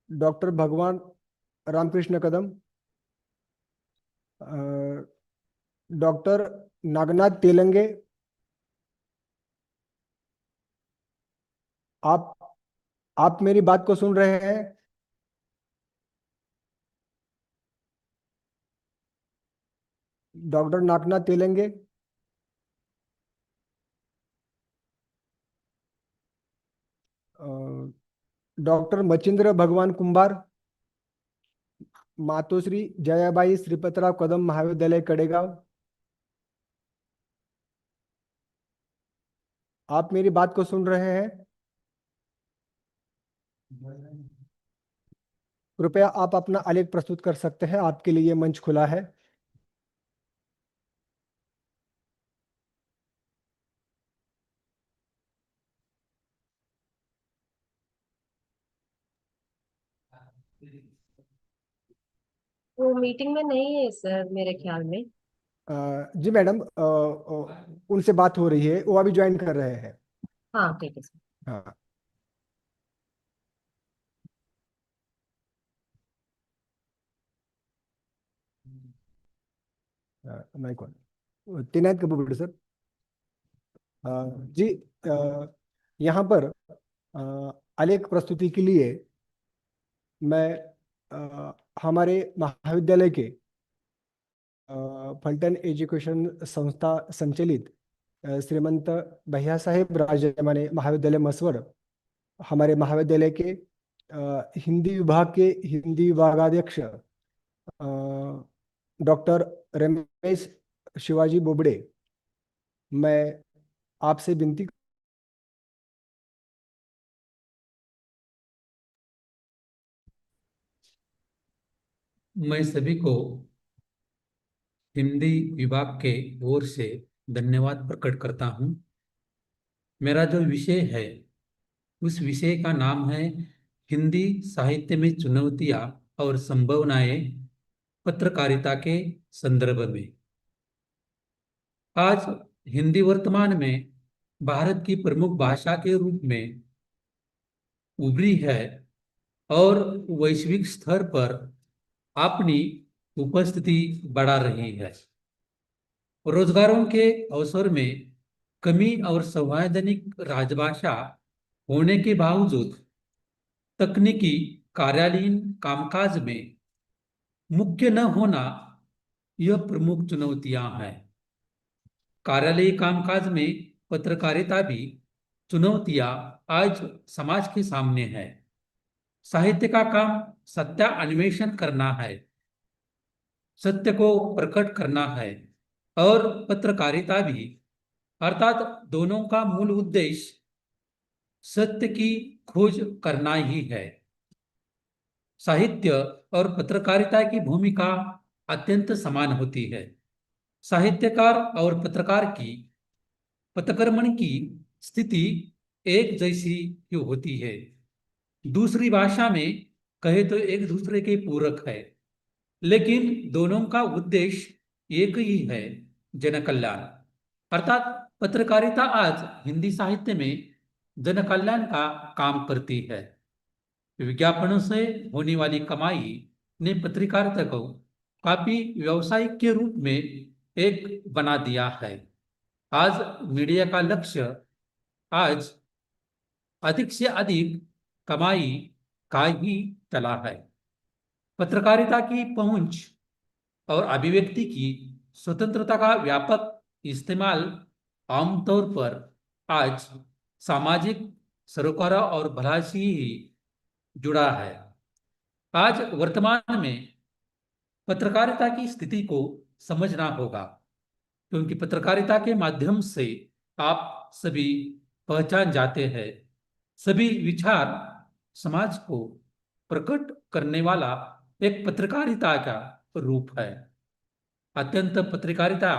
डॉक्टर भगवान रामकृष्ण कदम, डॉक्टर नागनाथ तेलंगे, आप मेरी बात को सुन रहे हैं? डॉक्टर नागनाथ तेलंगे, डॉक्टर मचिंद्र भगवान कुंभार, मातोश्री जयाबाई श्रीपतराव कदम महाविद्यालय कड़ेगांव, आप मेरी बात को सुन रहे हैं? कृपया आप अपना आलेख प्रस्तुत कर सकते हैं, आपके लिए मंच खुला है। वो मीटिंग में नहीं है सर मेरे ख्याल में। जी मैडम, उनसे बात हो रही है, वो अभी ज्वाइन कर रहे हैं। हाँ ठीक है सर। हाँ नाही कोण ते नाहीत का बुबडे सर? जी, यहाँ पर आलेख प्रस्तुति के लिए मैं हमारे महाविद्यालय के फलटण एजुकेशन संस्था संचालित श्रीमंत भैया साहेब राजमाने महाविद्यालय मसवड़, हमारे महाविद्यालय के हिंदी विभाग के हिंदी विभागाध्यक्ष डॉक्टर रमेश शिवाजी बोबड़े, मैं आपसे विनती मैं सभी को हिंदी विभाग के ओर से धन्यवाद प्रकट करता हूं। मेरा जो विषय है उस विषय का नाम है हिंदी साहित्य में चुनौतियां और संभावनाएं पत्रकारिता के संदर्भ में। आज हिंदी वर्तमान में भारत की प्रमुख भाषा के रूप में उभरी है और वैश्विक स्तर पर अपनी उपस्थिति बढ़ा रही है। रोजगारों के अवसर में कमी और संवैधानिक राजभाषा होने के बावजूद तकनीकी कार्यालयीन कामकाज में मुख्य न होना यह प्रमुख चुनौतियां हैं। कार्यालयी कामकाज में पत्रकारिता भी चुनौतियां आज समाज के सामने है। साहित्य का काम सत्य अन्वेषण करना है, सत्य को प्रकट करना है, और पत्रकारिता भी, अर्थात दोनों का मूल उद्देश्य सत्य की खोज करना ही है। साहित्य और पत्रकारिता की भूमिका अत्यंत समान होती है। साहित्यकार और पत्रकार की पत्रकर्मण की स्थिति एक जैसी ही होती है। दूसरी भाषा में कहे तो एक दूसरे के पूरक है, लेकिन दोनों का उद्देश्य एक ही है, जन कल्याण। अर्थात पत्रकारिता आज हिंदी साहित्य में जन कल्याण का काम करती है। विज्ञापनों से होने वाली कमाई ने पत्रकारिता को काफी व्यावसायिक के रूप में एक बना दिया है। आज मीडिया का लक्ष्य आज अधिक से अधिक कमाई का ही चला है। पत्रकारिता की पहुंच और अभिव्यक्ति की स्वतंत्रता का व्यापक इस्तेमाल आमतौर पर आज सामाजिक सरोकारों और भलाई से ही जुड़ा है। आज वर्तमान में पत्रकारिता की स्थिति को समझना होगा, क्योंकि पत्रकारिता के माध्यम से आप सभी पहचान जाते हैं। सभी विचार समाज को प्रकट करने वाला एक पत्रकारिता का रूप है। अत्यंत पत्रकारिता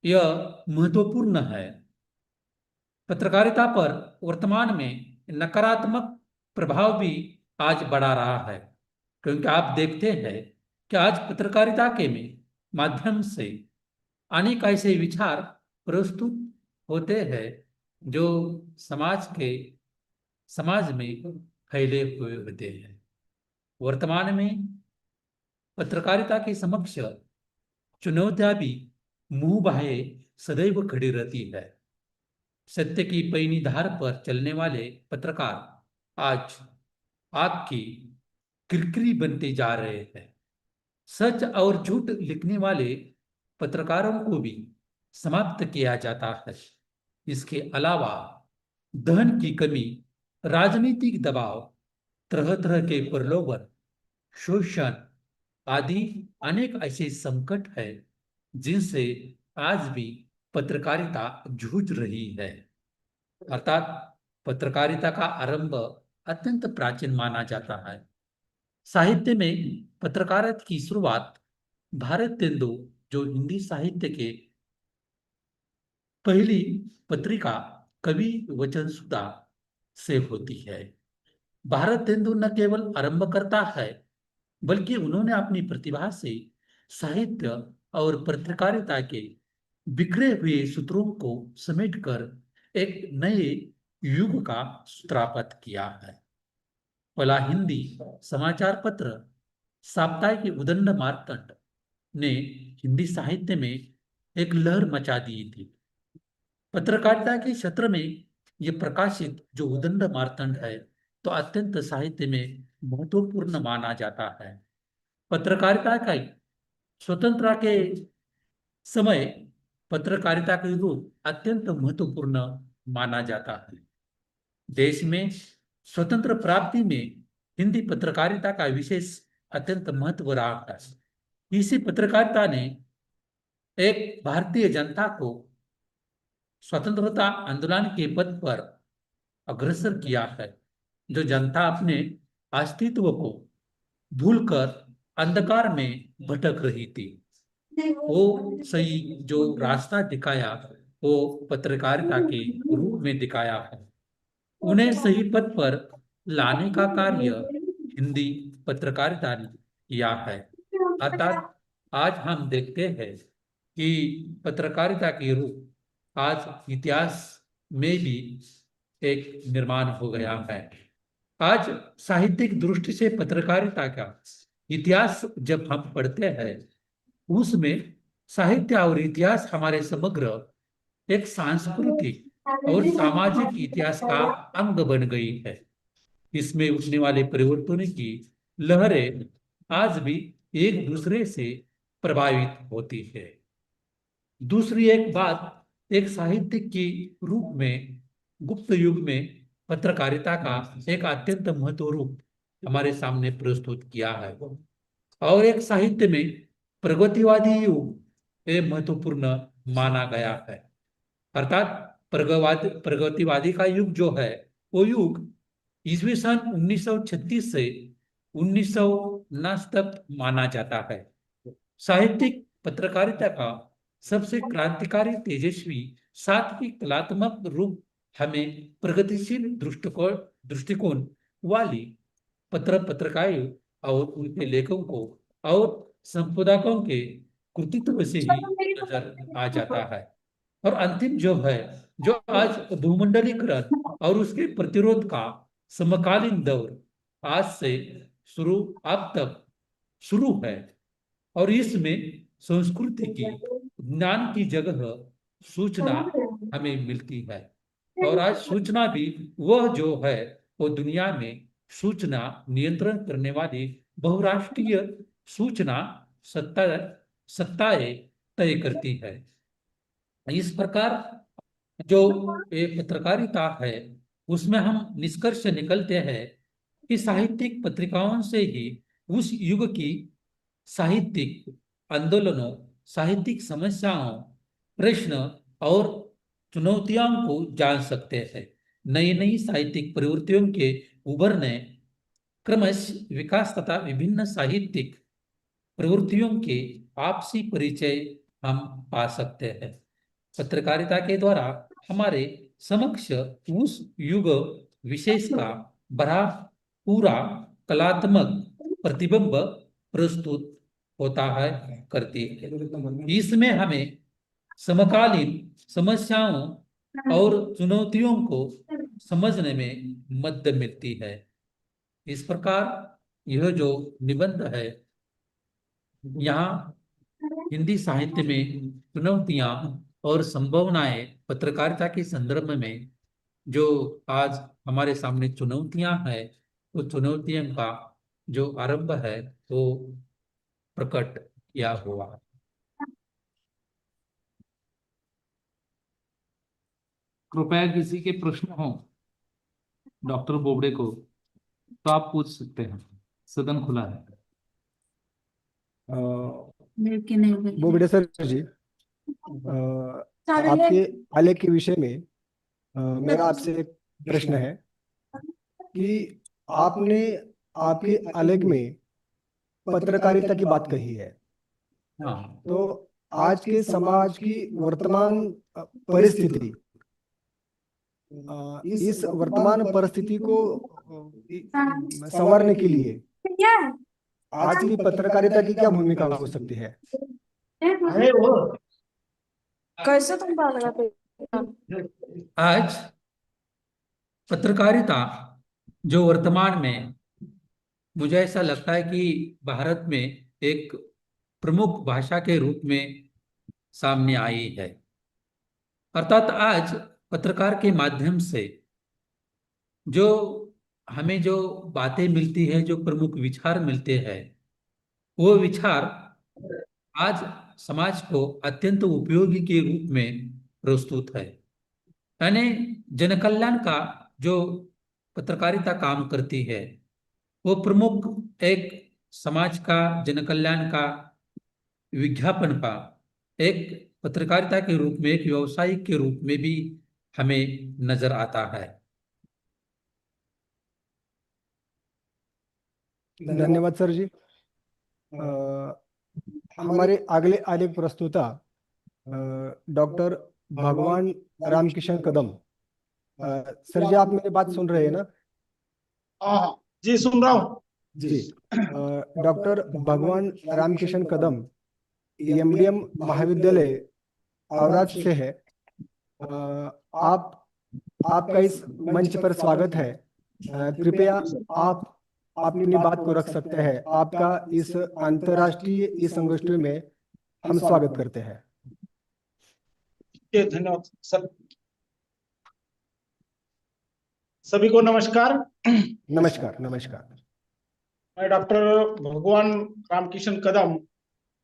यह महत्वपूर्ण है। पत्रकारिता पर वर्तमान में नकारात्मक प्रभाव भी आज बढ़ा रहा है, क्योंकि आप देखते हैं कि आज पत्रकारिता के माध्यम से अनेक ऐसे विचार प्रस्तुत होते हैं जो समाज में फैले हुए होते हैं। वर्तमान में पत्रकारिता के समक्ष चुनौतियां भी मुंह बाहे सदैव खड़ी रहती है। सत्य की पैनी धार पर चलने वाले पत्रकार आज आग की किरकिरी बनते जा रहे हैं। सच और झूठ लिखने वाले पत्रकारों को भी समाप्त किया जाता है। इसके अलावा धन की कमी, राजनीतिक दबाव, तरह तरह के प्रलोभन, शोषण आदि अनेक ऐसे संकट है जिनसे आज भी पत्रकारिता जूझ रही है। अर्थात पत्रकारिता का आरंभ अत्यंत प्राचीन माना जाता है। साहित्य में पत्रकारिता की शुरुआत भारत तेंदु, जो हिंदी साहित्य के पहली पत्रिका कवि वचन सुधा से होती है। भारत तेंदु न केवल आरंभ करता है, बल्कि उन्होंने अपनी प्रतिभा से साहित्य और पत्रकारिता के बिखरे हुए सूत्रों को समेटकर एक नए युग का सूत्रपात किया है। पहला हिंदी समाचार पत्र साप्ताहिक उदंड मार्तंड ने हिंदी साहित्य में एक लहर मचा दी थी। पत्रकारिता के क्षेत्र में यह प्रकाशित जो उदंड मार्तंड है तो अत्यंत साहित्य में महत्वपूर्ण माना जाता है। पत्रकारिता का स्वतंत्रता के समय पत्रकारिता का रूप अत्यंत महत्वपूर्ण माना जाता है। देश में स्वतंत्र प्राप्ति में हिंदी पत्रकारिता का विशेष अत्यंत महत्व रहा है। इसी पत्रकारिता ने एक भारतीय जनता को स्वतंत्रता आंदोलन के पथ पर अग्रसर किया है। जो जनता अपने अस्तित्व को भूलकर अंधकार में भटक रही थी, वो सही जो रास्ता दिखाया वो पत्रकारिता के रूप में दिखाया है। उन्हें सही पथ पर लाने का कार्य हिंदी पत्रकारिता ने किया है। अर्थात आज हम देखते हैं कि पत्रकारिता के रूप आज इतिहास में भी एक निर्माण हो गया है। आज साहित्यिक दृष्टि से पत्रकारिता का इतिहास जब हम पढ़ते हैं, उसमें साहित्य और इतिहास हमारे समग्र एक सांस्कृतिक और सामाजिक इतिहास का अंग बन गई है। इसमें उठने वाले परिवर्तनों की लहरें आज भी एक दूसरे से प्रभावित होती है। दूसरी एक बात, एक साहित्यिक की रूप में गुप्त युग में पत्रकारिता का एक अत्यंत महत्व रूप हमारे सामने प्रस्तुत किया है। और एक साहित्य में प्रगतिवादी युग एक महत्वपूर्ण माना गया है। अर्थात प्रगतिवादी का युग जो है वो युग ईस्वी सन 1936 से 1949 तक माना जाता है। साहित्यिक पत्रकारिता का सबसे क्रांतिकारी, तेजस्वी, सात्विक, कलात्मक रूप हमें प्रगतिशील दृष्टिकोण वाली पत्रकारिता और उनके लेखकों और संपादकों के कृतित्व से ही नजर आ जाता है। और अंतिम जो है, जो आज भूमंडलीकरण और उसके प्रतिरोध का समकालीन दौर आज से शुरू अब तक शुरू है। और इसमें संस्कृति की, ज्ञान की जगह सूचना हमें मिलती है। और आज सूचना भी वह जो है वो दुनिया में सूचना नियंत्रण करने वाली बहुराष्ट्रीय सूचना सत्ताएं तय करती है। इस प्रकार जो एक पत्रकारिता है उसमें हम निष्कर्ष निकलते हैं कि साहित्यिक पत्रिकाओं से ही उस युग की साहित्यिक आंदोलनों, साहित्यिक समस्याओं, प्रश्न और चुनौतियों को जान सकते हैं। नई नई साहित्यिक प्रवृत्तियों के उभरने, क्रमश विकास तथा विभिन्न साहित्यिक प्रवृत्तियों के आपसी परिचय हम पा सकते हैं। पत्रकारिता के द्वारा हमारे समक्ष उस युग विशेष का बड़ा पूरा कलात्मक प्रतिबिंब प्रस्तुत होता है, करती है। इसमें हमें समकालीन समस्याओं और चुनौतियों को समझने में मदद मिलती है। इस प्रकार यह जो निबंध है, यहाँ हिंदी साहित्य में चुनौतियां और संभावनाएं पत्रकारिता के संदर्भ में जो आज हमारे सामने चुनौतियां हैं, वो चुनौतियों का जो आरंभ है वो प्रकट किया हुआ है। कृपया किसी के प्रश्न हो डॉक्टर बोबड़े को तो आप पूछ सकते हैं, सदन खुला है। बोबड़े सर जी, आपके आलेख के विषय में मेरा आपसे एक प्रश्न है कि आपने आपके आलेख में पत्रकारिता की बात कही है, तो आज के समाज की वर्तमान परिस्थिति, इस वर्तमान परिस्थिति को संवारने के लिए आज की पत्रकारिता की क्या भूमिका हो सकती है? कैसे तुम बात लगाते? आज पत्रकारिता जो वर्तमान में, मुझे ऐसा लगता है कि भारत में एक प्रमुख भाषा के रूप में सामने आई है। अर्थात आज पत्रकार के माध्यम से जो हमें जो बातें मिलती है, जो प्रमुख विचार मिलते हैं, वो विचार आज समाज को अत्यंत उपयोगी के रूप में प्रस्तुत है। यानी जन कल्याण का जो पत्रकारिता काम करती है, वो प्रमुख एक समाज का जन कल्याण का विज्ञापन का एक पत्रकारिता के रूप में, एक व्यवसायिक के रूप में भी हमें नजर आता है। धन्यवाद सर जी। हमारे अगले आलेख प्रस्तुता डॉक्टर भगवान रामकिशन कदम। सर जी, आप मेरी बात सुन रहे हैं ना? हाँ जी, सुन रहा हूँ जी। डॉक्टर भगवान रामकिशन कदम एमडीएम महाविद्यालय औराद से है। आपका इस मंच पर स्वागत है। कृपया आप अपनी बात को रख सकते हैं। आपका इस अंतर्राष्ट्रीय इस संगोष्ठी में हम स्वागत करते हैं। धन्यवाद सर। सभी को नमस्कार। नमस्कार। नमस्कार। मैं डॉक्टर भगवान रामकिशन कदम,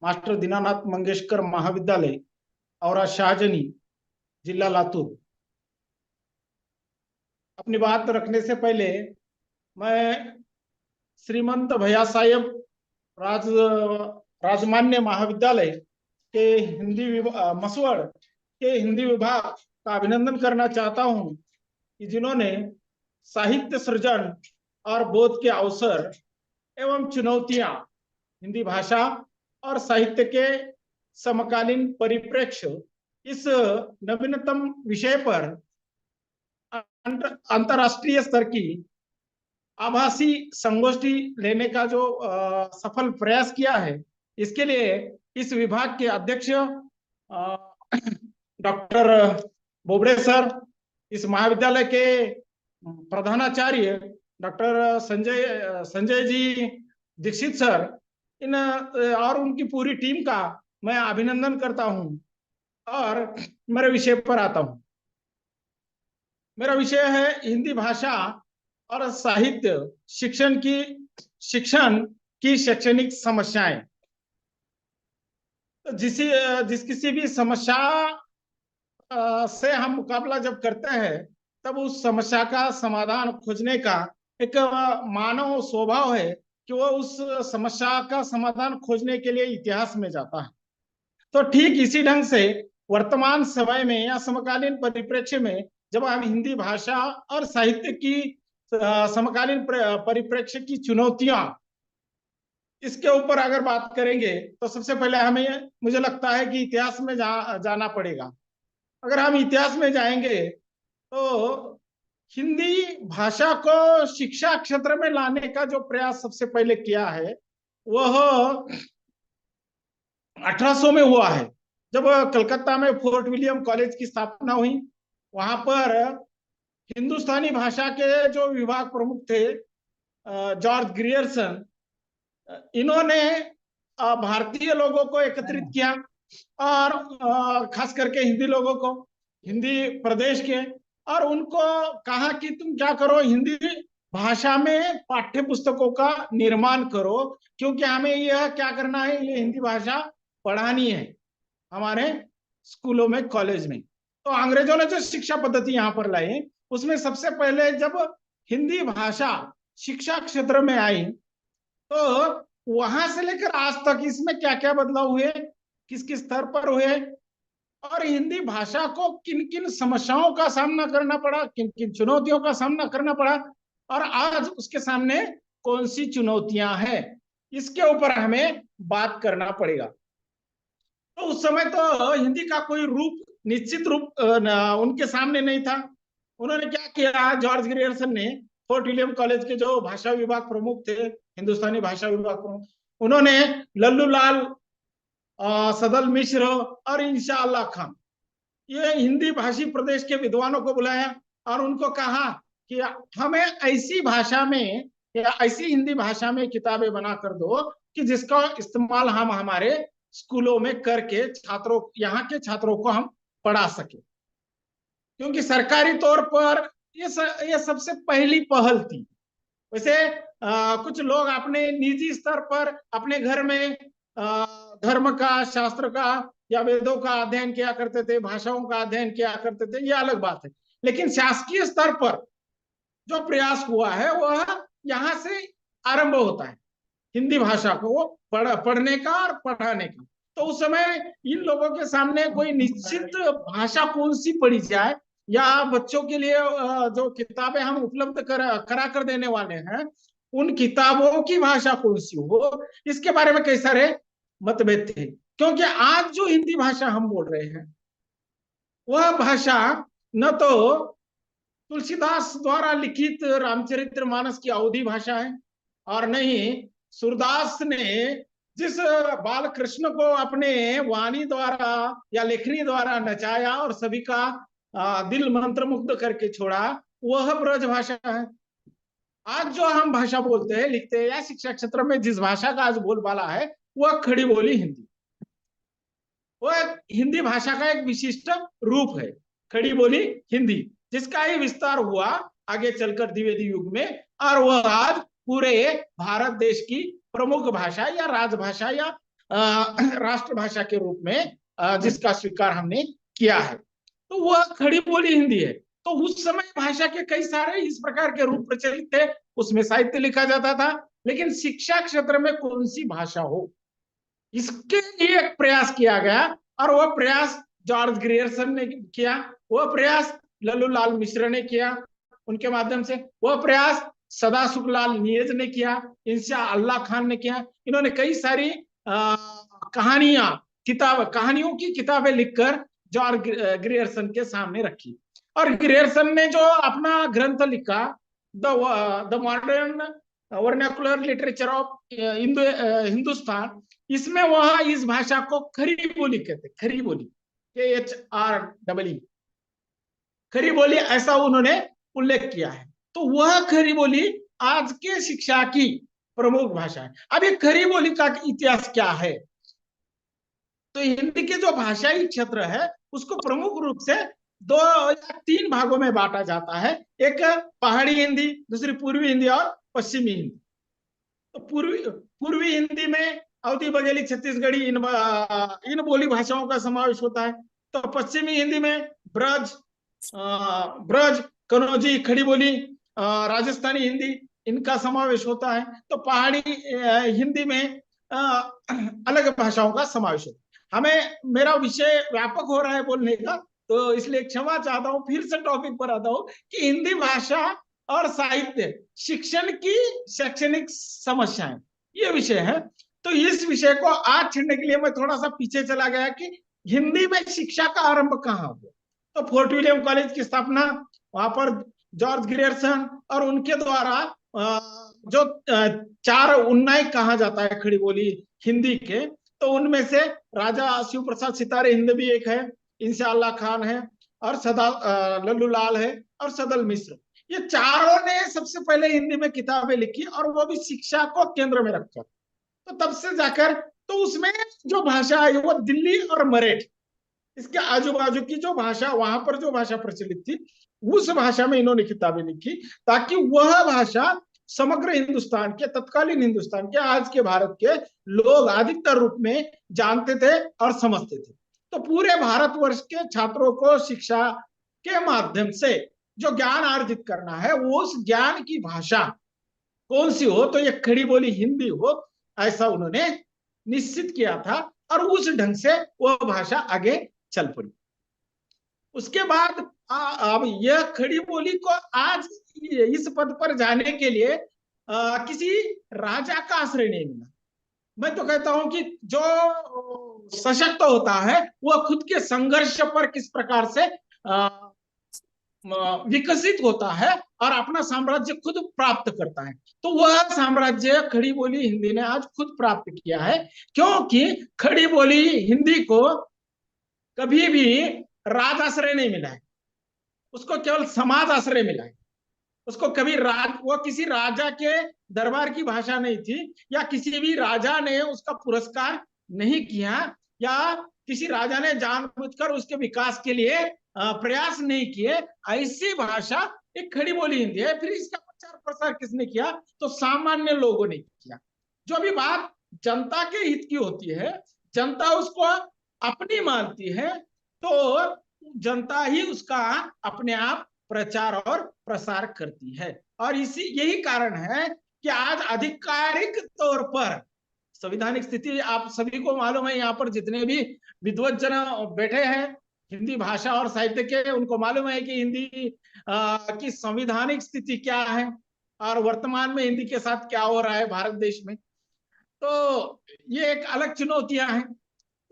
मास्टर दीनानाथ मंगेशकर महाविद्यालय और शाहजनी, जिला लातूर। अपनी बात रखने से पहले मैं श्रीमंत भैया साहेब राजमान्य महाविद्यालय के मसवड़ के हिंदी विभाग का अभिनंदन करना चाहता हूं कि जिन्होंने साहित्य सृजन और बोध के अवसर एवं चुनौतियां, हिंदी भाषा और साहित्य के समकालीन परिप्रेक्ष्य, इस नवीनतम विषय पर अंतरराष्ट्रीय स्तर की आभासी संगोष्ठी लेने का जो सफल प्रयास किया है, इसके लिए इस विभाग के अध्यक्ष डॉक्टर बोबड़े सर, इस महाविद्यालय के प्रधानाचार्य डॉक्टर संजय जी दीक्षित सर, इन और उनकी पूरी टीम का मैं अभिनंदन करता हूं। और मेरे विषय पर आता हूं। मेरा विषय है हिंदी भाषा और साहित्य शिक्षण की शैक्षणिक समस्याएं। जिस किसी भी समस्या से हम मुकाबला जब करते हैं, तब उस समस्या का समाधान खोजने का एक मानव स्वभाव है कि वो उस समस्या का समाधान खोजने के लिए इतिहास में जाता है। तो ठीक इसी ढंग से वर्तमान समय में या समकालीन परिप्रेक्ष्य में जब हम हिंदी भाषा और साहित्य की समकालीन परिप्रेक्ष्य की चुनौतियां, इसके ऊपर अगर बात करेंगे तो सबसे पहले मुझे लगता है कि इतिहास में जाना पड़ेगा। अगर हम इतिहास में जाएंगे तो हिंदी भाषा को शिक्षा क्षेत्र में लाने का जो प्रयास सबसे पहले किया है, वह 1800 में हुआ है, जब कलकत्ता में फोर्ट विलियम कॉलेज की स्थापना हुई। वहां पर हिंदुस्तानी भाषा के जो विभाग प्रमुख थे जॉर्ज ग्रियर्सन, इन्होंने भारतीय लोगों को एकत्रित किया और खास करके हिंदी लोगों को, हिंदी प्रदेश के, और उनको कहा कि तुम क्या करो, हिंदी भाषा में पाठ्य पुस्तकों का निर्माण करो, क्योंकि हमें यह क्या करना है, ये हिंदी भाषा पढ़ानी है हमारे स्कूलों में, कॉलेज में। तो अंग्रेजों ने जो शिक्षा पद्धति यहाँ पर लाई, उसमें सबसे पहले जब हिंदी भाषा शिक्षा क्षेत्र में आई, तो वहां से लेकर आज तक इसमें क्या क्या बदलाव हुए, किस किस स्तर पर हुए, और हिंदी भाषा को किन किन समस्याओं का सामना करना पड़ा, किन किन चुनौतियों का सामना करना पड़ा, और आज उसके सामने कौन सी चुनौतियां हैं, इसके ऊपर हमें बात करना पड़ेगा। तो उस समय तो हिंदी का कोई रूप, निश्चित रूप उनके सामने नहीं था। उन्होंने क्या किया, जॉर्ज ग्रियर्सन ने, फोर्ट विलियम कॉलेज के जो भाषा विभाग प्रमुख थे, हिंदुस्तानी भाषा विभाग प्रमुख, उन्होंने लल्लू लाल, सदल मिश्र और इंशाअल्लाह खान, ये हिंदी भाषी प्रदेश के विद्वानों को बुलाया और उनको कहा कि हमें ऐसी भाषा में या ऐसी हिंदी भाषा में किताबें बना कर दो कि जिसका इस्तेमाल हम हमारे स्कूलों में करके छात्रों, यहाँ के छात्रों को हम पढ़ा सके। क्योंकि सरकारी तौर पर ये सबसे पहली पहल थी। वैसे कुछ लोग अपने निजी स्तर पर अपने घर में धर्म का, शास्त्र का या वेदों का अध्ययन किया करते थे, भाषाओं का अध्ययन किया करते थे, ये अलग बात है। लेकिन शासकीय स्तर पर जो प्रयास हुआ है वह यहाँ से आरंभ होता है, हिंदी भाषा को पढ़ने का और पढ़ाने का। तो उस समय इन लोगों के सामने कोई निश्चित भाषा कौन सी पढ़ी जाए, या बच्चों के लिए जो किताबें हम उपलब्ध करा कर देने वाले हैं उन किताबों की भाषा कौन सी हो, इसके बारे में कई सारे मतभेद थे। क्योंकि आज जो हिंदी भाषा हम बोल रहे हैं वह भाषा न तो तुलसीदास द्वारा लिखित रामचरितमानस की अवधी भाषा है, और नहीं सूरदास ने जिस बाल कृष्ण को अपने वाणी द्वारा या लेखनी द्वारा नचाया और सभी का दिल मंत्रमुग्ध करके छोड़ा, वह ब्रज भाषा है। आज जो हम भाषा बोलते हैं, लिखते हैं या शिक्षा क्षेत्र में जिस भाषा का आज बोलबाला है वह खड़ी बोली हिंदी, वह हिंदी भाषा का एक विशिष्ट रूप है, खड़ी बोली हिंदी, जिसका ही विस्तार हुआ आगे चलकर द्विवेदी युग में, और वह आज पूरे भारत देश की प्रमुख भाषा या राजभाषा या राष्ट्रभाषा के रूप में जिसका स्वीकार हमने किया है, तो वह खड़ी बोली हिंदी है। तो उस समय भाषा के कई सारे इस प्रकार के रूप प्रचलित थे, उसमें साहित्य लिखा जाता था, लेकिन शिक्षा क्षेत्र में कौन सी भाषा हो इसके लिए एक प्रयास किया गया, और वह प्रयास जॉर्ज ग्रियर्सन ने किया, वह प्रयास लल्लू लाल मिश्र ने किया उनके माध्यम से, वह प्रयास सदा सुखलाल नियज ने किया, इंशा अल्लाह खान ने किया। इन्होंने कई सारी कहानियों की किताबें लिखकर जॉर्ज ग्रियर्सन के सामने रखी, और ग्रियर्सन ने जो अपना ग्रंथ लिखा the modern vernacular literature of Hindustan, इसमें वह इस भाषा को खरी बोली कहते, खरी बोली, KHREE, खरी बोली ऐसा उन्होंने उल्लेख किया है। तो वह खरी बोली आज के शिक्षा की प्रमुख भाषा है। अब ये खरी बोली का इतिहास क्या है, तो हिंदी के जो भाषाई क्षेत्र है उसको प्रमुख रूप से 2 या 3 भागों में बांटा जाता है, एक पहाड़ी हिंदी, दूसरी पूर्वी हिंदी और पश्चिमी हिंदी। तो पूर्वी हिंदी में अवधी, बघेली, छत्तीसगढ़ी इन बोली भाषाओं का समावेश होता है। तो पश्चिमी हिंदी में ब्रज, कनौजी, खड़ी बोली, राजस्थानी हिंदी इनका समावेश होता है। तो पहाड़ी हिंदी में अलग भाषाओं का समावेश होता है। मेरा विषय व्यापक हो रहा है बोलने का, तो इसलिए क्षमा चाहता हूँ, फिर से टॉपिक पर आता हूँ कि हिंदी भाषा और साहित्य शिक्षण की शैक्षणिक समस्याएं, ये विषय है। तो इस विषय को आज छेड़ने के लिए मैं थोड़ा सा पीछे चला गया कि हिंदी में शिक्षा का आरंभ कहाँ हुआ। तो फोर्ट विलियम कॉलेज की स्थापना, वहां पर जॉर्ज ग्रियर्सन और उनके द्वारा जो 4 उन्नय कहा जाता है खड़ी बोली हिंदी के, तो उनमें से राजा शिव प्रसाद सितारे हिंदवी एक है, इंशा अल्लाह खान है, और लल्लू लाल है, और सदल मिश्र, ये चारों ने सबसे पहले हिंदी में किताबें लिखी, और वो भी शिक्षा को केंद्र में रखकर। तो तब से जाकर तो उसमें जो भाषा है वो दिल्ली और मराठी, इसके आजू बाजू की जो भाषा, वहां पर जो भाषा प्रचलित थी उस भाषा में इन्होंने किताबें लिखी, ताकि वह भाषा समग्र हिंदुस्तान के, तत्कालीन हिंदुस्तान के, आज के भारत के लोग अधिकतर रूप में जानते थे और समझते थे। तो पूरे भारतवर्ष के छात्रों को शिक्षा के माध्यम से जो ज्ञान अर्जित करना है, वो उस ज्ञान की भाषा कौन सी हो, तो ये खड़ी बोली हिंदी हो, ऐसा उन्होंने निश्चित किया था, और उस ढंग से वह भाषा आगे चल पड़ी। उसके बाद अब यह खड़ी बोली को आज इस पद पर जाने के लिए किसी राजा का आश्रय नहीं मिला। मैं तो कहता हूं कि जो सशक्त होता है वह खुद के संघर्ष पर किस प्रकार से विकसित होता है और अपना साम्राज्य खुद प्राप्त करता है। तो वह साम्राज्य खड़ी बोली हिंदी ने आज खुद प्राप्त किया है, क्योंकि खड़ी बोली हिंदी को कभी भी राज आश्रय नहीं मिला है, उसको केवल समाज आश्रय मिला है। उसको कभी वो किसी राजा के दरबार की भाषा नहीं थी, या किसी भी राजा ने उसका पुरस्कार नहीं किया, या किसी राजा ने जानबूझकर उसके विकास के लिए प्रयास नहीं किए। ऐसी भाषा एक खड़ी बोली हिंदी है। फिर इसका प्रचार प्रसार किसने किया, तो सामान्य लोगों ने किया। जो भी बात जनता के हित की होती है, जनता उसको अपनी मानती है, तो जनता ही उसका अपने आप प्रचार और प्रसार करती है। और यही कारण है कि आज आधिकारिक तौर पर संवैधानिक स्थिति आप सभी को मालूम है, यहाँ पर जितने भी विद्वत जन बैठे हैं हिंदी भाषा और साहित्य के, उनको मालूम है कि हिंदी की संवैधानिक स्थिति क्या है और वर्तमान में हिंदी के साथ क्या हो रहा है भारत देश में। तो ये एक अलग चुनौतियां हैं।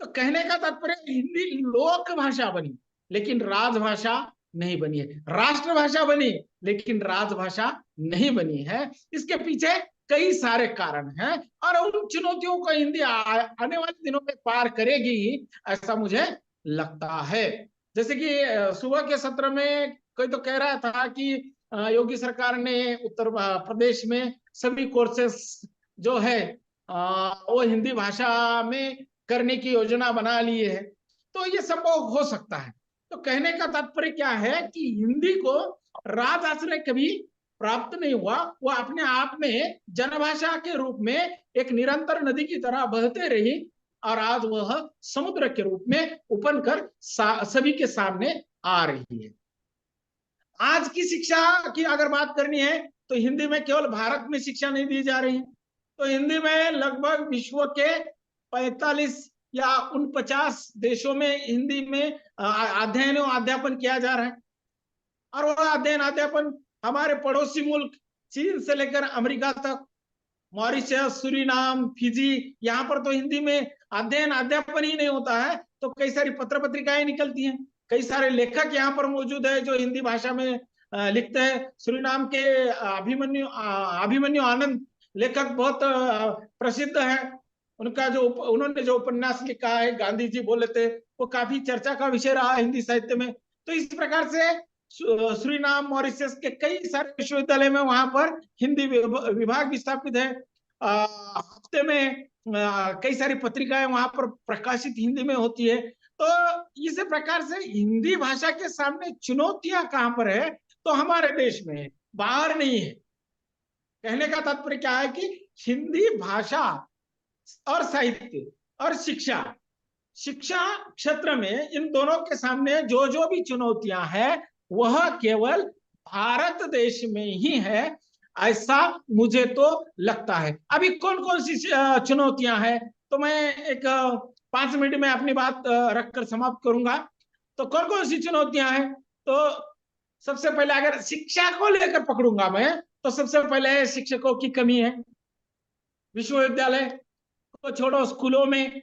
तो कहने का तात्पर्य हिंदी लोक भाषा बनी लेकिन राजभाषा नहीं बनी है, राष्ट्रभाषा बनी लेकिन राजभाषा नहीं बनी है। इसके पीछे कई सारे कारण हैं और उन चुनौतियों को हिंदी आने वाले दिनों में पार करेगी ऐसा मुझे लगता है। जैसे कि सुबह के सत्र में कोई तो कह रहा था कि योगी सरकार ने उत्तर प्रदेश में सभी कोर्सेस जो है वो हिंदी भाषा में करने की योजना बना ली है। तो ये संभव हो सकता है। तो कहने का तात्पर्य क्या है कि हिंदी को राज आश्रय कभी प्राप्त नहीं हुआ, वह अपने आप में जनभाषा के रूप में एक निरंतर नदी की तरह बहते रही और आज वह समुद्र के रूप में उपन कर सभी के सामने आ रही है। आज की शिक्षा की अगर बात करनी है तो हिंदी में केवल भारत में शिक्षा नहीं दी जा रही है, तो हिंदी में लगभग विश्व के 45 या 49 देशों में हिंदी में अध्ययन और अध्यापन किया जा रहा है। और वह अध्ययन अध्यापन हमारे पड़ोसी मुल्क चीन से लेकर अमेरिका तक, मॉरिशस, सूरीनाम, फिजी, यहाँ पर तो हिंदी में अध्ययन अध्यापन ही नहीं होता है, तो कई सारी पत्र पत्रिकाएं निकलती हैं, कई सारे लेखक यहाँ पर मौजूद है जो हिंदी भाषा में लिखते हैं। सूरीनाम के अभिमन्यु आनंद लेखक बहुत प्रसिद्ध है। उनका उन्होंने जो उपन्यास लिखा है गांधी जी बोले थे, वो काफी चर्चा का विषय रहा हिंदी साहित्य में। तो इस प्रकार से सूरीनाम, मॉरिशस के कई सारे विश्वविद्यालय में वहां पर हिंदी विभाग भी स्थापित है। हफ्ते में कई सारी पत्रिकाएं वहां पर प्रकाशित हिंदी में होती है। तो इस प्रकार से हिंदी भाषा के सामने चुनौतियां कहां पर है, तो हमारे देश में है, बाहर नहीं है। कहने का तात्पर्य क्या है कि हिंदी भाषा और साहित्य और शिक्षा क्षेत्र में इन दोनों के सामने जो जो भी चुनौतियां हैं वह केवल भारत देश में ही है, ऐसा मुझे तो लगता है। अभी कौन कौन सी चुनौतियां हैं, तो मैं एक 5 मिनट में अपनी बात रखकर समाप्त करूंगा। तो कौन कौन सी चुनौतियां हैं, तो सबसे पहले अगर शिक्षा को लेकर पकड़ूंगा मैं, तो सबसे पहले शिक्षकों की कमी है। विश्वविद्यालय को छोड़ो, स्कूलों में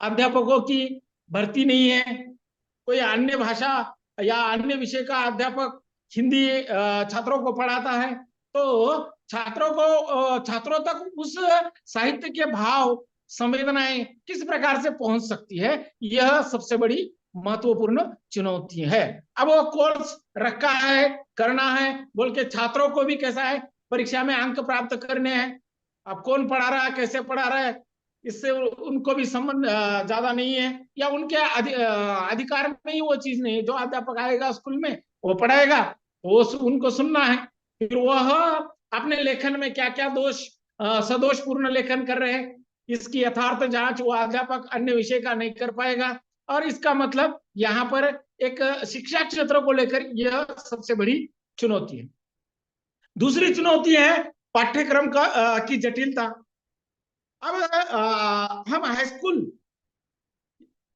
अध्यापकों की भर्ती नहीं है। कोई अन्य भाषा या अन्य विषय का अध्यापक हिंदी छात्रों को पढ़ाता है, तो छात्रों तक उस साहित्य के भाव, संवेदनाएं किस प्रकार से पहुंच सकती है, यह सबसे बड़ी महत्वपूर्ण चुनौती है। अब वो कोर्स रखा है, करना है बोल के छात्रों को भी कैसा है, परीक्षा में अंक प्राप्त करने हैं। अब कौन पढ़ा रहा है, कैसे पढ़ा रहा है, इससे उनको भी संबंध ज्यादा नहीं है, या उनके अधिकार में ही वो चीज नहीं है। जो अध्यापक आएगा स्कूल में वो पढ़ाएगा, वो उनको सुनना है, फिर वह अपने लेखन में क्या क्या दोष सदोषपूर्ण लेखन कर रहे हैं, इसकी यथार्थ जांच वो अध्यापक अन्य विषय का नहीं कर पाएगा। और इसका मतलब यहाँ पर एक शिक्षा क्षेत्र को लेकर यह सबसे बड़ी चुनौती है। दूसरी चुनौती है पाठ्यक्रम की जटिलता। अब हम हाई स्कूल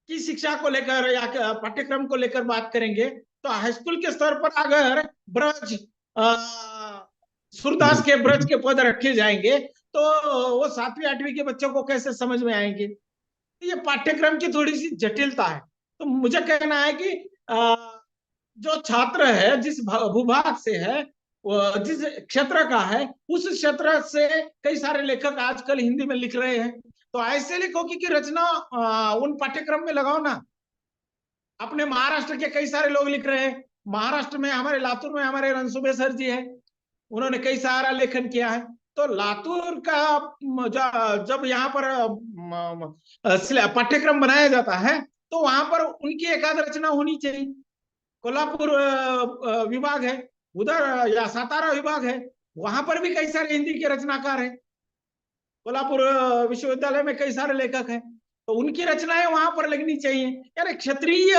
की शिक्षा को लेकर या पाठ्यक्रम को लेकर बात करेंगे, तो हाई स्कूल के स्तर पर अगर ब्रज सूरदास के ब्रज के पद रखे जाएंगे तो वो 7वीं 8वीं के बच्चों को कैसे समझ में आएंगे। ये पाठ्यक्रम की थोड़ी सी जटिलता है। तो मुझे कहना है कि जो छात्र है, जिस भूभाग से है, जिस क्षेत्र का है, उस क्षेत्र से कई सारे लेखक आजकल हिंदी में लिख रहे हैं, तो ऐसे लेखकों की रचना उन पाठ्यक्रम में लगाओ ना। अपने महाराष्ट्र के कई सारे लोग लिख रहे हैं। महाराष्ट्र में हमारे लातूर में हमारे रणसुभे सर जी है, उन्होंने कई सारा लेखन किया है। तो लातूर का जब यहाँ पर पाठ्यक्रम बनाया जाता है तो वहां पर उनकी एकाध रचना होनी चाहिए। कोल्हापुर विभाग है उधर, या सातारा विभाग है, वहां पर भी कई सारे हिंदी के रचनाकार हैं। कोल्हापुर विश्वविद्यालय में कई सारे लेखक हैं, तो उनकी रचनाएं वहां पर लगनी चाहिए। यानी क्षेत्रीय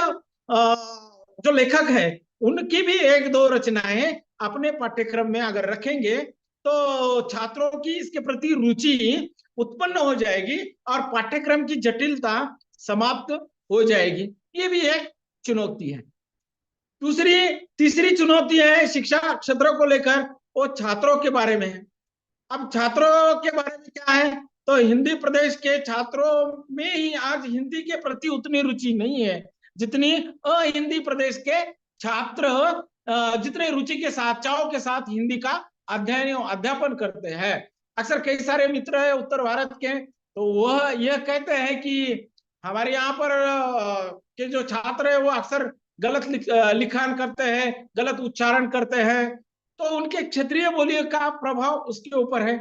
जो लेखक है उनकी भी एक दो रचनाएं अपने पाठ्यक्रम में अगर रखेंगे तो छात्रों की इसके प्रति रुचि उत्पन्न हो जाएगी और पाठ्यक्रम की जटिलता समाप्त हो जाएगी। ये भी एक चुनौती है। तीसरी चुनौती है शिक्षा क्षेत्रों को लेकर, वो छात्रों के बारे में है। अब छात्रों के बारे में क्या है, तो हिंदी प्रदेश के छात्रों में ही आज हिंदी के प्रति उतनी रुचि नहीं है जितनी हिंदी प्रदेश के छात्र जितने रुचि के साथ चाव के साथ हिंदी का अध्ययन अध्यापन करते हैं। अक्सर कई सारे मित्र है उत्तर भारत के, तो वह यह कहते हैं कि हमारे यहाँ पर के जो छात्र है वो अक्सर गलत लिखान करते हैं, गलत उच्चारण करते हैं, तो उनके क्षेत्रीय बोलियों का प्रभाव उसके ऊपर है।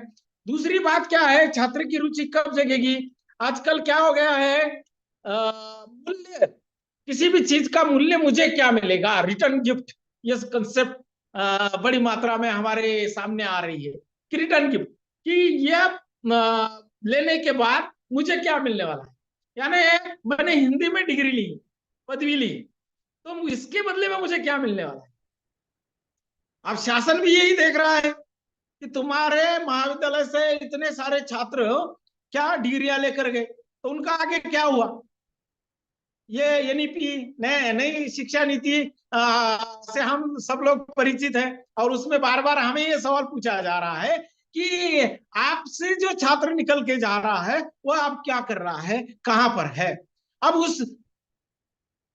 दूसरी बात क्या है, छात्र की रुचि कब जगेगी? आजकल क्या हो गया है, मूल्य, किसी भी चीज का मूल्य मुझे क्या मिलेगा, रिटर्न गिफ्ट, ये कंसेप्ट बड़ी मात्रा में हमारे सामने आ रही है कि रिटर्न गिफ्ट, कि यह लेने के बाद मुझे क्या मिलने वाला है। यानी मैंने हिंदी में डिग्री ली, पदवी ली, तो इसके बदले में मुझे क्या मिलने वाला है। अब शासन भी यही देख रहा है कि तुम्हारे महाविद्यालय से इतने सारे छात्र क्या डिग्रियां लेकर गए, तो उनका आगे क्या हुआ। ये एनईपी नई शिक्षा नीति से हम सब लोग परिचित हैं और उसमें बार बार हमें ये सवाल पूछा जा रहा है कि आपसे जो छात्र निकल के जा रहा है वो आप क्या कर रहा है, कहां पर है। अब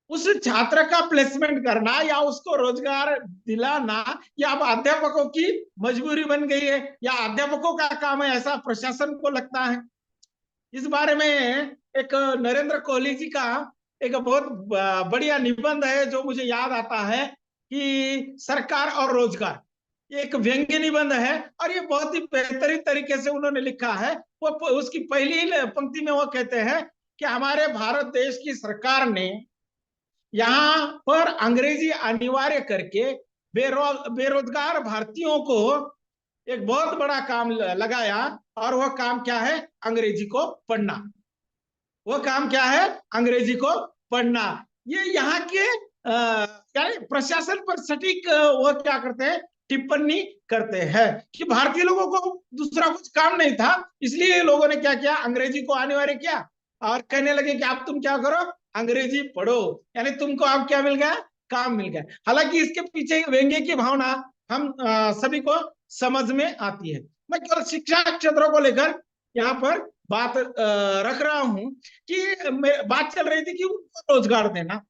उस छात्र का प्लेसमेंट करना या उसको रोजगार दिलाना या अब अध्यापकों की मजबूरी बन गई है या अध्यापकों का काम है, ऐसा प्रशासन को लगता है। इस बारे में एक नरेंद्र कोहली जी का एक बहुत बढ़िया निबंध है जो मुझे याद आता है कि सरकार और रोजगार, एक व्यंग्य निबंध है और ये बहुत ही बेहतरीन तरीके से उन्होंने लिखा है। वो उसकी पहली पंक्ति में वो कहते हैं कि हमारे भारत देश की सरकार ने यहाँ पर अंग्रेजी अनिवार्य करके बेरोजगार भारतीयों को एक बहुत बड़ा काम लगाया और वह काम क्या है, अंग्रेजी को पढ़ना। वह काम क्या है, अंग्रेजी को पढ़ना। ये यहाँ के प्रशासन पर सटीक वह क्या करते हैं, टिप्पणी करते हैं कि भारतीय लोगों को दूसरा कुछ काम नहीं था, इसलिए लोगों ने क्या किया, अंग्रेजी को अनिवार्य किया और कहने लगे कि आप तुम क्या करो, अंग्रेजी पढ़ो, यानी तुमको अब क्या मिल गया, काम मिल गया। हालांकि इसके पीछे व्यंग्य की भावना हम सभी को समझ में आती है। मैं केवल शिक्षा क्षेत्रों को लेकर यहाँ पर बात रख रहा हूं कि बात चल रही थी कि उनको रोजगार देना।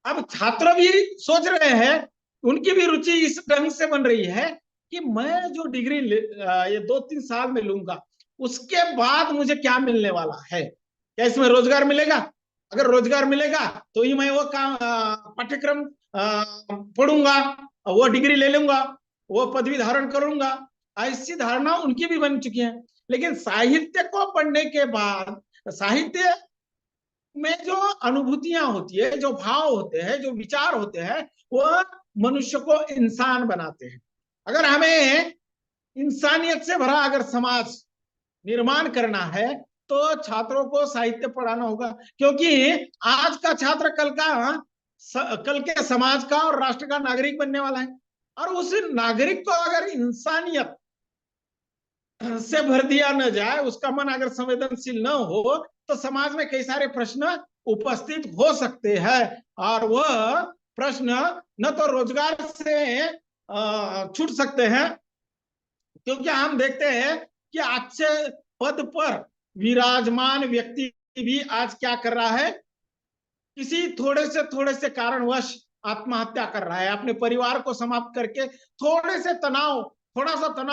अब छात्र भी सोच रहे हैं, उनकी भी रुचि इस ढंग से बन रही है कि मैं जो डिग्री ये 2-3 साल में लूंगा उसके बाद मुझे क्या मिलने वाला है, क्या इसमें रोजगार मिलेगा। अगर रोजगार मिलेगा तो ही मैं वो काम पाठ्यक्रम पढ़ूंगा, वो डिग्री ले लूंगा, वो पदवी धारण करूंगा। ऐसी धारणा उनकी भी बन चुकी है। लेकिन साहित्य को पढ़ने के बाद साहित्य में जो अनुभूतियां होती है, जो भाव होते हैं, जो विचार होते हैं, वह मनुष्य को इंसान बनाते हैं। अगर हमें इंसानियत से भरा अगर समाज निर्माण करना है तो छात्रों को साहित्य पढ़ाना होगा, क्योंकि आज का छात्र कल के समाज का और राष्ट्र का नागरिक बनने वाला है। और उस नागरिक को अगर इंसानियत से भर दिया न जाए, उसका मन अगर संवेदनशील न हो, तो समाज में कई सारे प्रश्न उपस्थित हो सकते हैं और वह प्रश्न न तो रोजगार से छूट सकते हैं, क्योंकि हम देखते हैं कि अच्छे पद पर विराजमान व्यक्ति भी आज क्या कर रहा है, किसी थोड़े से कारणवश आत्महत्या कर रहा है। अपने परिवार को समाप्त करके थोड़ा सा तनाव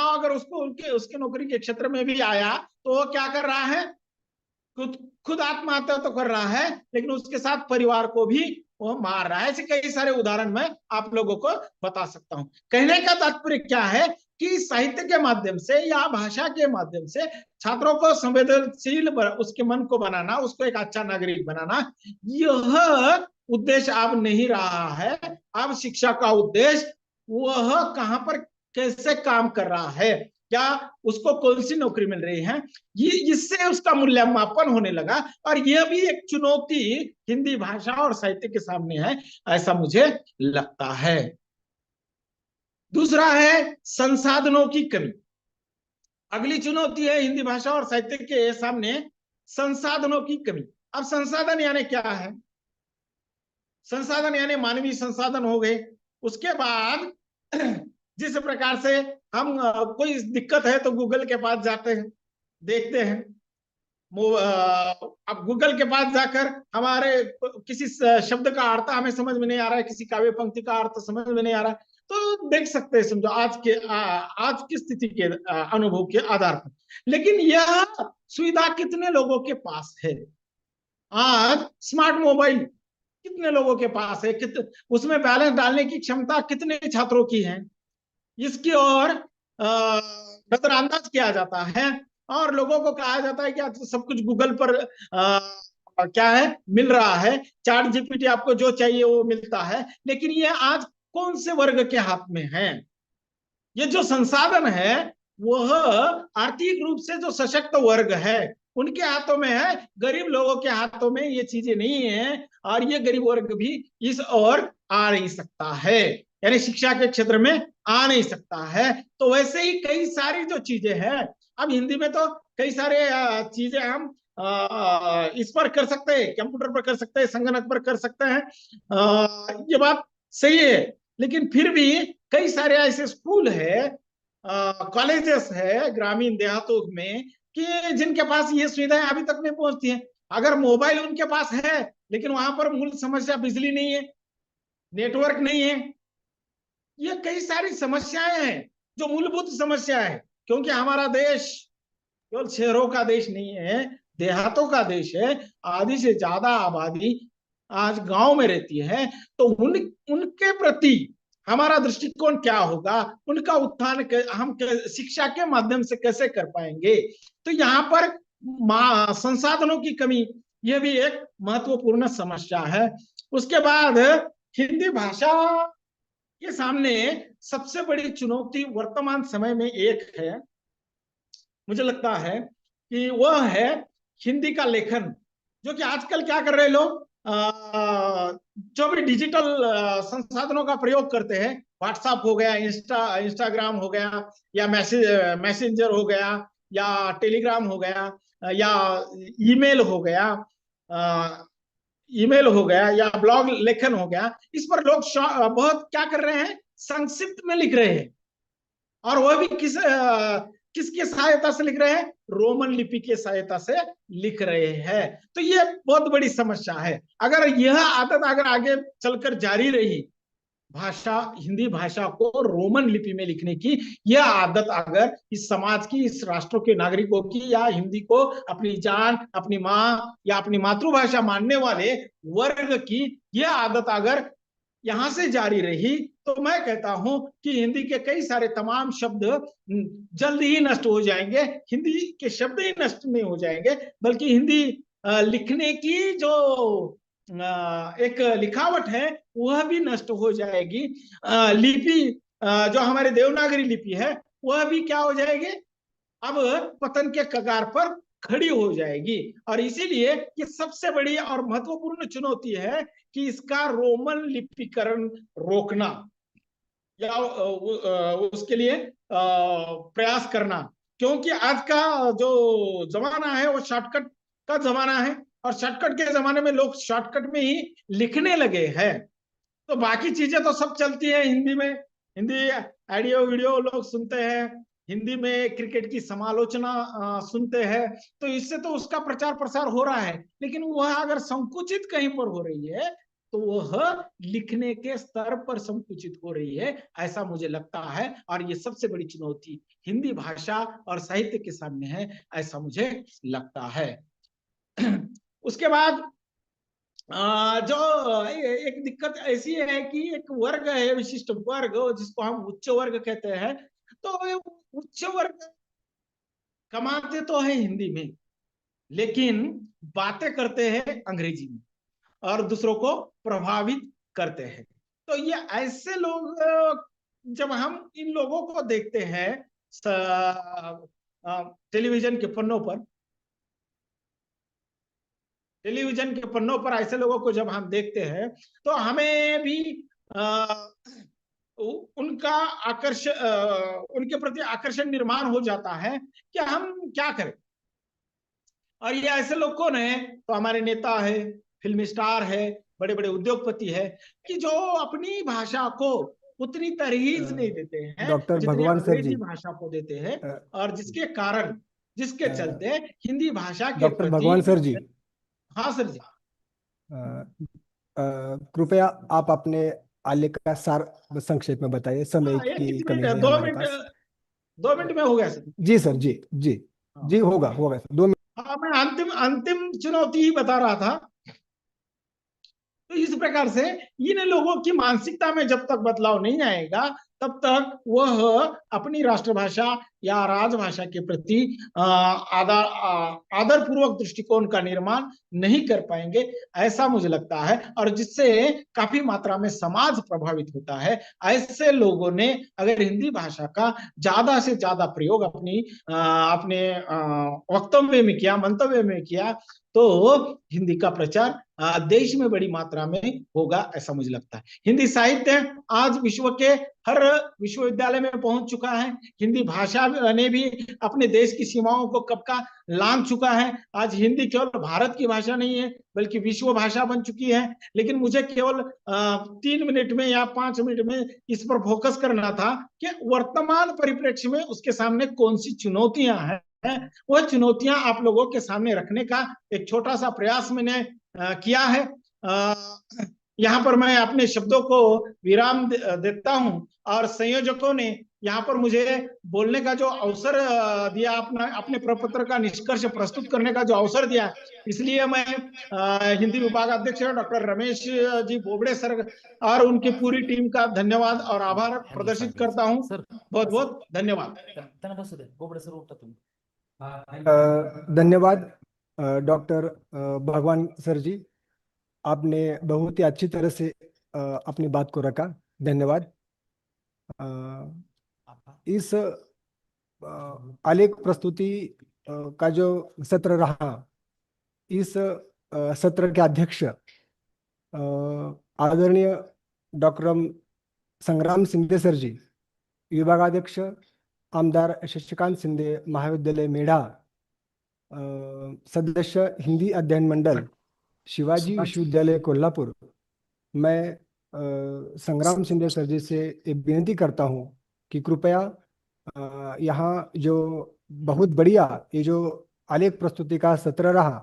अगर उसको उसके नौकरी के क्षेत्र में भी आया तो वो क्या कर रहा है, खुद आत्महत्या तो कर रहा है, लेकिन उसके साथ परिवार को भी वो मार रहा है। ऐसे कई सारे उदाहरण मैं आप लोगों को बता सकता हूं। कहने का तात्पर्य क्या है कि साहित्य के माध्यम से या भाषा के माध्यम से छात्रों को संवेदनशील, उसके मन को बनाना, उसको एक अच्छा नागरिक बनाना, यह उद्देश्य अब नहीं रहा है। अब शिक्षा का उद्देश्य वह कहां पर कैसे काम कर रहा है, क्या उसको कौन सी नौकरी मिल रही है, ये इससे उसका मूल्यमापन होने लगा। और यह भी एक चुनौती हिंदी भाषा और साहित्य के सामने है, ऐसा मुझे लगता है। दूसरा है संसाधनों की कमी। अगली चुनौती है हिंदी भाषा और साहित्य के सामने संसाधनों की कमी। अब संसाधन यानी क्या है? संसाधन यानी मानवीय संसाधन हो गए। उसके बाद जिस प्रकार से हम कोई दिक्कत है तो गूगल के पास जाते हैं, देखते हैं। अब गूगल के पास जाकर हमारे किसी शब्द का अर्थ हमें समझ में नहीं आ रहा है, किसी काव्य पंक्ति का अर्थ समझ में नहीं आ रहा है, तो देख सकते हैं, समझो आज की स्थिति के अनुभव के आधार पर। लेकिन यह सुविधा कितने लोगों के पास है? आज स्मार्ट मोबाइल कितने लोगों के पास है? उसमें बैलेंस डालने की क्षमता कितने छात्रों की है? इसकी ओर नजरअंदाज किया जाता है और लोगों को कहा जाता है कि सब कुछ गूगल पर क्या है, मिल रहा है, चैट जीपीटी आपको जो चाहिए वो मिलता है। लेकिन ये आज कौन से वर्ग के हाथ में है? ये जो संसाधन है वह आर्थिक रूप से जो सशक्त वर्ग है उनके हाथों में है, गरीब लोगों के हाथों में ये चीजें नहीं है। और ये गरीब वर्ग भी इस ओर आ नहीं सकता है, यानी शिक्षा के क्षेत्र में आ नहीं सकता है। तो वैसे ही कई सारी जो चीजें हैं, अब हिंदी में तो कई सारे चीजें हम इस पर कर सकते हैं, कंप्यूटर पर कर सकते हैं, संगणक पर कर सकते हैं, ये बात सही है। लेकिन फिर भी कई सारे ऐसे स्कूल है, कॉलेजेस है ग्रामीण देहातों में कि जिनके पास ये सुविधाएं अभी तक नहीं पहुंचती हैं। अगर मोबाइल उनके पास है लेकिन वहां पर मूल समस्या बिजली नहीं है, नेटवर्क नहीं है, ये कई सारी समस्याएं हैं जो मूलभूत समस्या है। क्योंकि हमारा देश केवल शहरों का देश नहीं है, देहातों का देश है। आधी से ज्यादा आबादी आज गांव में रहती है। तो उनके प्रति हमारा दृष्टिकोण क्या होगा, उनका उत्थान हम शिक्षा के माध्यम से कैसे कर पाएंगे? तो यहाँ पर संसाधनों की कमी यह भी एक महत्वपूर्ण समस्या है। उसके बाद हिंदी भाषा के सामने सबसे बड़ी चुनौती वर्तमान समय में एक है, मुझे लगता है कि वह है हिंदी का लेखन। जो कि आजकल क्या कर रहे लोग, जो भी डिजिटल संसाधनों का प्रयोग करते हैं, व्हाट्सएप हो गया, इंस्टाग्राम हो गया, या मैसेंजर हो गया, या टेलीग्राम हो गया, या ईमेल हो गया, या ब्लॉग लेखन हो गया, इस पर लोग बहुत क्या कर रहे हैं, संक्षिप्त में लिख रहे हैं। और वह भी किसकी सहायता से लिख रहे हैं? रोमन लिपि की सहायता से लिख रहे हैं। तो ये बहुत बड़ी समस्या है। अगर यह आदत अगर आगे चलकर जारी रही, हिंदी भाषा को रोमन लिपि में लिखने की यह आदत अगर इस समाज की, इस राष्ट्र के नागरिकों की, या हिंदी को अपनी जान, अपनी माँ या अपनी मातृभाषा मानने वाले वर्ग की यह आदत अगर यहां से जारी रही, तो मैं कहता हूं कि हिंदी के कई सारे तमाम शब्द जल्द ही नष्ट हो जाएंगे। हिंदी के शब्द ही नष्ट नहीं हो जाएंगे, बल्कि हिंदी लिखने की जो एक लिखावट है वह भी नष्ट हो जाएगी। लिपि जो हमारे देवनागरी लिपि है वह भी क्या हो जाएगी, अब पतन के कगार पर खड़ी हो जाएगी। और इसीलिए ये सबसे बड़ी और महत्वपूर्ण चुनौती है कि इसका रोमन लिपिकरण रोकना, या उसके लिए प्रयास करना। क्योंकि आज का जो जमाना है वो शॉर्टकट का जमाना है, और शॉर्टकट के जमाने में लोग शॉर्टकट में ही लिखने लगे हैं। तो बाकी चीजें तो सब चलती है हिंदी में, हिंदी ऑडियो वीडियो लोग सुनते हैं, हिंदी में क्रिकेट की समालोचना सुनते हैं। तो इससे तो उसका प्रचार प्रसार हो रहा है, लेकिन वह अगर संकुचित कहीं पर हो रही है तो वह लिखने के स्तर पर संकुचित हो रही है, ऐसा मुझे लगता है। और ये सबसे बड़ी चुनौती हिंदी भाषा और साहित्य के सामने है, ऐसा मुझे लगता है। उसके बाद जो एक दिक्कत ऐसी है कि एक वर्ग है, विशिष्ट वर्ग, जिसको हम उच्च वर्ग कहते हैं। तो उच्च वर्ग कमाते तो है हिंदी में, लेकिन बातें करते हैं अंग्रेजी में और दूसरों को प्रभावित करते हैं। तो ये ऐसे लोग, जब हम इन लोगों को देखते हैं टेलीविजन के पन्नों पर ऐसे लोगों को जब हम देखते हैं तो हमें भी उनका उनके प्रति आकर्षण निर्माण हो जाता है कि हम क्या करें। और ये ऐसे लोग कौन है? तो हमारे नेता है, फिल्म स्टार है, बड़े बड़े उद्योगपति है, कि जो अपनी भाषा को उतनी तरीज नहीं देते हैं डॉक्टर जितनी भगवान सर अंग्रेजी जी, भाषा को देते हैं, और जिसके चलते हिंदी भाषा के डॉक्टर प्रति। भगवान सर जी, हाँ सर जी। कृपया आप अपने आलेख का सार संक्षेप में बताइए, समय की कमी है हमारे पास। 2 मिनट में हो गया सर। जी सर, जी जी जी, होगा होगा सर, 2 मिनट। हाँ, मैं अंतिम चुनौती ही बता रहा था। तो इस प्रकार से इन लोगों की मानसिकता में जब तक बदलाव नहीं आएगा तब तक वह अपनी राष्ट्रभाषा या राजभाषा के प्रति आदर पूर्वक दृष्टिकोण का निर्माण नहीं कर पाएंगे, ऐसा मुझे लगता है। और जिससे काफी मात्रा में समाज प्रभावित होता है। ऐसे लोगों ने अगर हिंदी भाषा का ज्यादा से ज्यादा प्रयोग अपने वक्तव्य में किया, मंतव्य में किया, तो हिंदी का प्रचार देश में बड़ी मात्रा में होगा, ऐसा मुझे लगता है। हिंदी साहित्य आज विश्व के हर विश्वविद्यालय में पहुंच चुका है। हिंदी भाषा ने भी अपने देश की सीमाओं को कब का लांघ चुका है। आज हिंदी केवल भारत की भाषा नहीं है बल्कि विश्व भाषा बन चुकी है। लेकिन मुझे केवल 3 मिनट में या 5 मिनट में इस पर फोकस करना था कि वर्तमान परिप्रेक्ष्य में उसके सामने कौन सी चुनौतियां हैं। वह चुनौतियां आप लोगों के सामने रखने का एक छोटा सा प्रयास मैंने किया है। यहाँ पर मैं अपने शब्दों को विराम देता हूं और संयोजकों ने यहाँ पर मुझे बोलने का जो अवसर दिया, अपने प्रपत्र का निष्कर्ष प्रस्तुत करने का जो अवसर दिया, इसलिए मैं हिंदी विभाग अध्यक्ष डॉक्टर रमेश जी बोबड़े सर और उनकी पूरी टीम का धन्यवाद और आभार प्रदर्शित करता हूं। बहुत बहुत धन्यवाद। धन्यवाद डॉक्टर भगवान सर जी, आपने बहुत ही अच्छी तरह से अपनी बात को रखा। धन्यवाद। इस आलेख प्रस्तुति का जो सत्र रहा, इस सत्र के अध्यक्ष आदरणीय डॉक्टर संग्राम शिंदे सर जी, विभागाध्यक्ष आमदार शशिकांत शिंदे महाविद्यालय मेढा, सदस्य हिंदी अध्ययन मंडल शिवाजी विश्वविद्यालय कोल्हापुर। मैं संग्राम शिंदे सर जी से एक विनती करता हूं कि कृपया यहाँ जो बहुत बढ़िया ये जो आलेख प्रस्तुति का सत्र रहा,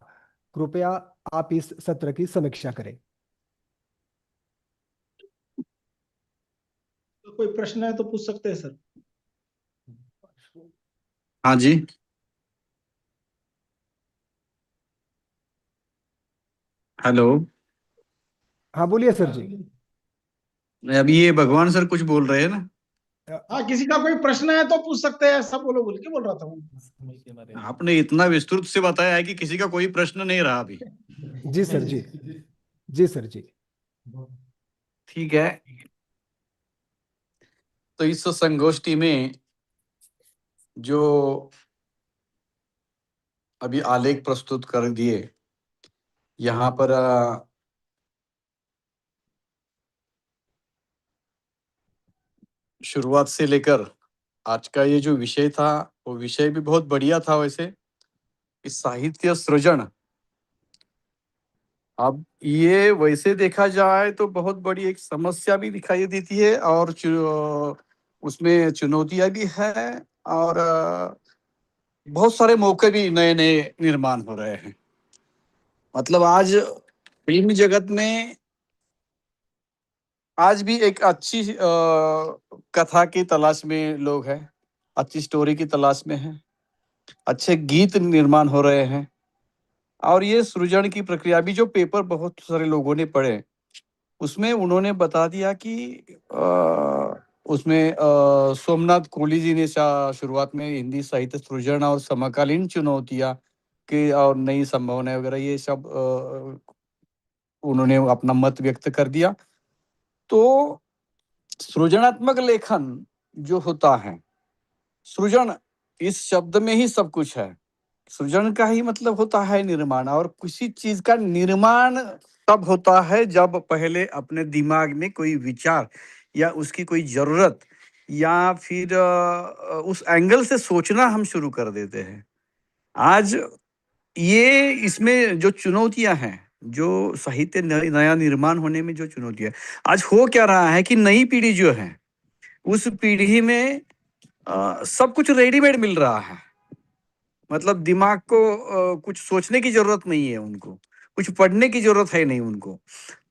कृपया आप इस सत्र की समीक्षा करें। तो कोई प्रश्न है तो पूछ सकते हैं सर। हाँ जी, हेलो। हाँ बोलिए सर जी। अभी ये भगवान सर कुछ बोल रहे हैं ना? हाँ, किसी का कोई प्रश्न है तो पूछ सकते हैं, सब बोलो बोल के बोल रहा था। आपने इतना विस्तृत से बताया है कि किसी का कोई प्रश्न नहीं रहा अभी। जी सर जी, जी सर जी। ठीक है, तो इस संगोष्ठी में जो अभी आलेख प्रस्तुत कर दिए, यहाँ पर शुरुआत से लेकर आज का ये जो विषय था वो विषय भी बहुत बढ़िया था। वैसे इस साहित्य सृजन, अब ये वैसे देखा जाए तो बहुत बड़ी एक समस्या भी दिखाई देती है और उसमें चुनौतियां भी है और बहुत सारे मौके भी नए नए निर्माण हो रहे हैं। मतलब आज फिल्म जगत में आज भी एक अच्छी कथा की तलाश में लोग हैं, अच्छी स्टोरी की तलाश में हैं, अच्छे गीत निर्माण हो रहे हैं। और ये सृजन की प्रक्रिया भी, जो पेपर बहुत सारे लोगों ने पढ़े उसमें उन्होंने बता दिया कि उसमें सोमनाथ कोली जी ने शुरुआत में हिंदी साहित्य सृजन और समकालीन चुनौतियां के और नई संभावनाएं वगैरह ये सब उन्होंने अपना मत व्यक्त कर दिया। तो सृजनात्मक लेखन जो होता है सृजन इस शब्द में ही सब कुछ है। सृजन का ही मतलब होता है निर्माण, और किसी चीज का निर्माण तब होता है जब पहले अपने दिमाग में कोई विचार या उसकी कोई जरूरत या फिर उस एंगल से सोचना हम शुरू कर देते हैं। आज ये इसमें जो चुनौतियां हैं, जो साहित्य नया निर्माण होने में जो चुनौतियां, आज हो क्या रहा है कि नई पीढ़ी जो है उस पीढ़ी में सब कुछ रेडीमेड मिल रहा है। मतलब दिमाग को कुछ सोचने की जरूरत नहीं है उनको, कुछ पढ़ने की जरूरत है नहीं उनको।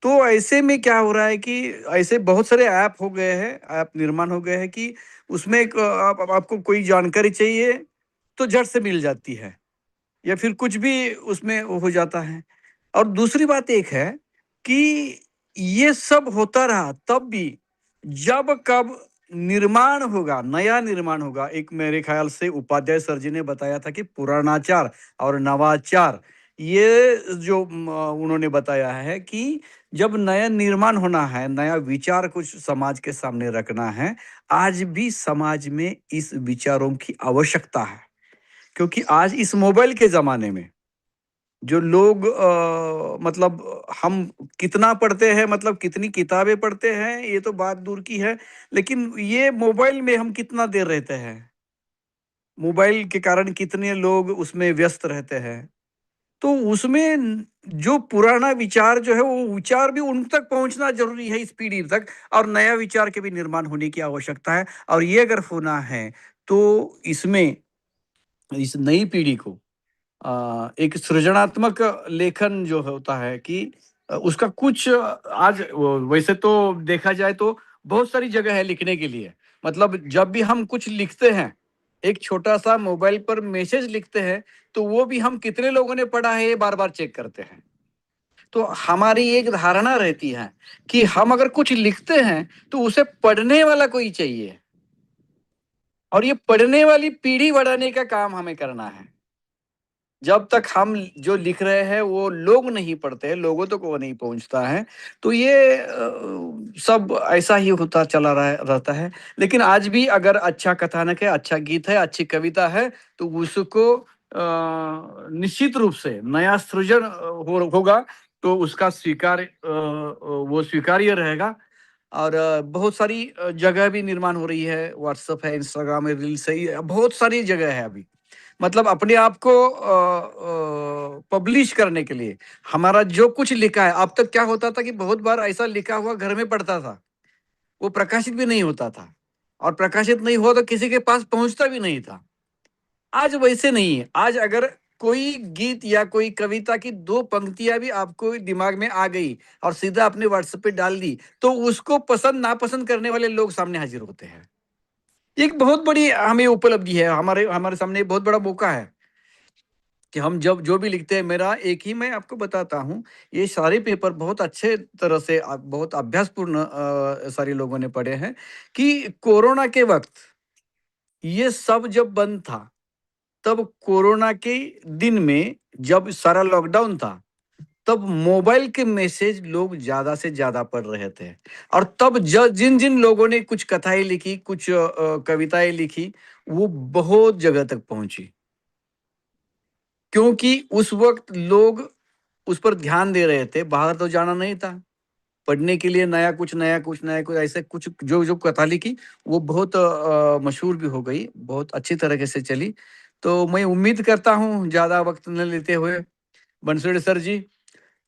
तो ऐसे में क्या हो रहा है कि ऐसे बहुत सारे ऐप हो गए हैं, ऐप निर्माण हो गए हैं कि उसमें एक आपको कोई जानकारी चाहिए तो झट से मिल जाती है, या फिर कुछ भी उसमें हो जाता है। और दूसरी बात एक है कि ये सब होता रहा तब भी जब कब निर्माण होगा, नया निर्माण होगा। एक मेरे ख्याल से उपाध्याय सर जी ने बताया था कि पुराणाचार और नवाचार, ये जो उन्होंने बताया है कि जब नया निर्माण होना है, नया विचार कुछ समाज के सामने रखना है, आज भी समाज में इस विचारों की आवश्यकता है। क्योंकि आज इस मोबाइल के जमाने में जो लोग मतलब हम कितना पढ़ते हैं, मतलब कितनी किताबें पढ़ते हैं ये तो बात दूर की है, लेकिन ये मोबाइल में हम कितना देर रहते हैं, मोबाइल के कारण कितने लोग उसमें व्यस्त रहते हैं। तो उसमें जो पुराना विचार जो है वो विचार भी उन तक पहुंचना जरूरी है, इस पीढ़ी तक, और नया विचार के भी निर्माण होने की आवश्यकता है। और ये अगर होना है तो इसमें इस नई पीढ़ी को एक सृजनात्मक लेखन जो होता है कि उसका कुछ आज वैसे तो देखा जाए तो बहुत सारी जगह है लिखने के लिए। मतलब जब भी हम कुछ लिखते हैं, एक छोटा सा मोबाइल पर मैसेज लिखते हैं, तो वो भी हम कितने लोगों ने पढ़ा है ये बार बार चेक करते हैं। तो हमारी एक धारणा रहती है कि हम अगर कुछ लिखते हैं तो उसे पढ़ने वाला कोई चाहिए, और ये पढ़ने वाली पीढ़ी बढ़ाने का काम हमें करना है। जब तक हम जो लिख रहे हैं वो लोग नहीं पढ़ते हैं, लोगों तक वो नहीं पहुंचता है, तो ये सब ऐसा ही होता चला रहता है। लेकिन आज भी अगर अच्छा कथानक है, अच्छा गीत है, अच्छी कविता है, तो उसको निश्चित रूप से नया सृजन होगा तो उसका वो स्वीकार्य रहेगा। और बहुत सारी जगह भी निर्माण हो रही है, व्हाट्सएप है, इंस्टाग्राम है, रील्स है, बहुत सारी जगह है अभी। मतलब अपने आप को पब्लिश करने के लिए हमारा जो कुछ लिखा है, अब तक क्या होता था कि बहुत बार ऐसा लिखा हुआ घर में पड़ता था, वो प्रकाशित भी नहीं होता था, और प्रकाशित नहीं हुआ तो किसी के पास पहुंचता भी नहीं था। आज वैसे नहीं है। आज अगर कोई गीत या कोई कविता की 2 पंक्तियां भी आपको दिमाग में आ गई और सीधा अपने व्हाट्सएप पे डाल दी, तो उसको पसंद नापसंद करने वाले लोग सामने हाजिर होते हैं। एक बहुत बड़ी हमें उपलब्धि है, हमारे हमारे सामने एक बहुत बड़ा मौका है कि हम जब जो भी लिखते हैं, मेरा एक ही मैं आपको बताता हूँ, ये सारे पेपर बहुत अच्छे तरह से बहुत अभ्यासपूर्ण सारे लोगों ने पढ़े हैं कि कोरोना के वक्त ये सब जब बंद था, तब कोरोना के दिन में जब सारा लॉकडाउन था, तब मोबाइल के मैसेज लोग ज्यादा से ज्यादा पढ़ रहे थे। और तब जिन जिन लोगों ने कुछ कथाएं लिखी, कुछ कविताएं लिखी, वो बहुत जगह तक पहुंची, क्योंकि उस वक्त लोग उस पर ध्यान दे रहे थे। बाहर तो जाना नहीं था, पढ़ने के लिए नया कुछ ऐसे कुछ जो जो कथा लिखी वो बहुत मशहूर भी हो गई, बहुत अच्छी तरीके से चली। तो मैं उम्मीद करता हूँ ज्यादा वक्त न लेते हुए, बंसुड़े सर जी,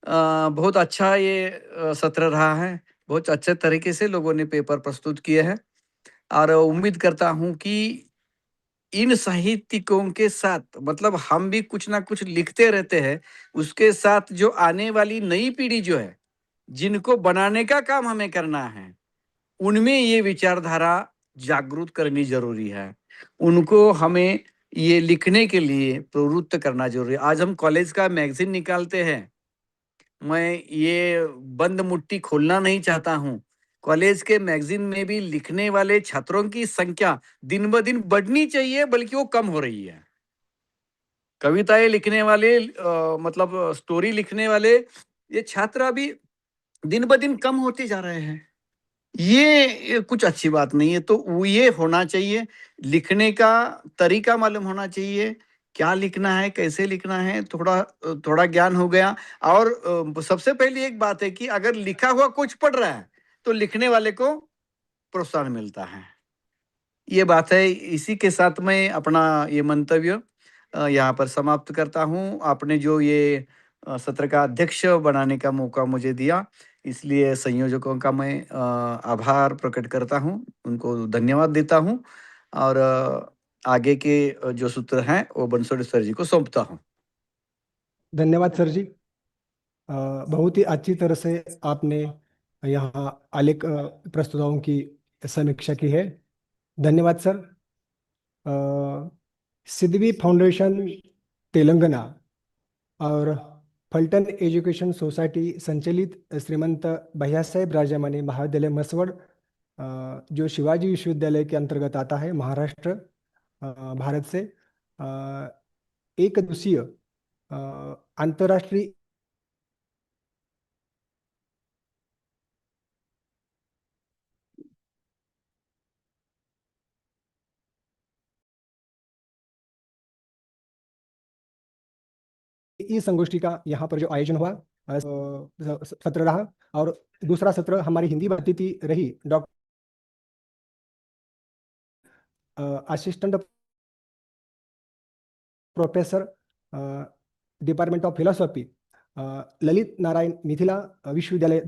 बहुत अच्छा ये सत्र रहा है, बहुत अच्छे तरीके से लोगों ने पेपर प्रस्तुत किए हैं, और उम्मीद करता हूँ कि इन साहित्यिकों के साथ, मतलब हम भी कुछ ना कुछ लिखते रहते हैं, उसके साथ जो आने वाली नई पीढ़ी जो है, जिनको बनाने का काम हमें करना है, उनमें ये विचारधारा जागरूक करनी जरूरी है। उनको हमें ये लिखने के लिए प्रवृत्त करना जरूरी है। आज हम कॉलेज का मैगजीन निकालते हैं, मैं ये बंद मुट्ठी खोलना नहीं चाहता हूँ। कॉलेज के मैगजीन में भी लिखने वाले छात्रों की संख्या दिन ब दिन बढ़नी चाहिए, बल्कि वो कम हो रही है। कविताएं लिखने वाले मतलब स्टोरी लिखने वाले ये छात्र अभी दिन ब दिन कम होते जा रहे हैं। ये कुछ अच्छी बात नहीं है। तो ये होना चाहिए, लिखने का तरीका मालूम होना चाहिए, क्या लिखना है, कैसे लिखना है, थोड़ा थोड़ा ज्ञान हो गया। और सबसे पहली एक बात है कि अगर लिखा हुआ कुछ पढ़ रहा है तो लिखने वाले को प्रोत्साहन मिलता है। ये बात है। इसी के साथ मैं अपना ये मंतव्य यहाँ पर समाप्त करता हूँ। आपने जो ये सत्र का अध्यक्ष बनाने का मौका मुझे दिया, इसलिए संयोजकों का मैं आभार प्रकट करता हूँ, उनको धन्यवाद देता हूँ। और आगे के जो सूत्र हैं वो बंसोड़े सर जी को सौंपता हूँ। धन्यवाद सर जी। बहुत ही अच्छी तरह से आपने यहाँ आलेख प्रस्तुताओं की समीक्षा की है। धन्यवाद सर। सिद्धवी फाउंडेशन तेलंगाना और फलटन एजुकेशन सोसाइटी संचालित श्रीमंत भैया साहेब राजामानी महाविद्यालय मसवड़, जो शिवाजी विश्वविद्यालय के अंतर्गत आता है, महाराष्ट्र भारत से, एक दिवसीय अंतर्राष्ट्रीय इस संगोष्ठी का यहाँ पर जो आयोजन हुआ सत्र रहा। और दूसरा सत्र हमारी हिंदी अतिथि रही assistant professor department of philosophy, Lalit Narayan Mithila विश्वविद्यालय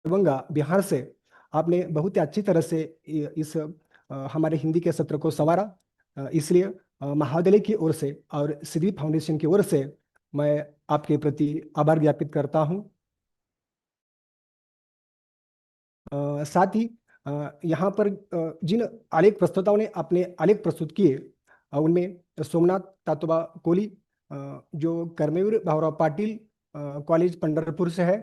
दरभंगा बिहार से। आपने बहुत ही अच्छी तरह से इस हमारे हिंदी के सत्र को संवारा। इसलिए महाविद्यालय की ओर से और सिद्धि फाउंडेशन की ओर से मैं आपके प्रति आभार ज्ञापित करता हूं। साथ ही यहाँ पर जिन आलेख प्रस्तुताओं ने अपने आलेख प्रस्तुत किए, उनमें सोमनाथ तातोबा कोली, जो कर्मवीर भाऊराव पाटिल कॉलेज पंढरपुर से है,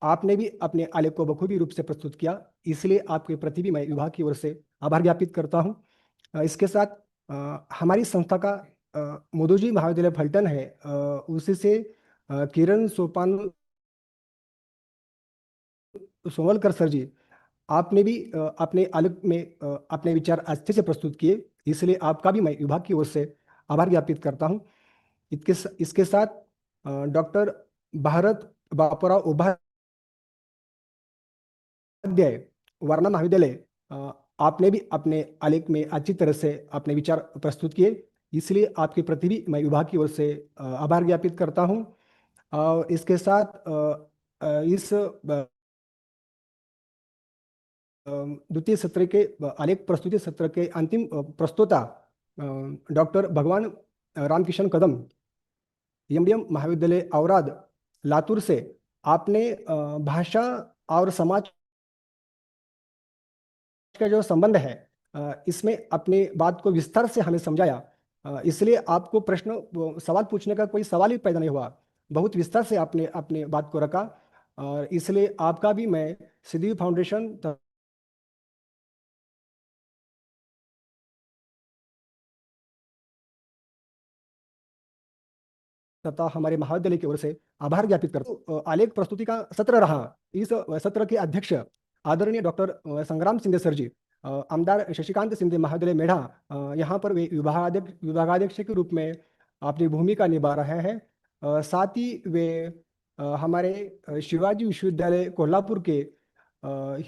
आपने भी अपने आलेख को बखूबी रूप से प्रस्तुत किया, इसलिए आपके प्रति भी मैं विभाग की ओर से आभार ज्ञापित करता हूं। इसके साथ हमारी संस्था का मोदूजी महाविद्यालय फलटन है, उसी से किरण सोपान सोमलकर सर जी, आपने भी अपने आलेख में अपने विचार अच्छे से प्रस्तुत किए, इसलिए आपका भी मैं विभाग की ओर से आभार ज्ञापित करता हूं। इसके साथ डॉक्टर भारत बापूराव उपाध्याय वारणा महाविद्यालय, आपने भी अपने आलेख में अच्छी तरह से अपने विचार प्रस्तुत किए, इसलिए आपके प्रति भी मैं विभाग की ओर से आभार ज्ञापित करता हूं। और इसके साथ इस द्वितीय सत्र के आलेख प्रस्तुति सत्र के अंतिम प्रस्तोता डॉक्टर भगवान रामकिशन कदम, एमडीएम महाविद्यालय औराद लातूर से। आपने भाषा और समाज का जो संबंध है, इसमें अपनी बात को विस्तार से हमें समझाया, इसलिए आपको प्रश्न सवाल पूछने का कोई सवाल ही पैदा नहीं हुआ, बहुत विस्तार से आपने अपने बात को रखा। और इसलिए आपका भी मैं सिद्धि फाउंडेशन तथा हमारे महाविद्यालय की ओर से आभार ज्ञापित करता हूं। आलेख प्रस्तुति का सत्र रहा। इस सत्र के अध्यक्ष आदरणीय डॉक्टर संग्राम सिंधे सर जी, आमदार शशिकांत सिंधे महाविद्यालय मेढा, यहाँ पर वे विभागाध्यक्ष के रूप में अपनी भूमिका निभा रहे हैं। साथ ही वे हमारे शिवाजी विश्वविद्यालय कोल्हापुर के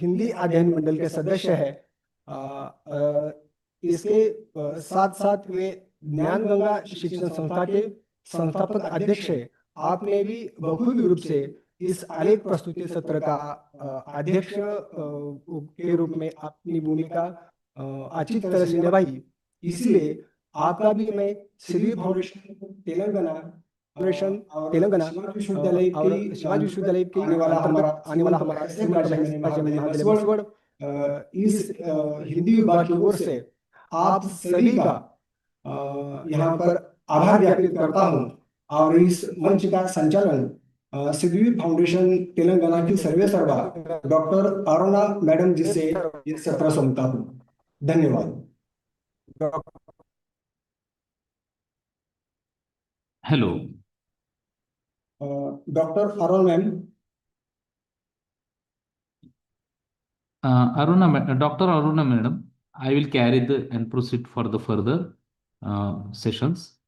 हिंदी अध्ययन मंडल के सदस्य हैं। इसके साथ साथ वे ज्ञान गंगा शिक्षण संस्था के संस्थापक अध्यक्ष है। आपने भी बखूबी रूप से इस आलेख प्रस्तुति सत्र का अध्यक्ष के रूप में अपनी भूमिका अच्छी तरह से निभाई, इसलिए आपका भी मैं सिद्धि फाउंडेशन तेलंगाना और शिवाजी विश्वविद्यालय के अंतर्गत आने वाला हमारा श्रीमंत महाविद्यालय मसवड़, इस हिंदी विभाग की ओर से आप सभी का यहाँ पर आभार ज्ञापित करता हूँ। और इस मंच का संचालन सिद्धि फाउंडेशन तेलंगाना की सर्वे सर्वा डॉक्टर अरुणा मैडम जी से इस सत्र सौंपता हूँ। धन्यवाद। Hello, Dr. Arun ma'am. Dr. Aruna madam, I will carry and proceed for the further sessions.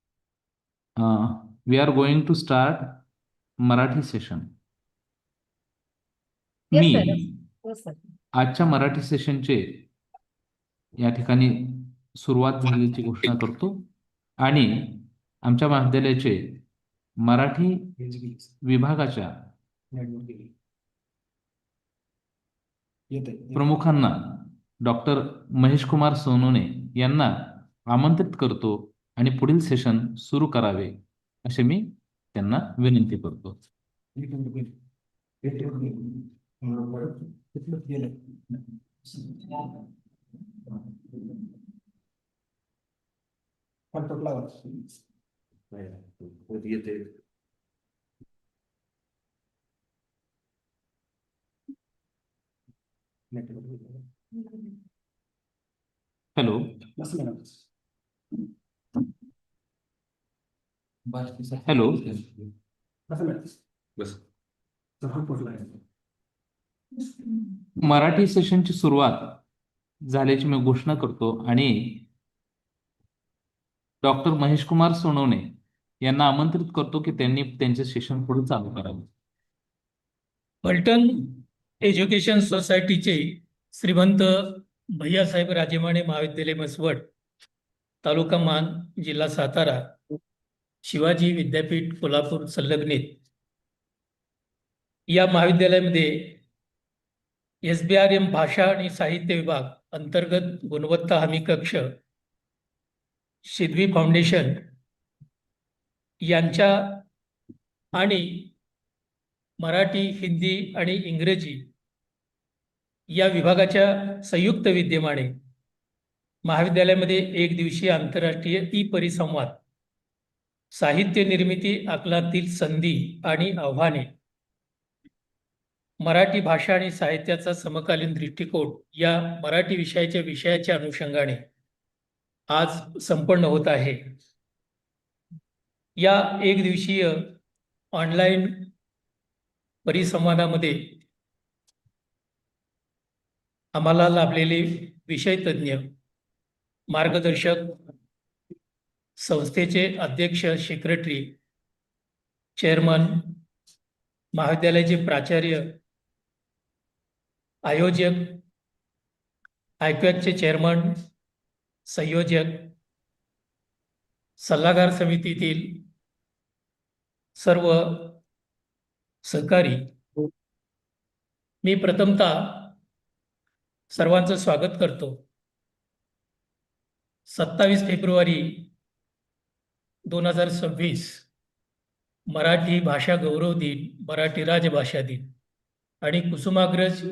We are going to start Marathi session. Yes, me sir. Yes, sir. आजच्या मराठी सेशनचे या ठिकाणी सुरुवात झाल्याची घोषणा करतो आणि आमच्या महाविद्यालयाचे मराठी विभागाच्या प्रमुखांना डॉक्टर महेश कुमार सोनोने यांना आमंत्रित करतो आणि पुढील सेशन सुरू करावे असे मी त्यांना विनंती करतो. हॅलो. हॅलो. मराठी सेशनची सुरुवात झाल्याची मी घोषणा करतो आणि डॉक्टर महेश कुमार सोनवणे यांना आमंत्रित करतो की त्यांनी त्यांचे सेशन पुढे चालू करावे. फलटण एज्युकेशन सोसायटीचे श्रीमंत भैयासाहेब राजेमाने महाविद्यालय मसवड, तालुका मान, जिल्हा सातारा, शिवाजी विद्यापीठ कोल्हापूर संलग्नित या महाविद्यालयामध्ये SBRM भाषा आणि साहित्य विभाग अंतर्गत गुणवत्ता हमी कक्ष, सिद्वी फाउंडेशन यांच्या आणि मराठी, हिंदी आणि इंग्रजी या विभागाच्या संयुक्त विद्यमाने महाविद्यालयामध्ये एक दिवसीय आंतरराष्ट्रीय परिसंवाद साहित्य निर्मिती आकलनातील संधी आणि आव्हाने, मराठी भाषा आणि साहित्याचा समकालीन दृष्टिकोन या मराठी विषयाच्या अनुषंगाने आज संपन्न होत आहे. या एक दिवसीय ऑनलाईन परिसंवादामध्ये आम्हाला लाभलेले विषय तज्ञ, मार्गदर्शक, संस्थेचे अध्यक्ष, सेक्रेटरी, चेअरमन, महाविद्यालयाचे प्राचार्य, आयोजक, आयकॉकचे चेअरमन, संयोजक, सल्लागार समितीतील सर्व सहकारी, मी प्रथमतः सर्वांचं स्वागत करतो. 27 फेब्रुवारी 2026 मराठी भाषा गौरव दिन, मराठी राजभाषा दिन आणि कुसुमाग्रज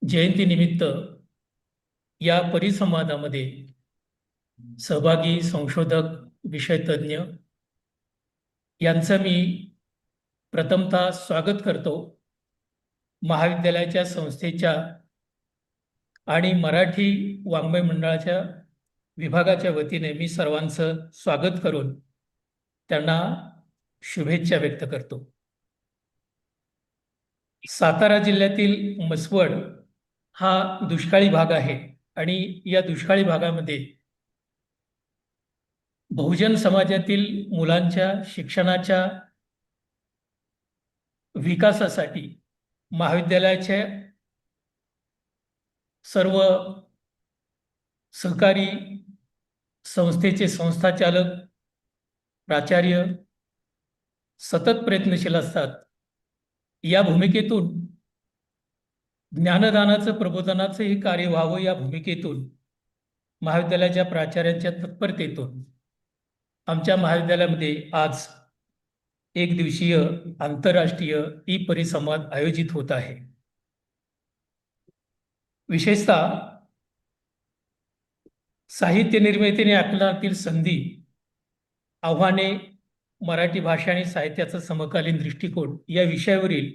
जयंतीनिमित्त या परिसंवादामध्ये सहभागी संशोधक, विषय तज्ञ यांचं मी प्रथमतः स्वागत करतो. महाविद्यालयाच्या संस्थेच्या आणि मराठी वाङ्मय मंडळाच्या विभागाच्या वतीने मी सर्वांचं स्वागत करून त्यांना शुभेच्छा व्यक्त करतो. सातारा जिल्ह्यातील मसवड हा दुष्काळी भाग आहे आणि या दुष्काळी भागामध्ये बहुजन समाजातील मुलांच्या शिक्षणाच्या विकासासाठी महाविद्यालयाच्या सर्व सहकारी संस्थेचे संस्थाचालक, प्राचार्य सतत प्रयत्नशील असतात. या भूमिकेतून ज्ञानदानाचं, प्रबोधनाचं हे कार्य व्हावं या भूमिकेतून महाविद्यालयाच्या प्राचार्यांच्या तत्परतेतून आमच्या महाविद्यालयामध्ये आज एक दिवसीय आंतरराष्ट्रीय परिसंवाद आयोजित होत आहे. विशेषतः साहित्य निर्मितीने आकलनातील संधी, आव्हाने, मराठी भाषा आणि साहित्याचा समकालीन दृष्टिकोन या विषयावरील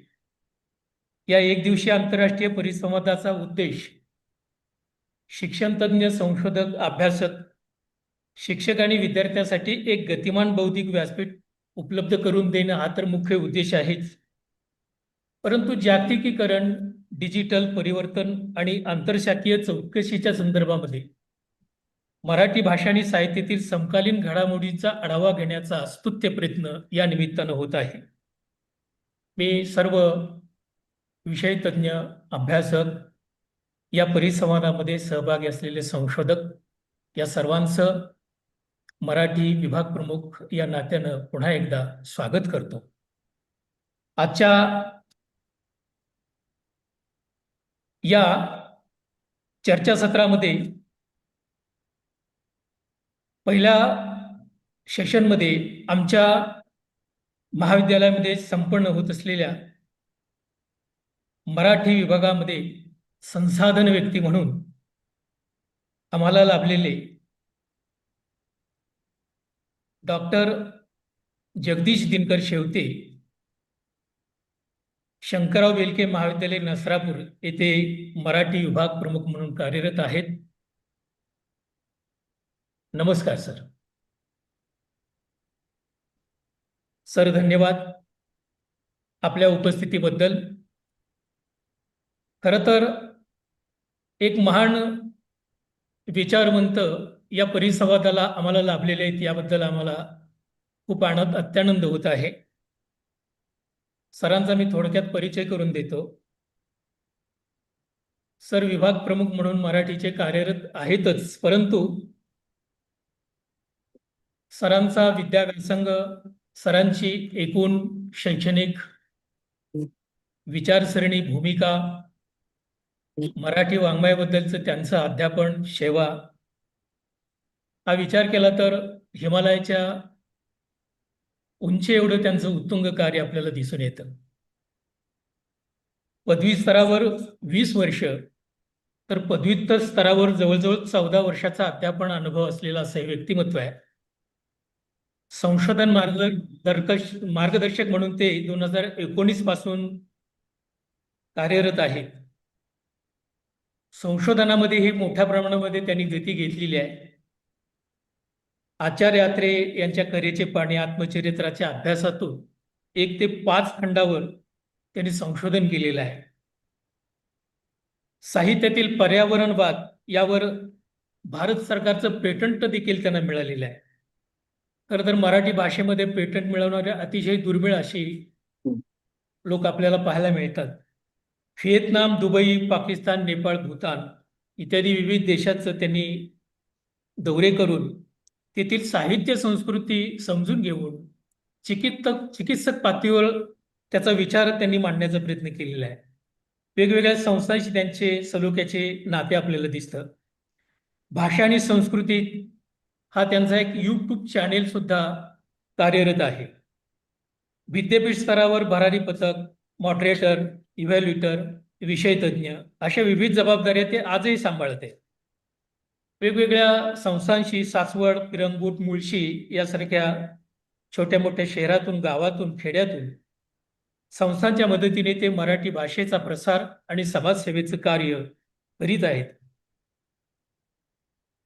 या एक दिवसीय आंतरराष्ट्रीय परिसंवादाचा उद्देश शिक्षण तज्ञ, संशोधक, अभ्यासक, शिक्षक आणि विद्यार्थ्यांसाठी एक गतिमान बौद्धिक व्यासपीठ उपलब्ध करून देणं हा तर मुख्य उद्देश आहेच, परंतु जागतिकीकरण, डिजिटल परिवर्तन आणि आंतरशाखीय चौकशीच्या संदर्भामध्ये मराठी भाषा आणि साहित्यातील समकालीन घडामोडींचा आढावा घेण्याचा स्तुत्य प्रयत्न या निमित्तानं होत आहे. मी सर्व विषय तज्ञ, अभ्यासक, या परिसंवादामध्ये सहभागी असलेले संशोधक या सर्वांचं मराठी विभाग प्रमुख या नात्यानं पुन्हा एकदा स्वागत करतो. आजच्या या चर्चासत्रामध्ये पहिल्या सेशनमध्ये आमच्या महाविद्यालयामध्ये संपन्न होत असलेल्या मराठी विभागामध्ये संसाधन व्यक्ती म्हणून आम्हाला लाभलेले डॉक्टर जगदीश दिनकर शेवते, शंकरराव बेलके महाविद्यालय नसरापूर येथे मराठी विभाग प्रमुख म्हणून कार्यरत आहेत. नमस्कार सर. सर धन्यवाद आपल्या उपस्थितीबद्दल. खरं तर एक महान विचारवंत या परिसंवादाला आम्हाला लाभलेले आहेत, याबद्दल आम्हाला खूप अत्यानंद होत आहे. सरांचा मी थोडक्यात परिचय करून देतो. सर विभाग प्रमुख म्हणून मराठीचे कार्यरत आहेतच, परंतु सरांचा विद्याव्यासंग, सरांची एकूण शैक्षणिक विचारसरणी, भूमिका, मराठी वाङ्मयाबद्दलचं त्यांचं अध्यापन, सेवा, हा विचार केला तर हिमालयाच्या उंची एवढं त्यांचं उत्तुंग कार्य आपल्याला दिसून येतं. पदवी स्तरावर 20 वर्ष, तर पदव्युत्तर स्तरावर जवळजवळ 14 वर्षाचा अध्यापन अनुभव असलेला असं हे व्यक्तिमत्व आहे. संशोधन मार्गदर्शक म्हणून ते 2019 पासून कार्यरत आहेत. संशोधनामध्येही मोठ्या प्रमाणामध्ये त्यांनी गती घेतलेली आहे. आचार्य आत्रे यांच्या करेचे पाणी आत्मचरित्राच्या अभ्यासातून 1 ते 5 खंडावर त्यांनी संशोधन केलेलं आहे. साहित्यातील पर्यावरणवाद यावर भारत सरकारचं पेटंट देखील त्यांना मिळालेलं आहे. खरं तर मराठी भाषेमध्ये पेटंट मिळवणारे अतिशय दुर्मिळ अशी लोक आपल्याला पाहायला मिळतात. व्हिएतनाम, दुबई, पाकिस्तान, नेपाळ, भूतान इत्यादी विविध देशाचं त्यांनी दौरे करून तेथील साहित्य संस्कृती समजून घेऊन चिकित्सक पातळीवर त्याचा विचार त्यांनी मांडण्याचा प्रयत्न केलेला आहे. वेगवेगळ्या संस्थांशी त्यांचे सलोख्याचे नाते आपल्याला दिसतं. भाषा आणि संस्कृती हा त्यांचा एक YouTube चॅनेल सुद्धा कार्यरत आहे. विद्यापीठ स्तरावर भरारी पथक, मॉडरेटर, इव्हॅल्युएटर, विषय तज्ञ अशा विविध जबाबदाऱ्या ते आजही सांभाळते. वेगवेगळ्या संस्थांशी सासवड, पिरंगुट, मुळशी यासारख्या छोट्या मोठ्या शहरातून, गावातून, खेड्यातून संस्थांच्या मदतीने ते मराठी भाषेचा प्रसार आणि समाजसेवेचं कार्य करीत आहेत.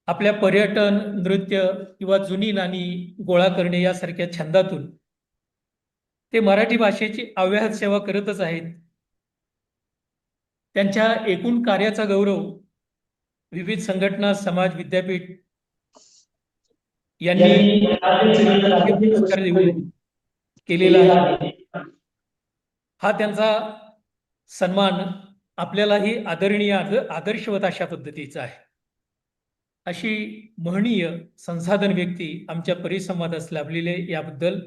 आपल्या पर्यटन, नृत्य किंवा जुनी नाणी गोळा करणे यासारख्या छंदातून ते मराठी भाषेची अव्याहत सेवा करतच आहेत. त्यांच्या एकूण कार्याचा गौरव विविध संघटना, समाज, विद्यापीठ यांनी पुरस्कार देऊन केलेला आहे. हा त्यांचा सन्मान आपल्यालाही आदरणीय, आदर्शवत अशा पद्धतीचा आहे. अशी महनीय संसाधन व्यक्ती आमच्या परिसंवादास लाभलेले याबद्दल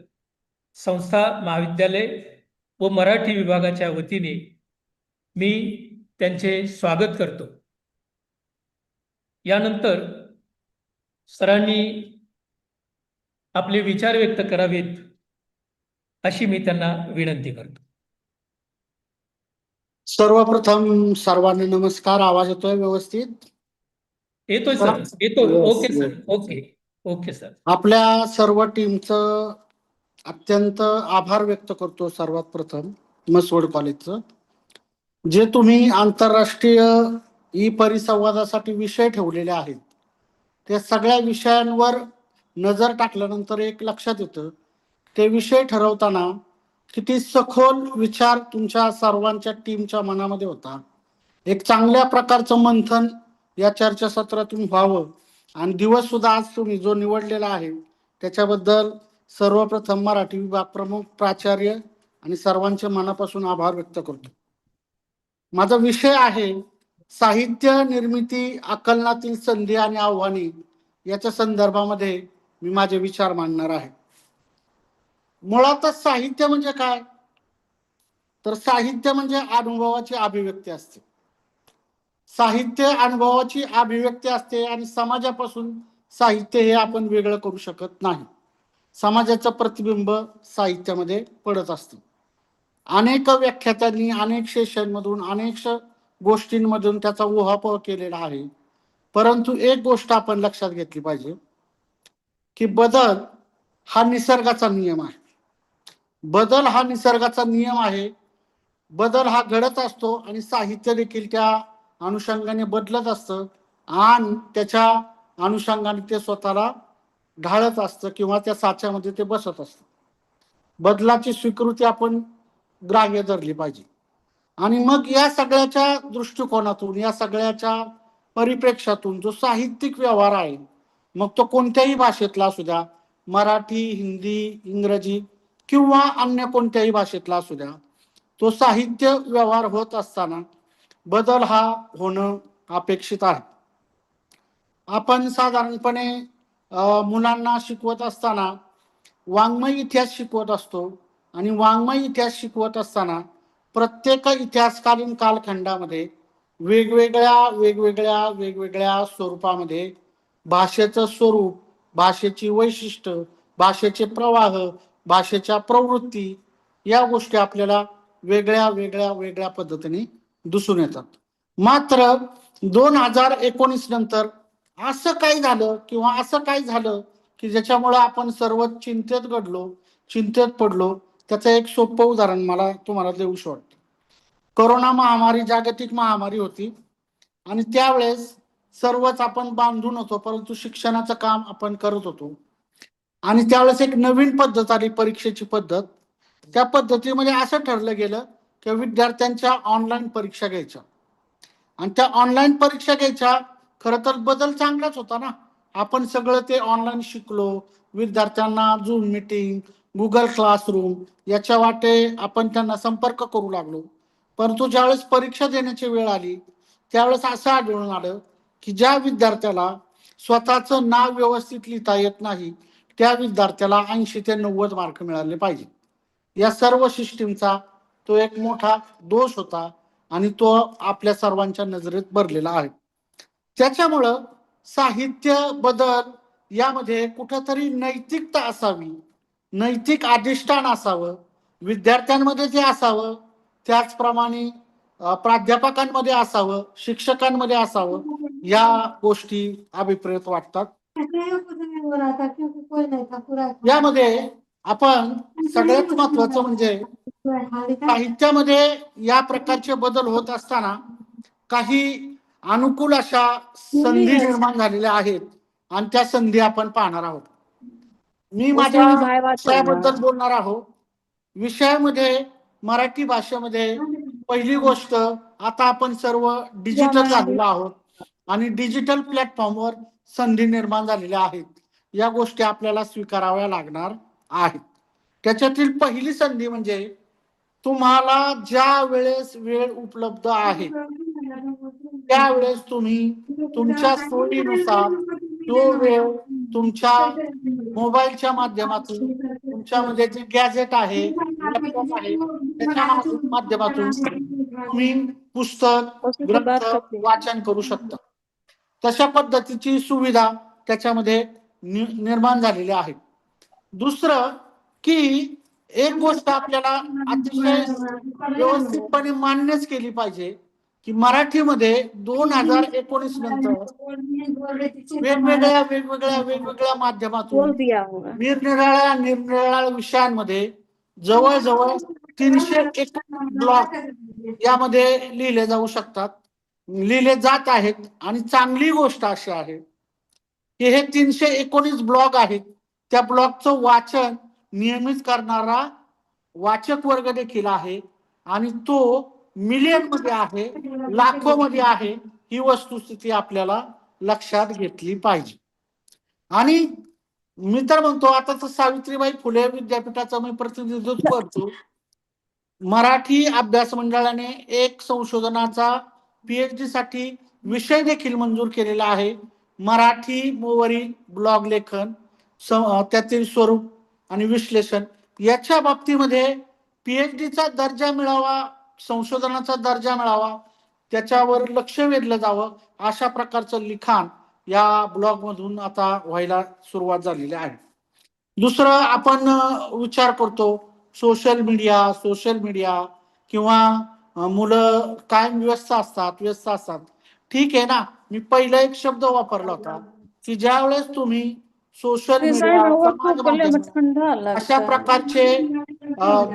संस्था, महाविद्यालय व मराठी विभागाच्या वतीने मी त्यांचे स्वागत करतो. यानंतर सरांनी आपले विचार व्यक्त करावेत अशी मी त्यांना विनंती करतो. सर्वप्रथम सर्वांना नमस्कार. आवाज येतोय व्यवस्थित? येतोय सर, येतो. Okay sir, okay sir. आपल्या सर्व टीमचं अत्यंत आभार व्यक्त करतो. सर्वात प्रथम मसवड कॉलेजचं, जे तुम्ही आंतरराष्ट्रीय ई परिसंवादासाठी विषय ठेवलेले आहेत, त्या सगळ्या विषयांवर नजर टाकल्यानंतर एक लक्षात येतं ते विषय ठरवताना किती सखोल विचार तुमच्या सर्वांच्या टीमच्या मनामध्ये होता. एक चांगल्या प्रकारचं मंथन या चर्चासत्रातून व्हावं आणि दिवस सुद्धा आज तुम्ही जो निवडलेला आहे त्याच्याबद्दल सर्वप्रथम मराठी विभाग प्रमुख, प्राचार्य आणि सर्वांचे मनापासून आभार व्यक्त करतो. माझा विषय आहे साहित्य निर्मिती, आकलनातील संधी आणि आव्हाने याच्या संदर्भामध्ये मी माझे विचार मांडणार आहे. मुळातच साहित्य म्हणजे काय, तर साहित्य म्हणजे अनुभवाची अभिव्यक्ती असते. साहित्य अनुभवाची अभिव्यक्ती असते आणि समाजापासून साहित्य हे आपण वेगळं करू शकत नाही. समाजाचं प्रतिबिंब साहित्यामध्ये पडत असतं. अनेक व्याख्यात्यांनी अनेक सेशनमधून अनेक गोष्टींमधून त्याचा उहापोह केलेला आहे. परंतु एक गोष्ट आपण लक्षात घेतली पाहिजे की बदल हा निसर्गाचा नियम आहे. बदल हा निसर्गाचा नियम आहे. बदल हा घडत असतो आणि साहित्य देखील त्या अनुषंगाने बदलत असतं आणि त्याच्या अनुषंगाने ते स्वतःला ढाळत असतं किंवा त्या साच्यामध्ये ते बसत असतं. बदलाची स्वीकृती आपण ग्राह्य धरली पाहिजे. आणि मग या सगळ्याच्या दृष्टिकोनातून, या सगळ्याच्या परिप्रेक्षातून जो साहित्यिक व्यवहार आहे, मग तो कोणत्याही भाषेतला असू द्या, मराठी, हिंदी, इंग्रजी किंवा अन्य कोणत्याही भाषेतला असू द्या, तो साहित्य व्यवहार होत असताना बदल हा होणं अपेक्षित आहे. आपण साधारणपणे मुलांना शिकवत असताना वाङ्मय इतिहास शिकवत असतो आणि वाङ्मय इतिहास शिकवत असताना प्रत्येक इतिहासकालीन कालखंडामध्ये वेगवेगळ्या स्वरूपामध्ये भाषेचं स्वरूप, भाषेची वैशिष्ट्य, भाषेचे प्रवाह, भाषेच्या प्रवृत्ती या गोष्टी आपल्याला वेगळ्या पद्धतीने दिसून येतात. मात्र 2019 नंतर असं काही झालं किंवा असं काही झालं की ज्याच्यामुळे आपण सर्व चिंतेत पडलो. त्याचं एक सोपं उदाहरण मला तुम्हाला देऊशी वाटतं. कोरोना महामारी जागतिक महामारी होती आणि त्यावेळेस सर्वच आपण बांधून होतो, परंतु शिक्षणाचं काम आपण करत होतो. आणि त्यावेळेस एक नवीन पद्धत आली, परीक्षेची पद्धत. त्या पद्धतीमध्ये असं ठरलं गेलं की विद्यार्थ्यांच्या ऑनलाईन परीक्षा घ्यायच्या. आणि त्या ऑनलाईन परीक्षा घ्यायच्या खरं तर बदल चांगलाच होता ना. आपण सगळं ते ऑनलाईन शिकलो. विद्यार्थ्यांना झूम मीटिंग, गुगल क्लासरूम याच्या वाटे आपण त्यांना संपर्क करू लागलो. परंतु ज्यावेळेस परीक्षा देण्याची वेळ आली त्यावेळेस असं आढळून आलं की ज्या विद्यार्थ्याला स्वतःचं नाव व्यवस्थित लिहिता येत नाही त्या विद्यार्थ्याला 80 ते 90 मार्क मिळाले पाहिजे. या सर्व सिस्टीमचा तो एक मोठा दोष होता आणि तो आपल्या सर्वांच्या नजरेत भरलेला आहे. त्याच्यामुळं साहित्य बदल यामध्ये कुठेतरी नैतिकता असावी, नैतिक अधिष्ठान असावं, विद्यार्थ्यांमध्ये ते असावं, त्याचप्रमाणे प्राध्यापकांमध्ये असावं, शिक्षकांमध्ये असावं, या गोष्टी अभिप्रेत वाटतात. यामध्ये आपण सगळ्यात महत्वाचं म्हणजे साहित्यामध्ये या प्रकारचे बदल होत असताना काही अनुकूल अशा संधी निर्माण झालेल्या आहेत आणि त्या संधी आपण पाहणार आहोत. मी माझ्या विषयाबद्दल बोलणार आहोत. विषयामध्ये मराठी भाषेमध्ये पहिली गोष्ट, आता आपण सर्व डिजिटल झालेलो आहोत आणि डिजिटल प्लॅटफॉर्मवर संधी निर्माण झालेल्या आहेत. या गोष्टी आपल्याला स्वीकाराव्या लागणार आहेत. त्याच्यातील पहिली संधी म्हणजे तुम्हाला ज्या वेळेस वेळ उपलब्ध आहे त्यावेळेस तुम्ही तुमच्या सोयीनुसार तो वेळ तुमच्या मोबाईलच्या माध्यमातून, तुमच्यामध्ये जे गॅजेट आहे, लॅपटॉप आहे, त्याच्या माध्यमातून तुम्ही पुस्तक, ग्रंथ वाचन करू शकता. तशा पद्धतीची सुविधा त्याच्यामध्ये निर्माण झालेली आहे. दुसरं की एक गोष्ट आपल्याला अतिशय व्यवस्थितपणे मान्यच केली पाहिजे की मराठीमध्ये 2019 नंतर वेगवेगळ्या माध्यमातून निरनिराळ्या विषयांमध्ये जवळजवळ 301 ब्लॉग यामध्ये लिहिले जाऊ शकतात, लिहिले जात आहेत. आणि चांगली गोष्ट अशी आहे की हे 319 ब्लॉग आहेत, त्या ब्लॉगचं वाचन नियमित करणारा वाचक वर्ग देखील आहे आणि तो मिलियन मध्ये आहे, लाखो मध्ये आहे, ही वस्तुस्थिती आपल्याला लक्षात घेतली पाहिजे. आणि मी तर म्हणतो आता तर सावित्रीबाई फुले विद्यापीठाचं मी प्रतिनिधित्व करतो. मराठी अभ्यास मंडळाने एक संशोधनाचा PhD साठी विषय देखील मंजूर केलेला आहे. मराठी वरील ब्लॉग लेखन, त्यातील स्वरूप आणि विश्लेषण याच्या बाबतीमध्ये PhDचा दर्जा मिळावा, संशोधनाचा दर्जा मिळावा, त्याच्यावर लक्ष वेधलं जावं, अशा प्रकारचं लिखाण या ब्लॉग मधून आता व्हायला सुरुवात झालेली आहे. दुसरं आपण विचार करतो सोशल मीडिया किंवा मुलं कायम व्यस्त असतात. ठीक आहे ना, मी पहिला एक शब्द वापरला होता की ज्या वेळेस तुम्ही सोशल मीडिया, समाज माध्यम अशा प्रकारचे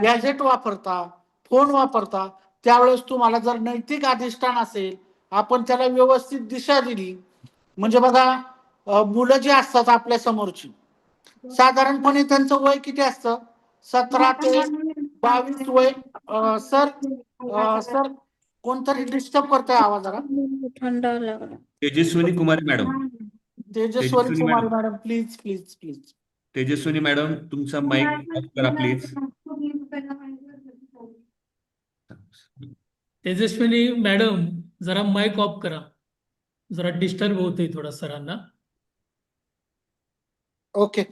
गॅजेट वापरता, फोन वापरता, त्यावेळेस तुम्हाला जर नैतिक अधिष्ठान असेल, आपण त्याला व्यवस्थित दिशा दिली, म्हणजे बघा मुलं जी असतात आपल्या समोरची, साधारणपणे त्यांचं वय किती असतं? 17 ते 22 वय. सर कोणतरी डिस्टर्ब करतोय आवाजाला. Tejaswini Kumari madam. Tejaswini Kumari madam, please please please. Tejaswini madam, तुमचा माईक ऑफ करा प्लीज. तेजस्विनी मॅडम, जरा माईक ऑफ करा, जरा डिस्टर्ब होतोय थोडा सरांना. ओके,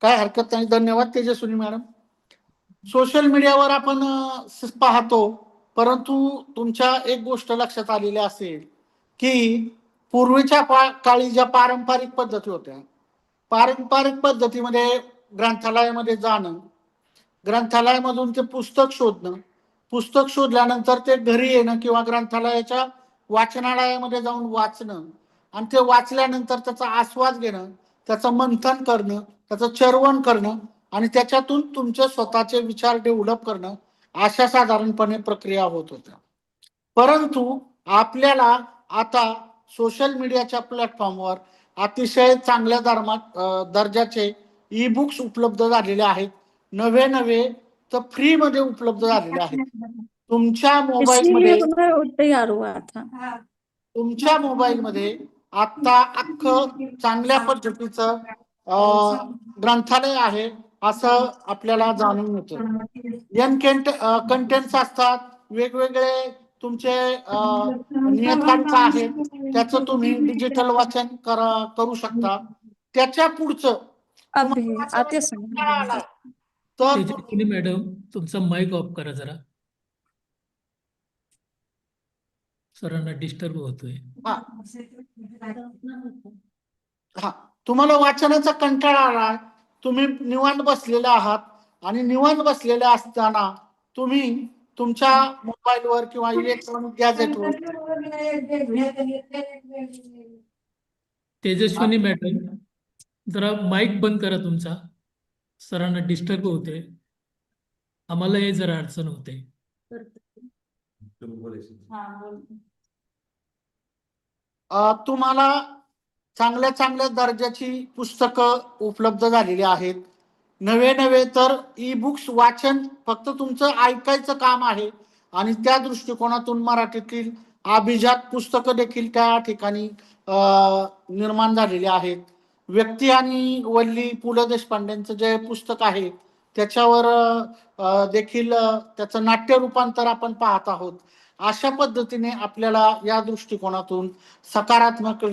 काय हरकत नाही. धन्यवाद तेजस्विनी मॅडम. सोशल मीडियावर आपण पाहतो, परंतु तुमच्या एक गोष्ट लक्षात आलेली असेल की पूर्वीच्या काळी ज्या पारंपरिक पद्धती होत्या, पारंपरिक पद्धतीमध्ये ग्रंथालयामध्ये जाणं, ग्रंथालयामधून ते पुस्तक शोधणं, पुस्तक शोधल्यानंतर ते घरी येणं किंवा ग्रंथालयाच्या वाचनालयामध्ये जाऊन वाचणं आणि ते वाचल्यानंतर त्याचा आस्वाद घेणं, त्याचं मंथन करणं, त्याचं चर्वण करणं आणि त्याच्यातून तुमचे स्वतःचे विचार डेव्हलप करणं, अशा साधारणपणे प्रक्रिया होत होत्या. परंतु आपल्याला आता सोशल मीडियाच्या प्लॅटफॉर्मवर अतिशय चांगल्या दर्जाचे ई-बुक्स उपलब्ध झालेले आहेत. नवे तर फ्री मध्ये उपलब्ध झालेले आहेत. तुमच्या मोबाईलमध्ये आता अख्खं चांगल्या पद्धतीचं ग्रंथालय आहे असं आपल्याला जाणून येतं. कंटेंट्स असतात, वेगवेगळे तुमचे नियतकालिक आहेत, त्याचं तुम्ही डिजिटल वाचन करू शकता. त्याच्या पुढचं तेजस्विनी मॅडम, तुमचा माईक ऑफ करा जरा, सरांना डिस्टर्ब होतोय. हा, तुम्हाला वाचनाचा कंटाळा आला, तुम्ही निवांत बसलेले आहात आणि निवांत बसलेले असताना तुम्ही तुमच्या मोबाईलवर किंवा इलेक्ट्रॉनिक गॅजेटवर. तेजस्विनी मॅडम, जरा माईक बंद करा तुमचा, सरांना डिस्टर्ब होते, आम्हाला हे जरा अडचण होते. तुम्हाला चांगल्या दर्जाची पुस्तकं उपलब्ध झालेली आहेत. नवे तर ई-बुक्स वाचन फक्त तुमचं ऐकायचं काम आहे आणि त्या दृष्टिकोनातून मराठीतील अभिजात पुस्तकं देखील त्या ठिकाणी निर्माण झालेली आहेत. व्यक्ती आणि वल्ली पु ल देशपांडेंचं जे पुस्तक आहे त्याच्यावर देखील त्याचं नाट्य रूपांतर आपण पाहत आहोत. अशा पद्धतीने आपल्याला या दृष्टिकोनातून सकारात्मक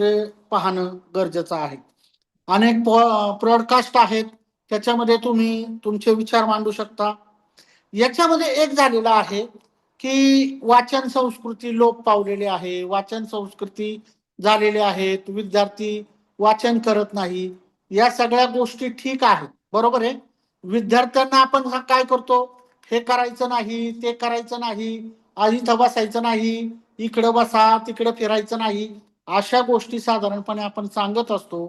पाहणं गरजेचं आहे. अनेक पॉडकास्ट आहेत, त्याच्यामध्ये तुम्ही तुमचे विचार मांडू शकता. याच्यामध्ये एक झालेलं आहे की वाचन संस्कृती लोप पावलेली आहे, वाचन संस्कृती झालेली आहेत, विद्यार्थी वाचन करत नाही, या सगळ्या गोष्टी ठीक आहेत, बरोबर आहे. विद्यार्थ्यांना आपण काय करतो, हे करायचं नाही, ते करायचं नाही, इथं बसायचं नाही, इकडं बसा, तिकडं फिरायचं नाही, अशा गोष्टी साधारणपणे आपण सांगत असतो.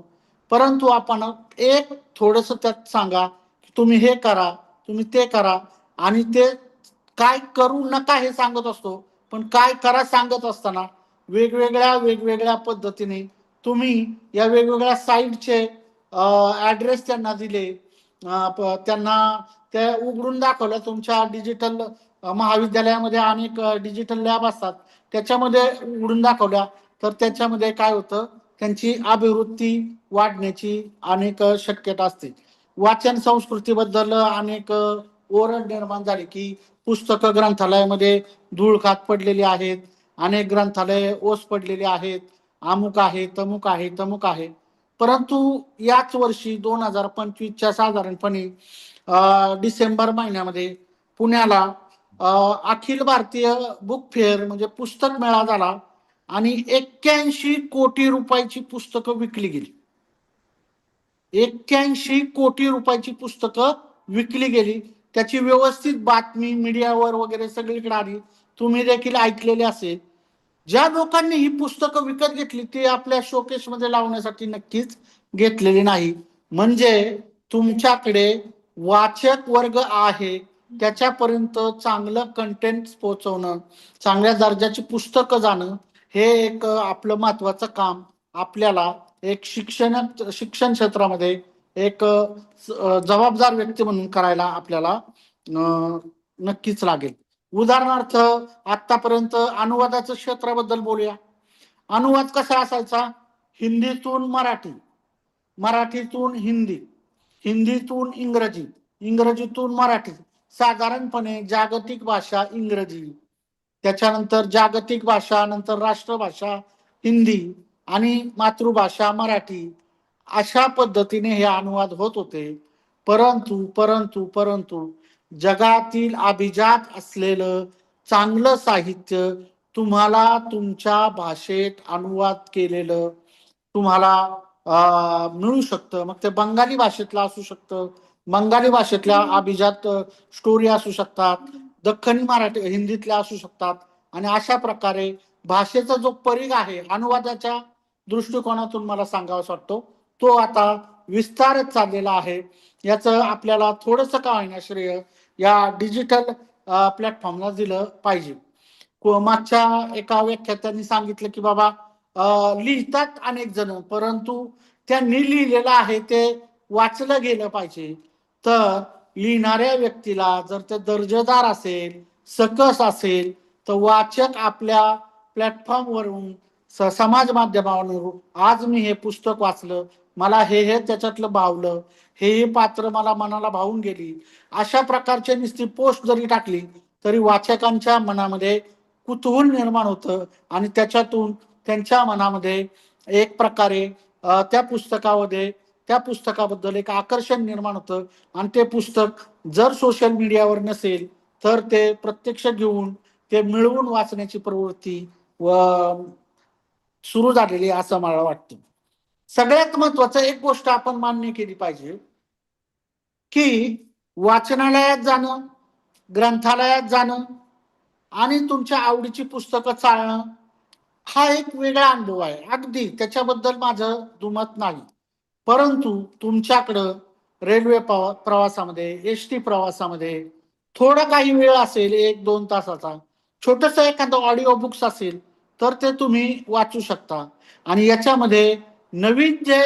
परंतु आपण एक थोडंसं त्यात सांगा की तुम्ही हे करा, तुम्ही ते करा, आणि ते काय करू नका हे सांगत असतो, पण काय करा सांगत असताना वेगवेगळ्या पद्धतीने तुम्ही या वेगवेगळ्या साईटचे ॲड्रेस त्यांना दिले त्यांना ते उघडून दाखवलं. तुमच्या डिजिटल महाविद्यालयामध्ये अनेक डिजिटल लॅब असतात, त्याच्यामध्ये उघडून दाखवल्या तर त्याच्यामध्ये काय होतं, त्यांची अभिवृत्ती वाढण्याची अनेक शक्यता असते. वाचन संस्कृतीबद्दल अनेक ओरड निर्माण झाली की पुस्तकं ग्रंथालयामध्ये धूळ खात पडलेली आहेत, अनेक ग्रंथालय ओस पडलेली आहेत, अमुक आहे, तमुक आहे, तमुक आहे. परंतु याच वर्षी 2025च्या साधारणपणे डिसेंबर महिन्यामध्ये पुण्याला अखिल भारतीय बुक फेअर म्हणजे पुस्तक मेळा झाला आणि 81 कोटी रुपयाची पुस्तकं विकली गेली. 81 कोटी रुपयाची पुस्तकं विकली गेली. त्याची व्यवस्थित बातमी मीडियावर वगैरे सगळीकडे आली, तुम्ही देखील ऐकलेले असेल. ज्या लोकांनी ही पुस्तकं विकत घेतली ती आपल्या शोकेसमध्ये लावण्यासाठी नक्कीच घेतलेली नाही. म्हणजे तुमच्याकडे वाचक वर्ग आहे, त्याच्यापर्यंत चांगलं कंटेंट पोहोचवणं, चांगल्या दर्जाची पुस्तकं जाणं हे एक आपलं महत्वाचं काम आपल्याला एक शिक्षण क्षेत्रामध्ये एक जबाबदार व्यक्ती म्हणून करायला आपल्याला नक्कीच लागेल. उदाहरणार्थ आतापर्यंत अनुवादाच्या क्षेत्राबद्दल बोलूया. अनुवाद कसा असायचा? हिंदीतून मराठी, मराठीतून हिंदी, हिंदीतून इंग्रजी, इंग्रजीतून मराठी. साधारणपणे जागतिक भाषा इंग्रजी, त्याच्यानंतर जागतिक भाषा, नंतर राष्ट्रभाषा हिंदी आणि मातृभाषा मराठी, अशा पद्धतीने हे अनुवाद होत होते. परंतु परंतु परंतु जगातील अभिजात असलेलं चांगलं साहित्य तुम्हाला तुमच्या भाषेत अनुवाद केलेलं तुम्हाला मिळू शकतं. मग ते बंगाली भाषेतलं असू शकतं, बंगाली भाषेतल्या अभिजात स्टोरी असू शकतात, दख्खनी मराठी हिंदीतल्या असू शकतात. आणि अशा प्रकारे भाषेचा जो परिघ आहे अनुवादाच्या दृष्टिकोनातून मला सांगावासा वाटतो, तो आता विस्तारच चाललेला आहे. याचं आपल्याला थोडंसं का होईना श्रेय या डिजिटल प्लॅटफॉर्मला दिलं पाहिजे. मागच्या एका व्याख्यात्यांनी सांगितलं की बाबा लिहितात अनेक जण, परंतु त्यांनी लिहिलेलं आहे ते वाचलं गेलं पाहिजे. तर लिहिणाऱ्या व्यक्तीला जर ते दर्जेदार असेल, सकस असेल, तर वाचक आपल्या प्लॅटफॉर्मवरून समाज माध्यमावरून आज मी हे पुस्तक वाचलं, मला हे त्याच्यातलं भावलं, हे पात्र मला मनाला भावून गेली, अशा प्रकारची नुसती पोस्ट जरी टाकली तरी वाचकांच्या मनामध्ये कुतूहल निर्माण होतं आणि त्याच्यातून त्यांच्या मनामध्ये एक प्रकारे त्या पुस्तकाबद्दल एक आकर्षण निर्माण होतं. आणि ते पुस्तक जर सोशल मीडियावर नसेल तर ते प्रत्यक्ष घेऊन ते मिळवून वाचण्याची प्रवृत्ती सुरू झालेली असं मला वाटतं. सगळ्यात महत्वाचं एक गोष्ट आपण मान्य केली पाहिजे की वाचनालयात जाणं, ग्रंथालयात जाणं आणि तुमच्या आवडीची पुस्तकं चाळणं हा एक वेगळा अनुभव आहे. अगदी त्याच्याबद्दल माझं दुमत नाही. परंतु तुमच्याकडं रेल्वे प्रवासामध्ये, एसटी प्रवासामध्ये थोडा काही वेळ असेल, 1-2 तासाचा, छोटस एखादं ऑडिओ बुक्स असेल तर ते तुम्ही वाचू शकता. आणि याच्यामध्ये नवीन जे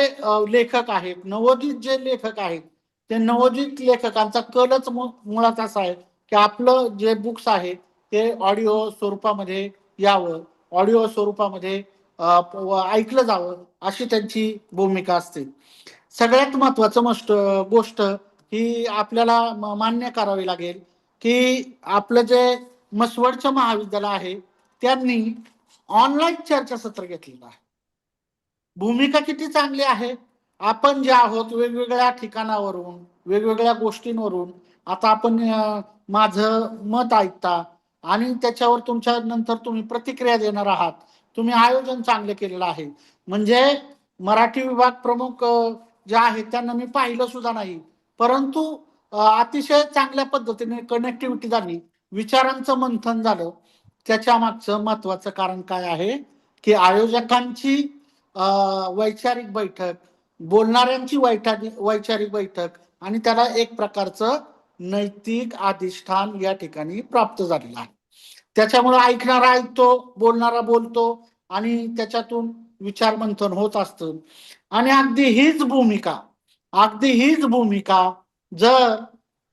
लेखक आहेत, नवोदित जे लेखक आहेत, ते नवोदित लेखकांचा कलच मुळात असा आहे की आपलं जे बुक्स आहे ते ऑडिओ स्वरूपामध्ये यावं, ऑडिओ स्वरूपामध्ये ऐकलं जावं, अशी त्यांची भूमिका असते. सगळ्यात महत्वाचं गोष्ट ही आपल्याला मान्य करावी लागेल की आपलं जे मसवडचं महाविद्यालय आहे त्यांनी ऑनलाईन चर्चासत्र घेतलेलं आहे. भूमिका किती चांगली आहे. आपण जे आहोत वेगवेगळ्या ठिकाणावरून, वेगवेगळ्या गोष्टींवरून आता आपण माझं मत ऐकता आणि त्याच्यावर तुमच्या नंतर तुम्ही प्रतिक्रिया देणार आहात. तुम्ही आयोजन चांगले केलेलं आहे. म्हणजे मराठी विभाग प्रमुख जे आहेत त्यांना मी पाहिलं सुद्धा नाही, परंतु अतिशय चांगल्या पद्धतीने कनेक्टिव्हिटी झाली, विचारांचं मंथन झालं. त्याच्या मागचं महत्वाचं कारण काय आहे की आयोजकांची वैचारिक बैठक, बोलणाऱ्यांची वैचारिक बैठक आणि त्याला एक प्रकारचं नैतिक अधिष्ठान या ठिकाणी प्राप्त झालेलं आहे. त्याच्यामुळे ऐकणारा ऐकतो, बोलणारा बोलतो आणि त्याच्यातून विचार मंथन होत असतं. आणि अगदी हीच भूमिका जर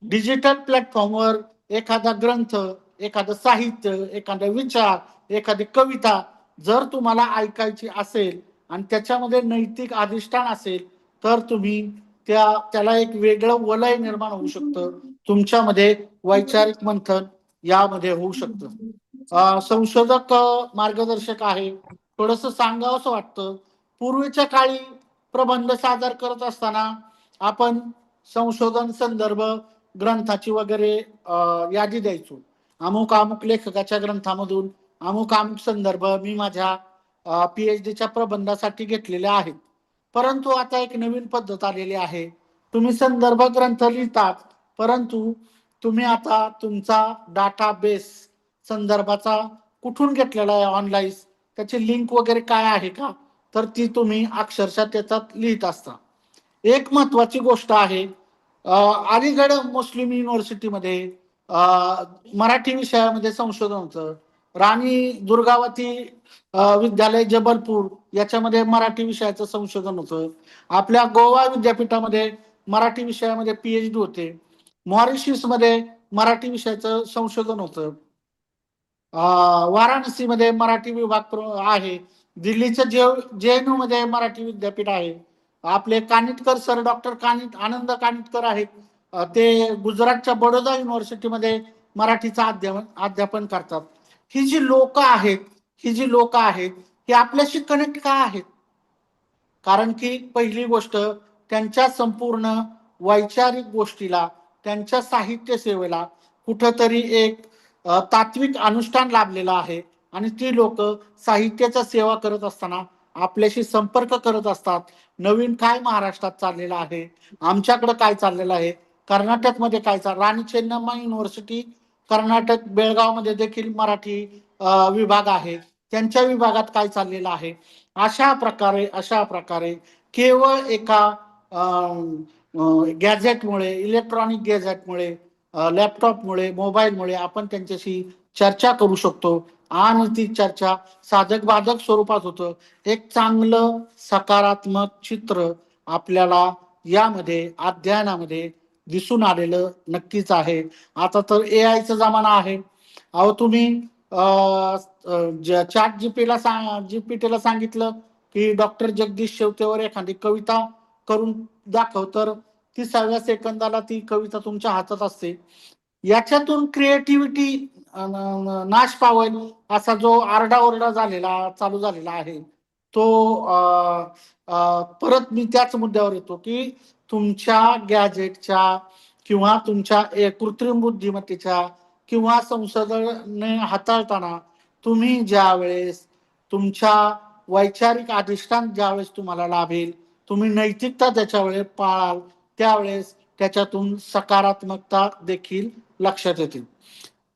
डिजिटल प्लॅटफॉर्मवर एखादा ग्रंथ, एखादं साहित्य, एखादा विचार, एखादी कविता जर तुम्हाला ऐकायची असेल आणि त्याच्यामध्ये नैतिक अधिष्ठान असेल तर तुम्ही त्याला एक वेगळं वलय निर्माण होऊ शकतं, तुमच्यामध्ये वैचारिक मंथन यामध्ये होऊ शकतं. संशोधक मार्गदर्शक आहे, थोडस सांगावंसं वाटतं. पूर्वीच्या काळी प्रबंध सादर करत असताना आपण संशोधन संदर्भ ग्रंथाची वगैरे यादी द्यायचो. अमुक अमुक लेखकाच्या ग्रंथामधून अमुक अमुक संदर्भ मी माझ्या PhDच्या प्रबंधासाठी घेतलेले आहेत. परंतु आता एक नवीन पद्धत आलेली आहे. तुम्ही संदर्भ ग्रंथ लिहितात, परंतु तुम्ही आता तुमचा डाटाबेस संदर्भाचा कुठून घेतलेला आहे ऑनलाईन, त्याची लिंक वगैरे काय आहे का, तर ती तुम्ही अक्षरशः त्याच्यात लिहित असता. एक महत्वाची गोष्ट आहे, अलीगड मुस्लिम युनिव्हर्सिटीमध्ये मराठी विषयामध्ये संशोधन होतं. राणी दुर्गावती विद्यालय जबलपूर याच्यामध्ये मराठी विषयाचं संशोधन होतं. आपल्या गोवा विद्यापीठामध्ये मराठी विषयामध्ये PhD होते. मॉरिशस मध्ये मराठी विषयाचं संशोधन होतं. वाराणसीमध्ये मराठी विभाग आहे. दिल्लीच्या JNU मध्ये मराठी विद्यापीठ आहे. आपले कानिटकर सर, डॉक्टर आनंद कानिटकर आहेत, ते गुजरातच्या बडोदा युनिव्हर्सिटीमध्ये मराठीचा अध्यापन करतात. ही जी लोक आहेत ही आपल्याशी कनेक्ट का आहेत? कारण की पहिली गोष्ट, त्यांच्या संपूर्ण वैचारिक गोष्टीला, त्यांच्या साहित्य सेवेला कुठंतरी एक तात्विक अनुष्ठान लाभलेलं आहे आणि ती लोक साहित्याचा सेवा करत असताना आपल्याशी संपर्क करत असतात. नवीन काय महाराष्ट्रात चाललेलं आहे, आमच्याकडे काय चाललेलं आहे, कर्नाटकमध्ये काय राणी चेन्नम्मा युनिव्हर्सिटी कर्नाटक बेळगावमध्ये देखील मराठी विभाग आहे, त्यांच्या विभागात काय चाललेलं आहे. अशा प्रकारे केवळ एका गॅजेटमुळे, इलेक्ट्रॉनिक गॅजेटमुळे, लॅपटॉपमुळे, मोबाईलमुळे आपण त्यांच्याशी चर्चा करू शकतो आणि ती चर्चा साधक बाधक स्वरूपात होतं. एक चांगलं सकारात्मक चित्र आपल्याला यामध्ये अध्ययनामध्ये दिसून आलेलं नक्कीच आहे. आता तर AI चा जमाना आहे. अहो तुम्ही चॅट GPT ला सांगितलं की डॉक्टर जगदीश शेवतेवर एखादी कविता करून दाखव, तर 30व्या सेकंदाला ती कविता तुमच्या हातात असते. याच्यातून क्रिएटिव्हिटी नाश पावेल असा जो आरडाओरडा चालू झालेला आहे तो परत मी त्याच मुद्द्यावर येतो की तुमच्या गॅजेटच्या किंवा तुमच्या कृत्रिम बुद्धिमत्तेच्या किंवा संसाधने हाताळताना तुम्ही ज्या वेळेस तुमच्या वैचारिक अधिष्ठान ज्यावेळेस तुम्हाला लाभेल, तुम्ही नैतिकता त्याच्या वेळेस पाळाल, त्यावेळेस त्याच्यातून सकारात्मकता देखील लक्षात येते.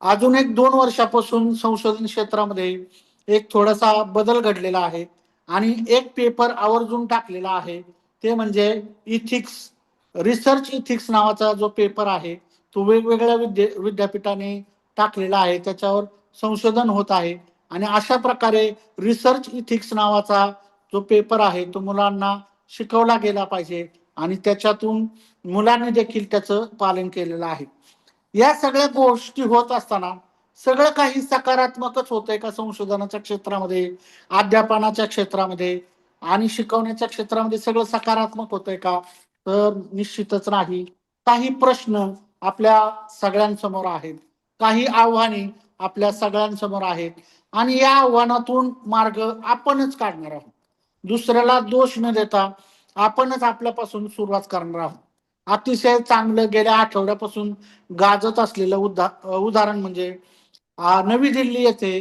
अजून एक 2 वर्षापासून संशोधन क्षेत्रामध्ये एक थोडासा बदल घडलेला आहे आणि एक पेपर आवर्जून टाकलेला आहे, ते म्हणजे इथिक्स, रिसर्च इथिक्स नावाचा जो पेपर आहे तो वेगवेगळ्या विद्यापीठाने टाकलेला आहे. त्याच्यावर संशोधन होत आहे आणि अशा प्रकारे रिसर्च इथिक्स नावाचा जो पेपर आहे तो मुलांना शिकवला गेला पाहिजे आणि त्याच्यातून मुलांनी देखील त्याचं पालन केलेलं आहे. या सगळ्या गोष्टी होत असताना सगळं काही सकारात्मकच होतंय का संशोधनाच्या क्षेत्रामध्ये, अध्यापनाच्या क्षेत्रामध्ये आणि शिकवण्याच्या क्षेत्रामध्ये सगळं सकारात्मक होतंय का? तर निश्चितच नाही. काही प्रश्न आपल्या सगळ्यांसमोर आहेत, काही आव्हाने आपल्या सगळ्यांसमोर आहेत आणि या आव्हानातून मार्ग आपणच काढणार आहोत. दुसऱ्याला दोष न देता आपणच आपल्यापासून सुरुवात करणार आहोत. अतिशय चांगलं गेल्या आठवड्यापासून गाजत असलेलं उदाहरण म्हणजे नवी दिल्ली येथे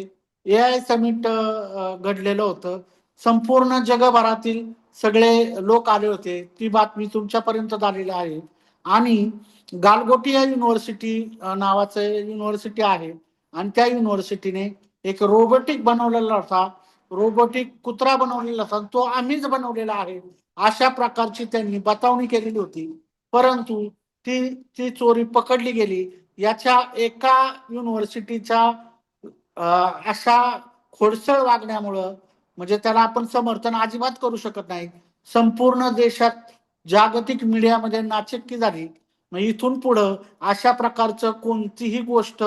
AI समिट घडलेलं होतं. संपूर्ण जगभरातील सगळे लोक आले होते. ती बातमी तुमच्यापर्यंत आलेली आहे आणि गालगोटिया युनिव्हर्सिटी नावाचं युनिव्हर्सिटी आहे आणि त्या युनिव्हर्सिटीने एक रोबोटिक बनवलेला होता, रोबोटिक कुत्रा बनवलेला होता, तो आम्हीच बनवलेला आहे अशा प्रकारची त्यांनी बतावणी केलेली होती. परंतु ती चोरी पकडली गेली. याच्या एका युनिव्हर्सिटीच्या अशा खोडसळ वागण्यामुळं म्हणजे त्याला आपण समर्थन अजिबात करू शकत नाही. संपूर्ण देशात जागतिक मीडियामध्ये नाचक्की झाली मग इथून पुढं अशा प्रकारचं कोणतीही गोष्ट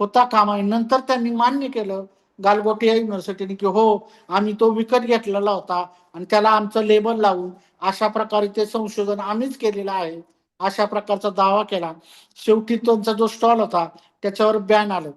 होता कामा नये. नंतर त्यांनी मान्य केलं गालगोटिया युनिव्हर्सिटीने की हो आम्ही तो विकत घेतलेला होता आणि त्याला आमचं लेबल लावून अशा प्रकारे ते संशोधन आम्हीच केलेलं आहे अशा प्रकारचा दावा केला. शेवटी त्यांचा जो स्टॉल होता त्याच्यावर बॅन आलं.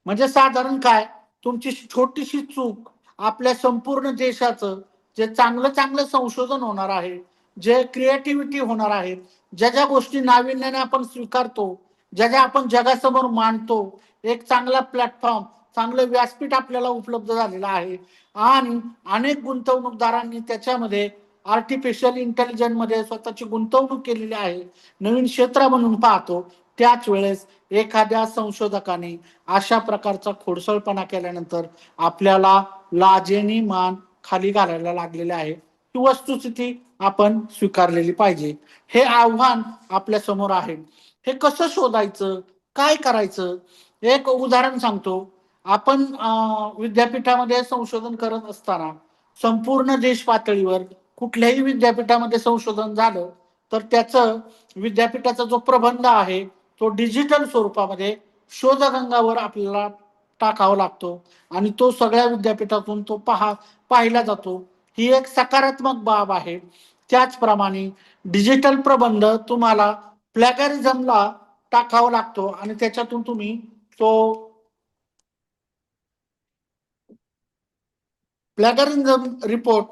म्हणजे साधारण काय, तुमची छोटीशी चूक आपल्या संपूर्ण देशाचं जे चांगलं चांगलं संशोधन होणार आहे, जे क्रिएटिव्हिटी होणार आहे, ज्या ज्या गोष्टी नाविन्याने आपण स्वीकारतो, ज्या ज्या आपण जगासमोर मांडतो, एक चांगला प्लॅटफॉर्म, चांगलं व्यासपीठ आपल्याला उपलब्ध झालेलं आहे आणि अनेक गुंतवणूकदारांनी त्याच्यामध्ये आर्टिफिशियल इंटेलिजन्स मध्ये स्वतःची गुंतवणूक केलेली आहे, नवीन क्षेत्र म्हणून पाहतो. त्याच वेळेस एखाद्या संशोधकाने अशा प्रकारचा खोडसळपणा केल्यानंतर आपल्याला लाजेनी मान खाली घालायला लागलेले आहे. ही वस्तुस्थिती आपण स्वीकारलेली पाहिजे. हे आव्हान आपल्या समोर आहे. हे कसं शोधायचं, काय करायचं? एक उदाहरण सांगतो. आपण विद्यापीठामध्ये संशोधन करत असताना संपूर्ण देश पातळीवर कुठल्याही विद्यापीठामध्ये संशोधन झालं तर त्याचं विद्यापीठाचा जो प्रबंध आहे तो डिजिटल स्वरूपामध्ये शोधगंगावर आपल्याला टाकावा लागतो आणि तो सगळ्या विद्यापीठातून तो पाहिला जातो. ही एक सकारात्मक बाब आहे. त्याचप्रमाणे डिजिटल प्रबंध तुम्हाला प्लॅगरिझमला टाकावा लागतो आणि त्याच्यातून तुम्ही तो प्लॅगरिझम रिपोर्ट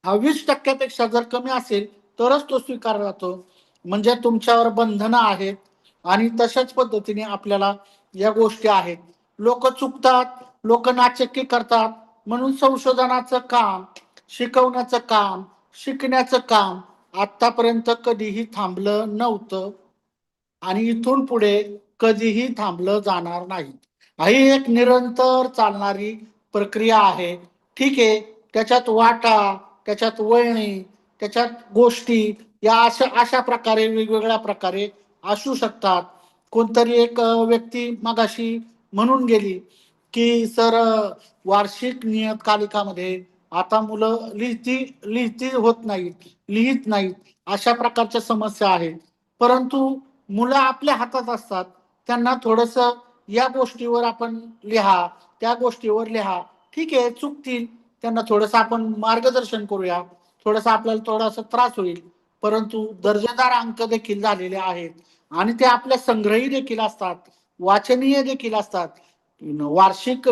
हा 20% जर कमी असेल तरच तो स्वीकारला जातो. म्हणजे तुमच्यावर बंधनं आहेत आणि तशाच पद्धतीने आपल्याला या गोष्टी आहेत. लोक चुकतात, लोक नाचक्की करतात, म्हणून संशोधनाचं काम, शिकवण्याचं काम, शिकण्याचं काम आतापर्यंत कधीही थांबलं नव्हतं आणि इथून पुढे कधीही थांबलं जाणार नाही. ही एक निरंतर चालणारी प्रक्रिया आहे. ठीक आहे, त्याच्यात वाटा, त्याच्यात वळणी, त्याच्यात गोष्टी या अशा प्रकारे वेगवेगळ्या प्रकारे असू शकतात. कोणतरी एक व्यक्ती मगाशी म्हणून गेली की सर वार्षिक नियतकालिकामध्ये आता मुलं लिहिती होत नाहीत, लिहित नाहीत, अशा प्रकारच्या समस्या आहेत. परंतु मुलं आपल्या हातात असतात, त्यांना थोडस या गोष्टीवर आपण लिहा, त्या गोष्टीवर लिहा. ठीक आहे, चुकतील, त्यांना थोडस आपण मार्गदर्शन करूया, थोडस आपल्याला थोडासा त्रास होईल, परंतु दर्जेदार अंक देखील झालेले आहेत आणि ते आपल्या संग्रही देखील असतात, वाचनीय देखील असतात. वार्षिक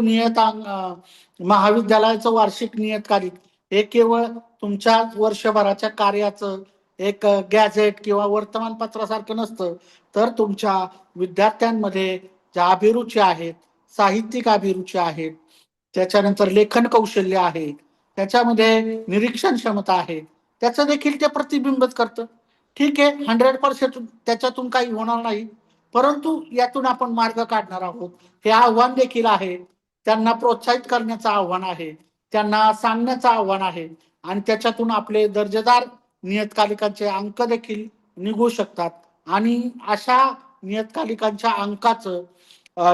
महाविद्यालयाचं वार्षिक नियतकालिक हे केवळ तुमच्या वर्षभराच्या कार्याचं एक गॅझेट किंवा वर्तमानपत्रासारखं नसतं, तर तुमच्या विद्यार्थ्यांमध्ये ज्या अभिरुची आहेत, साहित्यिक अभिरुची आहेत, त्याच्यानंतर लेखन कौशल्य आहे, त्याच्यामध्ये निरीक्षण क्षमता आहे, त्याचं देखील ते प्रतिबिंबित करतं. ठीक आहे, 100% त्याच्यातून काही होणार नाही, परंतु यातून आपण मार्ग काढणार आहोत. हे आव्हान देखील आहे, त्यांना प्रोत्साहित करण्याचं आव्हान आहे, त्यांना सांगण्याचं आव्हान आहे आणि त्याच्यातून आपले दर्जेदार नियतकालिकांचे अंक देखील निघू शकतात. आणि अशा नियतकालिकांच्या अंकाचं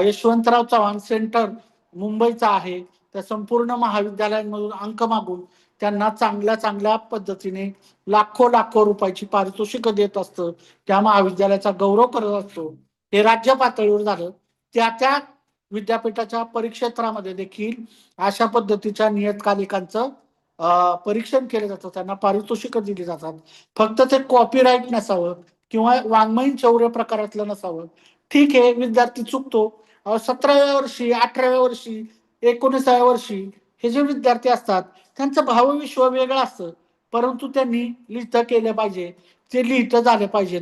यशवंतराव चव्हाण सेंटर मुंबईचं आहे, त्या संपूर्ण महाविद्यालयांमधून अंक मागून त्यांना चांगल्या चांगल्या पद्धतीने लाखो रुपयाची पारितोषिक देत असतं, त्या महाविद्यालयाचा गौरव करत असतो. हे राज्य पातळीवर झालं. त्या विद्यापीठाच्या परिक्षेत्रामध्ये देखील अशा पद्धतीच्या नियतकालिकांचं परीक्षण केलं जातं, त्यांना पारितोषिक दिली जातात. फक्त ते कॉपीराईट नसावं किंवा वाङ्मयीन चौर्य प्रकारातलं नसावं. ठीक आहे, विद्यार्थी चुकतो. 17व्या वर्षी, 18व्या वर्षी, 19व्या वर्षी हे जे विद्यार्थी असतात त्यांचं भावविश्व वेगळं असतं, परंतु त्यांनी लिहितं केलं पाहिजे, ते लिहितं झालं पाहिजे.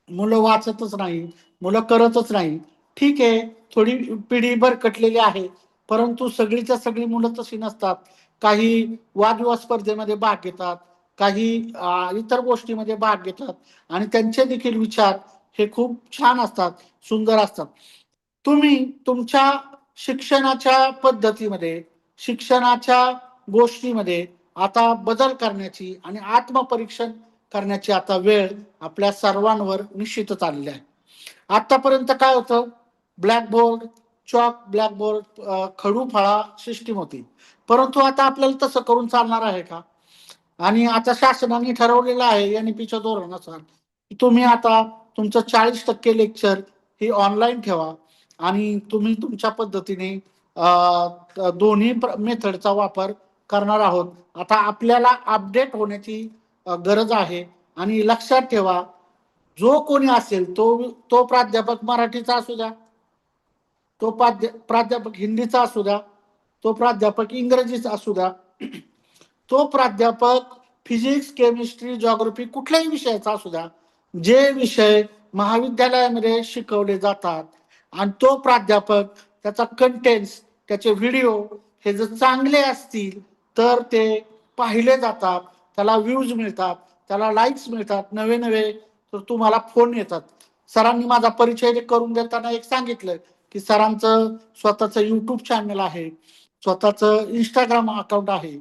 मुलं वाचतच नाही, मुलं करतच नाही. ठीक आहे, थोडी पिढी भरकटलेली आहे, परंतु सगळीच्या सगळी मुलं तशी नसतात. काही वादविवाद स्पर्धेमध्ये भाग घेतात, काही इतर गोष्टीमध्ये भाग घेतात आणि त्यांचे देखील विचार हे खूप छान असतात, सुंदर असतात. तुम्ही तुमच्या शिक्षणाच्या पद्धतीमध्ये, शिक्षणाच्या गोष्टीमध्ये आता बदल करण्याची आणि आत्मपरीक्षण करण्याची आता वेळ आपल्या सर्वांवर निश्चितच आलेली आहे. आतापर्यंत काय होतं, ब्लॅकबोर्ड, चॉक, ब्लॅकबोर्ड, खडू फळा सिस्टीम होती, परंतु आता आपल्याला तसं करून चालणार आहे का? आणि आता शासनाने ठरवलेलं आहे NEP च्या धोरणानुसार तुम्ही आता तुमचं 40% लेक्चर हे ऑनलाईन ठेवा आणि तुम्ही तुमच्या पद्धतीने दोन्ही मेथडचा वापर करणार आहोत. आता आपल्याला अपडेट होण्याची गरज आहे आणि लक्षात ठेवा, जो कोणी असेल तो प्राध्यापक मराठीचा असू द्या, तो प्राध्यापक हिंदीचा असू द्या, तो प्राध्यापक इंग्रजीचा असू द्या, तो प्राध्यापक फिजिक्स, केमिस्ट्री, जिओग्राफी कुठल्याही विषयाचा असू द्या, जे विषय महाविद्यालयामध्ये शिकवले जातात आणि तो प्राध्यापक त्याचा कंटेंट्स, त्याचे व्हिडिओ हे जर चांगले असतील तर ते पाहिले जातात, त्याला व्ह्यूज मिळतात, त्याला लाईक्स मिळतात, नवे नवे तर तुम्हाला फोन येतात. सरांनी माझा परिचय करून देताना एक सांगितलं की सरांचं स्वतःचं यूट्यूब चॅनल आहे, स्वतःचं इंस्टाग्राम अकाउंट आहे.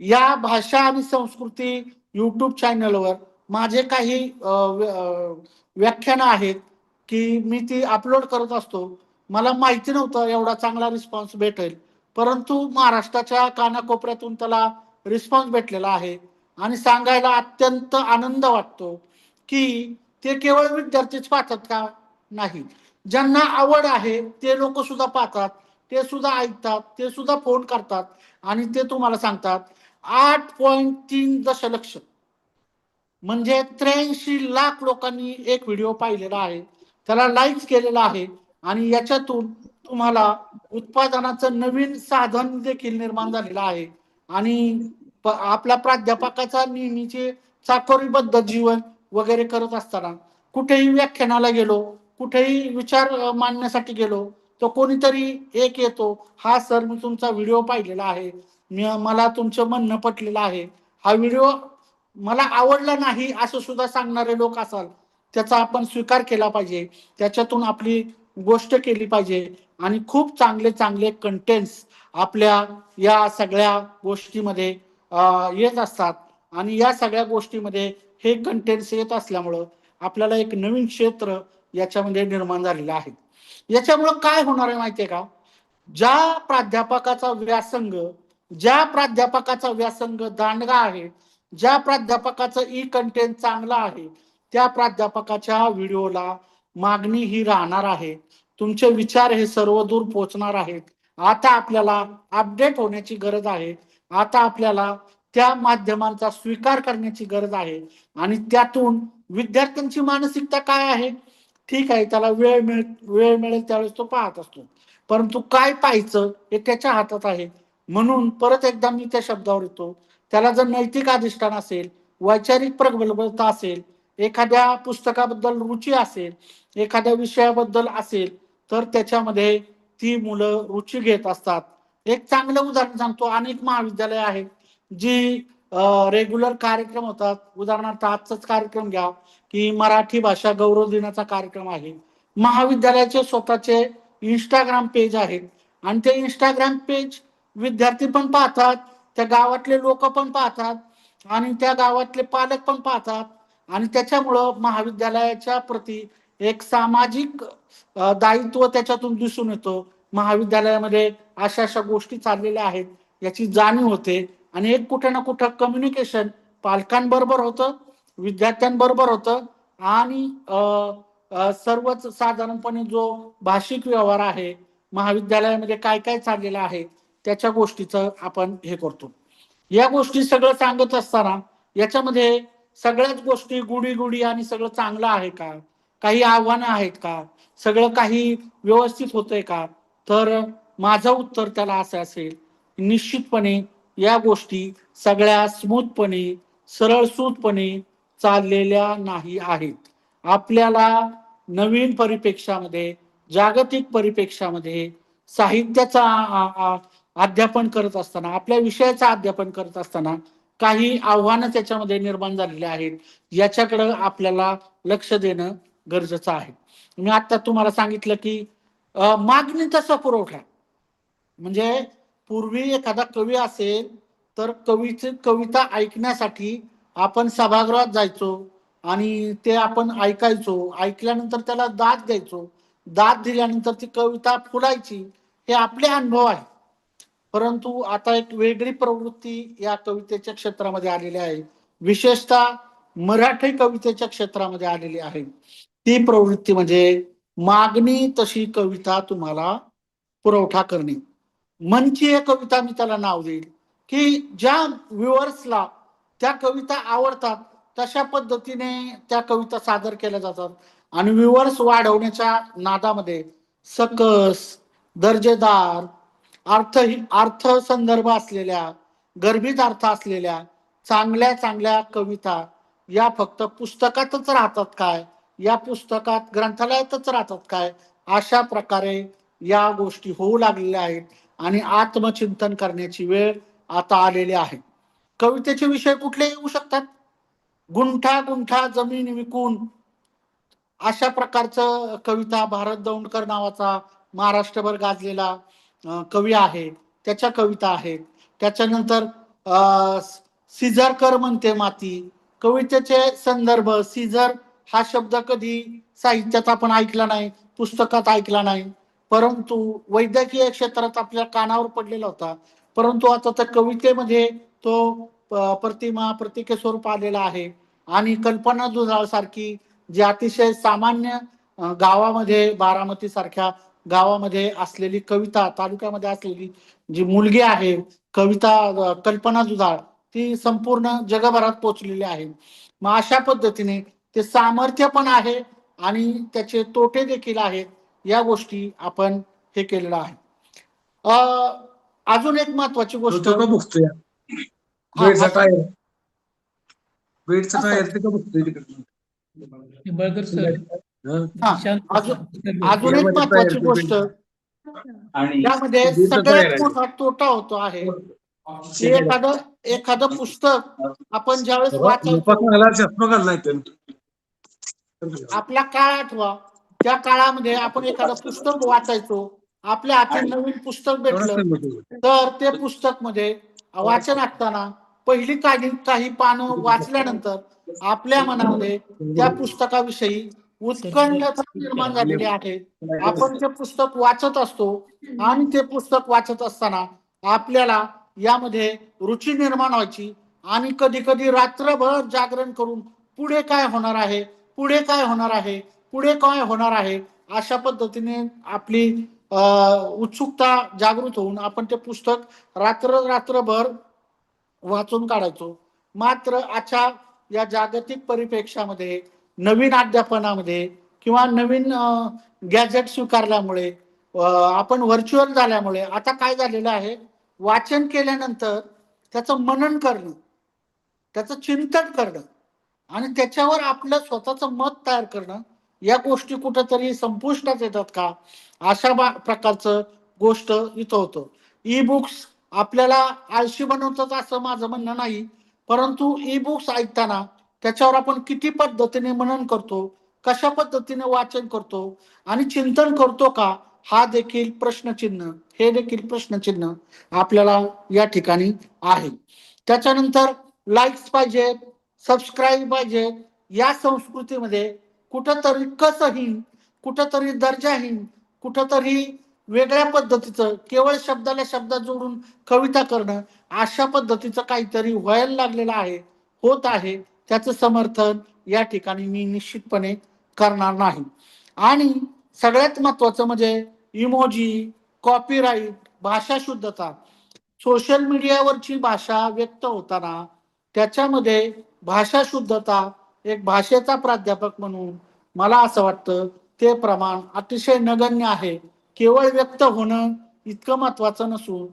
या भाषा आणि संस्कृती यूट्यूब चॅनलवर माझे काही व्याख्यानं आहेत की मी ती अपलोड करत असतो. मला माहिती नव्हतं एवढा चांगला रिस्पॉन्स भेटेल, परंतु महाराष्ट्राच्या कानाकोपऱ्यातून त्याला रिस्पॉन्स भेटलेला आहे आणि सांगायला अत्यंत आनंद वाटतो की ते केवळ विद्यार्थीच पाहतात का? नाही, ज्यांना आवड आहे ते लोक सुद्धा पाहतात, ते सुद्धा ऐकतात, ते सुद्धा फोन करतात आणि ते तुम्हाला सांगतात 8.3 दशलक्ष म्हणजे 83 लाख लोकांनी एक व्हिडिओ पाहिलेला आहे, त्याला लाईक्स केलेला आहे आणि याच्यातून तुम्हाला उत्पादनाचं नवीन साधन देखील निर्माण झालेलं आहे. आणि आपल्या प्राध्यापकाचा नेहमीचे चाकोरीबद्ध जीवन वगैरे करत असताना कुठेही व्याख्यानाला गेलो, कुठेही विचार मांडण्यासाठी गेलो तर कोणीतरी एक येतो, हा सर मी तुमचा व्हिडिओ पाहिलेला आहे, मला तुमचं म्हणणं पटलेलं आहे, हा व्हिडिओ मला आवडला नाही असं सुद्धा सांगणारे लोक असाल, त्याचा आपण स्वीकार केला पाहिजे, त्याच्यातून आपली गोष्ट केली पाहिजे आणि खूप चांगले चांगले कंटेंट्स आपल्या या सगळ्या गोष्टीमध्ये येत असतात. आणि या सगळ्या गोष्टीमध्ये हे कंटेंट्स येत असल्यामुळं आपल्याला एक नवीन क्षेत्र याच्यामध्ये निर्माण झालेलं आहे. याच्यामुळं काय होणार आहे माहितीये का? ज्या प्राध्यापकाचा व्यासंग दांडगा आहे, ज्या प्राध्यापकाचं ई कंटेंट चांगलं आहे, त्या प्राध्यापकाच्या व्हिडिओला मागणी ही राहणार आहे. तुमचे विचार हे सर्वदूर पोहोचणार आहेत. आता आपल्याला अपडेट होण्याची गरज आहे. आता आपल्याला त्या माध्यमांचा स्वीकार करण्याची गरज आहे आणि त्यातून विद्यार्थ्यांची मानसिकता काय आहे? ठीक आहे, त्याला वेळ मिळेल त्यावेळेस तो पाहत असतो, परंतु काय पाहायचं हे त्याच्या हातात आहे. म्हणून परत एकदा मी त्या शब्दावर येतो, त्याला जर नैतिक अधिष्ठान असेल, वैचारिक प्रबलता असेल, एखाद्या पुस्तकाबद्दल रुची असेल, एखाद्या विषयाबद्दल असेल तर त्याच्यामध्ये ती मुलं रुची घेत असतात. एक चांगलं उदाहरण सांगतो, अनेक महाविद्यालय आहेत जी रेग्युलर कार्यक्रम होतात. उदाहरणार्थ आजचाच कार्यक्रम घ्या की मराठी भाषा गौरव दिनाचा कार्यक्रम आहे. महाविद्यालयाचे स्वतःचे इंस्टाग्राम पेज आहेत आणि ते इंस्टाग्राम पेज विद्यार्थी पण पाहतात, त्या गावातले लोक पण पाहतात आणि त्या गावातले पालक पण पाहतात आणि त्याच्यामुळं महाविद्यालयाच्या प्रती एक सामाजिक दायित्व त्याच्यातून दिसून येतो. महाविद्यालयामध्ये अशा अशा गोष्टी चाललेल्या आहेत याची जाणीव होते आणि एक कुठे ना कुठं कम्युनिकेशन पालकांबरोबर होतं, विद्यार्थ्यांबरोबर होतं आणि सर्वच साधारणपणे जो भाषिक व्यवहार आहे महाविद्यालयामध्ये काय काय चाललेलं आहे त्याच्या गोष्टीचं आपण हे करतो. या गोष्टी सगळं सांगत असताना याच्यामध्ये सगळ्याच गोष्टी गुढी गुढी आणि सगळं चांगलं आहे का? काही आव्हानं आहेत का? सगळं काही व्यवस्थित होतंय का? तर माझं उत्तर त्याला असं असेल, निश्चितपणे या गोष्टी सगळ्या स्मूथपणे सरळसूतपणे चाललेल्या नाही आहेत. आपल्याला नवीन परिप्रेक्षामध्ये, जागतिक परिप्रेक्षामध्ये साहित्याचा अध्यापन करत असताना, आपल्या विषयाचं अध्यापन करत असताना काही आव्हानं त्याच्यामध्ये निर्माण झालेली आहेत. याच्याकडं आपल्याला लक्ष देणं गरजेचं आहे. मी आता तुम्हाला सांगितलं की मागणी तसा पुरवठा, म्हणजे पूर्वी एखादा कवी असेल तर कवीची कविता ऐकण्यासाठी आपण सभागृहात जायचो आणि ते आपण ऐकायचो, ऐकल्यानंतर त्याला दाद द्यायचो, दाद दिल्यानंतर ती कविता फुलायची. हे आपले अनुभव आहे. परंतु आता एक वेगळी प्रवृत्ती या कवितेच्या क्षेत्रामध्ये आलेली आहे. विशेषतः मराठी कवितेच्या क्षेत्रामध्ये आलेली आहे. ती प्रवृत्ती म्हणजे मागणी तशी कविता तुम्हाला पुरवठा करणे. मनची एक कविता मी त्याला नाव देईल की ज्या व्ह्युअर्सला त्या कविता आवडतात तशा पद्धतीने त्या कविता सादर केल्या जातात आणि व्ह्युअर्स वाढवण्याच्या नादामध्ये सकस, दर्जेदार, अर्थ संदर्भ असलेल्या, गर्भित अर्थ असलेल्या चांगल्या चांगल्या कविता या फक्त पुस्तकातच राहतात काय, या पुस्तकात ग्रंथालयातच राहतात काय, अशा प्रकारे या गोष्टी होऊ लागलेल्या आहेत आणि आत्मचिंतन करण्याची वेळ आता आलेली आहे. कवितेचे विषय कुठले येऊ शकतात? गुंठा गुंठा जमीन विकून अशा प्रकारचं कविता भारत दौंडकर नावाचा महाराष्ट्रभर गाजलेला कवी आहे, त्याच्या कविता आहेत. त्याच्यानंतर सीझर कर म्हणते माती, कवितेचे संदर्भ. सीझर हा शब्द कधी साहित्यात आपण ऐकला नाही, पुस्तकात ऐकला नाही, परंतु वैद्यकीय क्षेत्रात आपल्या कानावर पडलेला होता. परंतु आता त्या कवितेमध्ये तो प्रतिके स्वरूप आलेला आहे. आणि कल्पना दुधाळ सारखी जी अतिशय सामान्य गावामध्ये, बारामती सारख्या गावामध्ये असलेली कविता, तालुक्यामध्ये असलेली जी मुलगी आहे कविता कल्पना दुधाळ, ती संपूर्ण जगभरात पोचलेली आहे. मग अशा पद्धतीने ते सामर्थ्य पण आहे आणि त्याचे तोटे देखील आहेत. या गोष्टी आपण हे केलेलं आहे. अजून एक महत्वाची गोष्ट, अजून एक महत्वाची गोष्ट त्यामध्ये सगळ्यात मोठा तोटा होतो आहे की एखादं पुस्तक आपण ज्यावेळेस वाचायचो, आपला काळ आठवा, त्या काळामध्ये आपण एखादं पुस्तक वाचायचो, आपल्या हाती नवीन पुस्तक भेटलं तर ते पुस्तक मध्ये वाचन असताना पहिली काही पानं वाचल्यानंतर आपल्या मनामध्ये त्या पुस्तकाविषयी उत्कंठा निर्माण झालेली आहे. आपण ते पुस्तक वाचत असतो आणि ते पुस्तक वाचत असताना आपल्याला यामध्ये रुची निर्माण व्हायची आणि कधी कधी रात्रभर जागरण करून पुढे काय होणार आहे, पुढे काय होणार आहे, पुढे काय होणार आहे, अशा पद्धतीने आपली उत्सुकता जागृत होऊन आपण ते पुस्तक रात्रभर वाचून काढायचो. मात्र आजच्या या जागतिक परिप्रेक्षामध्ये, नवीन अध्यापनामध्ये किंवा नवीन गॅजेट स्वीकारल्यामुळे, आपण व्हर्च्युअल झाल्यामुळे आता काय झालेलं आहे, वाचन केल्यानंतर त्याचं मनन करणं, त्याचं चिंतन करणं आणि त्याच्यावर आपलं स्वतःचं मत तयार करणं, या गोष्टी कुठेतरी संपुष्टात येतात का, अशा प्रकारचं गोष्ट इथं होतं. ई बुक्स आपल्याला आळशी बनवतात असं माझं म्हणणं नाही, परंतु ई बुक्स ऐकताना त्याच्यावर आपण किती पद्धतीने मनन करतो, कशा पद्धतीने वाचन करतो आणि चिंतन करतो का, हा देखील प्रश्नचिन्ह, हे देखील प्रश्नचिन्ह आपल्याला या ठिकाणी आहे. त्याच्यानंतर लाईक्स पाहिजेत, सबस्क्राईब पाहिजे. या संस्कृतीमध्ये कुठंतरी कसहीन, कुठंतरी दर्जाहीन, कुठंतरी वेगळ्या पद्धतीचं केवळ शब्दाला शब्द जोडून कविता करणं, अशा पद्धतीचं काहीतरी व्हायला लागलेलं आहे, होत आहे. त्याचं समर्थन या ठिकाणी मी निश्चितपणे करणार नाही. आणि सगळ्यात महत्वाचं म्हणजे इमोजी, कॉपीराईट, भाषा शुद्धता. सोशल मीडियावरची भाषा व्यक्त होताना त्याच्यामध्ये भाषा शुद्धता, एक भाषेचा प्राध्यापक म्हणून मला असं वाटतं ते प्रमाण अतिशय नगण्य आहे. केवळ व्यक्त होणं इतकं महत्वाचं नसून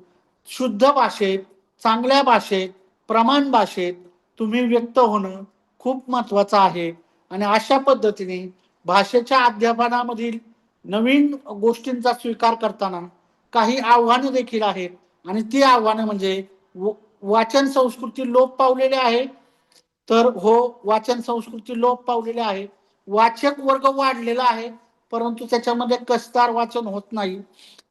शुद्ध भाषेत, चांगल्या भाषेत, प्रमाण भाषेत तुम्ही व्यक्त होणं खूप महत्वाचं आहे. आणि अशा पद्धतीने भाषेच्या अध्यापनामधील नवीन गोष्टींचा स्वीकार करताना काही आव्हानं देखील आहेत आणि ती आव्हानं म्हणजे वाचन संस्कृती लोप पावलेली आहे. तर हो, वाचन संस्कृती लोप पावलेली आहे. वाचक वर्ग वाढलेला आहे, परंतु त्याच्यामध्ये कसदार वाचन होत नाही.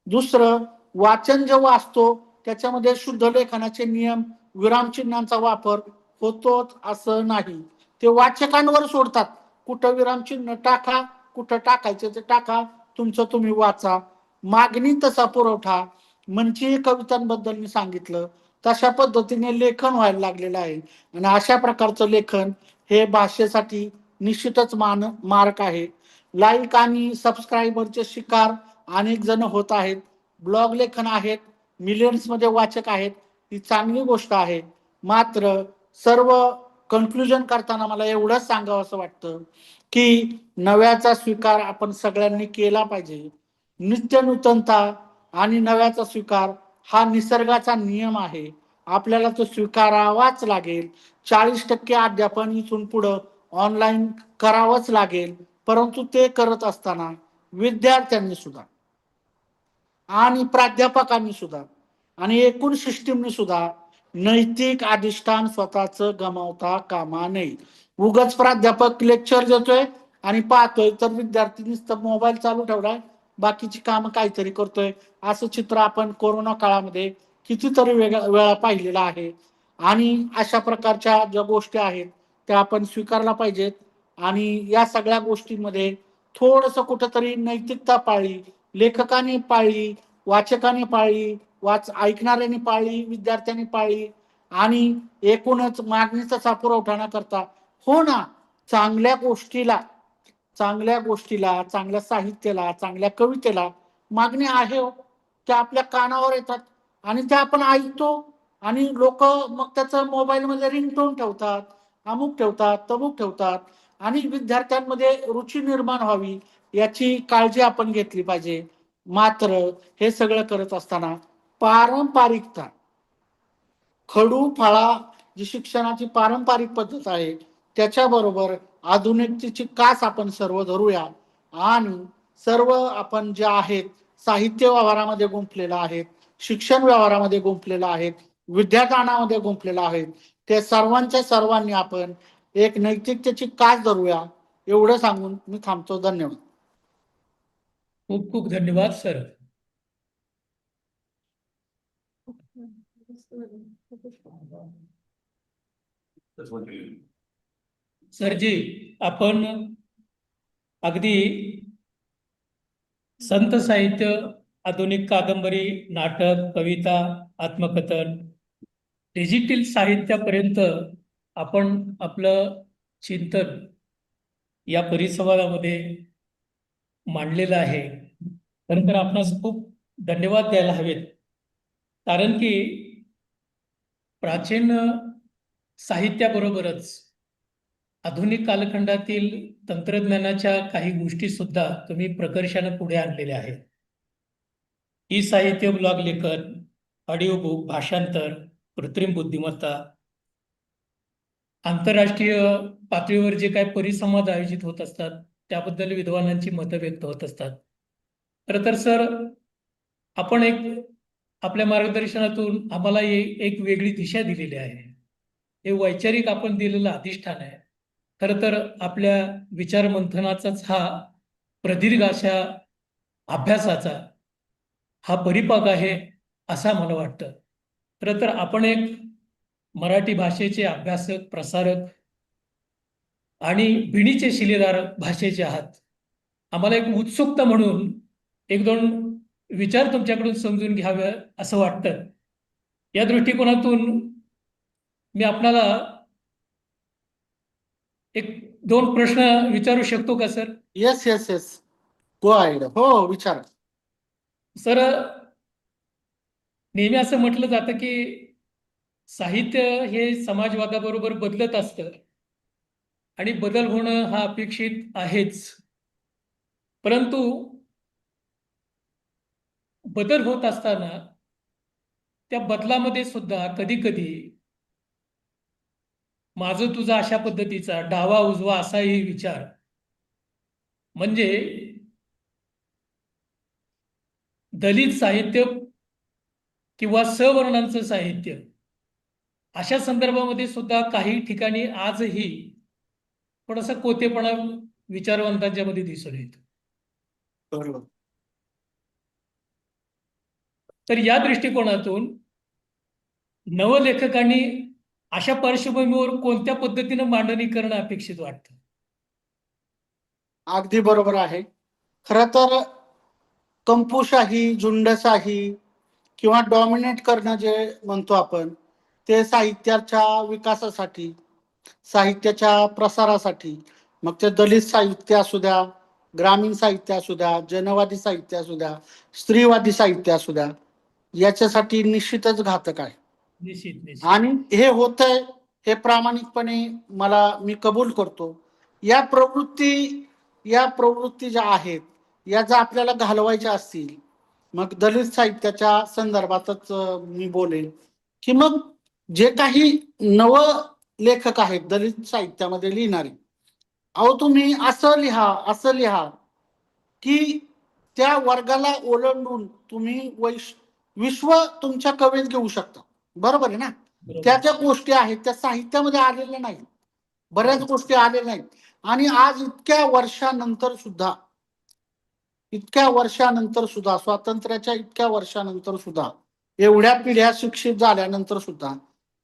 दुसरं, वाचन जेव्हा असतो त्याच्यामध्ये शुद्ध लेखनाचे नियम, विरामचिन्हांचा वापर होतोच असं नाही. ते वाचकांवर सोडतात, कुठं विरामचिन्ह टाका, कुठं टाकायचं ते टाका, तुमचं तुम्ही वाचा. मागणी तसा पुरवठा. मंची कवितांबद्दल मी सांगितलं तशा पद्धतीने लेखन व्हायला लागलेलं आहे आणि अशा प्रकारचं लेखन हे भाषेसाठी निश्चितच मार्क आहे. लाईक आणि सबस्क्रायबरचे शिकार अनेक जण होत आहेत. ब्लॉग लेखन आहेत, मिलियन्स मध्ये वाचक आहेत, ही चांगली गोष्ट आहे. मात्र सर्व कन्क्लुजन करताना मला एवढंच सांगावं असं वाटतं की नव्याचा स्वीकार आपण सगळ्यांनी केला पाहिजे. नित्य नूतनता आणि नव्याचा स्वीकार हा निसर्गाचा नियम आहे. आपल्याला तो स्वीकारावाच लागेल. 40% अध्यापन इथून पुढं ऑनलाईन करावंच लागेल. परंतु ते करत असताना विद्यार्थ्यांनी सुद्धा आणि प्राध्यापकांनी सुद्धा आणि एकूण सिस्टीमने सुद्धा नैतिक अधिष्ठान स्वतःच गमावता कामा नये. उगाच प्राध्यापक लेक्चर देतोय आणि पाहतोय तर विद्यार्थी नुसतं मोबाईल चालू ठेवलाय, बाकीची कामं काहीतरी करतोय, असं चित्र आपण कोरोना काळामध्ये कितीतरी वेळा पाहिलेलं आहे. आणि अशा प्रकारच्या ज्या गोष्टी आहेत त्या आपण स्वीकारला पाहिजेत. आणि या सगळ्या गोष्टींमध्ये थोडंसं कुठंतरी नैतिकता पाळली, लेखकाने पाळली, वाचकाने पाळली, ऐकणाऱ्यांनी पाळली, विद्यार्थ्यांनी पाळली आणि एकूणच मागणीचा पुरवठा न करता हो ना चांगल्या गोष्टीला, चांगल्या साहित्याला, चांगल्या कवितेला मागणी आहे हो. त्या आपल्या कानावर येतात आणि त्या आपण ऐकतो आणि लोक मग त्याचं मोबाईलमध्ये रिंगटोन ठेवतात, अमुक ठेवतात, तमुक ठेवतात आणि विद्यार्थ्यांमध्ये रुची निर्माण व्हावी याची काळजी आपण घेतली पाहिजे. मात्र हे सगळं करत असताना पारंपरिकता, खडू फळा जी शिक्षणाची पारंपरिक पद्धत आहे त्याच्याबरोबर आधुनिकतेची कास आपण सर्व धरूया आणि सर्व आपण जे आहेत साहित्य व्यवहारामध्ये गुंफलेलं आहेत, शिक्षण व्यवहारामध्ये गुंफलेलं आहेत, विद्यादानामध्ये गुंफलेलं आहेत, ते सर्वांनी आपण एक नैतिकतेची कास धरूया एवढं सांगून मी थांबतो. धन्यवाद. खूप खूप धन्यवाद सर. सरजी, आपण अगदी संत साहित्य, आधुनिक कादंबरी, नाटक, कविता, आत्मकथन, डिजिटल साहित्यापर्यंत आपण आपलं चिंतन या परिसंवादामध्ये मांडलेलं आहे. खरं तर आपणास खूप धन्यवाद द्यायला हवेत. कारण की प्राचीन साहित्याबरोबरच आधुनिक कालखंडातील तंत्रज्ञानाच्या काही गोष्टी सुद्धा तुम्ही प्रकर्षाने पुढे आणलेल्या आहेत. ई साहित्य, ब्लॉग लेखन, ऑडिओ बुक, भाषांतर, कृत्रिम बुद्धिमत्ता, आंतरराष्ट्रीय पातळीवर जे काही परिसंवाद आयोजित होत असतात त्याबद्दल विद्वानांची मतं व्यक्त होत असतात. खरं तर सर, आपण आपल्या मार्गदर्शनातून आम्हाला एक वेगळी दिशा दिलेली आहे. हे वैचारिक आपण दिलेलं अधिष्ठान आहे. खरं तर आपल्या विचार मंथनाचाच हा प्रदीर्घ अशा अभ्यासाचा हा परिपाक आहे असं मला वाटतं. खरं तर आपण एक मराठी भाषेचे अभ्यासक, प्रसारक आणि बिणीचे शिलेदार भाषेचे आहात. आम्हाला एक उत्सुकता म्हणून एक दोन विचार तुमच्याकडून समजून घ्यावे असं वाटतं. या दृष्टिकोनातून मी आपल्याला एक दोन प्रश्न विचारू शकतो का sir? Yes yes yes, go ahead. हो, विचार सर. नेहमी असं म्हटलं जातं की साहित्य हे समाजवादाबरोबर बदलत असतं आणि बदल होणं हा अपेक्षित आहेच. परंतु बदल होत असताना त्या बदलामध्ये सुद्धा कधी कधी माझं तुझा अशा पद्धतीचा डावा उजवा असाही विचार, म्हणजे दलित साहित्य किंवा सवर्णांचं साहित्य अशा संदर्भामध्ये सुद्धा काही ठिकाणी आजही थोडासा कोतेपणा विचारवंतांच्या मध्ये दिसून येतो. बरोबर. तर या दृष्टिकोनातून नवलेखकांनी अशा पार्श्वभूमीवर कोणत्या पद्धतीने मांडणी करणं अपेक्षित वाटतं? अगदी बरोबर आहे. खरं तर कंपुशाही, झुंडशाही किंवा डॉमिनेट करणं जे म्हणतो आपण, ते साहित्याच्या विकासासाठी, साहित्याच्या प्रसारासाठी, मग ते दलित साहित्य असू द्या, ग्रामीण साहित्य असू द्या, जनवादी साहित्य असू द्या, स्त्रीवादी साहित्य असू द्या, याच्यासाठी निश्चितच घातक आहे. निश्चित आणि हे होतंय हे प्रामाणिकपणे मी कबूल करतो. या प्रवृत्ती ज्या आहेत या जर आपल्याला घालवायच्या असतील, मग दलित साहित्याच्या संदर्भातच मी बोलेन की मग जे काही नव लेखक आहेत दलित साहित्यामध्ये लिहिणारे, अहो तुम्ही असं लिहा की त्या वर्गाला ओलांडून तुम्ही विश्व तुमच्या कवेत घेऊ शकता. बरोबर आहे ना? त्या ज्या गोष्टी आहेत त्या साहित्यामध्ये आलेल्या नाहीत, बऱ्याच गोष्टी आलेल्या नाहीत. आणि आज इतक्या वर्षानंतर सुद्धा स्वातंत्र्याच्या इतक्या वर्षानंतर सुद्धा, एवढ्या पिढ्या शिक्षित झाल्यानंतर सुद्धा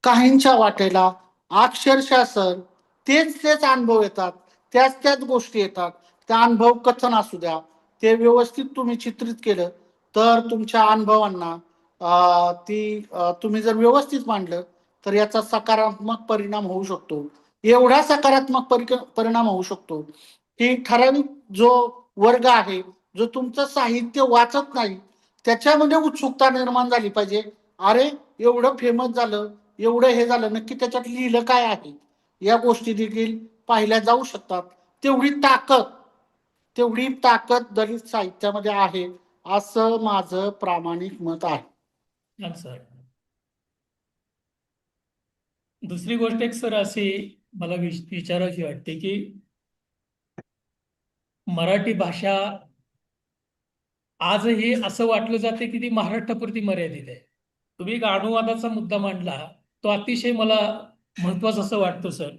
काहींच्या वाटेला अक्षरशः सर तेच अनुभव येतात, त्याच गोष्टी येतात. त्या अनुभव कथन असू द्या, ते व्यवस्थित तुम्ही चित्रित केलं तर तुमच्या अनुभवांना तुम्ही जर व्यवस्थित मांडलं तर याचा सकारात्मक परिणाम होऊ शकतो. एवढा सकारात्मक परिणाम होऊ शकतो की ठराविक जो वर्ग आहे, जो तुमचं साहित्य वाचत नाही, त्याच्यामध्ये उत्सुकता निर्माण झाली पाहिजे. अरे एवढं फेमस झालं, एवढं हे झालं, नक्की त्याच्यात लिहिलं काय आहे, या गोष्टी देखील पाहिल्या जाऊ शकतात. तेवढी ताकद दलित साहित्यामध्ये आहे असं माझं प्रामाणिक मत आहे. सर, दुसरी गोष्ट एक सर अशी मला विचारायची वाटते की मराठी भाषा आजही असं वाटलं जाते की ती महाराष्ट्रापुरती मर्यादित आहे. तुम्ही एक अनुवादाचा मुद्दा मांडला, तो अतिशय मला महत्वाचं असं वाटतं सर,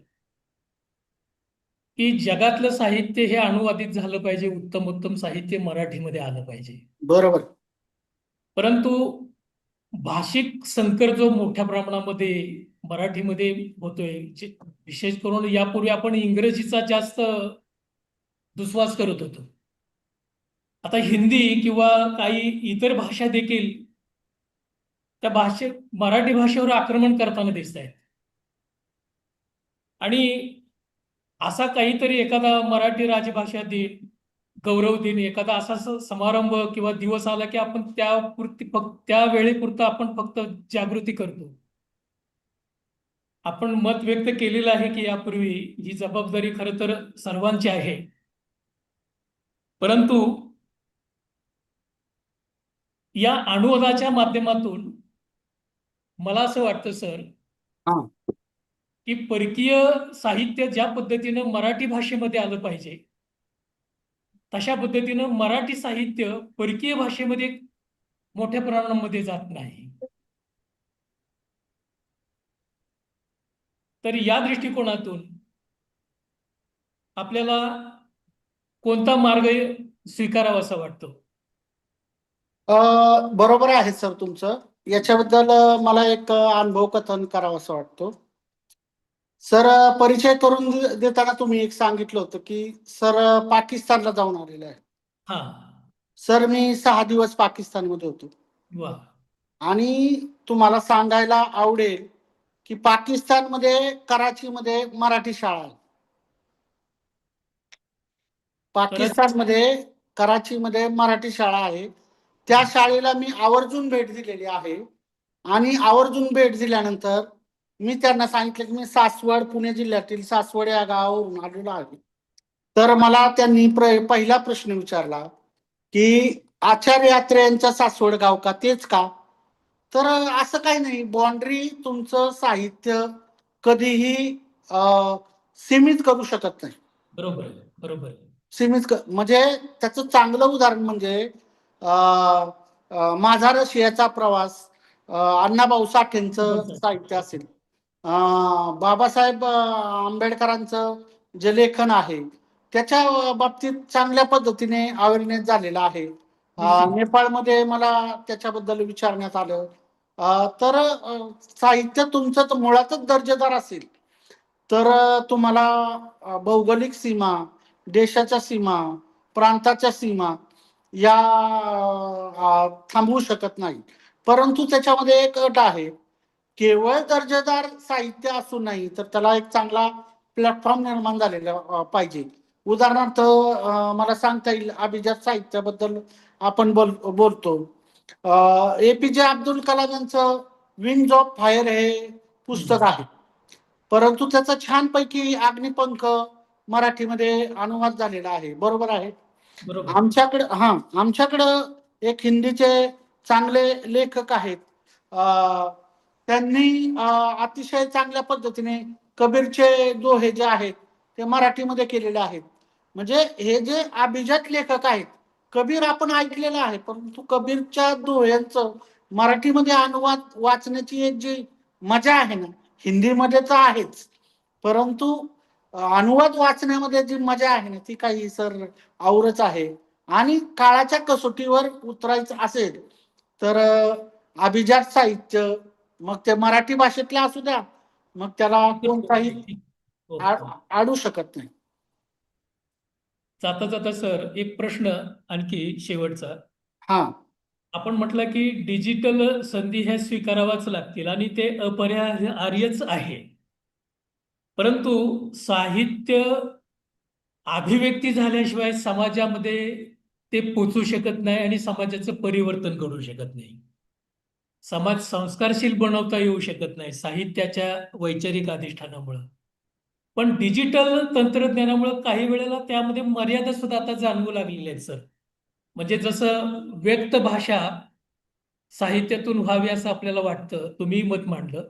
की जगातलं साहित्य हे अनुवादित झालं पाहिजे, उत्तम साहित्य मराठीमध्ये आलं पाहिजे. बरोबर. परंतु भाषिक संकर जो मोठ्या प्रमाणामध्ये मराठीमध्ये होतोय, विशेष करून यापूर्वी आपण इंग्रजीचा जास्त दुस्वास करत होतो. आता हिंदी किंवा काही इतर भाषा देखील त्या मराठी भाषेवर आक्रमण करताना दिसत आहेत. आणि असा काहीतरी एखादा मराठी राजभाषा दिन, गौरव दिन, एखादा असा समारंभ किंवा दिवस आला की आपण त्या वेळेपुरतं आपण फक्त जागृती करतो. आपण मत व्यक्त केलेलं आहे की यापूर्वी ही जबाबदारी खरं तर सर्वांची आहे. परंतु या अनुवादाच्या माध्यमातून मला असं वाटतं सर की परकीय साहित्य ज्या पद्धतीनं मराठी भाषेमध्ये आलं पाहिजे, तशा पद्धतीनं मराठी साहित्य परकीय भाषेमध्ये मोठ्या प्रमाणामध्ये जात नाही. तर या दृष्टिकोनातून आपल्याला कोणता मार्ग स्वीकारावा असं वाटतो? बरोबर आहे सर तुमचं. याच्याबद्दल मला एक अनुभव कथन करावं असं वाटतो. सर, परिचय करून देताना तुम्ही एक सांगितलं होतं की सर पाकिस्तानला जाऊन आलेले आहे. सर, मी 6 दिवस पाकिस्तानमध्ये होतो. आणि तुम्हाला सांगायला आवडेल की पाकिस्तानमध्ये कराचीमध्ये मराठी शाळा आहे. पाकिस्तानमध्ये कराचीमध्ये मराठी शाळा आहे. त्या शाळेला मी आवर्जून भेट दिलेली आहे. आणि आवर्जून भेट दिल्यानंतर मी त्यांना सांगितलं की मी सासवड, पुणे जिल्ह्यातील सासवड या गावावरून आलेलो आहे. तर मला त्यांनी पहिला प्रश्न विचारला की आचार्य यात्रे यांचा सासवड गाव का, तेच का? तर असं काही नाही, बाउंड्री तुमचं साहित्य कधीही सीमित करू शकत नाही. बरोबर. म्हणजे त्याचं चांगलं उदाहरण म्हणजे माझा रशियाचा प्रवास, अण्णाभाऊ साठेंचं साहित्य असेल, बाबासाहेब आंबेडकरांचं जे लेखन आहे त्याच्या बाबतीत चांगल्या पद्धतीने अवेअरनेस झालेला आहे. नेपाळमध्ये मला त्याच्याबद्दल विचारण्यात आलं. तर साहित्य तुमचं तर मुळातच दर्जेदार असेल तर तुम्हाला भौगोलिक सीमा, देशाच्या सीमा, प्रांताच्या सीमा या थांबवू शकत नाही. परंतु त्याच्यामध्ये एक अट आहे, केवळ दर्जेदार साहित्य असू नाही तर त्याला एक चांगला प्लॅटफॉर्म निर्माण झालेला पाहिजे. उदाहरणार्थ मला सांगता येईल, अभिजात साहित्याबद्दल आपण बोलतो. APJ अब्दुल कलाम यांचं विंग्स ऑफ फायर हे पुस्तक आहे, परंतु त्याचा छानपैकी अग्निपंख मराठीमध्ये अनुवाद झालेला आहे. बरोबर आहे. आमच्याकडं एक हिंदीचे चांगले लेखक आहेत. त्यांनी अतिशय चांगल्या पद्धतीने कबीरचे दोहे जे आहेत ते मराठीमध्ये केलेले आहेत. म्हणजे हे जे अभिजात लेखक आहेत, कबीर आपण ऐकलेलं आहे, परंतु कबीरच्या दोह्यांचं मराठीमध्ये अनुवाद वाचण्याची एक जी मजा आहे ना, हिंदीमध्ये तर आहेच, परंतु अनुवाद वाचण्यामध्ये जी मजा आहे ना ती काही सर औरच आहे. आणि काळाच्या कसोटीवर उतरायचं असेल तर अभिजात साहित्य, मग ते मराठी भाषेतले असू द्या, मग त्याला कोणताही आडू शकत नाही. जाता जाता सर एक प्रश्न आणखी शेवटचा. हा, आपण म्हटलं की डिजिटल संधी ह्या स्वीकाराव्याच लागतील आणि ते अपरिहार्यच आहे, परंतु साहित्य अभिव्यक्ती झाल्याशिवाय समाजामध्ये ते पोचू शकत नाही आणि समाजाचं परिवर्तन करू शकत नाही. समाज संस्कारशील बनवता येऊ शकत नाही साहित्याच्या वैचारिक अधिष्ठानामुळं. पण डिजिटल तंत्रज्ञानामुळे काही वेळेला त्यामध्ये मर्यादा सुद्धा आता जाणवू लागलेल्या आहेत सर. म्हणजे जसं व्यक्त भाषा साहित्यातून व्हावी असं आपल्याला वाटतं, तुम्ही मत मांडलं,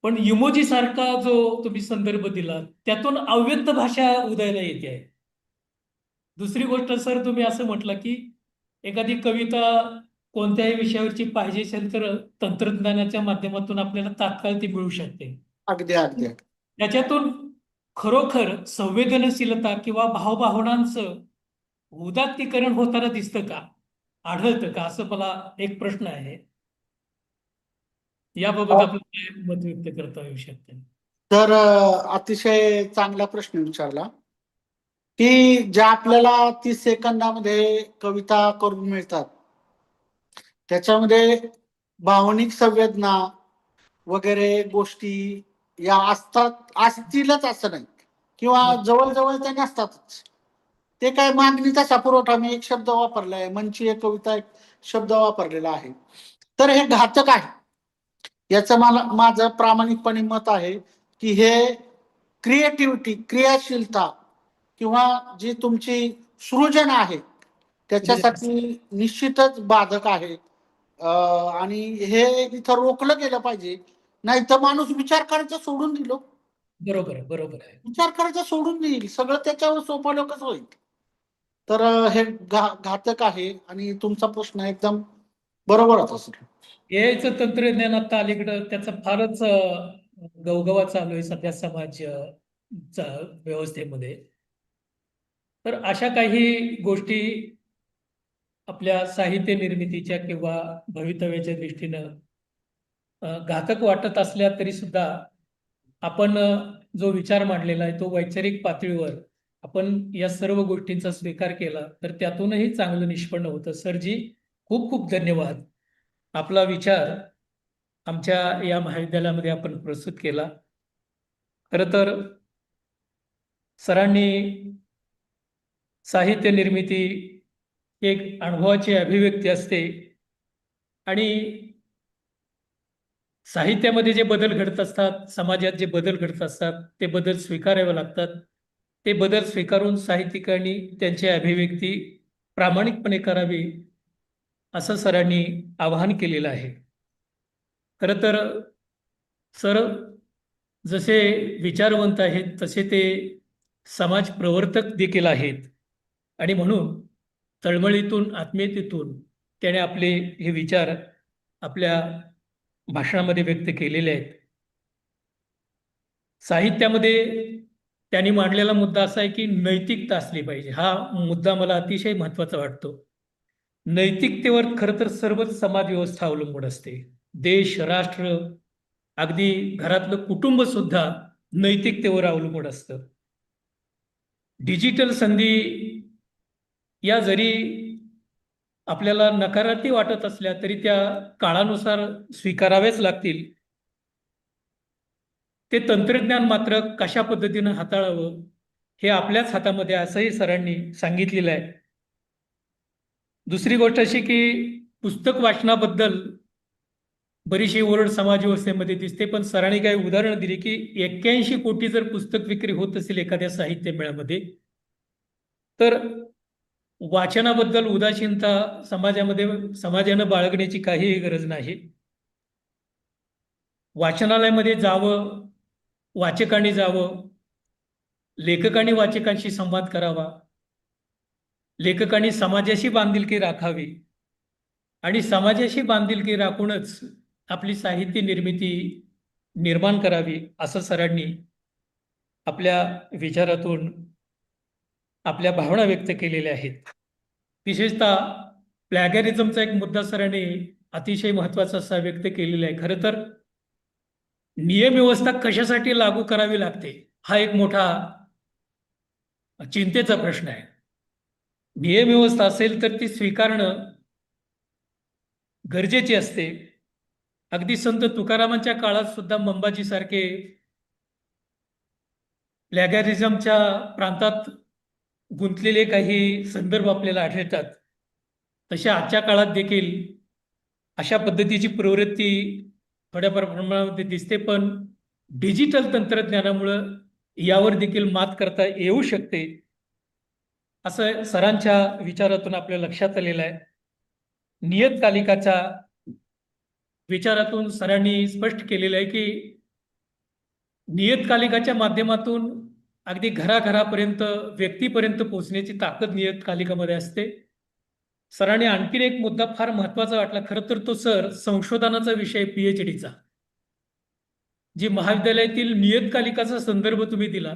पण इमोजी सारखा जो तुम्ही संदर्भ दिला त्यातून अव्यक्त भाषा उदयाला येते आहे. दुसरी गोष्ट सर, तुम्ही असं म्हटलं की एखादी कविता कोणत्याही विषयावरची पाहिजे असेल तर तंत्रज्ञानाच्या माध्यमातून आपल्याला तात्काळ ती मिळू शकते. अगदी अगदी. त्याच्यातून खरोखर संवेदनशीलता किंवा भावभावनांचं उदात्तीकरण होताना दिसतं का, आढळतं का, असं मला एक प्रश्न आहे. याबाबत आपलं काय मत व्यक्त करता येऊ शकतं? तर अतिशय चांगला प्रश्न विचारला की ज्या आपल्याला 30 सेकंदामध्ये कविता करून मिळतात त्याच्यामध्ये भावनिक संवेदना वगैरे गोष्टी या असतीलच असं नाही, किंवा जवळजवळ त्या नसतातच. ते काय मागणीचा पुरवठा, मी एक शब्द वापरलाय, मंचीय कविता एक शब्द वापरलेला आहे, तर हे घातक आहे. याचं माझं प्रामाणिकपणे मत आहे की हे क्रिएटिव्हिटी, क्रियाशीलता किंवा जी तुमची सृजन आहे त्याच्यासाठी निश्चितच बाधक आहे. आणि हे इथं रोखलं गेलं पाहिजे, नाही तर माणूस विचार करायचं सोडून दिलो. बरोबर आहे, बरोबर आहे. विचार करायचं सोडून देईल, सगळं त्याच्यावर सोपवलं कसं होईल. तर हे घातक आहे आणि तुमचा प्रश्न एकदम बरोबरच असेल. यायचं तंत्रज्ञान आता अलीकडं त्याचा फारच गवगवा चालू आहे सध्या समाज व्यवस्थेमध्ये. तर अशा काही गोष्टी आपल्या साहित्य निर्मितीच्या किंवा भवितव्याच्या दृष्टीनं घातक वाटत असल्या तरी सुद्धा आपण जो विचार मांडलेला आहे तो वैचारिक पातळीवर आपण या सर्व गोष्टींचा स्वीकार केला तर त्यातूनही चांगलं निष्पन्न होतं. सरजी खूप खूप धन्यवाद. आपला विचार आमच्या या महाविद्यालयामध्ये आपण प्रस्तुत केला. खरं तर सरांनी साहित्य निर्मिती एक अनुभवाची अभिव्यक्ती असते आणि साहित्यामध्ये जे बदल घडत असतात, समाजात जे बदल घडत असतात ते बदल स्वीकारावे लागतात. ते बदल स्वीकारून साहित्यिकांनी त्यांची अभिव्यक्ती प्रामाणिकपणे करावी असं सरांनी आवाहन केलेलं आहे. खरं तर सर जसे विचारवंत आहेत तसे ते समाज प्रवर्तक देखील आहेत आणि म्हणून तळमळीतून आत्मीयतेतून त्याने आपले हे विचार आपल्या भाषणामध्ये व्यक्त केलेले आहेत. साहित्यामध्ये त्यांनी मांडलेला मुद्दा असा आहे की नैतिकता असली पाहिजे. हा मुद्दा मला अतिशय महत्त्वाचा वाटतो. नैतिकतेवर खरं तर सर्वच समाज व्यवस्था अवलंबून असते. देश, राष्ट्र, अगदी घरातलं कुटुंब सुद्धा नैतिकतेवर अवलंबून असतं. डिजिटल संधी या जरी आपल्याला नकारार्थी वाटत असल्या तरी त्या काळानुसार स्वीकाराव्याच लागतील. ते तंत्रज्ञान मात्र कशा पद्धतीनं हाताळावं हे आपल्याच हातामध्ये असंही सरांनी सांगितलेलं आहे. दुसरी गोष्ट अशी की पुस्तक वाचनाबद्दल बरीचशी ओरड समाज व्यवस्थेमध्ये दिसते, पण सरांनी काही उदाहरणं दिली की 81 कोटी जर पुस्तक विक्री होत असेल एखाद्या साहित्य मेळ्यामध्ये, तर वाचनाबद्दल उदासीनता समाजानं बाळगण्याची काहीही गरज नाही. वाचनालयामध्ये जावं, वाचकांनी जावं, लेखकांनी वाचकांशी संवाद करावा, लेखकांनी समाजाशी बांधिलकी राखावी आणि समाजाशी बांधिलकी राखूनच आपली साहित्य निर्मिती निर्माण करावी, असं सरांनी आपल्या विचारातून आपल्या भावना व्यक्त केलेल्या आहेत. विशेषतः प्लॅगॅरिझमचा एक मुद्दा सरांनी अतिशय महत्वाचा असा व्यक्त केलेला आहे. खरं तर नियम व्यवस्था कशासाठी लागू करावी लागते हा एक मोठा चिंतेचा प्रश्न आहे. नियम व्यवस्था असेल तर ती स्वीकारणं गरजेची असते. अगदी संत तुकारामांच्या काळात सुद्धा मंबाजी सारखे प्लॅगॅरिझमच्या प्रांतात गुंतलेले काही संदर्भ आपल्याला आढळतात. तशा आजच्या काळात देखील अशा पद्धतीची प्रवृत्ती थोड्याफार प्रमाणामध्ये दिसते, पण डिजिटल तंत्रज्ञानामुळं यावर देखील मात करता येऊ शकते असं सरांच्या विचारातून आपल्या लक्षात आलेलं आहे. नियतकालिकाच्या विचारातून सरांनी स्पष्ट केलेलं आहे की नियतकालिकाच्या माध्यमातून अगदी घराघरापर्यंत व्यक्तीपर्यंत पोहोचण्याची ताकद नियतकालिकामध्ये असते. सरांनी आणखीन एक मुद्दा फार महत्वाचा वाटला. खरं तर तो सर संशोधनाचा विषय PhDचा, जी महाविद्यालयातील नियतकालिकाचा संदर्भ तुम्ही दिला.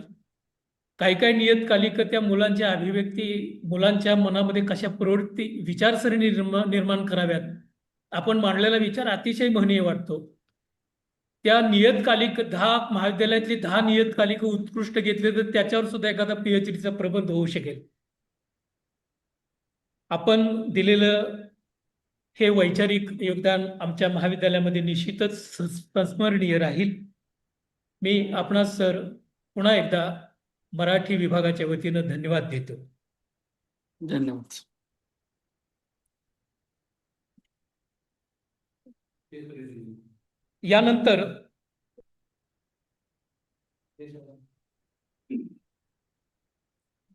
काही नियतकालिक त्या मुलांच्या अभिव्यक्ती, मुलांच्या मनामध्ये कशा प्रवृत्ती विचारसरणी निर्माण कराव्यात आपण मांडलेला विचार अतिशय महनीय वाटतो. त्या नियतकालिक 10 महाविद्यालयातली 10 नियतकालिक उत्कृष्ट घेतले तर त्याच्यावर सुद्धा एखादा PhDचा प्रबंध होऊ शकेल. आपण दिलेलं हे वैचारिक योगदान आमच्या महाविद्यालयामध्ये निश्चितच संस्मरणीय राहील. मी आपणास सर पुन्हा एकदा मराठी विभागाच्या वतीनं धन्यवाद देतो. धन्यवाद. यानंतर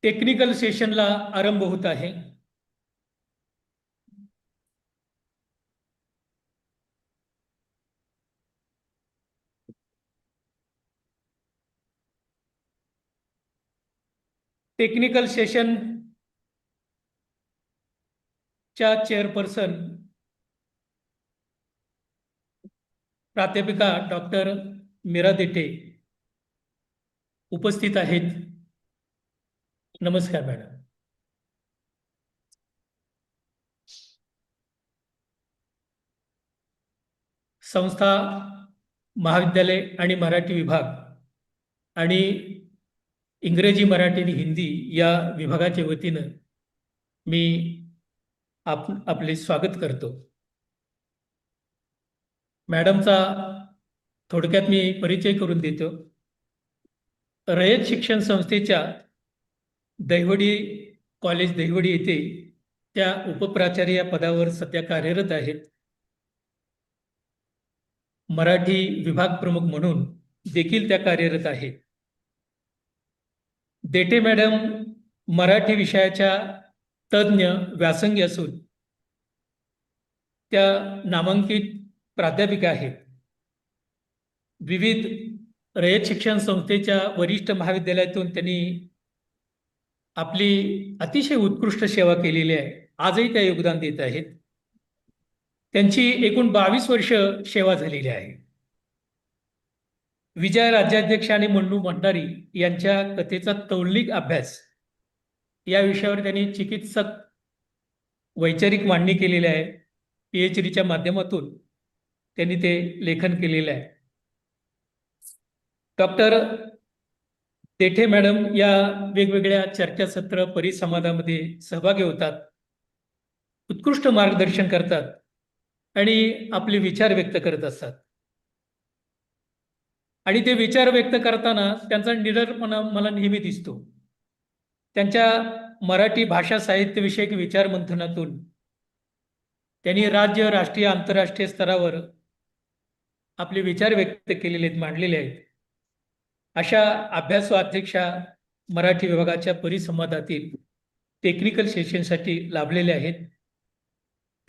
टेक्निकल सेशनला आरंभ होत आहे. टेक्निकल सेशन च्या चेअरपर्सन प्राध्यापिका डॉक्टर मीरा देठे उपस्थित आहेत. नमस्कार मॅडम. संस्था, महाविद्यालय आणि मराठी विभाग आणि इंग्रजी, मराठी आणि हिंदी या विभागाच्या वतीनं मी आपले स्वागत करतो. मॅडमचा थोडक्यात मी परिचय करून देतो. रयत शिक्षण संस्थेच्या दहिवडी कॉलेज दहिवडी येथे त्या उपप्राचार्य या पदावर सध्या कार्यरत आहेत. मराठी विभाग प्रमुख म्हणून देखील त्या कार्यरत आहेत. देठे मॅडम मराठी विषयाच्या तज्ज्ञ व्यासंगी असून त्या नामांकित प्राध्यापिका आहेत. विविध रयत शिक्षण संस्थेच्या वरिष्ठ महाविद्यालयातून त्यांनी आपली अतिशय उत्कृष्ट सेवा केलेली आहे. आजही त्या योगदान देत आहेत. त्यांची एकूण 22 वर्ष सेवा झालेली आहे. विजय राज्याध्यक्ष आणि मन्नू भंडारी यांच्या कथेचा तौलनिक अभ्यास या विषयावर त्यांनी चिकित्सक वैचारिक मांडणी केलेली आहे. PhDच्या माध्यमातून त्यांनी ते लेखन केलेलं आहे. डॉक्टर देठे मॅडम या वेगवेगळ्या चर्चासत्र परिसंवादामध्ये सहभागी होतात. उत्कृष्ट मार्गदर्शन करतात आणि आपले विचार व्यक्त करत असतात. आणि ते विचार व्यक्त करताना त्यांचा निडरपणा मला नेहमी दिसतो. त्यांच्या मराठी भाषा साहित्य विषयक विचार मंथनातून त्यांनी राज्य, राष्ट्रीय, आंतरराष्ट्रीय स्तरावर आपले विचार व्यक्त केलेले आहेत, मांडलेले आहेत. अशा अभ्यासू अध्यक्षा मराठी विभागाच्या परिसंवादातील टेक्निकल सेशनसाठी लाभलेले आहेत.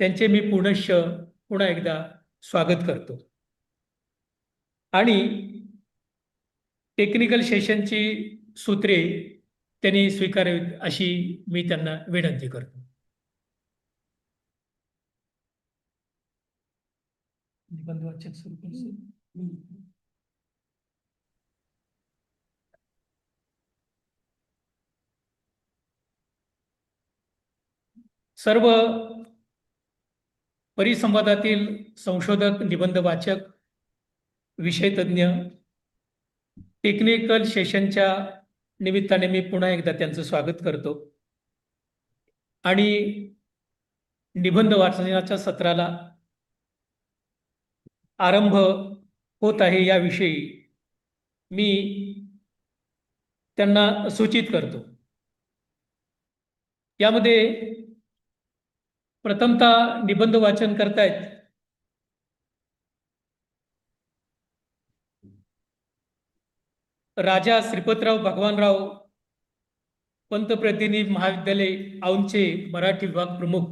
त्यांचे मी पुन्हा एकदा स्वागत करतो. आणि टेक्निकल सेशनची सूत्रे त्यांनी स्वीकारावीत अशी मी त्यांना विनंती करतो. निबंध वाचन सुरू करू. सर्व परिसंवादातील संशोधक, निबंध वाचक, विषय तज्ञ टेक्निकल सेशनच्या निमित्ताने मी पुन्हा एकदा त्यांचं स्वागत करतो. आणि निबंध वाचनाच्या सत्राला आरंभ होत आहे याविषयी मी त्यांना सूचित करतो. यामध्ये प्रथमतः निबंध वाचन करतायत राजा श्रीपतराव भगवानराव पंतप्रतिनिधी महाविद्यालय औंधचे मराठी विभाग प्रमुख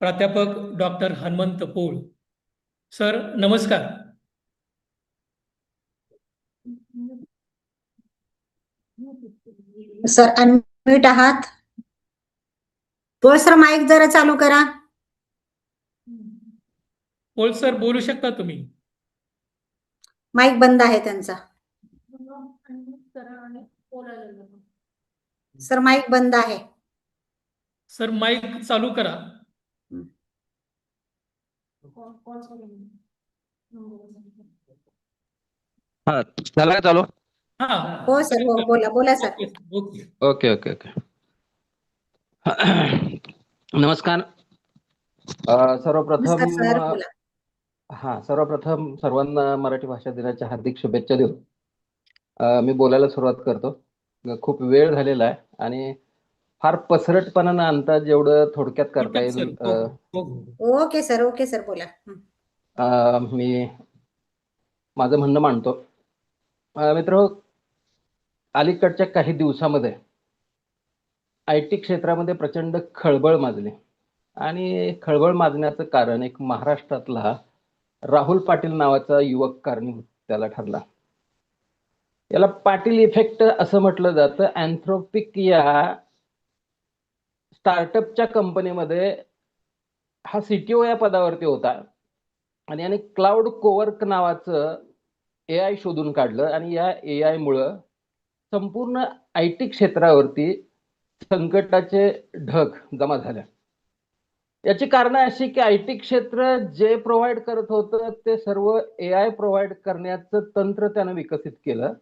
प्राध्यापक डॉक्टर हनुमंत पोळ. सर नमस्कार. सर अनम्यूट आहात. पोळ सर माईक जरा चालू करा. पोळ सर बोलू शकता तुम्ही. माईक बंद आहे त्यांचा. सर माईक बंद आहे. सर माईक चालू करा. हा झाला का चालू? हो सर, हो बोला बोला सर. Okay okay okay. नमस्कार. सर्वप्रथम नमस्कार सर, बोला. सर्वप्रथम सर्वांना मराठी भाषा दिनाच्या हार्दिक शुभेच्छा देऊ. मी बोलायला सुरुवात करतो. खूप वेळ झालेला आहे आणि फार पसरटपणानं आणता जेवढं थोडक्यात करता येईल. ओके सर बोला. मी माझं म्हणणं मांडतो. मित्र, अलीकडच्या काही दिवसामध्ये IT क्षेत्रामध्ये प्रचंड खळबळ माजली आणि खळबळ माजण्याचं कारण एक महाराष्ट्रातला राहुल पाटील नावाचा युवक कारणीभूत त्याला ठरला. याला पाटील इफेक्ट असं म्हटलं जातं. अँथ्रोपिक या स्टार्टअपच्या कंपनीमध्ये हा CTO या पदावरती होता आणि याने क्लाउड कोवर्क नावाचं AI शोधून काढलं आणि या AI मुळे संपूर्ण IT क्षेत्रावरती संकटाचे ढग जमा झाले. याची कारण अशी की IT क्षेत्र जे प्रोव्हाइड करत होतं ते सर्व AI प्रोव्हाइड करण्याचं तंत्र त्यानं विकसित केलं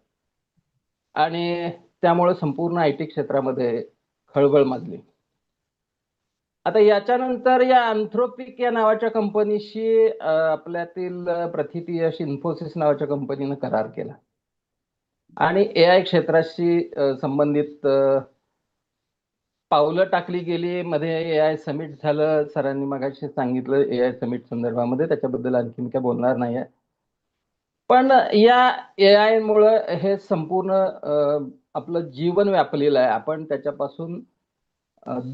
आणि त्यामुळे संपूर्ण IT क्षेत्रामध्ये खळबळ माजली. आता याच्यानंतर या अँथ्रोपिक या नावाच्या कंपनीशी आपल्यातील प्रथितयश इन्फोसिस नावाच्या कंपनीनं करार केला आणि AI क्षेत्राशी संबंधित पावलं टाकली गेली. मध्ये AI समिट झालं. सरांनी मगाशी सांगितलं AI समिट संदर्भामध्ये, त्याच्याबद्दल आणखीन काय बोलणार नाहीये. पण या AI मुळे हे संपूर्ण आपलं जीवन व्यापलेलं आहे. आपण त्याच्यापासून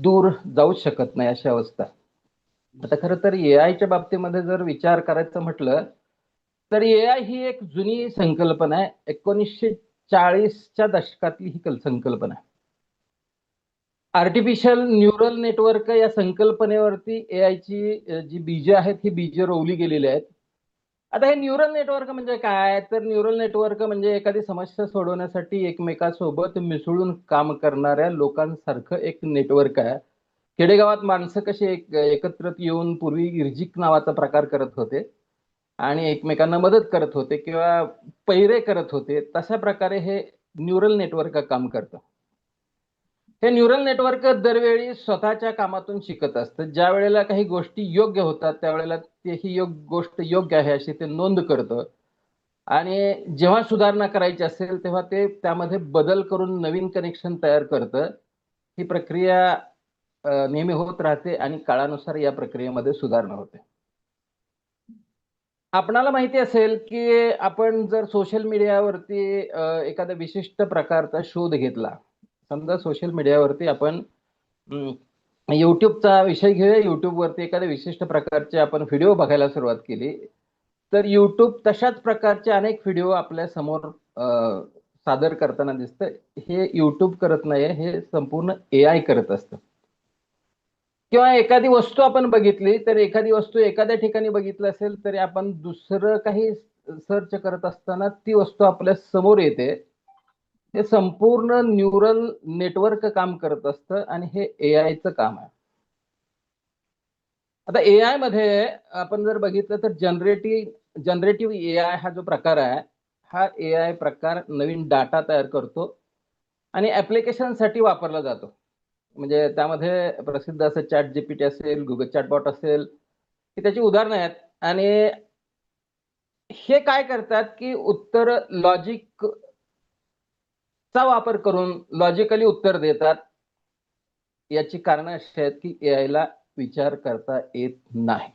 दूर जाऊ शकत नाही अशी अवस्था. आता खरं तर AIच्या बाबतीमध्ये जर विचार करायचं म्हटलं तर AI ही एक जुनी संकल्पना आहे. 1940च्या दशकातली ही संकल्पना आहे. आर्टिफिशियल न्यूरल नेटवर्क या संकल्पनेवरती AIची जी बीज आहेत ही बीज रोवली गेलेली आहेत. आता हे न्यूरल नेटवर्क म्हणजे काय? तर न्यूरल नेटवर्क म्हणजे एखादी समस्या सोडवण्यासाठी एकमेकांसोबत मिसळून काम करणाऱ्या लोकांसारखं एक नेटवर्क आहे. खेडेगावात माणसं कशी एकत्रित येऊन पूर्वी इर्जिक नावाचा प्रकार करत होते आणि एकमेकांना मदत करत होते किंवा पैरे करत होते, तशा प्रकारे हे न्यूरल नेटवर्क काम करतं. हे न्यूरल नेटवर्क दरवेळी स्वतःच्या कामातून शिकत असतं. ज्या वेळेला काही गोष्टी योग्य होतात त्यावेळेला ते ही गोष्ट योग्य आहे अशी ते नोंद करतं आणि जेव्हा सुधारणा करायची असेल तेव्हा ते त्यामध्ये बदल करून नवीन कनेक्शन तयार करतं. ही प्रक्रिया नेहमी होत राहते आणि काळानुसार या प्रक्रियेमध्ये सुधारणा होते. आपणाला माहिती असेल की आपण जर सोशल मीडियावरती एखाद्या विशिष्ट प्रकारचा शोध घेतला, समजा सोशल मीडियावरती आपण युट्यूबचा विषय घेऊया, युट्यूबवरती एखाद्या विशिष्ट प्रकारचे आपण व्हिडिओ बघायला सुरुवात केली तर युट्यूब तशाच प्रकारचे अनेक व्हिडिओ आपल्या समोर सादर करताना दिसतं. हे युट्यूब करत नाही, हे संपूर्ण AI करत असतं. किंवा एखादी वस्तू आपण बघितली तर एखादी वस्तू एखाद्या ठिकाणी बघितलं असेल तरी आपण दुसरं काही सर्च करत असताना ती वस्तू आपल्या समोर येते. हे संपूर्ण न्यूरल नेटवर्क काम करत असतं आणि हे AIचं काम आहे. आता AI मध्ये आपण जर बघितलं तर जनरेटिव्ह AI हा जो प्रकार आहे, हा AI प्रकार नवीन डाटा तयार करतो आणि ऍप्लिकेशनसाठी वापरला जातो. म्हणजे त्यामध्ये प्रसिद्ध असं ChatGPT असेल, Google चॅटबॉट असेल, ही त्याची उदाहरणं आहेत. आणि हे काय करतात की उत्तर लॉजिकचा वापर करून लॉजिकली उत्तर देतात. याची कारणं अशी आहेत की AI ला विचार करता येत नाही.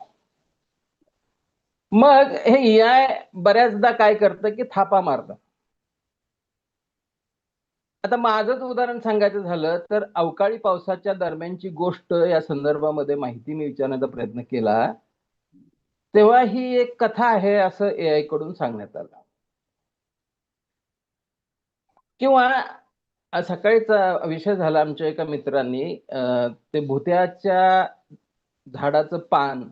मग हे AI बऱ्याचदा काय करतं की थापा मारतं. आता माझंच उदाहरण सांगायचं झालं तर अवकाळी पावसाच्या दरम्यानची गोष्ट या संदर्भामध्ये माहिती मी विचारण्याचा प्रयत्न केला, तेव्हा ही एक कथा आहे असं AI कडून सांगण्यात आलं. किंवा सकाळीचा विषय झाला आमच्या एका मित्रांनी ते भुत्याच्या झाडाचं पान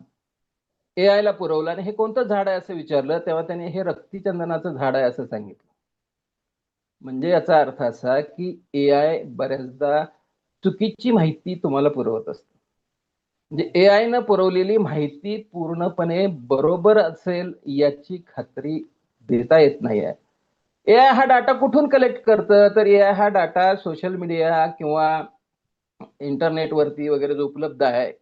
AI ला पुरवलं आणि हे कोणतं झाड आहे असं विचारलं, तेव्हा त्याने हे रक्तीचंदनाचं झाड आहे असं सांगितलं. म्हणजे याचा अर्थ असा की AI बऱ्याचदा चुकीची माहिती तुम्हाला पुरवत असतं. म्हणजे AI न पुरवलेली माहिती पूर्णपणे बरोबर असेल याची खात्री देता येत नाही आहे. AI हा डाटा कुठून कलेक्ट करतं, तर AI हा डाटा सोशल मीडिया किंवा इंटरनेटवरती वगैरे जो उपलब्ध आहे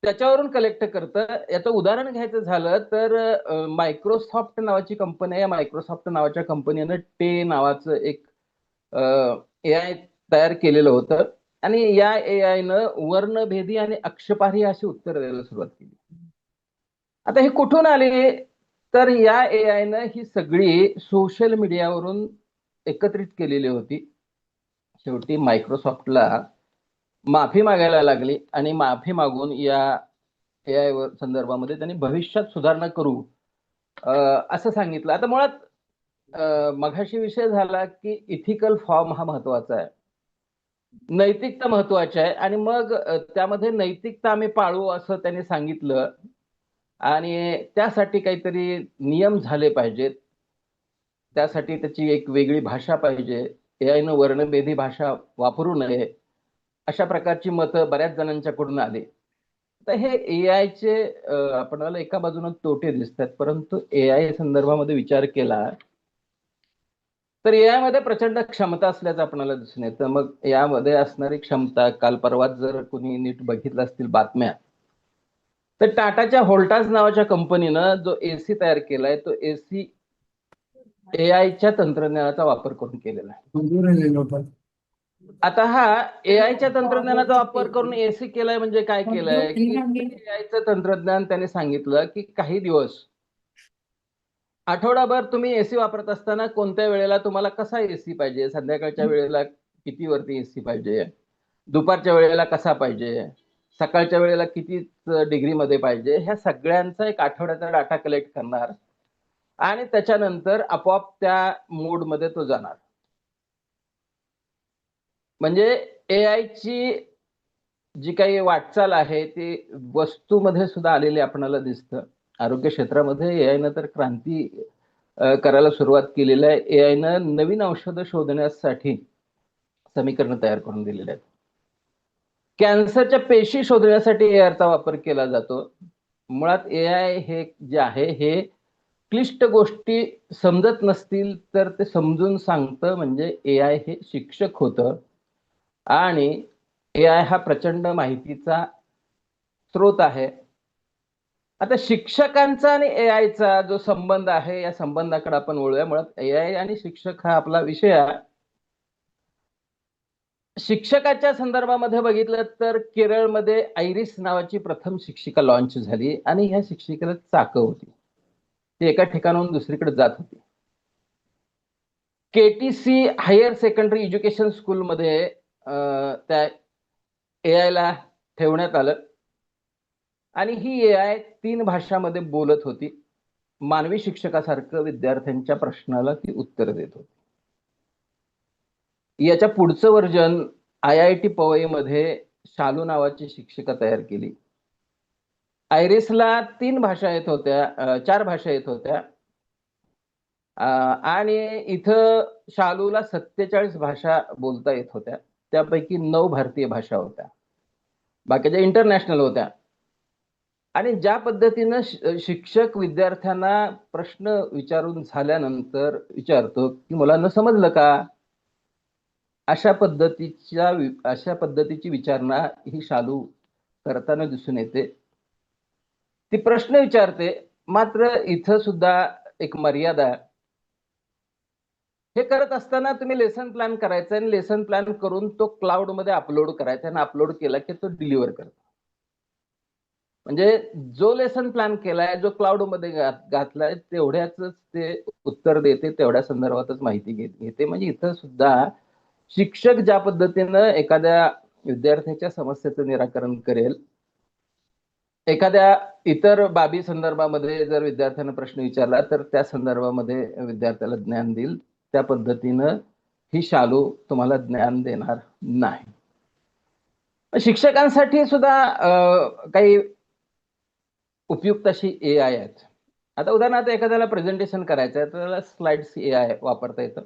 त्याच्यावरून कलेक्ट करतं. याचं उदाहरण घ्यायचं झालं तर मायक्रोसॉफ्ट नावाची कंपनी आहे. मायक्रोसॉफ्ट नावाच्या कंपनीनं टे नावाचं एक AI तयार केलेलं होतं आणि या AI नं वर्णभेदी आणि आक्षेपार्ह अशी उत्तर द्यायला सुरुवात केली. आता हे कुठून आले, तर या AI नं ही सगळी सोशल मीडियावरून एकत्रित केलेली होती. शेवटी मायक्रोसॉफ्टला माफी मागायला लागली आणि माफी मागून या AI संदर्भामध्ये त्यांनी भविष्यात सुधारणा करू असं सांगितलं. आता मुळात मगाशी विषय झाला की इथिकल फॉर्म हा महत्वाचा आहे, नैतिकता महत्वाची आहे आणि मग त्यामध्ये नैतिकता आम्ही पाळू असं त्यांनी सांगितलं आणि त्यासाठी काहीतरी नियम झाले पाहिजेत. त्यासाठी त्याची एक वेगळी भाषा पाहिजे. AI नं वर्णभेदी भाषा वापरू नये अशा प्रकारची मतं बऱ्याच जणांच्याकडून आली. तर हे AIचे आपल्याला एका बाजूने तोटे दिसतात, परंतु AI संदर्भामध्ये विचार केला तर AI मध्ये प्रचंड क्षमता असल्याचं आपल्याला दिसून येतं. मग यामध्ये असणारी क्षमता काल परवाच जर कोणी नीट बघितलं असतील बातम्या, तर टाटाच्या व्होल्टास नावाच्या कंपनीनं जो AC तयार केलाय तो AC AIच्या तंत्रज्ञानाचा वापर करून केलेला आहे. आता हा AIच्या तंत्रज्ञानाचा वापर करून AC केलाय म्हणजे काय केलंय की AIचं तंत्रज्ञान त्याने सांगितलं की काही दिवस आठवडाभर तुम्ही AC वापरत असताना कोणत्या वेळेला तुम्हाला कसा AC पाहिजे, संध्याकाळच्या वेळेला किती वरती AC पाहिजे, दुपारच्या वेळेला कसा पाहिजे, सकाळच्या वेळेला किती डिग्रीमध्ये पाहिजे, ह्या सगळ्यांचा एक आठवड्याचा डाटा कलेक्ट करणार आणि त्याच्यानंतर आपोआप त्या मोडमध्ये तो जाणार. म्हणजे AIची जी काही वाटचाल आहे ती वस्तूमध्ये सुद्धा आलेली आपल्याला दिसतं. आरोग्य क्षेत्रामध्ये AI नं तर क्रांती करायला सुरुवात केलेली आहे. AI नं नवीन औषधं शोधण्यासाठी समीकरण तयार करून दिलेले आहेत. कॅन्सरच्या पेशी शोधण्यासाठी AI चा वापर केला जातो. मुळात AI हे जे आहे हे क्लिष्ट गोष्टी समजत नसतील तर ते समजून सांगतं, म्हणजे AI हे शिक्षक होतं. आणि AI हा प्रचंड माहितीचा स्रोत आहे. आता शिक्षकांचा आणि AIचा जो संबंध आहे, या संबंधाकडे आपण वळूया. मुळात AI आणि शिक्षक हा आपला विषय आहे. शिक्षकाच्या संदर्भामध्ये बघितलं तर केरळमध्ये आयरिस नावाची प्रथम शिक्षिका लॉन्च झाली आणि ह्या शिक्षिकेला चाकं होती. ती एका ठिकाणाहून दुसरीकडे जात होती. KTC हायर सेकंडरी एज्युकेशन स्कूलमध्ये त्या AI ला ठेवण्यात आलं आणि ही AI 3 भाषांमध्ये बोलत होती. मानवी शिक्षकासारखं विद्यार्थ्यांच्या प्रश्नाला ती उत्तर देत होती. याच्या पुढचं व्हर्जन IIT पवईमध्ये शालू नावाची शिक्षिका तयार केली. आयरिसला 3 भाषा येत होत्या, 4 भाषा येत होत्या आणि इथं शालूला 47 भाषा बोलता येत होत्या. त्यापैकी 9 भारतीय भाषा होत्या, बाकीच्या इंटरनॅशनल होत्या. आणि ज्या पद्धतीनं शिक्षक विद्यार्थ्यांना प्रश्न विचारून झाल्यानंतर विचारतो की मुलांना समजलं का, अशा पद्धतीची विचारणा ही शालू करताना दिसून येते. ती प्रश्न विचारते, मात्र इथं सुद्धा एक मर्यादा आहे. हे करत असताना तुम्ही लेसन प्लॅन करायचा आणि लेसन प्लॅन करून तो क्लाउड मध्ये अपलोड करायचा आणि अपलोड केला की तो डिलिव्हर करतो. म्हणजे जो लेसन प्लॅन केलाय, जो क्लाउड मध्ये घातलाय, तेवढ्याच ते उत्तर देते, तेवढ्या संदर्भातच माहिती घेते. म्हणजे इथं सुद्धा शिक्षक ज्या पद्धतीनं एखाद्या विद्यार्थ्याच्या समस्येचं निराकरण करेल, एखाद्या इतर बाबी संदर्भामध्ये जर विद्यार्थ्यांना प्रश्न विचारला तर त्या संदर्भामध्ये विद्यार्थ्याला ज्ञान देईल, त्या पद्धतीनं ही शालू तुम्हाला ज्ञान देणार नाही. शिक्षकांसाठी सुद्धा काही उपयुक्त अशी AI आहेत. आता उदाहरणार्थ एखाद्याला प्रेझेंटेशन करायचं आहे तर त्याला स्लाइड्स AI वापरता येतं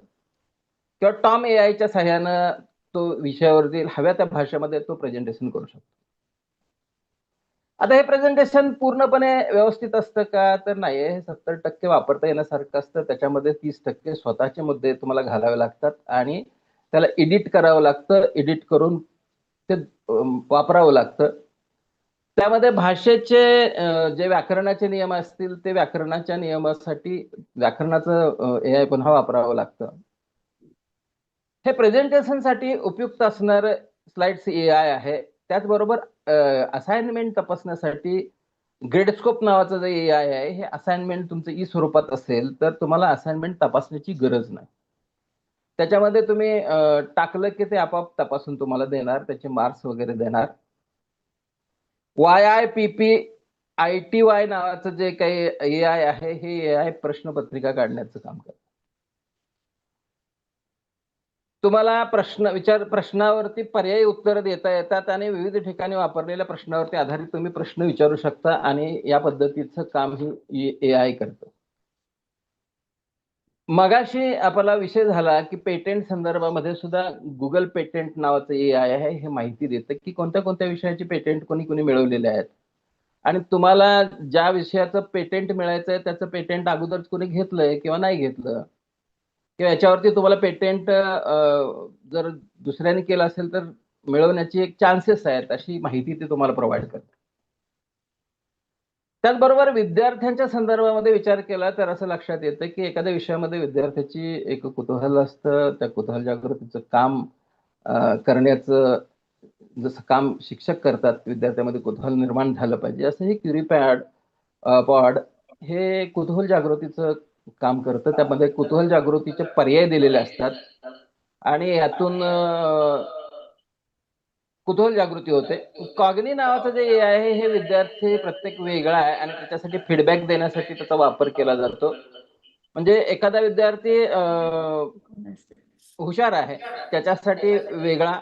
किंवा टॉम AIच्या सहाय्यानं तो विषयावरती हव्या त्या भाषेमध्ये तो प्रेझेंटेशन करू शकतो. आता हे प्रेझेंटेशन पूर्णपणे व्यवस्थित असतं का, तर नाही. हे 70% वापरता येण्यासारखं असतं. त्याच्यामध्ये 30% स्वतःचे मुद्दे तुम्हाला घालावे लागतात आणि त्याला एडिट करावं लागतं. एडिट करून ते वापरावं लागतं. त्यामध्ये भाषेचे जे व्याकरणाचे नियम असतील ते व्याकरणाच्या नियमासाठी व्याकरणाचं AI पुन्हा वापरावं लागतं. हे प्रेझेंटेशनसाठी उपयुक्त असणार स्लाइड्स AI आहे. त्याचबरोबर असाइनमेंट तपासण्यासाठी ग्रेडस्कोप नावाचं जे AI आहे, हे असाइनमेंट तुमचं ई स्वरूपात असेल तर तुम्हाला असाइनमेंट तपासण्याची गरज नाही. त्याच्यामध्ये तुम्ही टाकलं की ते आपोआप तपासून तुम्हाला देणार, त्याचे मार्क्स वगैरे देणार. YIPP-ITY नावाचं जे काही AI आहे, हे AI प्रश्नपत्रिका काढण्याचं काम करतं. तुम्हाला प्रश्नावरती पर्यायी उत्तर देता येतात आणि विविध ठिकाणी वापरलेल्या प्रश्नावरती आधारित तुम्ही प्रश्न विचारू शकता आणि या पद्धतीचं काम ही AI करतं. मगाशी आपला विषय झाला की पेटेंट संदर्भामध्ये सुद्धा गुगल पेटेंट नावाचं AI आहे, हे माहिती देतं की कोणत्या कोणत्या विषयाचे पेटेंट कोणी मिळवलेले आहेत आणि तुम्हाला ज्या विषयाचं पेटेंट मिळायचंय त्याचं पेटेंट अगोदरच कोणी घेतलंय किंवा नाही घेतलं, किंवा याच्यावरती तुम्हाला पेटेंट जर दुसऱ्याने केलं असेल तर मिळवण्याची एक चान्सेस आहेत, अशी माहिती ते तुम्हाला प्रोव्हाइड करते. त्याचबरोबर विद्यार्थ्यांच्या संदर्भामध्ये विचार केला तर असं लक्षात येतं की एखाद्या विषयामध्ये विद्यार्थ्याची एक कुतूहल असतं. त्या कुतूहल जागृतीचं काम करण्याचं जसं काम शिक्षक करतात, विद्यार्थ्यामध्ये कुतूहल निर्माण झालं पाहिजे, असं हे क्युरीपॅड पॉड हे कुतूहल जागृतीचं काम करतं. त्यामध्ये कुतूहल जागृतीचे पर्याय दिलेले असतात आणि यातून कुतूहल जागृती होते. कॉग्नी नावाचं जे AI आहे, हे विद्यार्थी प्रत्येक वेगळा आहे आणि त्याच्यासाठी फीडबॅक देण्यासाठी त्याचा वापर केला जातो. म्हणजे एखादा विद्यार्थी हुशार आहे त्याच्यासाठी वेगळा,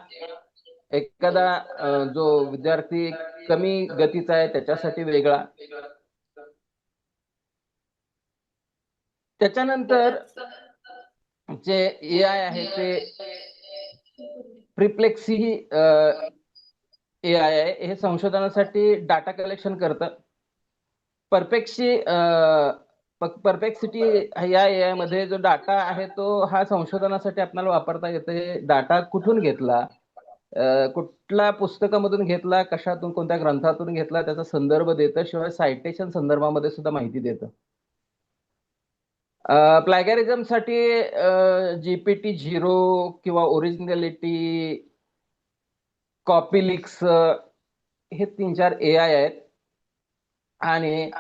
एखादा जो विद्यार्थी कमी गतीचा आहे त्याच्यासाठी वेगळा. त्याच्यानंतर जे AI आहे ते प्रिप्लेक्सी AI आहे, हे संशोधनासाठी डाटा कलेक्शन करतं. परप्लेक्सिटी या AI मध्ये जो डाटा आहे तो हा संशोधनासाठी आपल्याला वापरता येते. डाटा कुठून घेतला, कुठल्या पुस्तकामधून घेतला, कशातून, कोणत्या ग्रंथातून घेतला त्याचा संदर्भ देतं, शिवाय सायटेशन संदर्भामध्ये सुद्धा माहिती देतं. प्लॅगॅरिझमसाठी GPT-0 किंवा ओरिजिनॅलिटी, कॉपीलिक्स हे 3-4 AI आहेत. आणि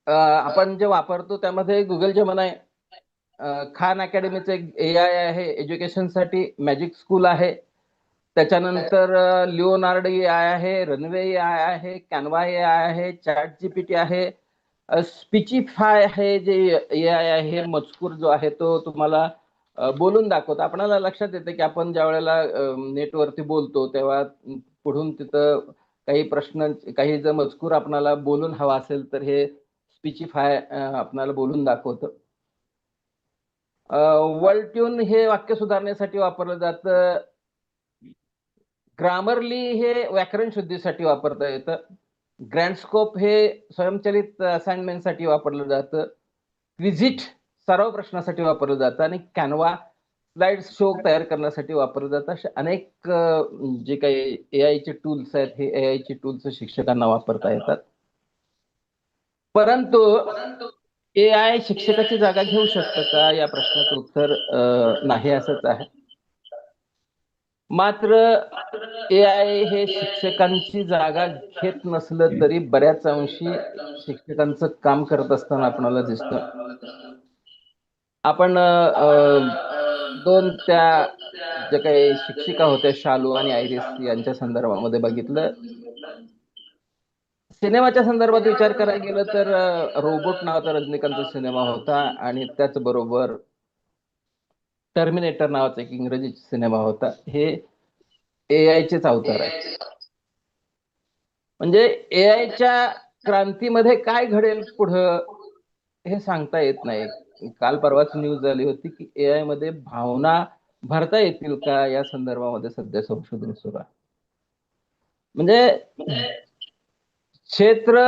आपण जे वापरतो त्यामध्ये गुगल जेमिनी आहे, खान अकॅडमीचं एक AI आहे एज्युकेशनसाठी, मॅजिक स्कूल आहे, त्याच्यानंतर लिओनार्ड AI आहे, रनवे AI आहे, कॅनवा AI आहे, चॅट GPT आहे, स्पीचिफाय आहे जे AI आहे, मजकूर जो आहे तो तुम्हाला बोलून दाखवतो. आपल्याला लक्षात येतं की आपण ज्या वेळेला नेटवरती बोलतो तेव्हा पुढून तिथं काही प्रश्न, काही जर मजकूर आपल्याला बोलून हवा असेल तर हे स्पीचिफाय आपल्याला बोलून दाखवतं. वर्ल्ड ट्यून हे वाक्य सुधारण्यासाठी वापरलं जातं. ग्रामरली हे व्याकरण शुद्धीसाठी वापरता येतं. ग्रँडस्कोप हे स्वयंचलित असाइनमेंटसाठी वापरलं जातं. क्विझिट सराव प्रश्नासाठी वापरलं जातं. आणि कॅनवा स्लाइड शो तयार करण्यासाठी वापरलं जातं. असे अनेक जे काही AI चे टूल्स आहेत हे AI चे टूल्स शिक्षकांना वापरता येतात. परंतु AI शिक्षकाची जागा घेऊ शकतं का या प्रश्नाचं उत्तर नाही असंच आहे. मात्र AI हे शिक्षकांची जागा घेत नसलं तरी बऱ्याच अंशी शिक्षकांचं काम करत असताना आपल्याला दिसतं. आपण दोन त्या ज्या काही शिक्षिका होत्या शालू आणि आयरिस यांच्या संदर्भामध्ये बघितलं. सिनेमाच्या संदर्भात विचार करायला गेलं तर रोबोट नावाचा रजनीकांतचा सिनेमा होता आणि त्याचबरोबर टर्मिनेटर नावाचा एक इंग्रजी सिनेमा होता. हे AI-चेच अवतार आहे. म्हणजे AI-च्या क्रांतीमध्ये काय घडेल पुढं हे सांगता येत नाही. काल परवाच न्यूज झाली होती की AI मध्ये भावना भरता येतील का या संदर्भामध्ये सध्या संशोधन सुरू आहे. म्हणजे क्षेत्र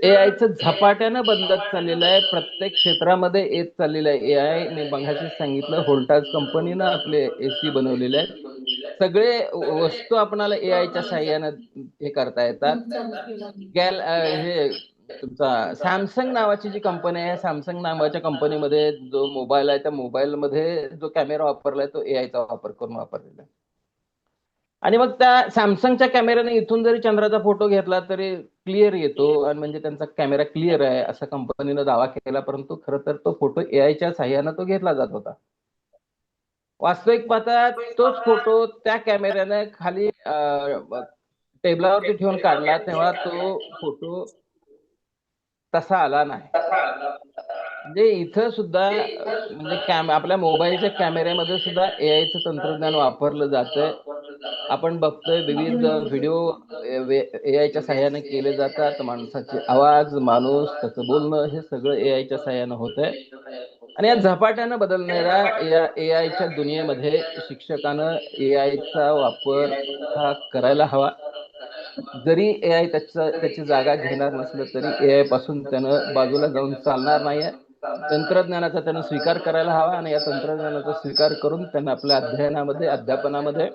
AI-चं झपाट्यानं बदलत चाललेलं आहे. प्रत्येक क्षेत्रामध्ये येत चाललेलं आहे AI. मी मगाशीच सांगितलं व्होल्टास कंपनीनं आपले AC बनवलेले आहेत. सगळे वस्तू आपणाला AI-च्या साहाय्यानं हे करता येतात. हे तुमचा सॅमसंग नावाची जी कंपनी आहे, सॅमसंग नावाच्या कंपनीमध्ये जो मोबाईल आहे त्या मोबाईलमध्ये जो कॅमेरा वापरलाय तो AI-चा वापर करून वापरलेला आहे. आणि मग त्या सॅमसंगच्या कॅमेऱ्याने इथून जरी चंद्राचा फोटो घेतला तरी क्लिअर येतो आणि म्हणजे त्यांचा कॅमेरा क्लिअर आहे असा कंपनीनं दावा केला. परंतु खरं तर तो फोटो AI-च्या साहाय्यानं तो घेतला जात होता. वास्तविक पाहता तोच फोटो त्या कॅमेऱ्याने खाली टेबलावरती ठेवून काढला तेव्हा तो फोटो तसा आला नाही. म्हणजे इथं सुद्धा म्हणजे आपल्या मोबाईलच्या कॅमेऱ्यामध्ये सुद्धा AI-चं तंत्रज्ञान वापरलं जातंय. आपण बघतोय विविध व्हिडिओ AI-च्या साहाय्याने केले जातात. माणसाचे आवाज, माणूस, त्याचं बोलणं हे सगळं AI-च्या साहाय्याने होतंय. आणि या झपाट्यानं बदलणाऱ्या या AI-च्या दुनियेमध्ये शिक्षकानं AI-चा वापर हा करायला हवा. जरी AI त्याची जागा घेणार नसलं तरी AI पासून त्यानं बाजूला जाऊन चालणार नाहीये. तंत्रज्ञानाचा त्यानं स्वीकार करायला हवा आणि या तंत्रज्ञानाचा स्वीकार करून त्यांना आपल्या अध्ययनामध्ये, अध्यापनामध्ये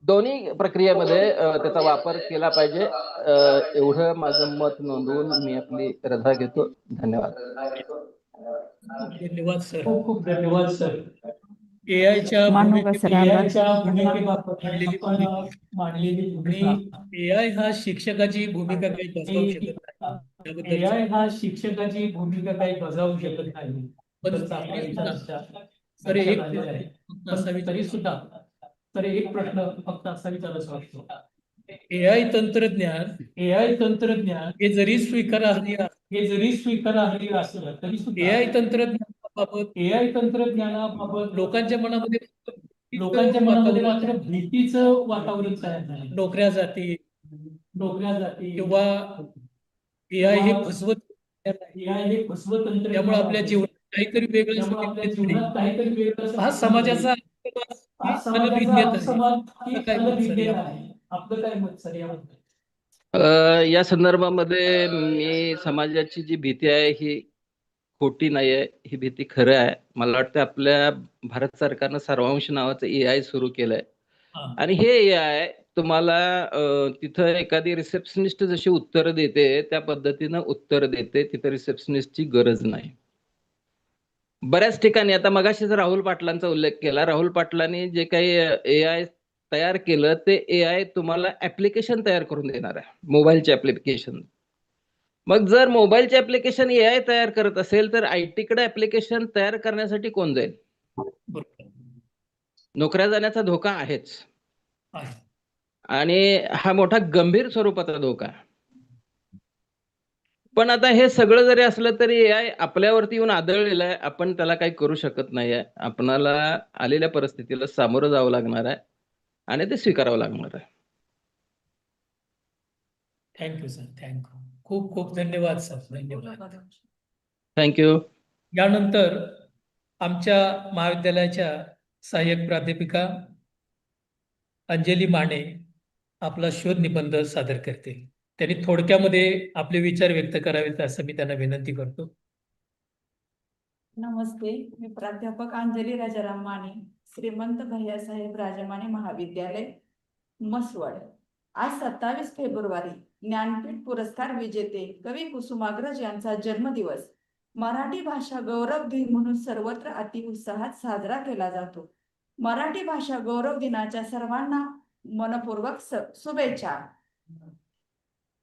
दोन्ही प्रक्रियेमध्ये त्याचा वापर केला पाहिजे. एवढं माझं मत नोंदवून मी आपली रजा घेतो. धन्यवाद. धन्यवाद सर. खूप खूप धन्यवाद सर. AI-च्या भूमिकेबाबत मांडलेली आपण मांडलेली भूमिका आणि AI हा शिक्षकाची भूमिका काही बजावू शकत नाही. त्याबद्दल AI हा शिक्षकाची भूमिका काही बजावू शकत नाही. पण सर एक तरी सुद्धा तर एक प्रश्न फक्त असा विचारायचा वाटतो. AI तंत्रज्ञान हे जरी स्वीकारार्ह असलं तरी सुद्धा AI तंत्रज्ञानाबाबत लोकांच्या मनामध्ये वातावरण मात्र भीतीचं वातावरण तयार झालं. नोकऱ्या जाती किंवा AI हे फसवत तंत्रज्ञान त्यामुळे आपल्या जीवनात काहीतरी वेगळं हा समाजाचा अनभिज्ञता आहे. आपलं काय मत सर याबद्दल? या संदर्भामध्ये मी समाजाची जी भीती आहे ही खोटी नाहीये, ही भीती खरं आहे. मला वाटतं आपल्या भारत सरकारनं सर्वांश नावाचं AI सुरू केलंय. आणि हे AI तुम्हाला तिथं एखादी रिसेप्शनिस्ट जशी उत्तर देते त्या पद्धतीनं उत्तर देते. तिथं रिसेप्शनिस्टची गरज नाही. बऱ्याच ठिकाणी आता मगाशीच राहुल पाटलांचा उल्लेख केला. राहुल पाटलांनी जे काही AI तयार केलं ते AI तुम्हाला ऍप्लिकेशन तयार करून देणार आहे, मोबाईलचे ऍप्लिकेशन. मग जर मोबाईलचे ऍप्लिकेशन AI तयार करत असेल तर IT कडे ऍप्लिकेशन तयार करण्यासाठी कोण जाईल? नोकऱ्या जाण्याचा धोका आहेच. आणि हा मोठा गंभीर स्वरूपाचा धोका आहे. पण आता हे सगळं जरी असलं तरी AI आपल्यावरती येऊन आदळलेलं आहे. आपण त्याला काही करू शकत नाहीये. आपणाला आलेल्या परिस्थितीला सामोरं जावं लागणार आहे आणि ते स्वीकारावं लागणार आहे. Thank you sir, thank you. खूप खूप धन्यवाद सर, धन्यवाद. थँक्यू. यानंतर आमच्या महाविद्यालयाच्या सहाय्यक प्राध्यापिका अंजली माने आपला शोध निबंध सादर करतील. त्यांनी थोडक्यामध्ये आपले विचार व्यक्त करावेत असं मी त्यांना विनंती करतो. नमस्ते, मी प्राध्यापक अंजली राजाराम माने, श्रीमंत भैयासाहेब राजमाने महाविद्यालय, मसवड. आज 27 फेब्रुवारी ज्ञानपीठ पुरस्कार विजेते कवी कुसुमाग्रज यांचा जन्मदिवस मराठी भाषा गौरव दिन म्हणून सर्वत्र अतिउत्साहात साजरा केला जातो. मराठी भाषा गौरव दिनाच्या सर्वांना मनपूर्वक शुभेच्छा.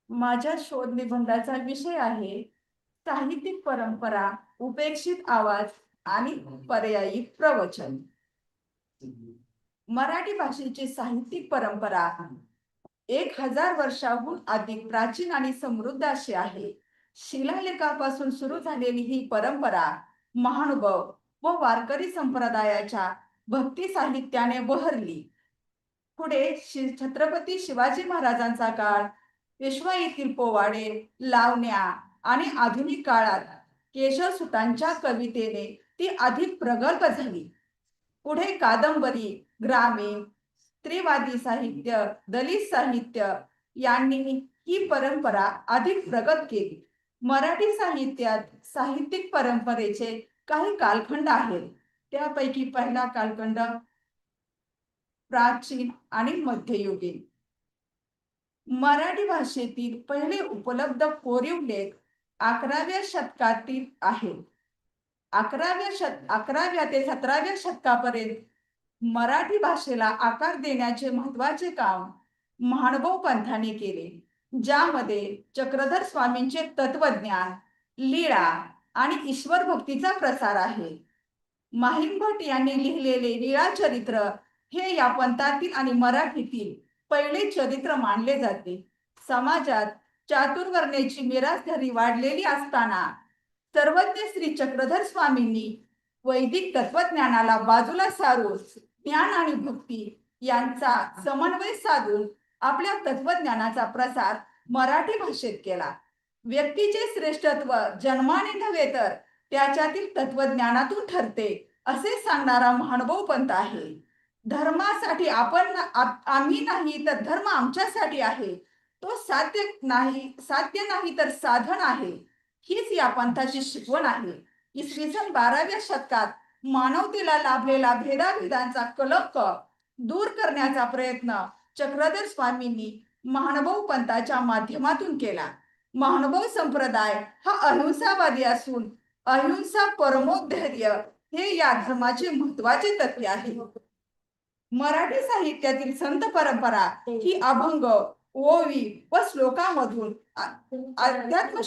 माझ्या शोध निबंधाचा विषय आहे साहित्यिक परंपरा, उपेक्षित आवाज आणि पर्यायी प्रवचन. मराठी भाषेची साहित्यिक परंपरा 1000 वर्षाहून अधिक प्राचीन आणि समृद्ध अशी आहे. शिलालेखापासून सुरू झालेली ही परंपरा महानुभाव व वारकरी संप्रदायाच्या भक्ती साहित्याने बहरली. पुढे छत्रपती शिवाजी महाराजांचा काळ, पेशवाईतील पोवाडे, लावण्या आणि आधुनिक काळात केशवसुतांच्या कवितेने ती अधिक प्रगल्भ झाली. पुढे कादंबरी, ग्रामीण, स्त्रीवादी साहित्य, दलित साहित्य यांनी ही परंपरा अधिक प्रगत केली. मराठी साहित्यात साहित्यिक परंपरेचे काही कालखंड आहेत. त्यापैकी पहिला कालखंड प्राचीन आणि मध्ययुगीन. मराठी भाषेतील पहिले उपलब्ध कोरीव लेख 11व्या शतकातील आहेत. 11व्या ते 17व्या शतकापर्यंत मराठी भाषेला आकार देण्याचे महत्वाचे काम महानुभाव पंथाने केले, ज्यामध्ये चक्रधर स्वामींचे तत्वज्ञान, लीळा आणि ईश्वर भक्तीचा प्रसार आहे. माहिमभट यांनी लिहिलेले लीळा चरित्र हे या पंथातील आणि मराठीतील पहिले चरित्र मानले जाते. समाजात चातुर्वर्ण्याची मिरासदारी वाढलेली असताना सर्वज्ञ श्री चक्रधर स्वामींनी वैदिक तत्वज्ञानाला बाजूला सारून ज्ञान आणि भक्ती यांचा समन्वय साधून आपल्या तत्वज्ञानाचा प्रसार मराठी भाषेत केला. व्यक्तीचे श्रेष्ठत्व जन्माने नव्हे तर त्याच्यातील तत्वज्ञानातून ठरते असे सांगणारा महानुभाव पंथ आहे. धर्मासाठी आम्ही नाही तर धर्म आमच्यासाठी आहे, तो साध्य नाही तर साधन आहे, हीच या पंथाची शिकवण आहे. इसवी सन 12व्या शतकात मानवतेला लाभलेला भेदाभेदांचा कलंक दूर करण्याचा प्रयत्न चक्रधर स्वामींनी महानुभाव पंथाच्या माध्यमातून केला. महानुभाव संप्रदाय हा अहिंसावादी असून अहिंसा परमोद्धैर्य हे या धर्माचे महत्वाचे तत्व आहे. मराठी साहित्यातील संत परंपरा ही अभंग, ओवी व श्लोकामधून अध्यात्म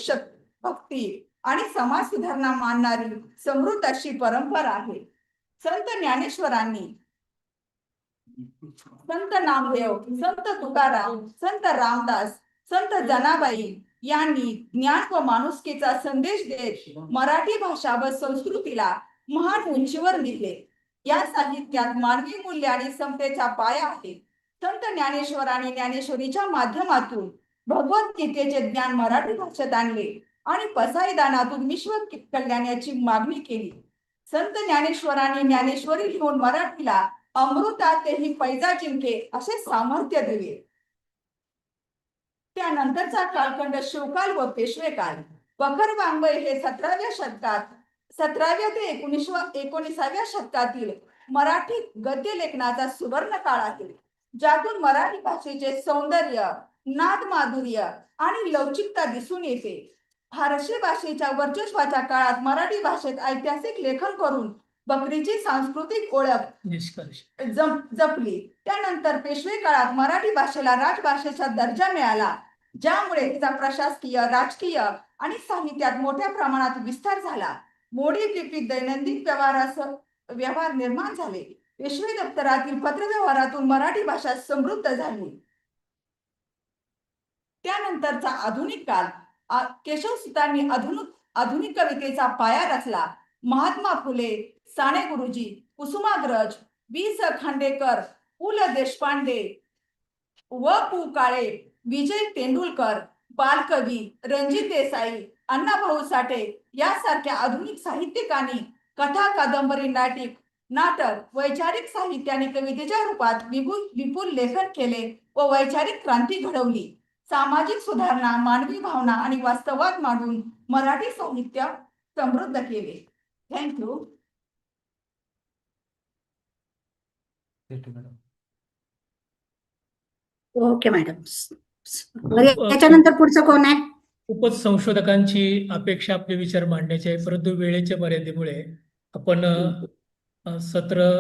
भक्ती आणि समाज सुधारणा मानणारी समृद्ध अशी परंपरा आहे. संत ज्ञानेश्वरांनी, संत नामदेव, संत तुकाराम, संत रामदास, संत जनाबाई यांनी ज्ञान व माणुसकीचा संदेश देत मराठी भाषा व संस्कृतीला महान उंचीवर नेले. या साहित्यात मानवी मूल्य आणि समतेचा पाया आहे. संत ज्ञानेश्वरांनी ज्ञानेश्वरीच्या माध्यमातून भगवद्गीतेचे ज्ञान मराठी भाषेत आणले आणि पसायदानातून विश्व कल्याणाची मागणी केली. संत ज्ञानेश्वरांनी ज्ञानेश्वरी लिहून मराठीला अमृतातेही पैजा जिंके असे सामर्थ्य दिले. त्यानंतरचा कालखंड शिवकाल व पेशवेकाल. बखर वाङ्मय हे 17व्या ते 19व्या शतकातील मराठी गद्य लेखनाचा सुवर्ण काळ आहे, ज्यातून मराठी भाषेचे सौंदर्य, नादमाधुर्य आणि लवचिकता दिसून येते. फारसी भाषेच्या वर्चस्वाच्या काळात मराठी भाषेत ऐतिहासिक लेखन करून बकरीची सांस्कृतिक ओळख जपली. त्यानंतर पेशवे काळात मराठी भाषेला राजभाषेचा दर्जा मिळाला, ज्यामुळे तिचा प्रशासकीय, राजकीय आणि साहित्यात मोठ्या प्रमाणात विस्तार झाला. मोडी लिपीत दैनंदिन व्यवहार निर्माण झाले. पेशवे दप्तरातील पत्रव्यवहारातून मराठी भाषा समृद्ध झाली. त्यानंतरचा आधुनिक काळ, केशवसुतांनी आधुनिक कवितेचा पाया रचला. महात्मा फुले, साने गुरुजी, कुसुमाग्रज, वि. स. खांडेकर, पु. ल. देशपांडे, व. पु. काळे, विजय तेंडुलकर, बालकवी रणजित देसाई, अण्णाभाऊ साठे यासारख्या आधुनिक साहित्यिकांनी कथा, कादंबरी, नाटक, वैचारिक साहित्य आणि कवितेच्या रूपात विपुल लेखन केले व वैचारिक क्रांती घडवली. सामाजिक सुधारणा, मानवी भावना आणि वास्तवात मांडून मराठी साहित्य समृद्ध केले. थँक्यू. Okay madam. त्याच्यानंतर पुढचं कोण आहे? खूपच संशोधकांची अपेक्षा आपले विचार मांडण्याची आहे, परंतु वेळेच्या मर्यादेमुळे आपण सत्र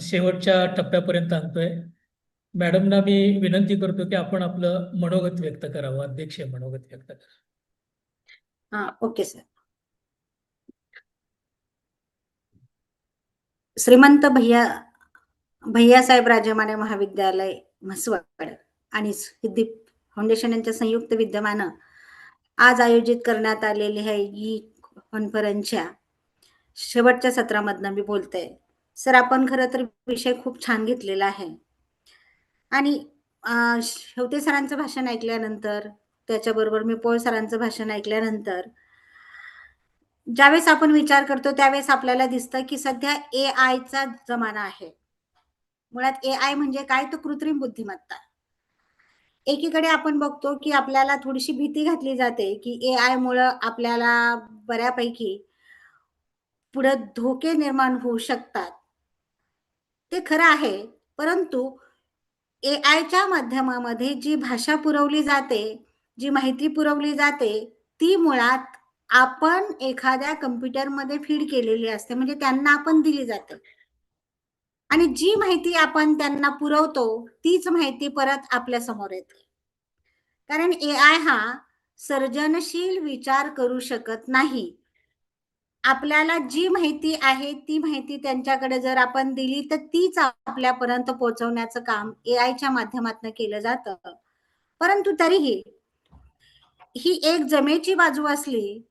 शेवटच्या टप्प्यापर्यंत आणतोय. मॅडमना मी विनंती करतो की आपण आपलं मनोगत व्यक्त करावं, अध्यक्षीय मनोगत व्यक्त करावं. Okay sir. श्रीमंत भैयासाहेब राजमाने महाविद्यालय म्हसवड आणि सिद्धी फाउंडेशन यांच्या संयुक्त विद्यमानं आज आयोजित करण्यात आलेली आहे ई कॉन्फरन्सच्या शेवटच्या सत्रामधनं मी बोलते. सर, आपण खरं तर विषय खूप छान घेतलेला आहे आणि शेवटे सरांचं भाषण ऐकल्यानंतर, त्याच्याबरोबर मी पोळ सरांचं भाषण ऐकल्यानंतर ज्यावेळेस आपण विचार करतो त्यावेळेस आपल्याला दिसतं की सध्या AI चा जमाना आहे. मुळात AI म्हणजे काय, तो कृत्रिम बुद्धिमत्ता. एकीकडे आपण बघतो की आपल्याला थोडीशी भीती घातली जाते की AI मुळे आपल्याला बऱ्यापैकी पुढे धोके निर्माण होऊ शकतात. ते खरं आहे, परंतु AI च्या माध्यमामध्ये जी भाषा पुरवली जाते, जी माहिती पुरवली जाते, ती मुळात आपण एखाद्या कम्प्युटरमध्ये फीड केलेली असते, म्हणजे त्यांना आपण दिली जाते आणि जी माहिती आपण त्यांना पुरवतो तीच माहिती परत आपल्या समोर येते. कारण AI हा सर्जनशील विचार करू शकत नाही. आपल्याला जी माहिती आहे ती माहिती त्यांच्याकडे जर आपण दिली तर तीच आपल्यापर्यंत पोहोचवण्याचं काम AI च्या माध्यमातून केलं जातं. परंतु तरीही ही एक जमेची बाजू असली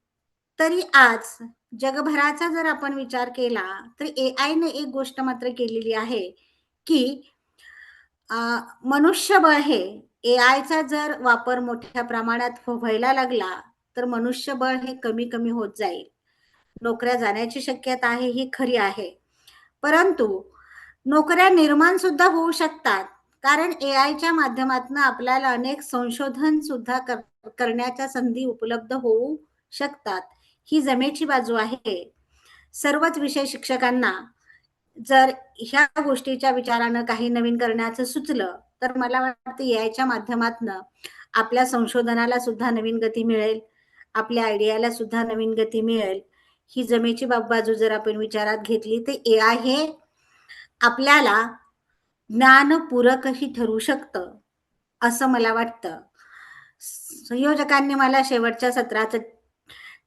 तरी आज जगभराचा जर आपण विचार केला तर AI ने एक गोष्ट मात्र केलेली आहे की मनुष्यबळ हे AI चा जर वापर मोठ्या प्रमाणात व्हायला लागला तर मनुष्यबळ हे कमी कमी होत जाईल. नोकऱ्या जाण्याची शक्यता आहे, ही खरी आहे, परंतु नोकऱ्या निर्माण सुद्धा होऊ शकतात. कारण AI च्या माध्यमातून आपल्याला अनेक संशोधन सुद्धा करण्याच्या संधी उपलब्ध होऊ शकतात. ही जमेची बाजू आहे. सर्वच विषय शिक्षकांना जर ह्या गोष्टीच्या विचारानं काही नवीन करण्याचं सुचलं तर मला वाटतं AI च्या माध्यमातून आपल्या संशोधनाला सुद्धा नवीन गती मिळेल, आपल्या आयडियाला सुद्धा नवीन गती मिळेल. ही जमेची बाजू जर आपण विचारात घेतली तर AI हे आपल्याला ज्ञानपूरकही ठरू शकतं असं मला वाटतं. संयोजकांनी मला शेवटच्या सत्राचं,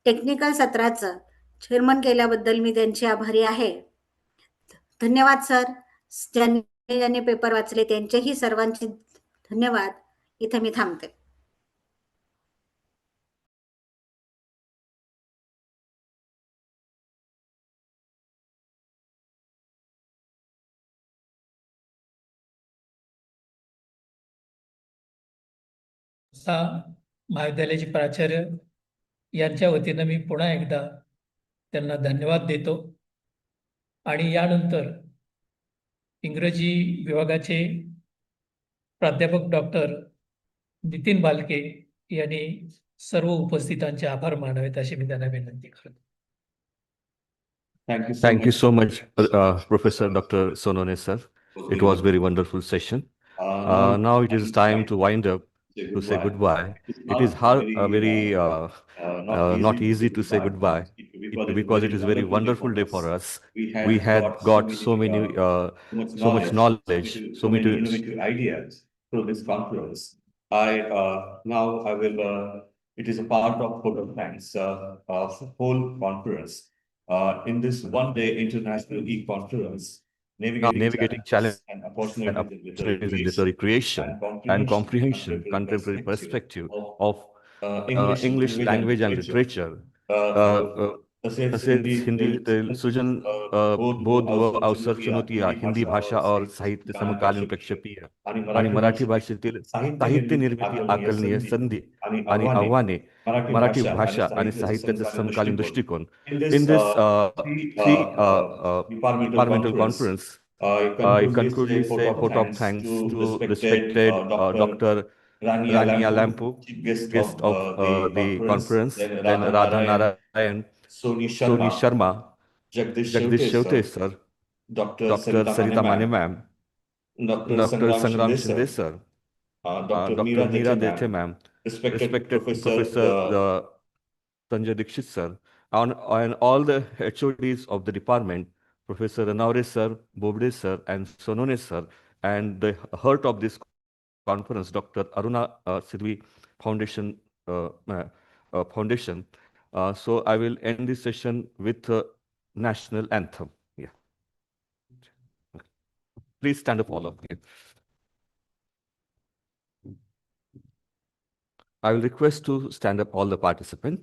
टेक्निकल सत्राचं चेअरमन केल्याबद्दल मी त्यांची आभारी आहे. धन्यवाद सर. ज्यांनी पेपर वाचले त्यांचेही सर्वांचे धन्यवाद. इथे मी थांबते. महाविद्यालयाचे प्राचार्य यांच्या वतीनं मी पुन्हा एकदा त्यांना धन्यवाद देतो आणि यानंतर इंग्रजी विभागाचे प्राध्यापक डॉक्टर नितीन बालके यांनी सर्व उपस्थितांचे आभार मानावेत अशी मी त्यांना विनंती करतो. Thank you so much, Professor Dr. Sonone sir. It was very wonderful session. Now it is time to wind up, to say goodbye. It is very not easy to say goodbye because it is a very wonderful day for us. We had got so many, so much knowledge, so many ideas through this conference. Now I will. It is a part of Photo Thanks of whole conference. In this one-day international e-conference, navigating challenges and opportunities in literary creation and comprehension, contemporary perspective of English language and literature. तसेच हिंदी सृजन बोध व अवसर चुनौतियां हिंदी भाषा और साहित्य समकालीन प्रेक्षपीय आणि मराठी भाषेतील साहित्य निर्मिती आकलनीय संधी आणि आव्हाने मराठी भाषा आणि साहित्याचा समकालीन दृष्टिकोन. In this three departmental conference, I conclusively say vote of thanks to respected Dr. Rani Alampu, guest of the conference, then Radha Narayan, Soni Sharma, Jagdish Shevte sir, Dr. Sarita Mane ma'am, Dr. Sangram Shinde sir, Dr. Meera Dethe ma'am, respected Professor Sanjay Dixit sir, and all the HODs of the department, Professor Ranaure sir, Bobde sir, and Sonone sir, and the heart of this conference, Dr. Aruna Sidvi Foundation. So I will end this session with national anthem. Yeah. Please stand up, all of you. I will request to stand up all the participants.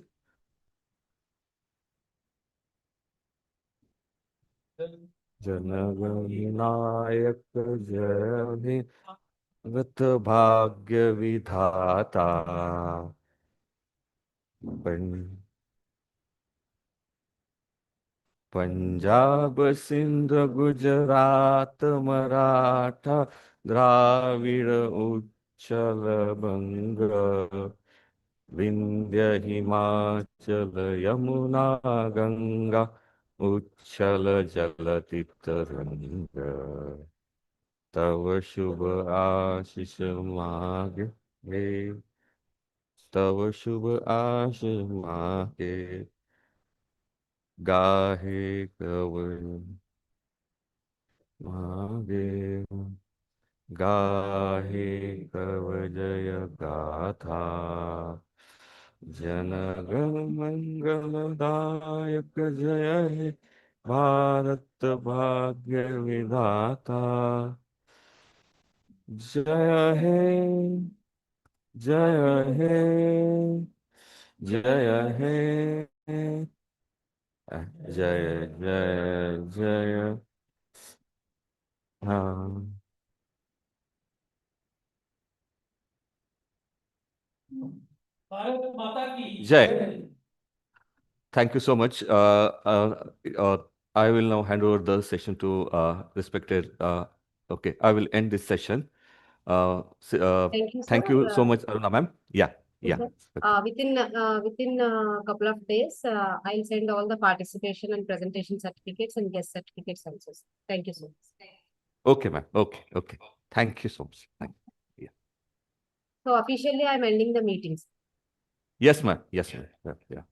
जनगणनायक जय हे वत भाग्य विधाता पंजाब सिंध गुजरात मराठा द्राविड उच्चल बंग विंध्य हिमाचल यमुना गंगा उच्छल जलति तरंग तव शुभ आशीष मागे तव शुभ आशीष मागे गाहे कवि मागे गाहे कव जय गाथा जनगण मंगलदायक जय हे भारत भाग्य विधाता जय हे जय हे जय हे जय जय जय हाँ भारत माता की जय. Thank you so much. I will now hand over the session to respected. Okay, I will end this session. Thank you, sir. Thank you so much, Aruna ma'am. Yeah, yeah. Within a couple of days, I'll send all the participation and presentation certificates and guest certificates also. Thank you so much. Okay, ma'am. Okay, okay. Thank you so much. Thank you. Yeah. So officially, I'm ending the meetings. Yes, ma'am. Yes, ma'am. Yeah.